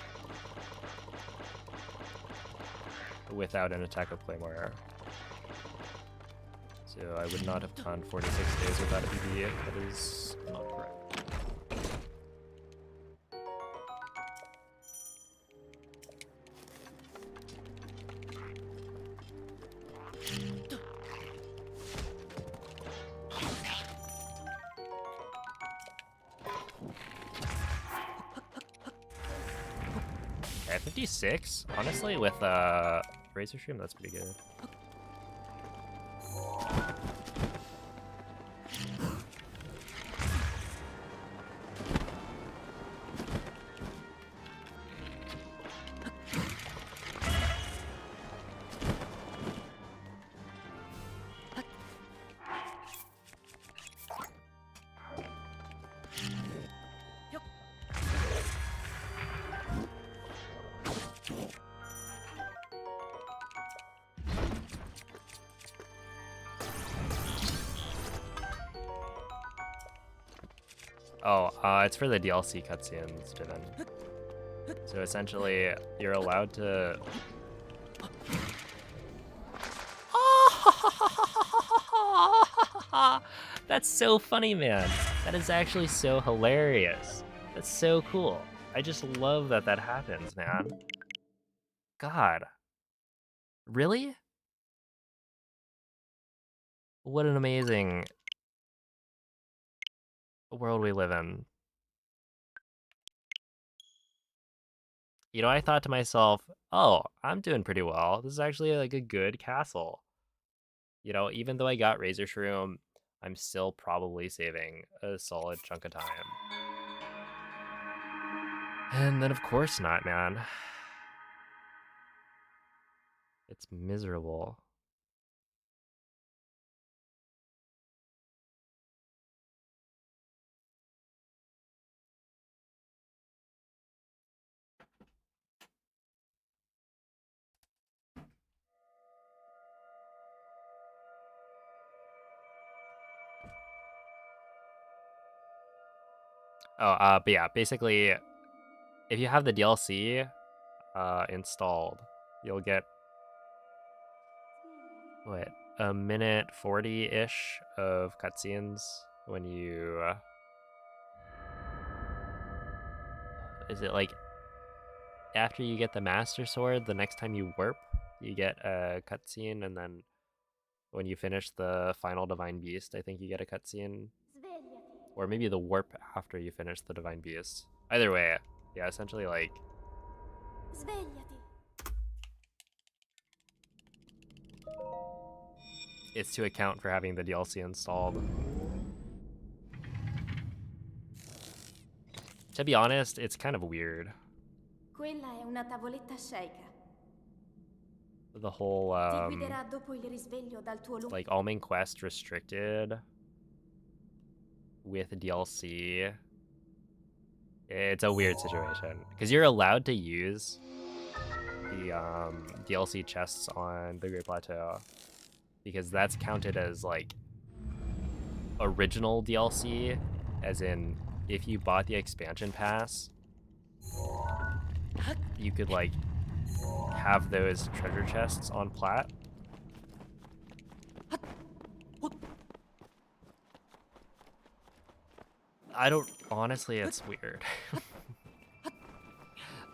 Without an attack of Claymore. So I would not have gone 46 days without a PB. That is not correct. At 56, honestly, with Razor Stream, that's pretty good. Oh, it's for the DLC cutscenes, Jiven. So essentially, you're allowed to... That's so funny, man. That is actually so hilarious. That's so cool. I just love that that happens, man. God. Really? What an amazing world we live in. You know, I thought to myself, oh, I'm doing pretty well. This is actually like a good castle. You know, even though I got Razor Shroom, I'm still probably saving a solid chunk of time. And then of course not, man. It's miserable. Oh, but yeah, basically, if you have the DLC installed, you'll get, what, a minute 40-ish of cutscenes when you... is it like, after you get the Master Sword, the next time you warp, you get a cutscene, and then when you finish the final Divine Beast, I think you get a cutscene. Svegliati. Or maybe the warp after you finish the Divine Beast. Either way, yeah, essentially like... Svegliati. it's to account for having the DLC installed. To be honest, it's kind of weird. Quella è una tavoletta sceicca. the whole Ti guiderà dopo il risveglio dal tuo lungo... like all main quest restricted with DLC. It's a weird situation because you're allowed to use the DLC chests on the Great Plateau because that's counted as like original DLC, as in if you bought the expansion pass, you could like have those treasure chests on plat. I don't, honestly, it's weird.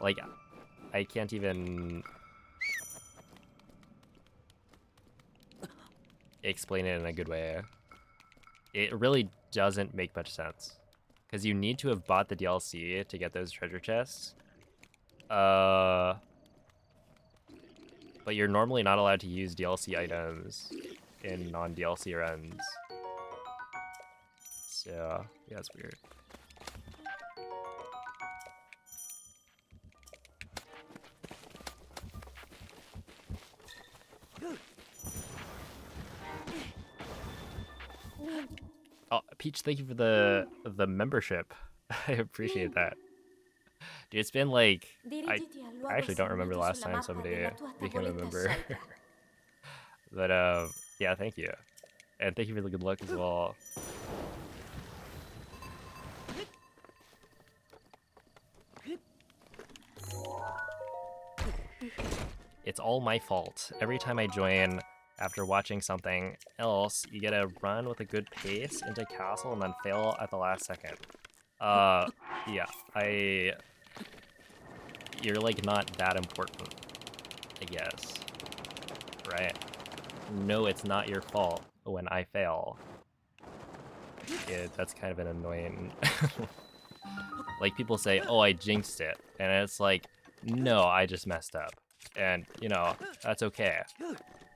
Like, I can't even explain it in a good way. It really doesn't make much sense. Because you need to have bought the DLC to get those treasure chests. But you're normally not allowed to use DLC items in non-DLC runs. So, yeah, it's weird. Oh, Peach, thank you for the membership. I appreciate that. Dude, it's been like, I actually don't remember the last time somebody became a member. But yeah, thank you. And thank you for the good luck as well. It's all my fault. Every time I join after watching something else, you get a run with a good pace into castle and then fail at the last second. Yeah, you're like not that important, I guess. Right? No, it's not your fault when I fail. Yeah, that's kind of an annoying... Like people say, oh, I jinxed it. And it's like, no, I just messed up. And, you know, that's okay.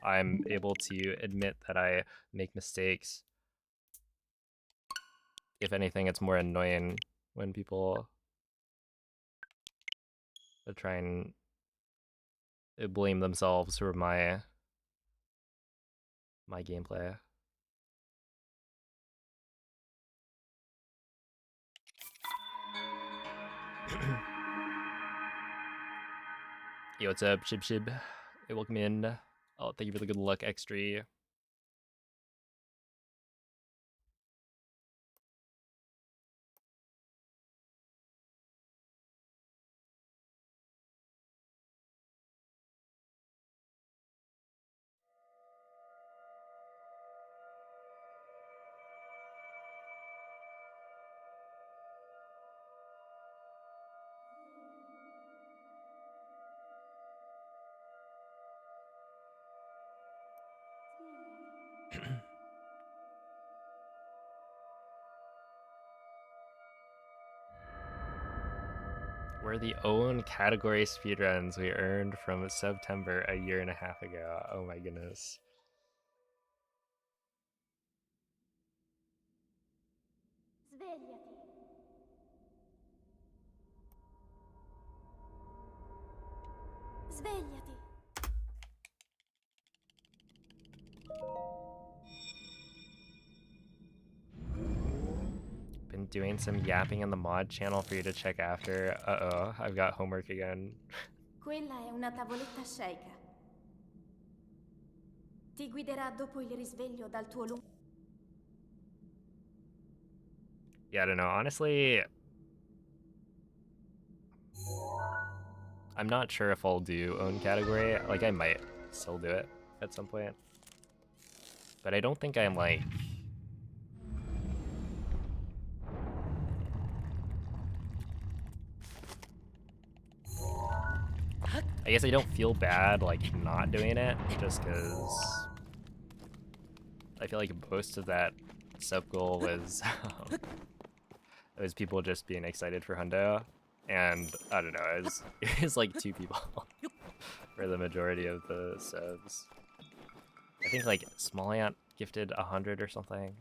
I'm able to admit that I make mistakes. If anything, it's more annoying when people try and blame themselves for my gameplay. Yo, what's up, Shib Shib? Hey, welcome in. Oh, thank you for the good luck, X3. We're the own category speedruns we earned from September a year and a half ago. Oh my goodness. Svegliati. Svegliati. Been doing some yapping in the mod channel for you to check after. Uh-oh, I've got homework again. Quella è una tavoletta sceicca. Ti guiderà dopo il risveglio dal tuo lungo... Yeah, I don't know. Honestly, I'm not sure if I'll do own category. Like, I might still do it at some point. But I don't think I'm like... I guess I don't feel bad, like, not doing it, just because I feel like most of that sub goal was, it was people just being excited for Hundo, and I don't know, it was like 2 people for the majority of the subs. I think like Small Ant gifted 100 or something.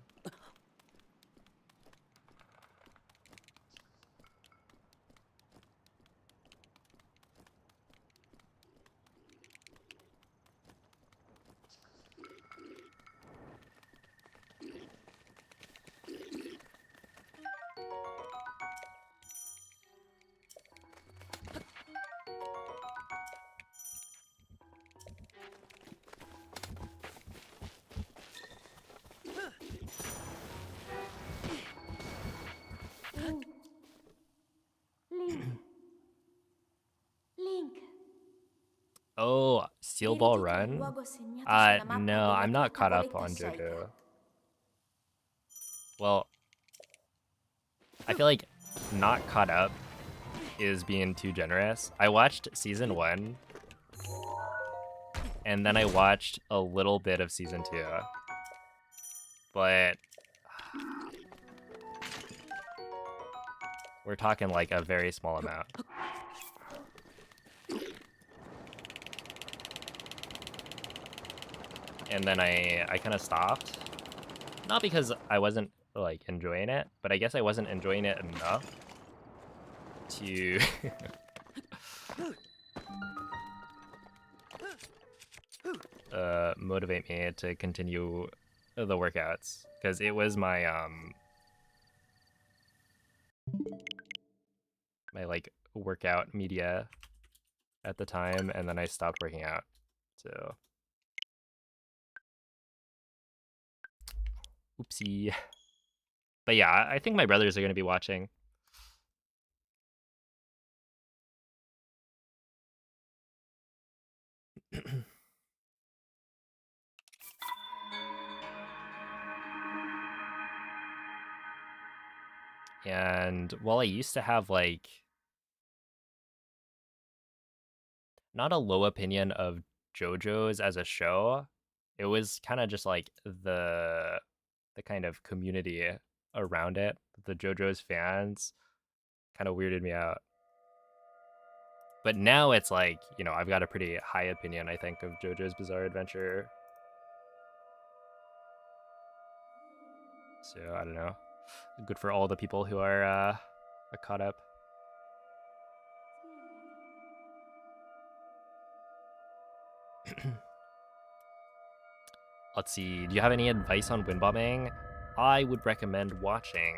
Oh, Steel Ball Dirititi al Run? luogo segnato sulla mappa No, della I'm tua not caught up tavoletta on scelta. JoJo. Well, I feel like not caught up is being too generous. I watched season 1, and then I watched a little bit of season 2. But we're talking like a very small amount. And then I kind of stopped. Not because I wasn't like enjoying it, but I guess I wasn't enjoying it enough to motivate me to continue the workouts, because it was my my like workout media at the time, and then I stopped working out. So oopsie. But yeah, I think my brothers are going to be watching. And while I used to have like not a low opinion of JoJo's as a show, it was kind of just like the kind of community around it, the JoJo's fans kind of weirded me out. But now it's like, you know, I've got a pretty high opinion, I think, of JoJo's Bizarre Adventure. So I don't know. Good for all the people who are caught up. Let's see. Do you have any advice on wind bombing? I would recommend watching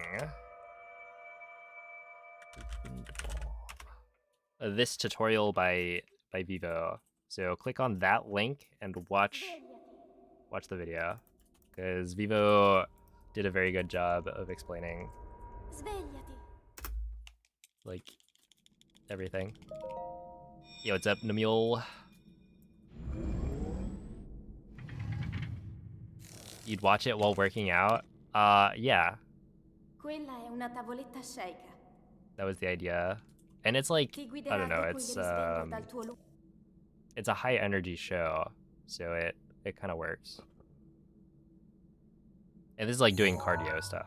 this tutorial by Vivo. So click on that link and watch the video, because Vivo did a very good job of explaining Svegliati. like everything. Yo, what's up, Namule? You'd watch it while working out? Yeah, Quella è una tavoletta sceicca. that was the idea. And it's like, Ti I guiderà don't know, dopo il risveglio dal tuo luogo. it's a high energy show, so it kind of works. And this is like doing cardio stuff.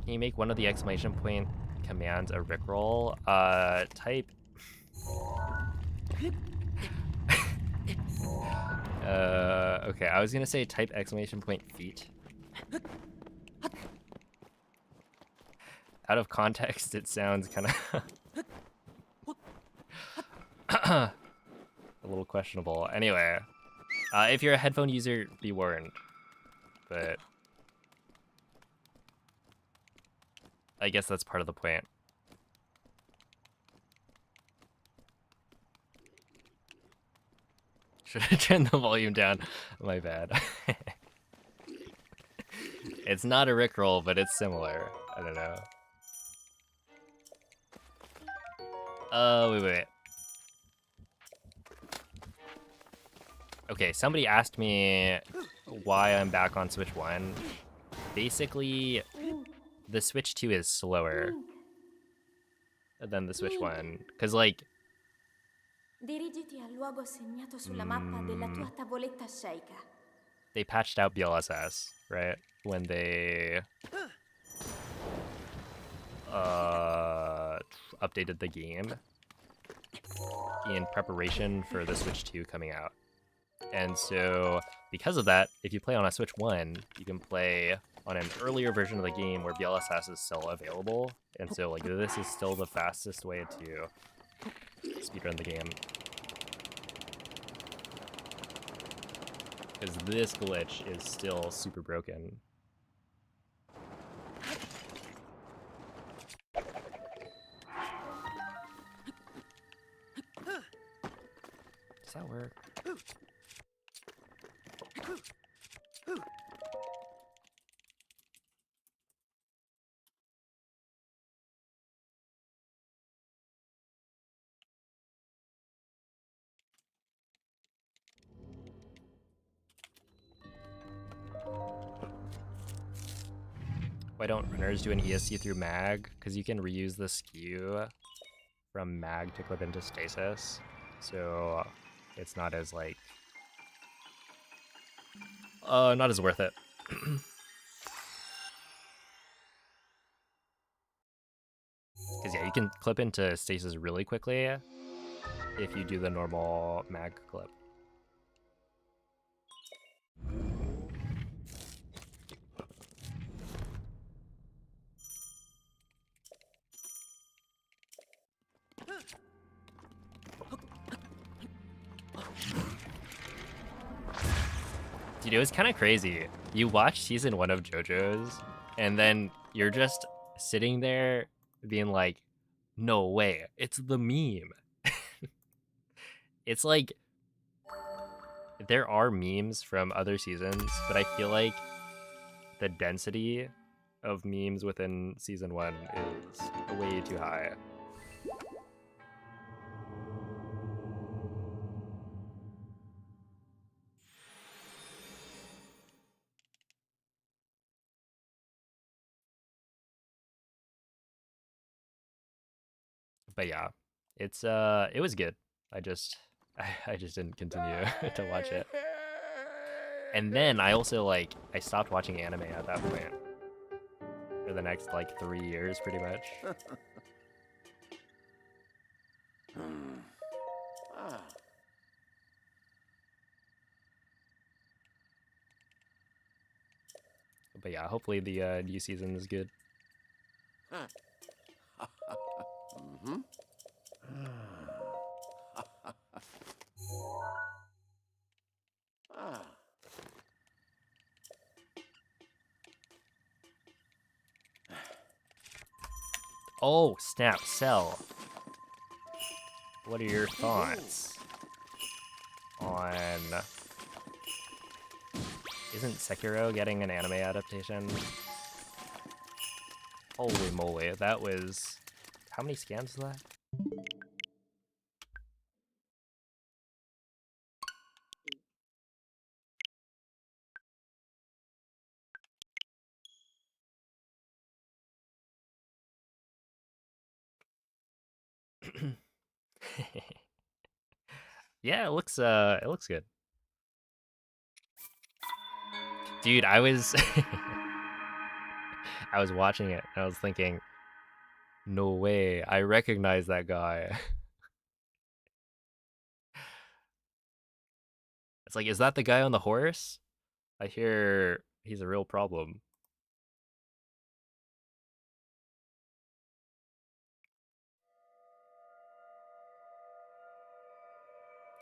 Can you make one of the exclamation point commands a rickroll? Type. Okay, I was gonna say type exclamation point feet. Out of context, it sounds kind of a little questionable. Anyway, if you're a headphone user, be warned. But I guess that's part of the point. Should I turn the volume down? My bad. It's not a rickroll, but it's similar. I don't know. Wait. Okay, somebody asked me why I'm back on Switch 1. Basically, the Switch 2 is slower than the Switch 1. Because, like... Dirigiti al luogo segnato sulla mappa della tua tavoletta sceicca. They patched out BLSS, right? When they... updated the game in preparation for the Switch 2 coming out. And so, because of that, if you play on a Switch 1, you can play on an earlier version of the game where BLSS is still available. And so, like, this is still the fastest way to speedrun the game. Because this glitch is still super broken. Does that work? why don't runners do an ESC through mag? Because you can reuse the skew from mag to clip into stasis, so it's not as like not as worth it. Because yeah, you can clip into stasis really quickly if you do the normal mag clip. Dude, it was kind of crazy. You watch season 1 of JoJo's, and then you're just sitting there being like, no way, it's the meme. It's like, there are memes from other seasons, but I feel like the density of memes within season 1 is way too high. But yeah, it was good. I just didn't continue to watch it. And then I also I stopped watching anime at that point for the next like 3 years pretty much. But yeah, hopefully the new season is good. Oh, snap, Cell. What are your thoughts on... Isn't Sekiro getting an anime adaptation? Holy moly, that was... How many scans was that? Yeah, it looks good. Dude, I was I was watching it and I was thinking, no way, I recognize that guy. It's like, is that the guy on the horse? I hear he's a real problem.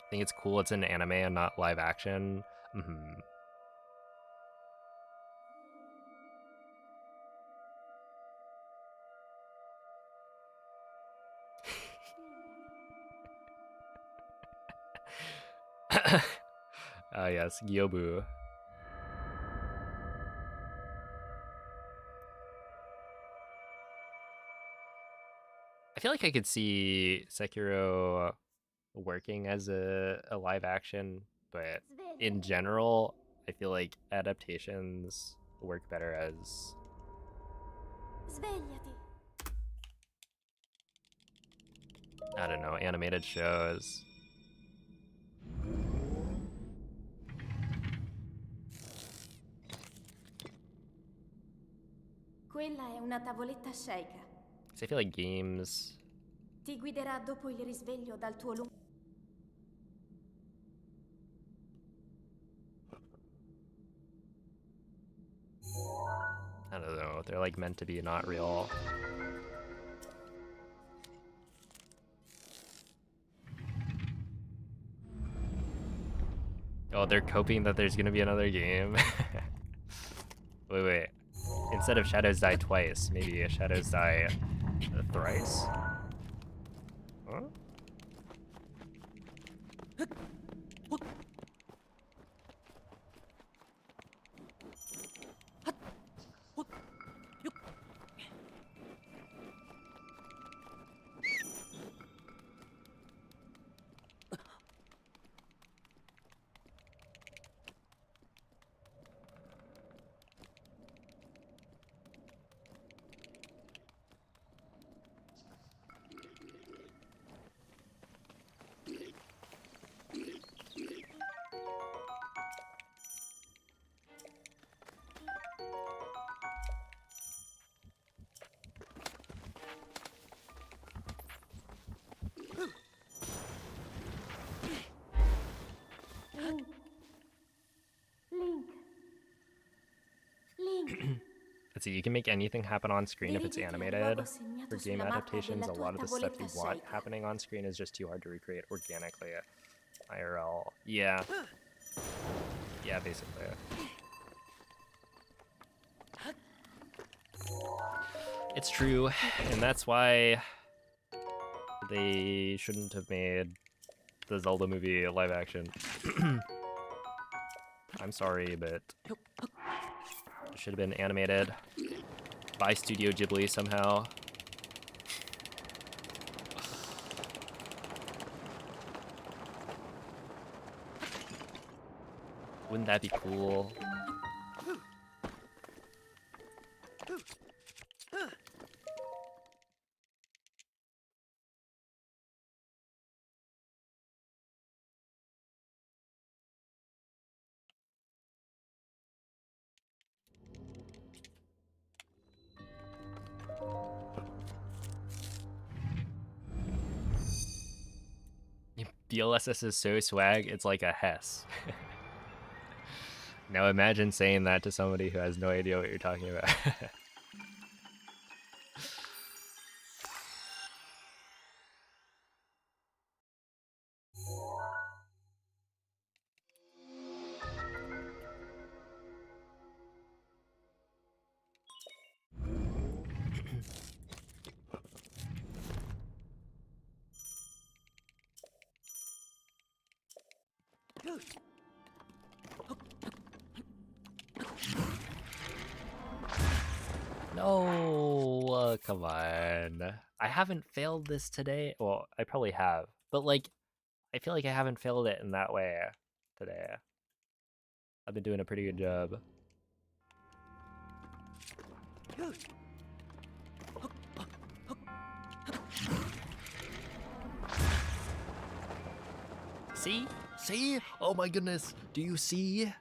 I think it's cool it's an anime and not live action. Ah yes, Gyobu. I feel like I could see Sekiro working as a live action, but in general, I feel like adaptations work better as... Svegliati. I don't know, animated shows. Quella è una tavoletta shake. So I feel like games... Ti guiderà dopo il risveglio dal tuo lungo... I don't know, they're like meant to be not real. Oh, they're coping that there's gonna be another game. Wait. Instead of Shadows Die twice, maybe Shadows Die thrice? Huh? Link, Let's see, you can make anything happen on screen if it's dirigiti al animated. luogo For segnato game sulla mappa adaptations, della a tua lot of the stuff you tavoletta want scelta. happening on screen is just too hard to recreate organically. IRL. Yeah. Yeah, basically. It's true, and that's why they shouldn't have made the Zelda movie live action. I'm sorry, but it should have been animated by Studio Ghibli somehow. Wouldn't that be cool? DLSS is so swag, it's like a Hess. Now imagine saying that to somebody who has no idea what you're talking about. No, come on. I haven't failed this today. Well, I probably have, but like, I feel like I haven't failed it in that way today. I've been doing a pretty good job. See? See? Oh my goodness. Do you see?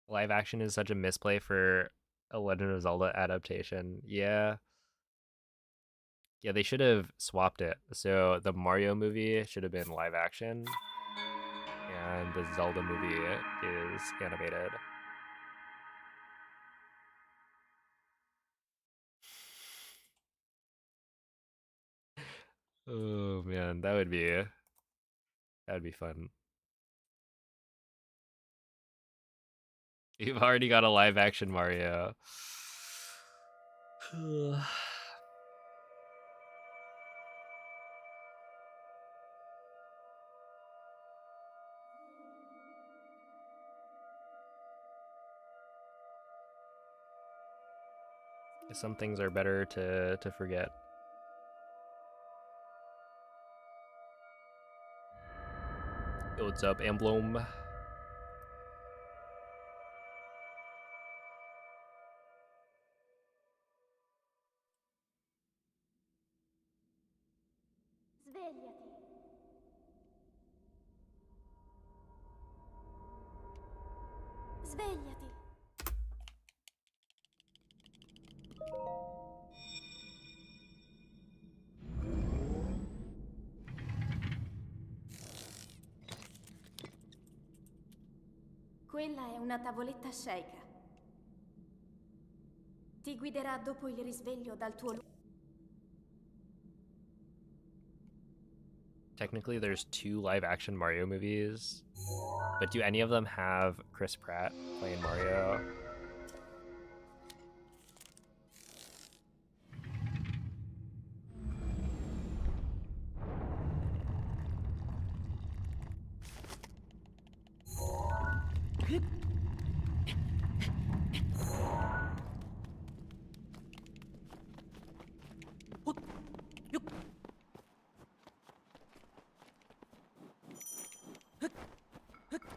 Live action is such a misplay for a Legend of Zelda adaptation. Yeah. Yeah, they should have swapped it. So the Mario movie should have been live action, and the Zelda movie is animated. Oh man, that would be fun. You've already got a live action Mario. Some things are better to forget. Yo, what's up, Emblem? Svegliati. Svegliati. Quella è una tavoletta sceicca. Ti guiderà dopo il risveglio dal tuo luogo. Technically, there's 2 live action Mario movies, but do any of them have Chris Pratt playing Mario?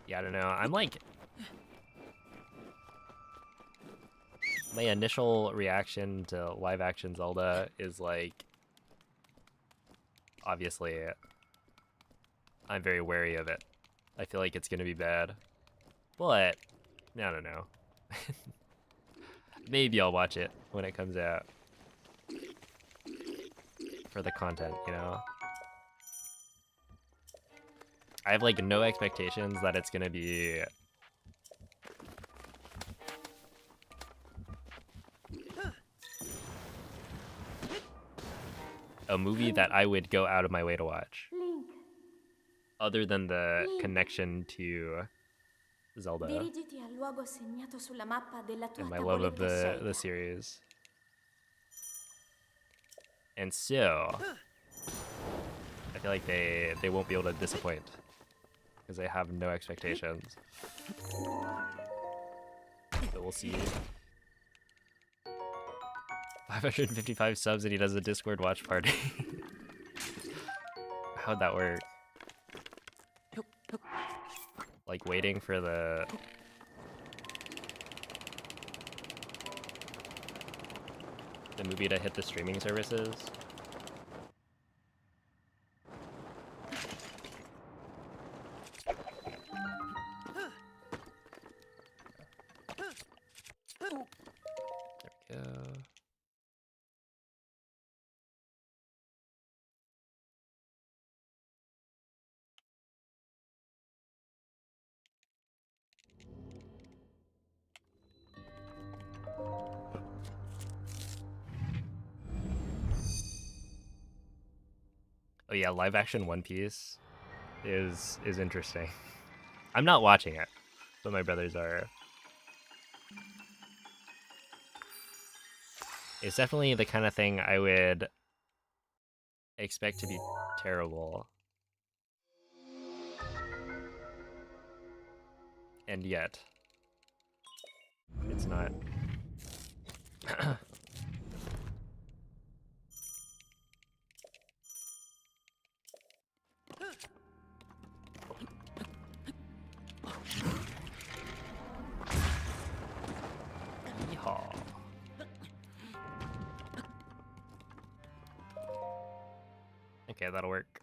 Yeah, I don't know. I'm like... My initial reaction to live action Zelda is like... Obviously, I'm very wary of it. I feel like it's gonna be bad. But, I don't know. Maybe I'll watch it when it comes out. For the content, you know? I have like no expectations that it's gonna be a movie that I would go out of my way to watch. Link, Other than the connection to Zelda dirigiti al luogo segnato sulla mappa della tua and my love of tavoletta the scelta. series. And so, I feel like they won't be able to disappoint. Because I have no expectations. But we'll see. 555 subs and he does a Discord watch party. How'd that work? Like waiting for the movie to hit the streaming services? There we go. Oh yeah, live action One Piece is interesting. I'm not watching it, but my brothers are. It's definitely the kind of thing I would expect to be terrible. And yet, it's not. Yeehaw. Okay, that'll work.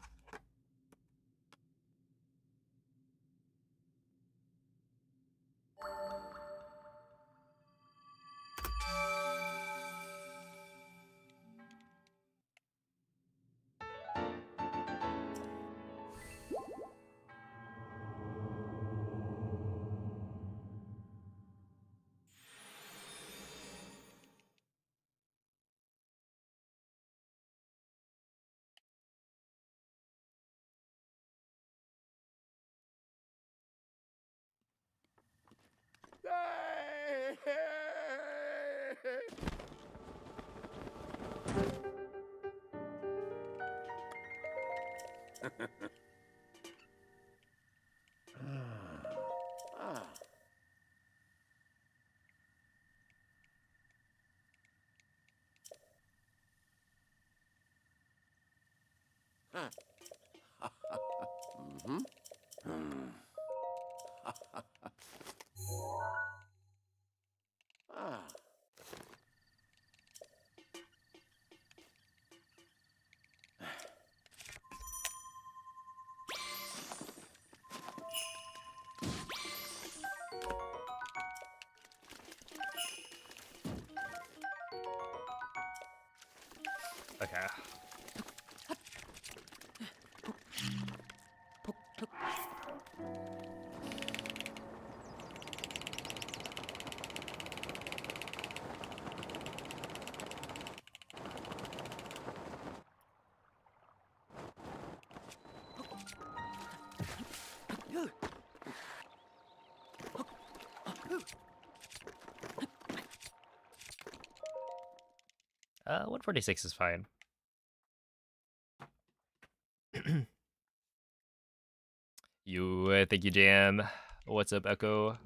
Okay. 146 is fine. Thank you, Jam. What's up, Echo?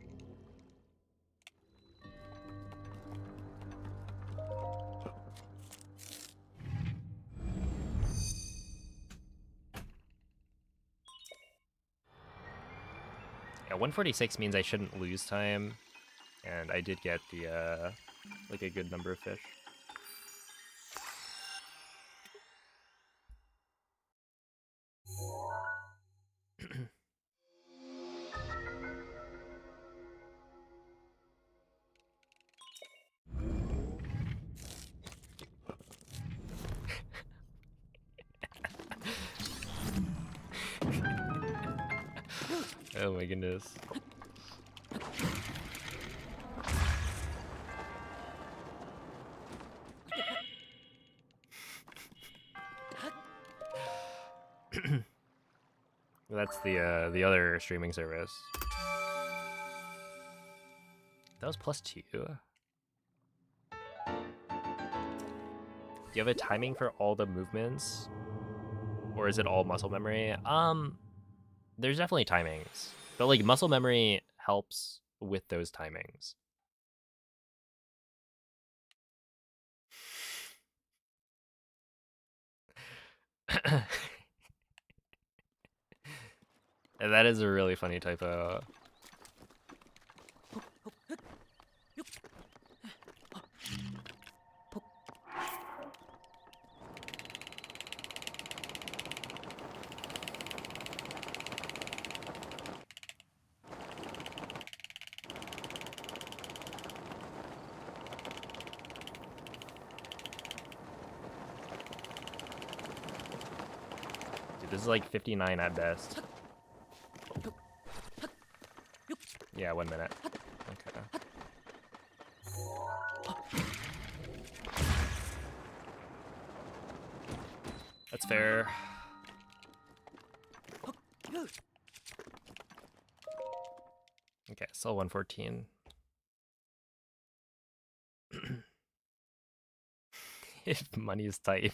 Yeah, 146 means I shouldn't lose time, and I did get the like a good number of fish. Oh my goodness. That's the other streaming service. That was +2. Do you have a timing for all the movements? Or is it all muscle memory? There's definitely timings. But like muscle memory helps with those timings. And that is a really funny typo. Dude, this is like 59 at best. Yeah, 1 minute. Okay. That's fair. Okay, still 114. If money is tight.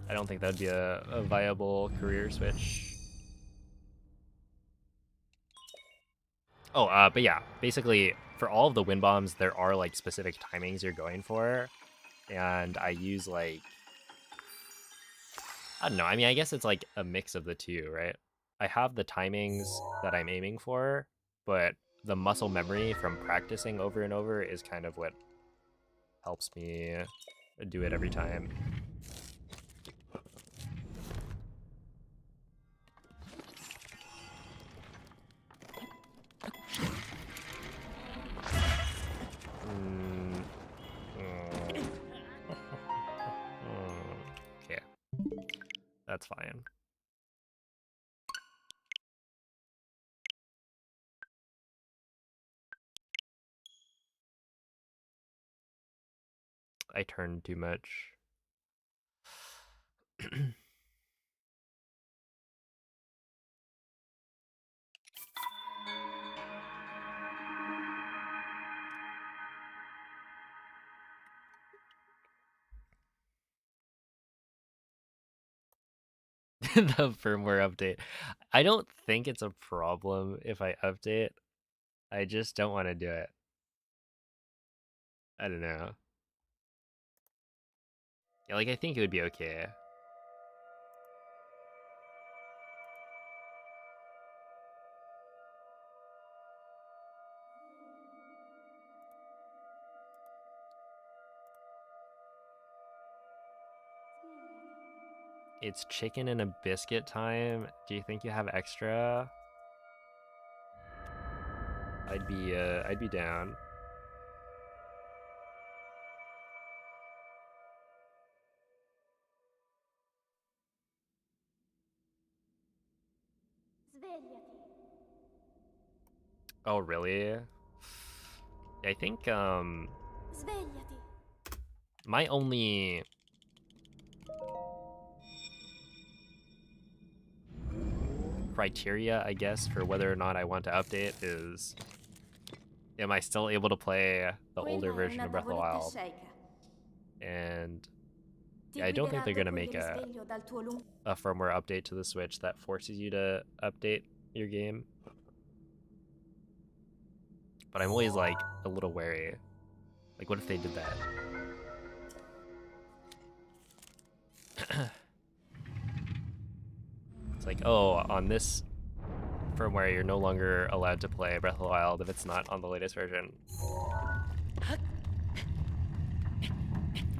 I don't think that'd be a viable career switch. Oh, but yeah, basically for all of the wind bombs, there are like specific timings you're going for, and I use like, I don't know. I mean, I guess it's like a mix of the two, right? I have the timings that I'm aiming for, but the muscle memory from practicing over and over is kind of what helps me do it every time. Okay, that's fine. I turned too much. The firmware update. I don't think it's a problem if I update. I just don't want to do it. I don't know. Yeah, like I think it would be okay. It's chicken and a biscuit time. Do you think you have extra? I'd be down. Svegliati. Oh, really? I think Svegliati. my only criteria, I guess, for whether or not I want to update is, am I still able to play the older Quella è version una of Breath of the tavoletta Wild? shake. And Ti yeah, I don't think guiderà they're gonna dopo il make risveglio dal tuo lungo. a firmware update to the Switch that forces you to update your game. But I'm always like a little wary. Like, what if they did that? It's like, oh, on this firmware, you're no longer allowed to play Breath of the Wild if it's not on the latest version.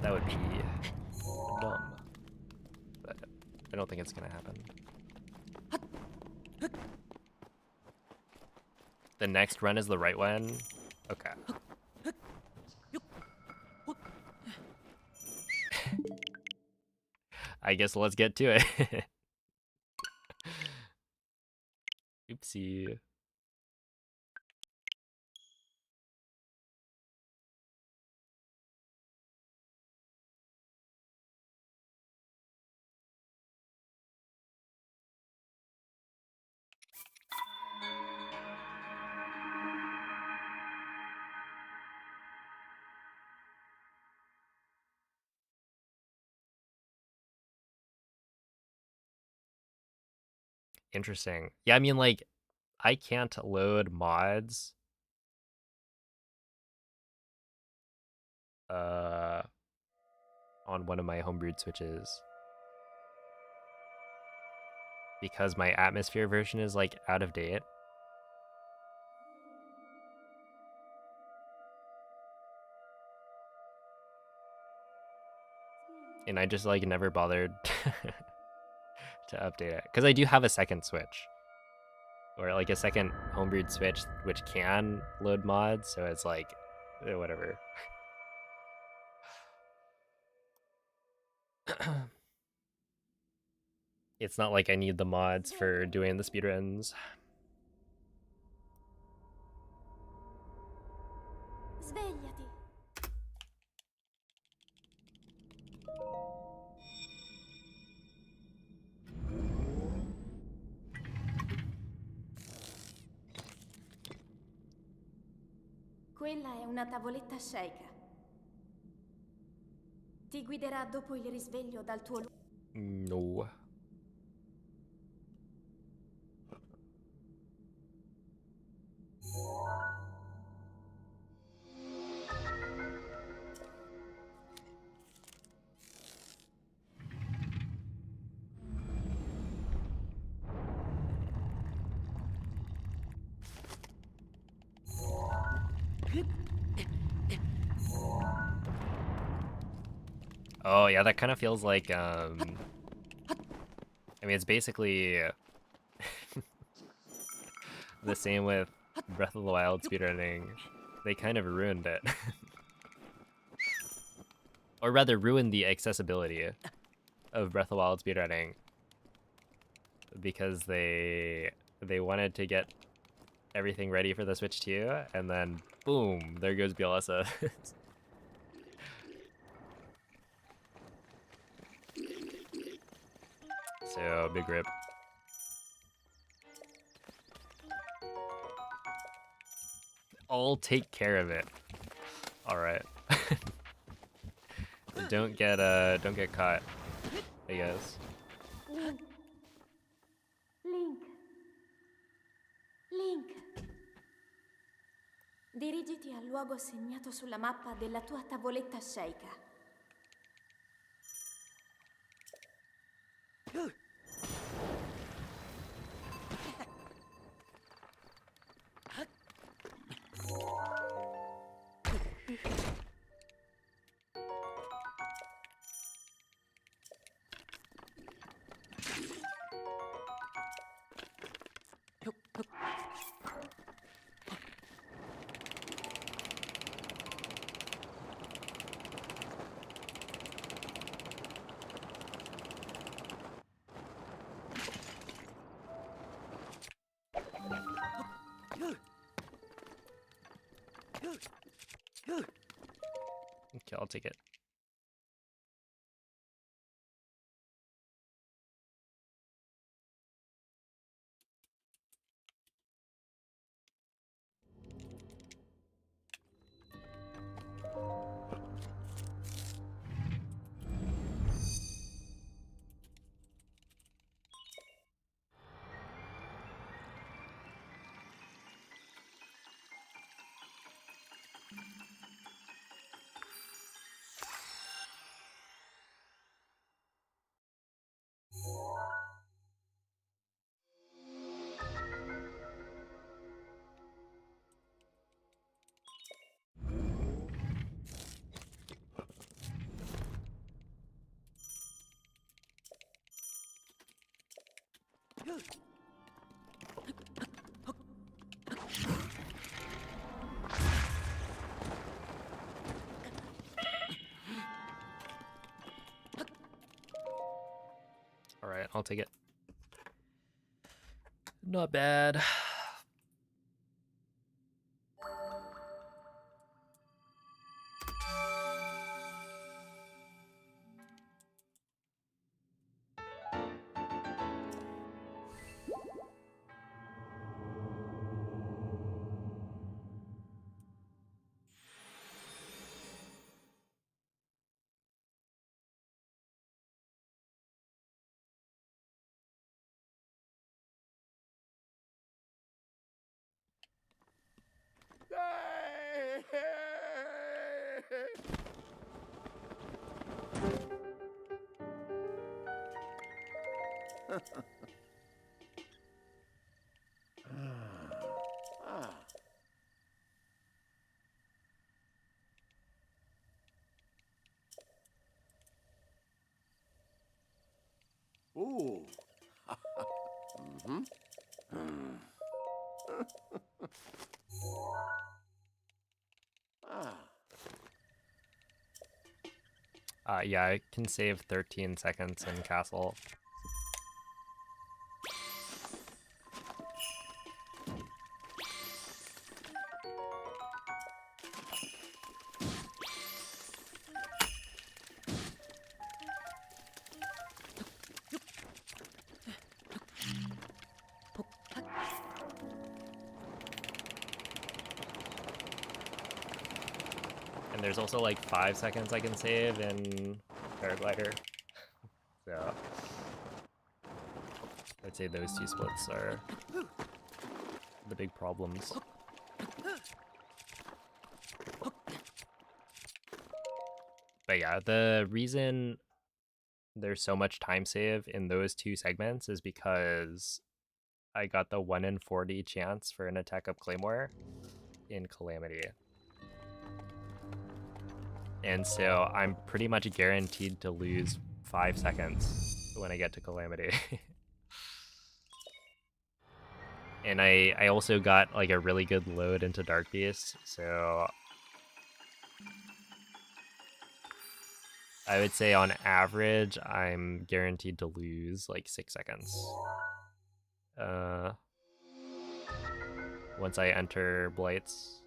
That would be dumb. But I don't think it's gonna happen. The next run is the right one? Okay. I guess let's get to it. Oopsie. Interesting. Yeah, I mean, like, I can't load mods on one of my homebrewed switches because my atmosphere version is like out of date. And I just like never bothered to update it because I do have a second switch or like a second homebrewed switch which can load mods, so it's like whatever. It's not like I need the mods for doing the speedruns. Svegliati. Quella è una tavoletta sceicca. Ti guiderà dopo il risveglio dal tuo luogo. No. Oh yeah, that kind of feels like I mean, it's basically the same with Breath of the Wild speedrunning. They kind of ruined it. Or rather ruined the accessibility of Breath of the Wild speedrunning because they wanted to get everything ready for the Switch 2 and then boom, there goes BLSA. So, big rip. I'll take care of it. All right. Don't get caught, I guess. Link. Link. Link. Dirigiti al luogo segnato sulla mappa della tua tavoletta sceicca. Okay, I'll take it. Alright, I'll take it. Not bad. Ooh. Yeah, I can save 13 seconds in castle. And there's also like 5 seconds I can save in paraglider. So I'd say those two splits are the big problems. But yeah, the reason there's so much time save in those two segments is because I got the 1 in 40 chance for an attack of Claymore in Calamity. And so I'm pretty much guaranteed to lose 5 seconds when I get to Calamity. And I also got like a really good load into Dark Beast, so I would say on average I'm guaranteed to lose like 6 seconds. Once I enter Blights.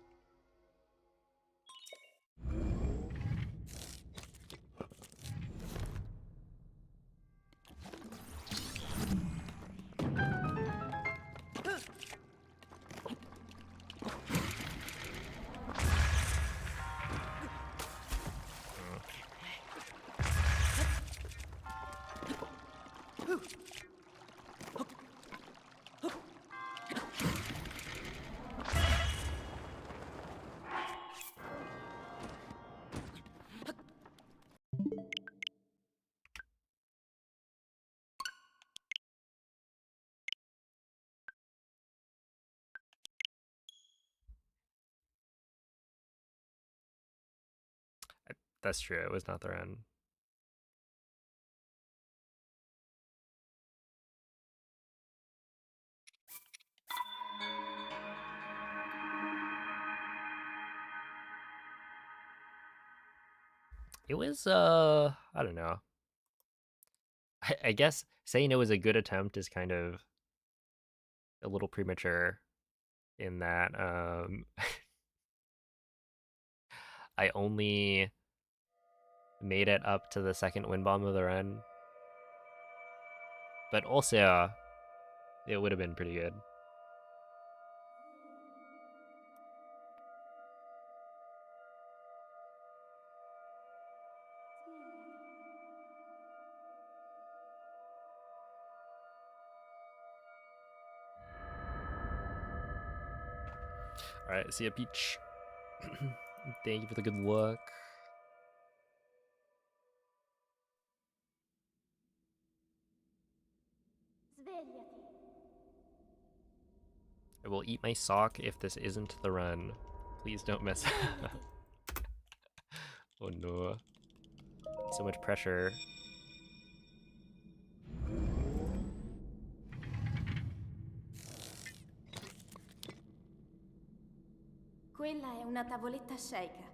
That's true, it was not the run. It was, I don't know. I guess saying it was a good attempt is kind of a little premature in that I only made it up to the second wind bomb of the run. But also, it would have been pretty good. Alright, see ya, Peach. Thank you for the good luck. Svegliati. I will eat my sock if this isn't the run. Please don't mess up. Oh no. So much pressure. Quella è una tavoletta sceicca.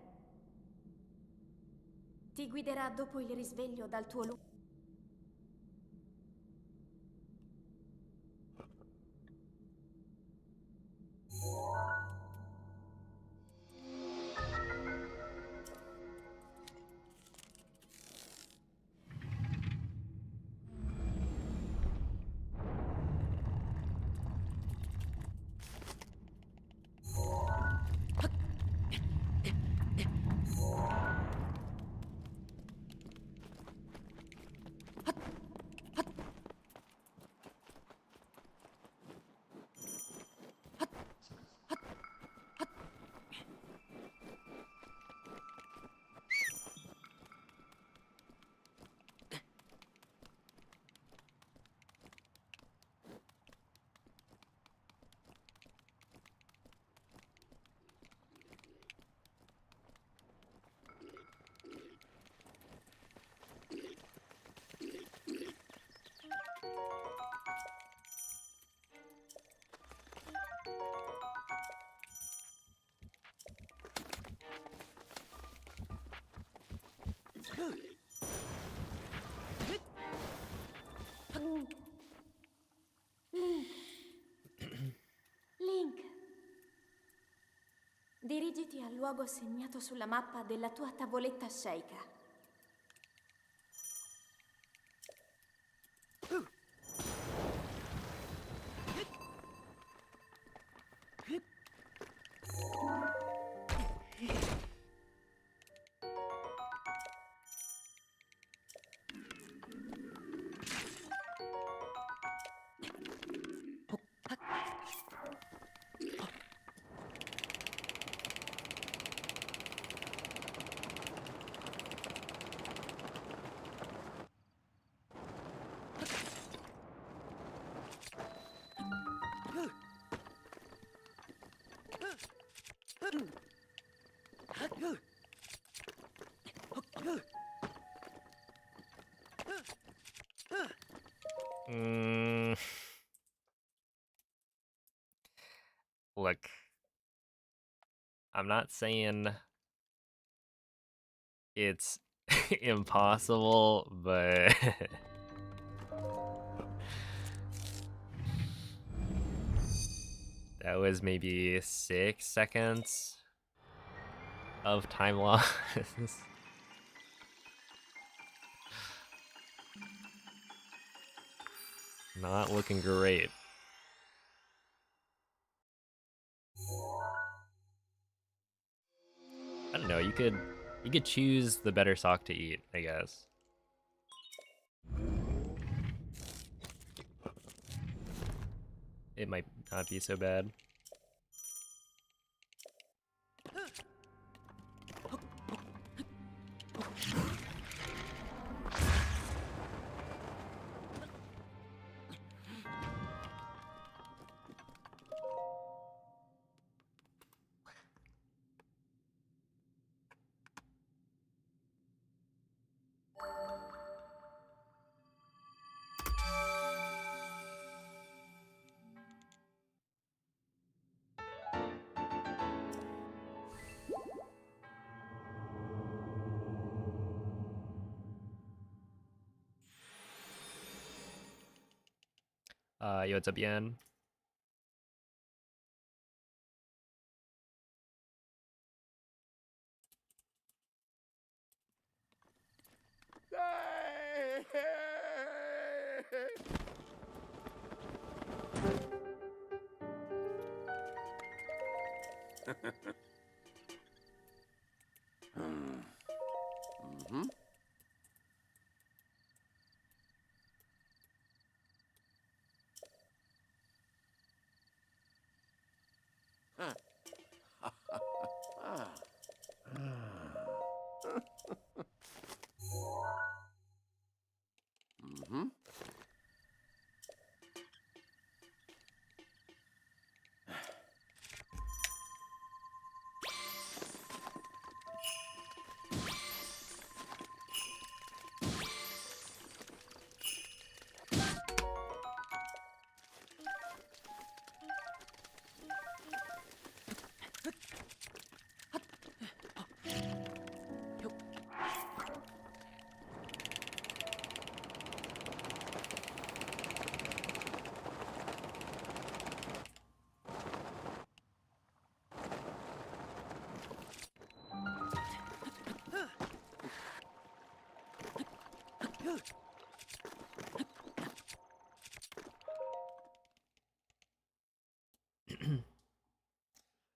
Ti guiderà dopo il risveglio dal tuo luogo. Link. Dirigiti al luogo segnato sulla mappa della tua tavoletta sceicca. Look, I'm not saying it's impossible, but that was maybe 6 seconds of time loss. Not looking great. I don't know, you could choose the better sock to eat, I guess. It might not be so bad. Yo, what's up, Yan?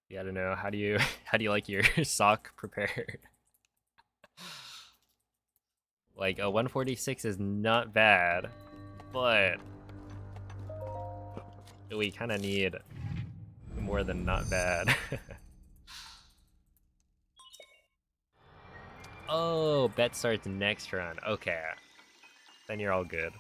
Yeah, I don't know. How do you like your sock prepared? Like a 146 is not bad, but we kind of need more than not bad. Oh, bet starts next run. Okay, then you're all good.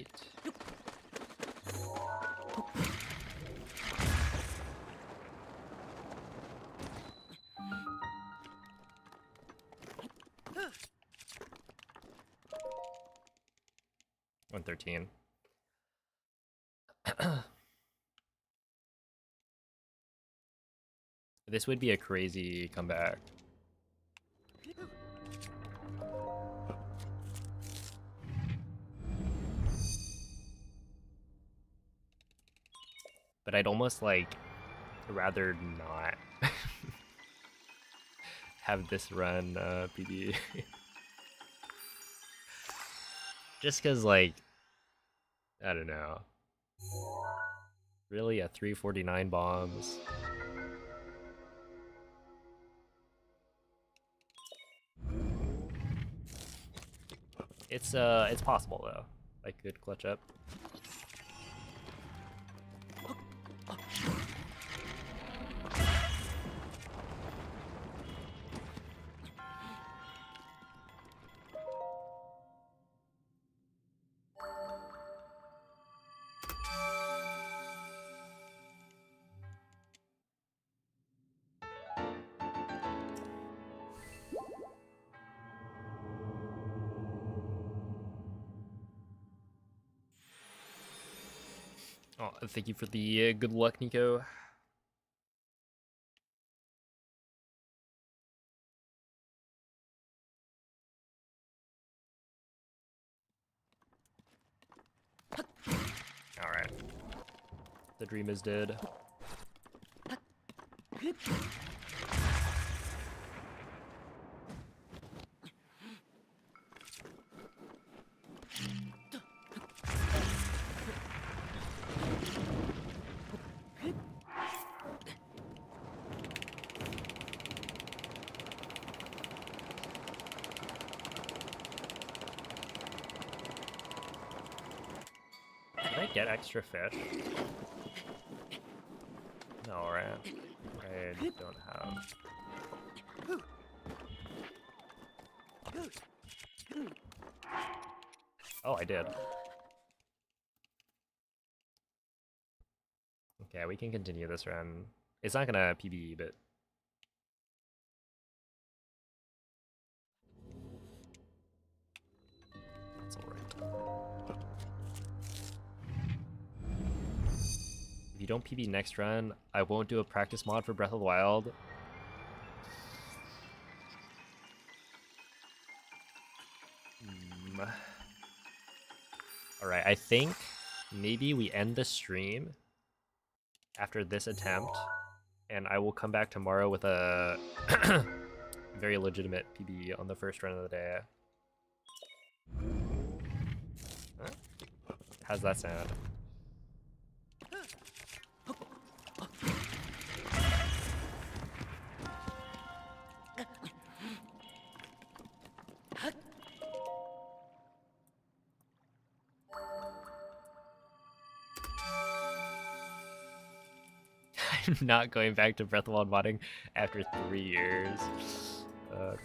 wait. $113. This would be a crazy comeback. But I'd almost like rather not have this run PB. Just cause like, I don't know. Really, a 349 bombs. It's possible though. I could clutch up. Oh, thank you for the good luck, Nico. Alright. The dream is dead. Did I get extra fish? No, right? I don't have. Oh, I did. Okay, we can continue this run. It's not gonna PB, but that's alright. If you don't PB next run, I won't do a practice mod for Breath of the Wild. Alright, I think maybe we end the stream after this attempt, and I will come back tomorrow with a very legitimate PB on the first run of the day. Huh? How's that sound? I'm not going back to Breath of the Wild modding after 3 years.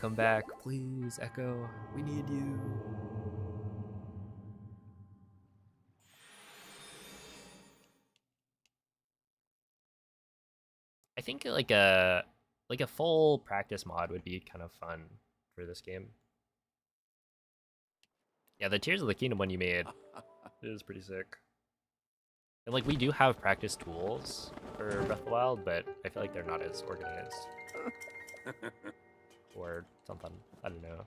Come back, please, Echo. We need you. I think like a full practice mod would be kind of fun for this game. Yeah, the Tears of the Kingdom one you made is pretty sick. And like we do have practice tools for Breath of the Wild, but I feel like they're not as organized. Or something. I don't know.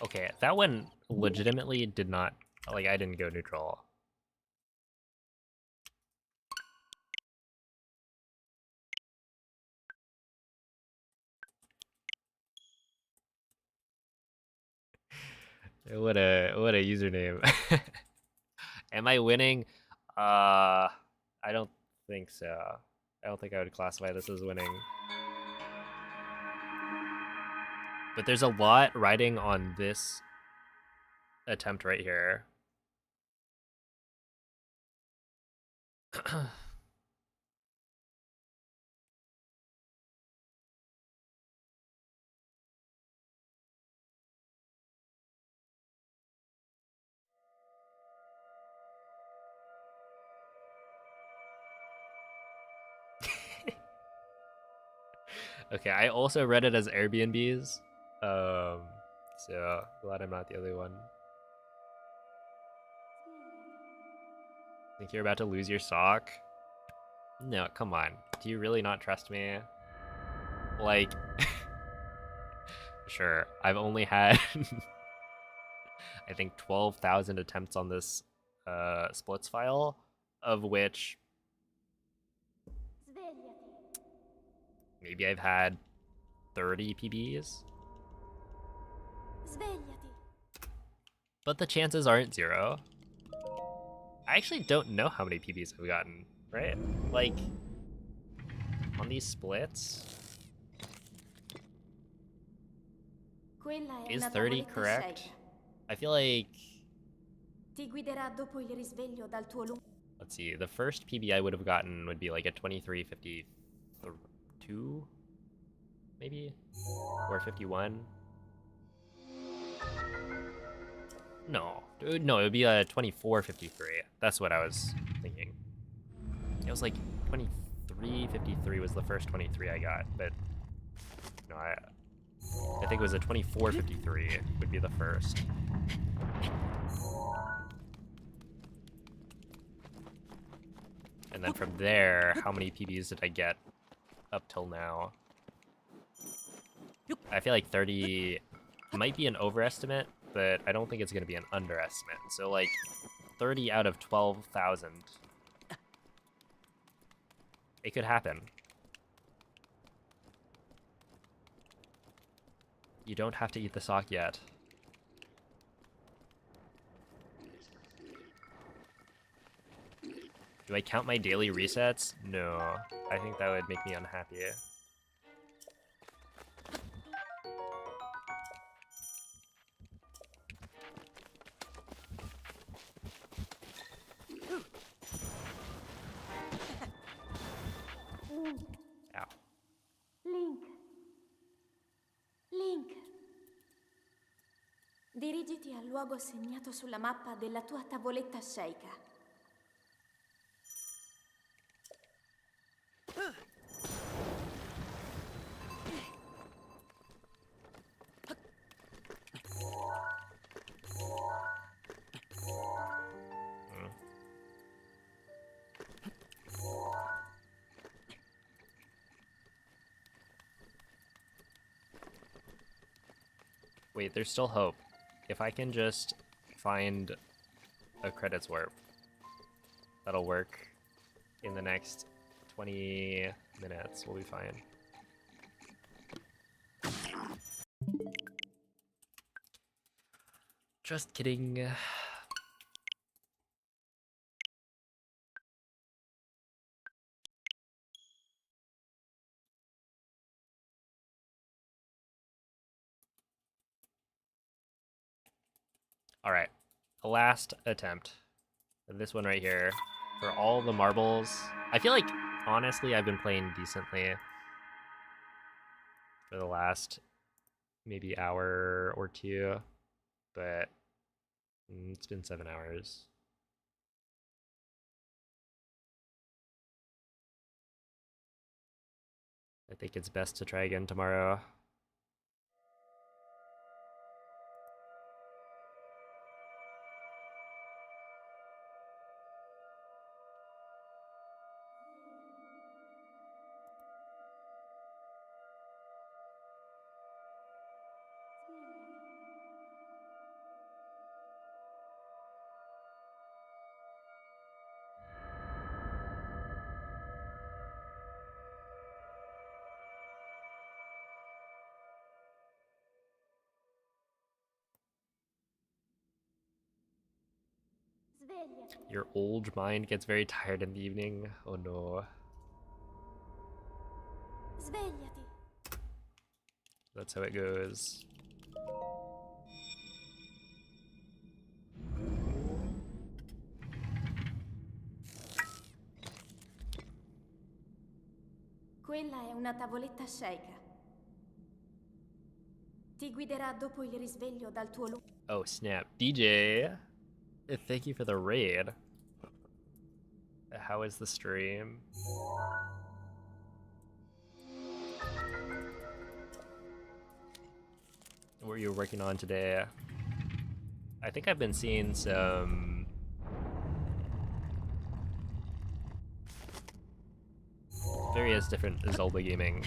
Okay, that one legitimately did not, like, I didn't go neutral. What a username. Am I winning? I don't think so. I don't think I would classify this as winning. But there's a lot riding on this attempt right here. Okay, I also read it as Airbnbs. So glad I'm not the only one. Think you're about to lose your sock? No, come on. Do you really not trust me? Like, sure, I've only had, I think, 12,000 attempts on this splits file, of which Svegliati. maybe I've had 30 PBs. Svegliati. But the chances aren't zero. I actually don't know how many PBs I've gotten, right? Like, on these splits, Quella è is una 30 tavoletta correct? scelta. I feel like, Ti guiderà dopo il risveglio dal tuo lungo. let's see, the first PB I would have gotten would be like a 23:52, maybe? Or 51? No, no, it would be a 24:53. That's what I was thinking. It was like 23:53 was the first 23 I got, but no, I think it was a 24:53 would be the first. And then from there, how many PBs did I get up till now? I feel like 30 might be an overestimate, but I don't think it's going to be an underestimate. So like 30 out of 12,000. It could happen. You don't have to eat the sock yet. Do I count my daily resets? No. I think that would make me unhappy. Ow. Link. Link. Dirigiti al luogo segnato sulla mappa della tua tavoletta sceicca. Wait, there's still hope. If I can just find a credits warp, that'll work in the next 20 minutes. We'll be fine. Just kidding. All right, last attempt. This one right here for all the marbles. I feel like honestly I've been playing decently for the last maybe hour or two, but it's been 7 hours. I think it's best to try again tomorrow. Svegliati. Your old mind gets very tired in the evening. Oh no. Svegliati. That's how it goes. Quella è una tavoletta shake. Ti guiderà dopo il risveglio dal tuo lungo. Oh snap. DJ, thank you for the raid. How is the stream? What were you working on today? I think I've been seeing some various different Zelda gaming.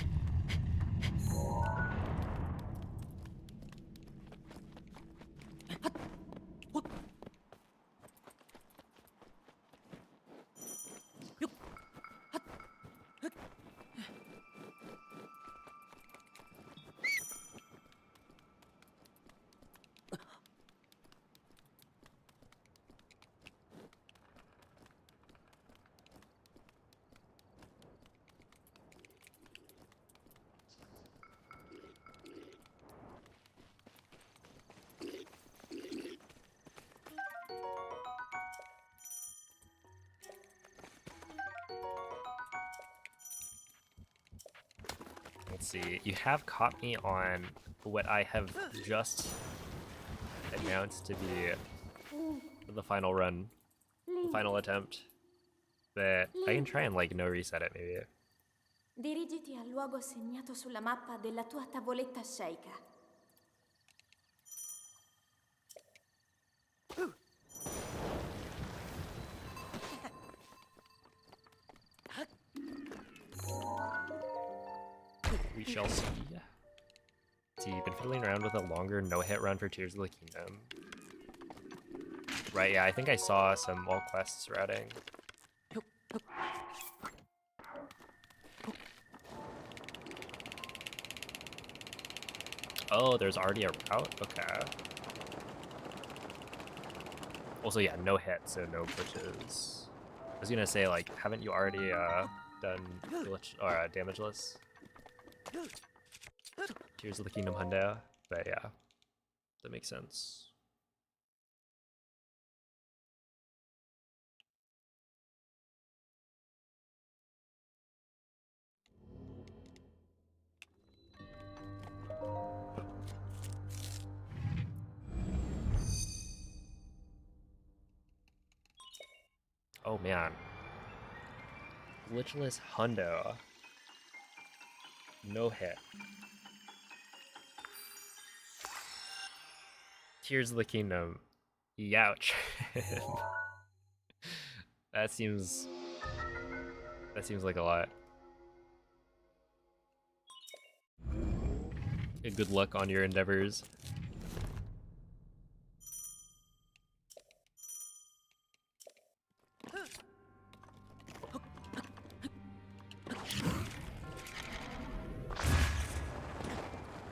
Let's see, you have caught me on what I have just announced to be the final run, the final attempt, but I can try and like no reset it maybe. Dirigiti al luogo segnato sulla mappa della tua tavoletta shake. We shall see. See, you've been fiddling around with a longer no-hit run for Tears of the Kingdom. Right, yeah, I think I saw some wall quests routing. Oh, there's already a route? Okay. Also, yeah, no hit, so no pushes. I was gonna say, like, haven't you already done glitch or damageless? Tears of the Kingdom Hundo, but yeah, that makes sense. Oh man. Glitchless Hundo. No hit. Tears of the Kingdom. Youch. That seems like a lot. Good luck on your endeavors.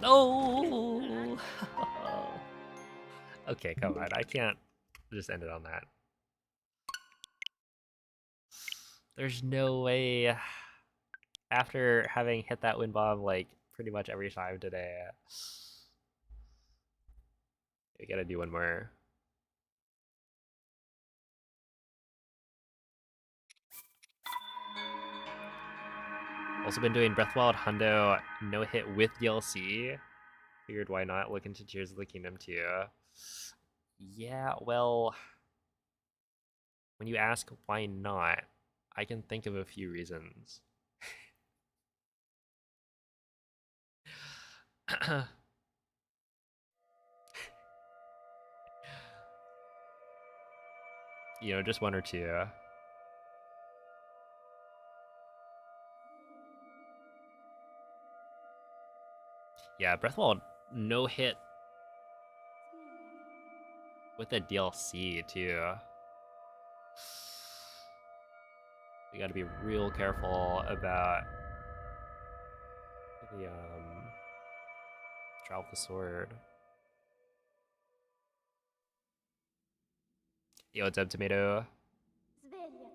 No! Okay, come on. I can't just end it on that. There's no way. After having hit that wind bomb like pretty much every time today, we gotta do one more. Also been doing Breath of the Wild Hundo no hit with DLC. Figured why not look into Tears of the Kingdom too. Yeah, well, when you ask why not, I can think of a few reasons. You know, just one or two. Yeah, Breath of the Wild no hit with a DLC too. We gotta be real careful about the Trial of the Sword. Yo, what's up, Tomato? Svegliati.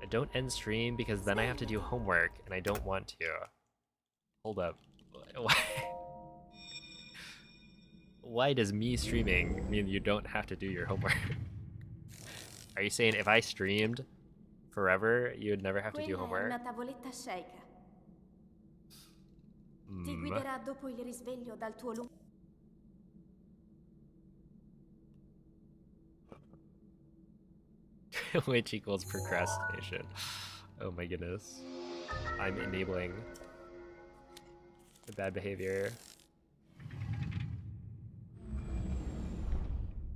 I don't end stream because then I have to do homework and I don't want to. Hold up. Why does me streaming mean you don't have to do your homework? Are you saying if I streamed forever, you would never have to do Quella è homework? una tavoletta shake. Ti guiderà dopo il risveglio dal tuo lungo... Which equals procrastination. Oh my goodness. I'm enabling the bad behavior.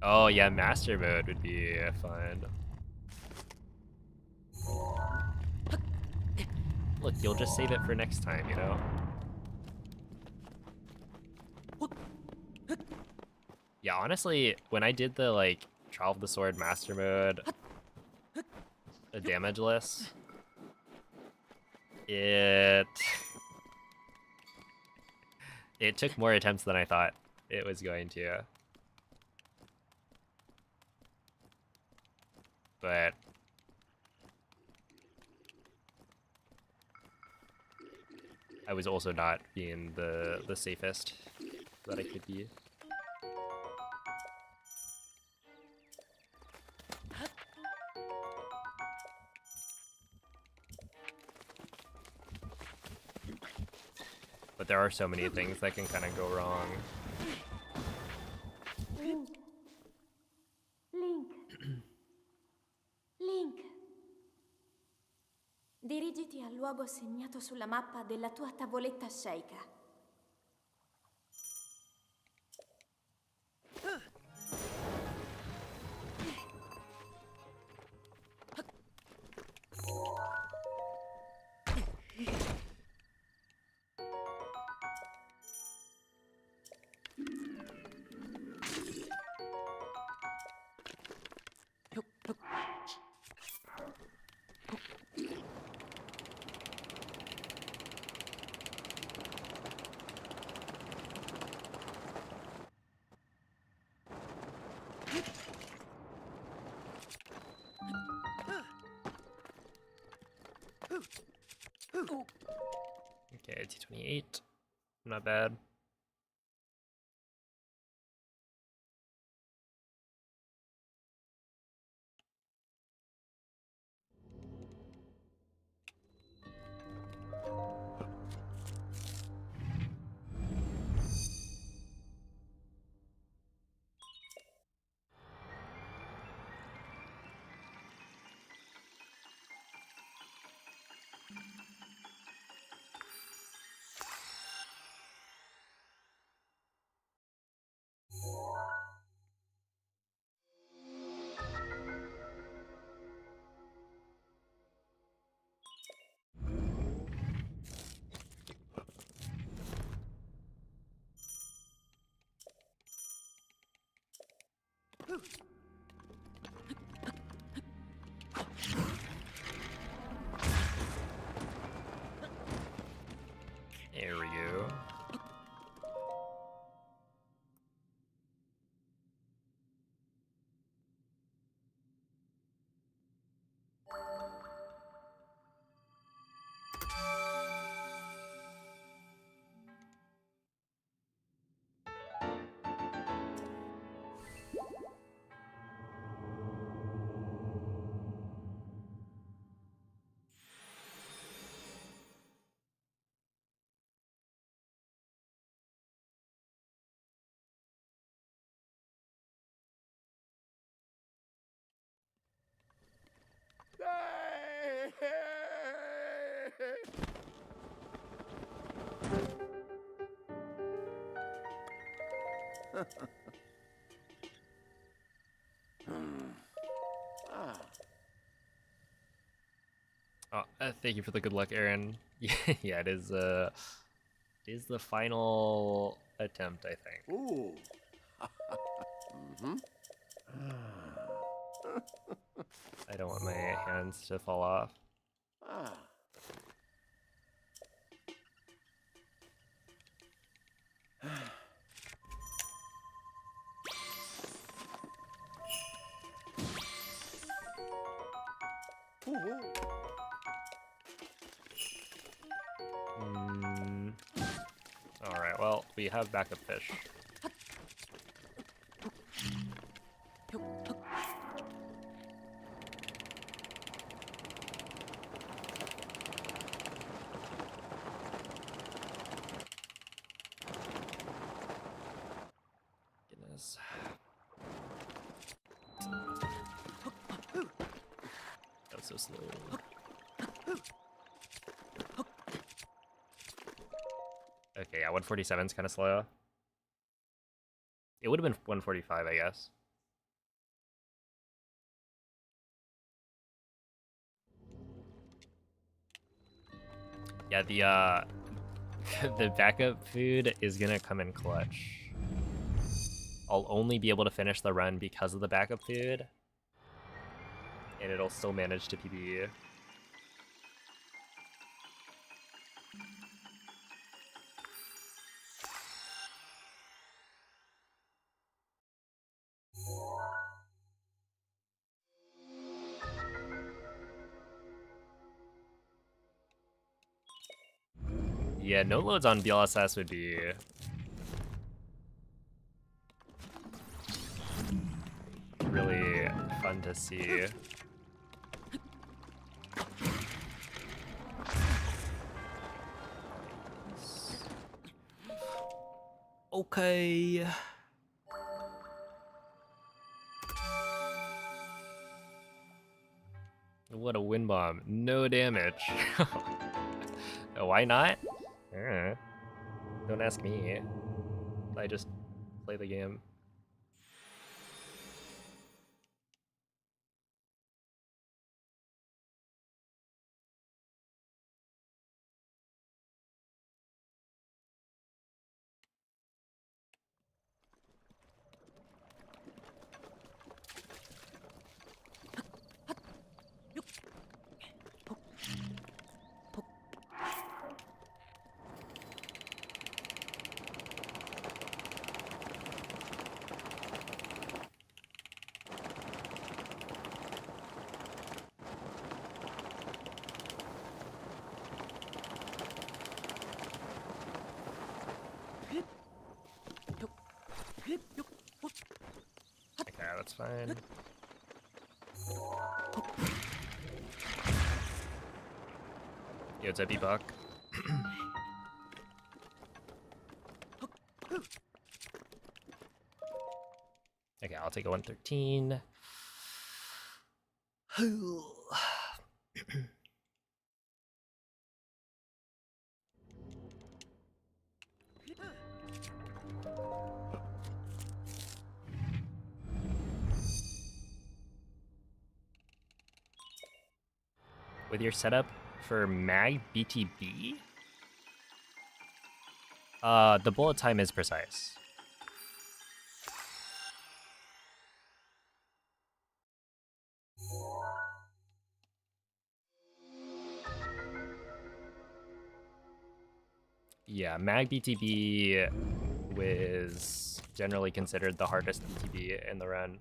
Oh yeah, master mode would be fun. Look, you'll just save it for next time, you know? Yeah, honestly, when I did the, like, Trial of the Sword master mode, the damageless, it took more attempts than I thought it was going to. But I was also not being the safest that I could be. But there are so many things that can kind of go wrong. Link. Link. Link. Dirigiti al luogo segnato sulla mappa della tua tavoletta shake. Okay, T28. Not bad. There we go. Oh, thank you for the good luck, Aaron. Yeah, it is the final attempt, I think. Ooh. I don't want my hands to fall off. Ah. Alright, well, we have backup fish. Goodness. That was so slow. Okay, yeah, 147 is kind of slow. It would have been 145, I guess. Yeah, the the backup food is gonna come in clutch. I'll only be able to finish the run because of the backup food, and it'll still manage to PB. Yeah, no loads on BLSS would be really fun to see. Okay. What a wind bomb. No damage. Why not? Don't ask me. I just play the game. Okay, that's fine. Yo, it's Epi Buck. Okay, I'll take a 113. With your setup for mag BTB, the bullet time is precise. Yeah, mag BTB was generally considered the hardest BTB in the run.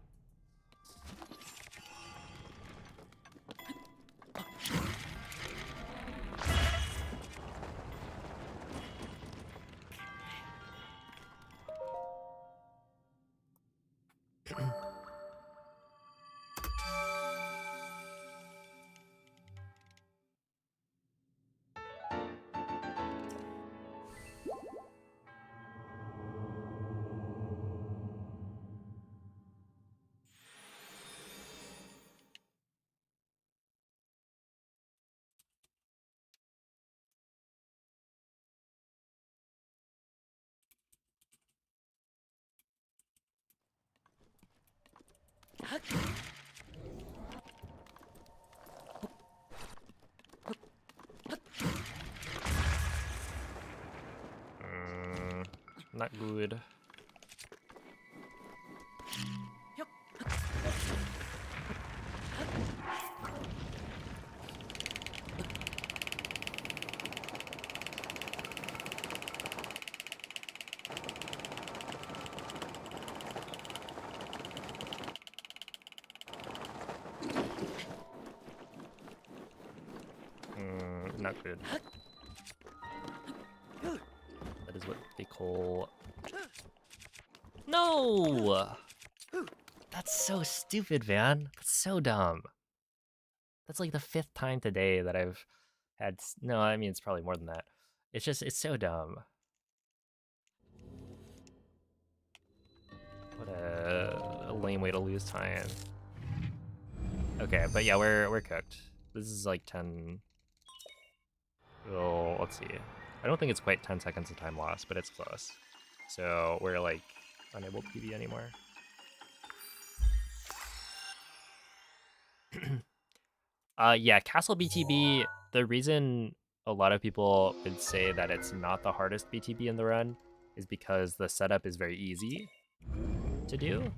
Not good. Not good. That is what they call... No! That's so stupid, man. That's so dumb. That's like the 5th time today that I've had... No, I mean, it's probably more than that. It's just, it's so dumb. What a lame way to lose time. Okay, but yeah, we're cooked. This is like 10... Well, let's see. I don't think it's quite 10 seconds of time lost, but it's close. So we're like unable to PB anymore. Yeah, Castle BTB, the reason a lot of people would say that it's not the hardest BTB in the run is because the setup is very easy to do.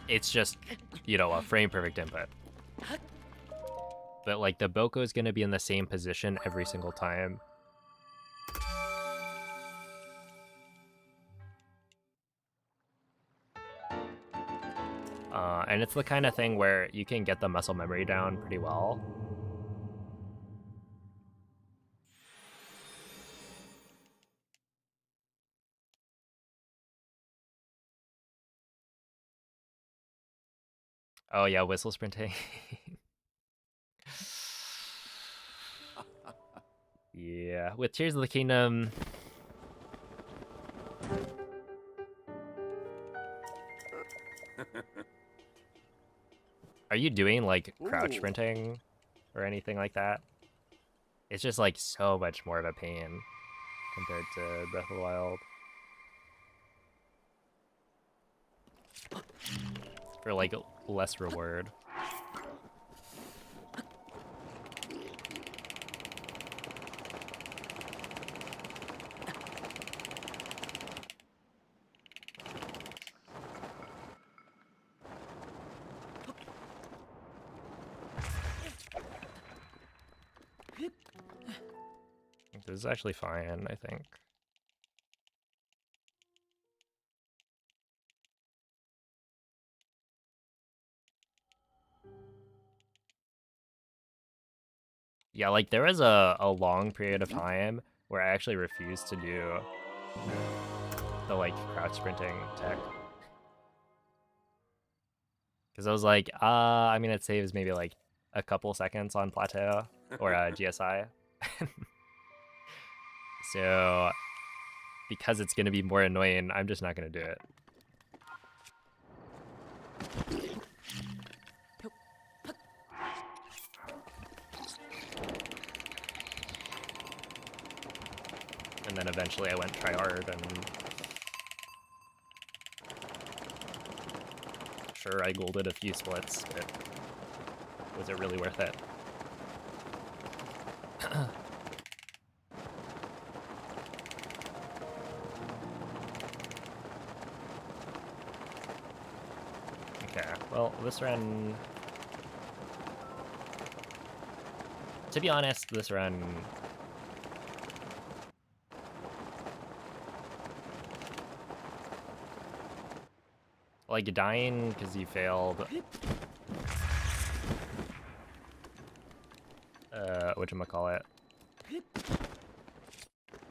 It's just, you know, a frame perfect input. But like the Boko is going to be in the same position every single time. And it's the kind of thing where you can get the muscle memory down pretty well. Oh yeah, whistle sprinting. Yeah, with Tears of the Kingdom... Are you doing like crouch sprinting or anything like that? It's just like so much more of a pain compared to Breath of the Wild. For like less reward. This is actually fine, I think. Yeah, like there was a long period of time where I actually refused to do the like crouch sprinting tech. Because I was like, I mean, it saves maybe like a couple seconds on plateau or GSI. So because it's going to be more annoying, I'm just not going to do it. And then eventually I went try hard and sure I golded a few splits, but was it really worth it? Okay, well, this run... To be honest, this run... Like, dying because you failed... whatchamacallit?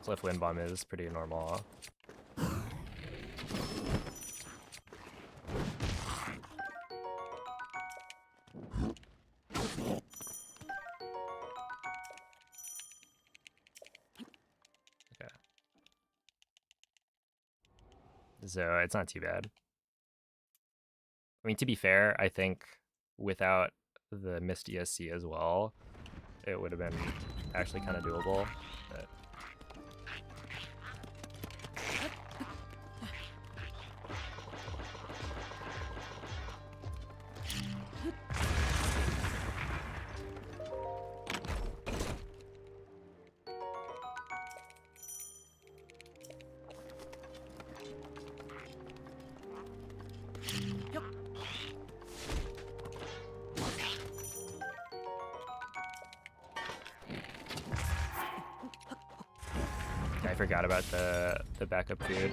Cliff Wind Bomb is pretty normal. Okay. So, it's not too bad. I mean, to be fair, I think without the missed ESC as well, it would have been actually kind of doable. But I forgot about the backup food.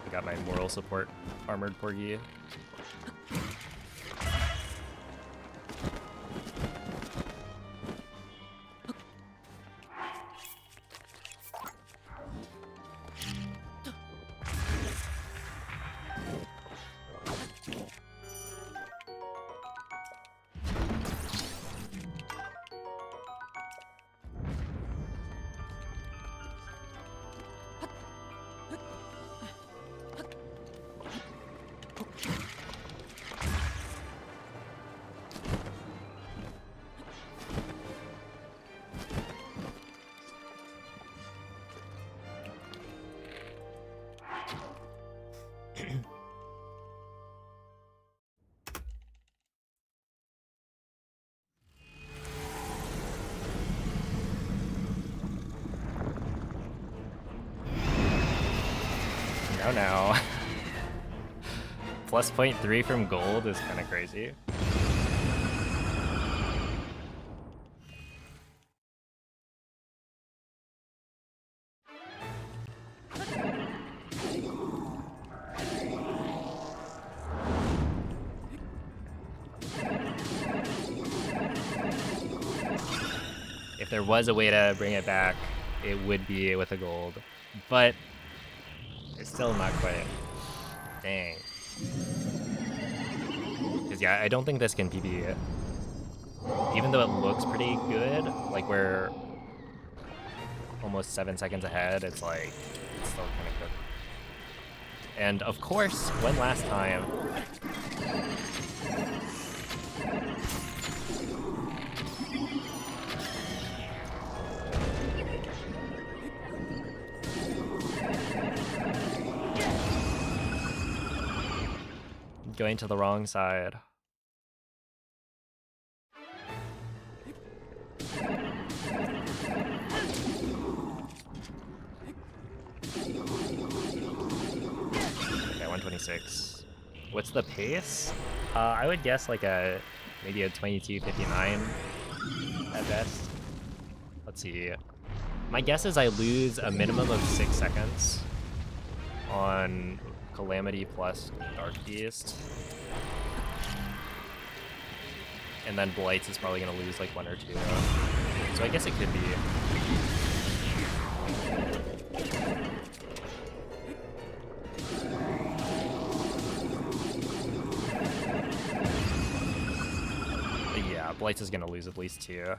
I got my moral support armored porgy. No. Plus 0.3 from gold is kind of crazy. If there was a way to bring it back, it would be with a gold, but it's still not quite. Dang. Because yeah, I don't think this can PB. Even though it looks pretty good, like we're almost 7 seconds ahead, it's like, it's still kind of good. And of course, when last time, going to the wrong side. Okay, 126. What's the pace? I would guess like maybe a 22:59 at best. Let's see. My guess is I lose a minimum of 6 seconds on Calamity plus Dark Beast. And then Blights is probably going to lose like 1 or 2. So I guess it could be. But yeah, Blights is going to lose at least 2.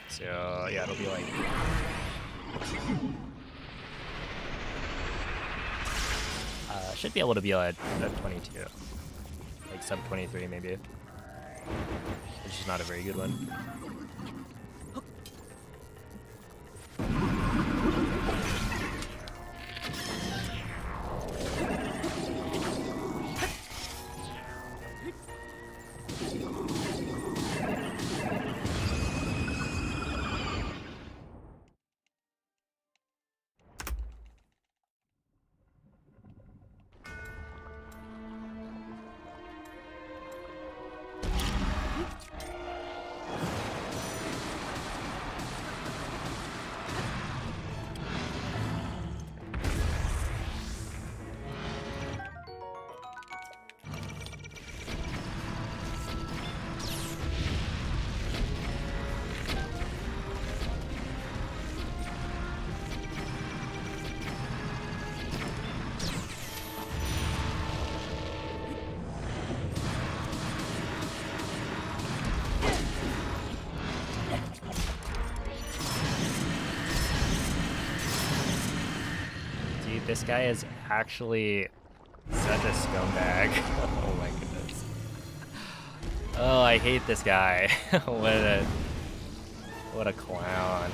So yeah, it'll be like should be able to be at 22, like sub 23 maybe, which is not a very good one. This guy is actually such a scumbag. Oh my goodness. Oh, I hate this guy. What a clown.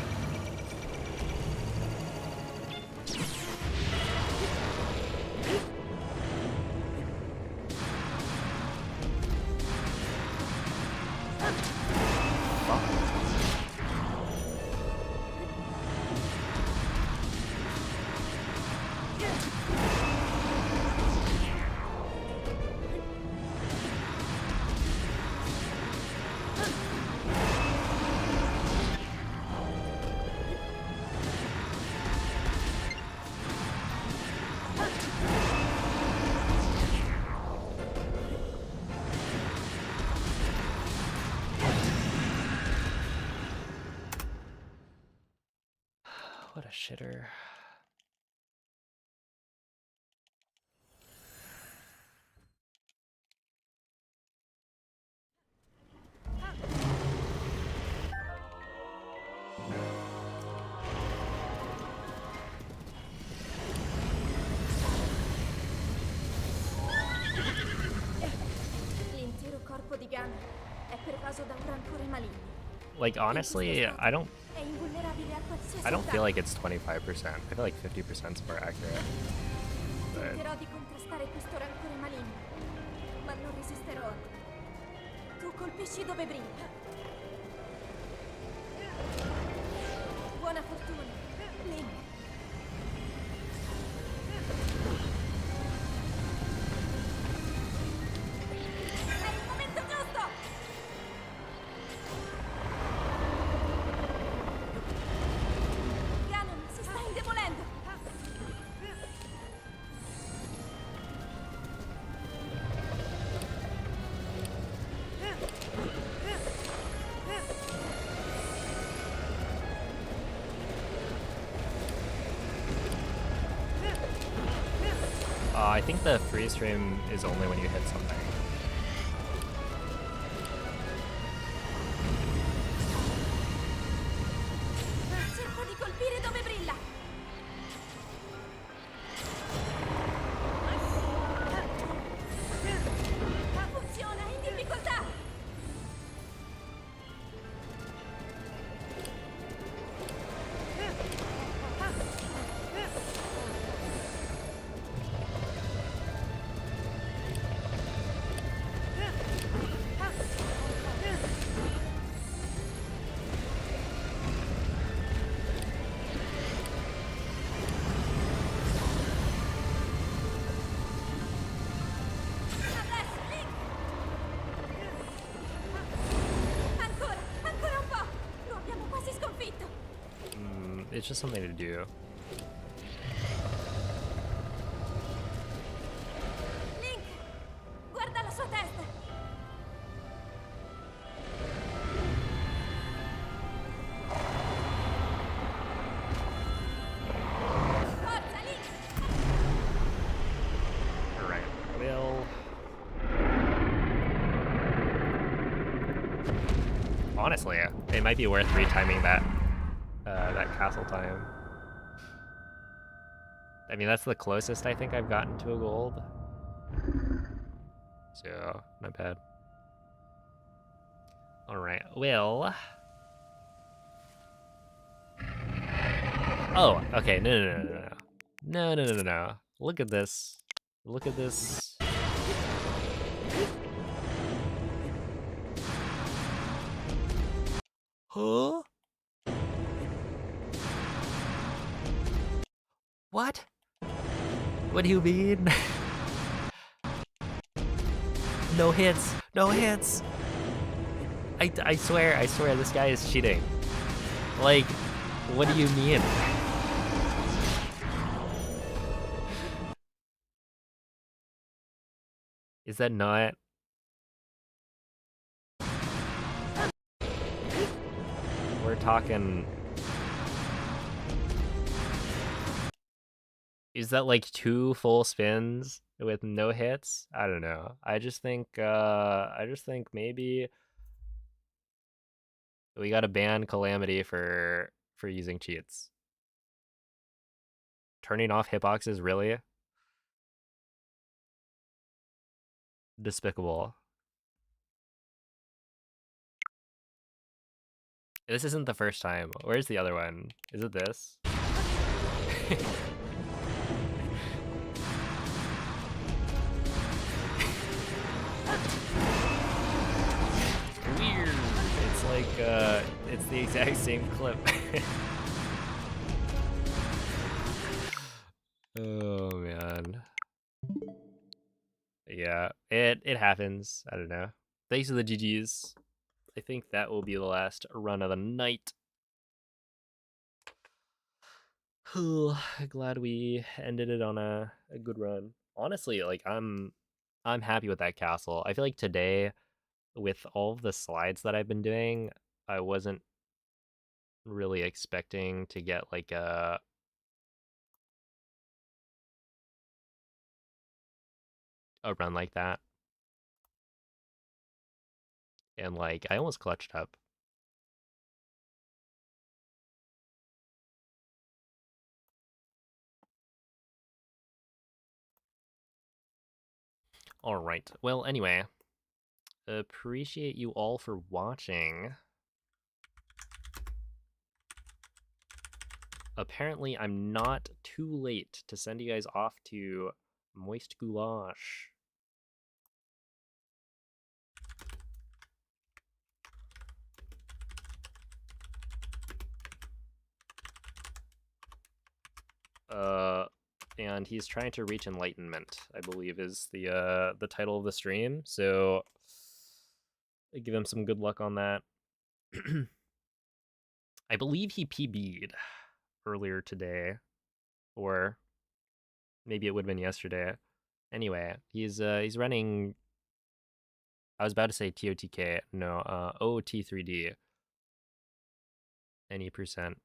What a shitter. L'intero corpo di Gunn è pervaso da un rancore maligno. Like honestly, È invulnerabile a qualsiasi I don't feel attacco. like it's 25%. I feel like 50% is more accurate. But Tenterò di contrastare questo rancore maligno, ma non resisterò. Tu colpisci dove brilla. Buona fortuna, Link. È il momento giusto! Ganon si sta indebolendo! I think the freeze frame is only when you hit something. Cerco di colpire dove brilla! Funziona, in difficoltà! Adesso, Link! Ancora un po'! Lo abbiamo quasi sconfitto! It's just something to do. Link! Guarda la sua testa! Forza, Link! Alright, well... Honestly, it might be worth retiming that castle time. I mean, that's the closest I think I've gotten to a gold. So, not bad. Alright, well... Oh, okay, no. Look at this. Look at this. Huh? What? What do you mean? No hits! No hits! I swear, this guy is cheating. Like, what do you mean? Is that not? We're talking... Is that like 2 full spins with no hits? I don't know. I just think maybe we gotta ban Calamity for using cheats. Turning off hitboxes, really? Despicable. This isn't the first time. Where's the other one? Is it this? Weird. It's like, it's the exact same clip. Oh, man. Yeah, it happens. I don't know. Thanks to the GGs. I think that will be the last run of the night. Glad we ended it on a good run. Honestly, like I'm happy with that castle. I feel like today, with all of the slides that I've been doing, I wasn't really expecting to get like a run like that. And like I almost clutched up. All right. Well, anyway, appreciate you all for watching. Apparently, I'm not too late to send you guys off to Moist Goulash. And he's trying to reach enlightenment, I believe is the title of the stream. So I give him some good luck on that. I believe he PB'd earlier today, or maybe it would have been yesterday. Anyway, he's running. I was about to say TOTK. No, OT3D. Any percent.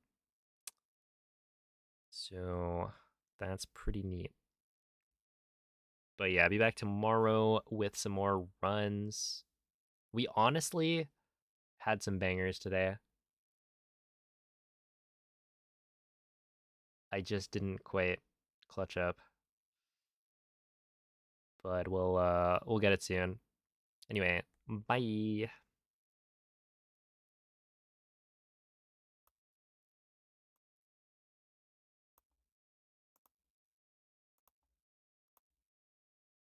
So that's pretty neat. But yeah, I'll be back tomorrow with some more runs. We honestly had some bangers today. I just didn't quite clutch up. But we'll get it soon. Anyway, bye.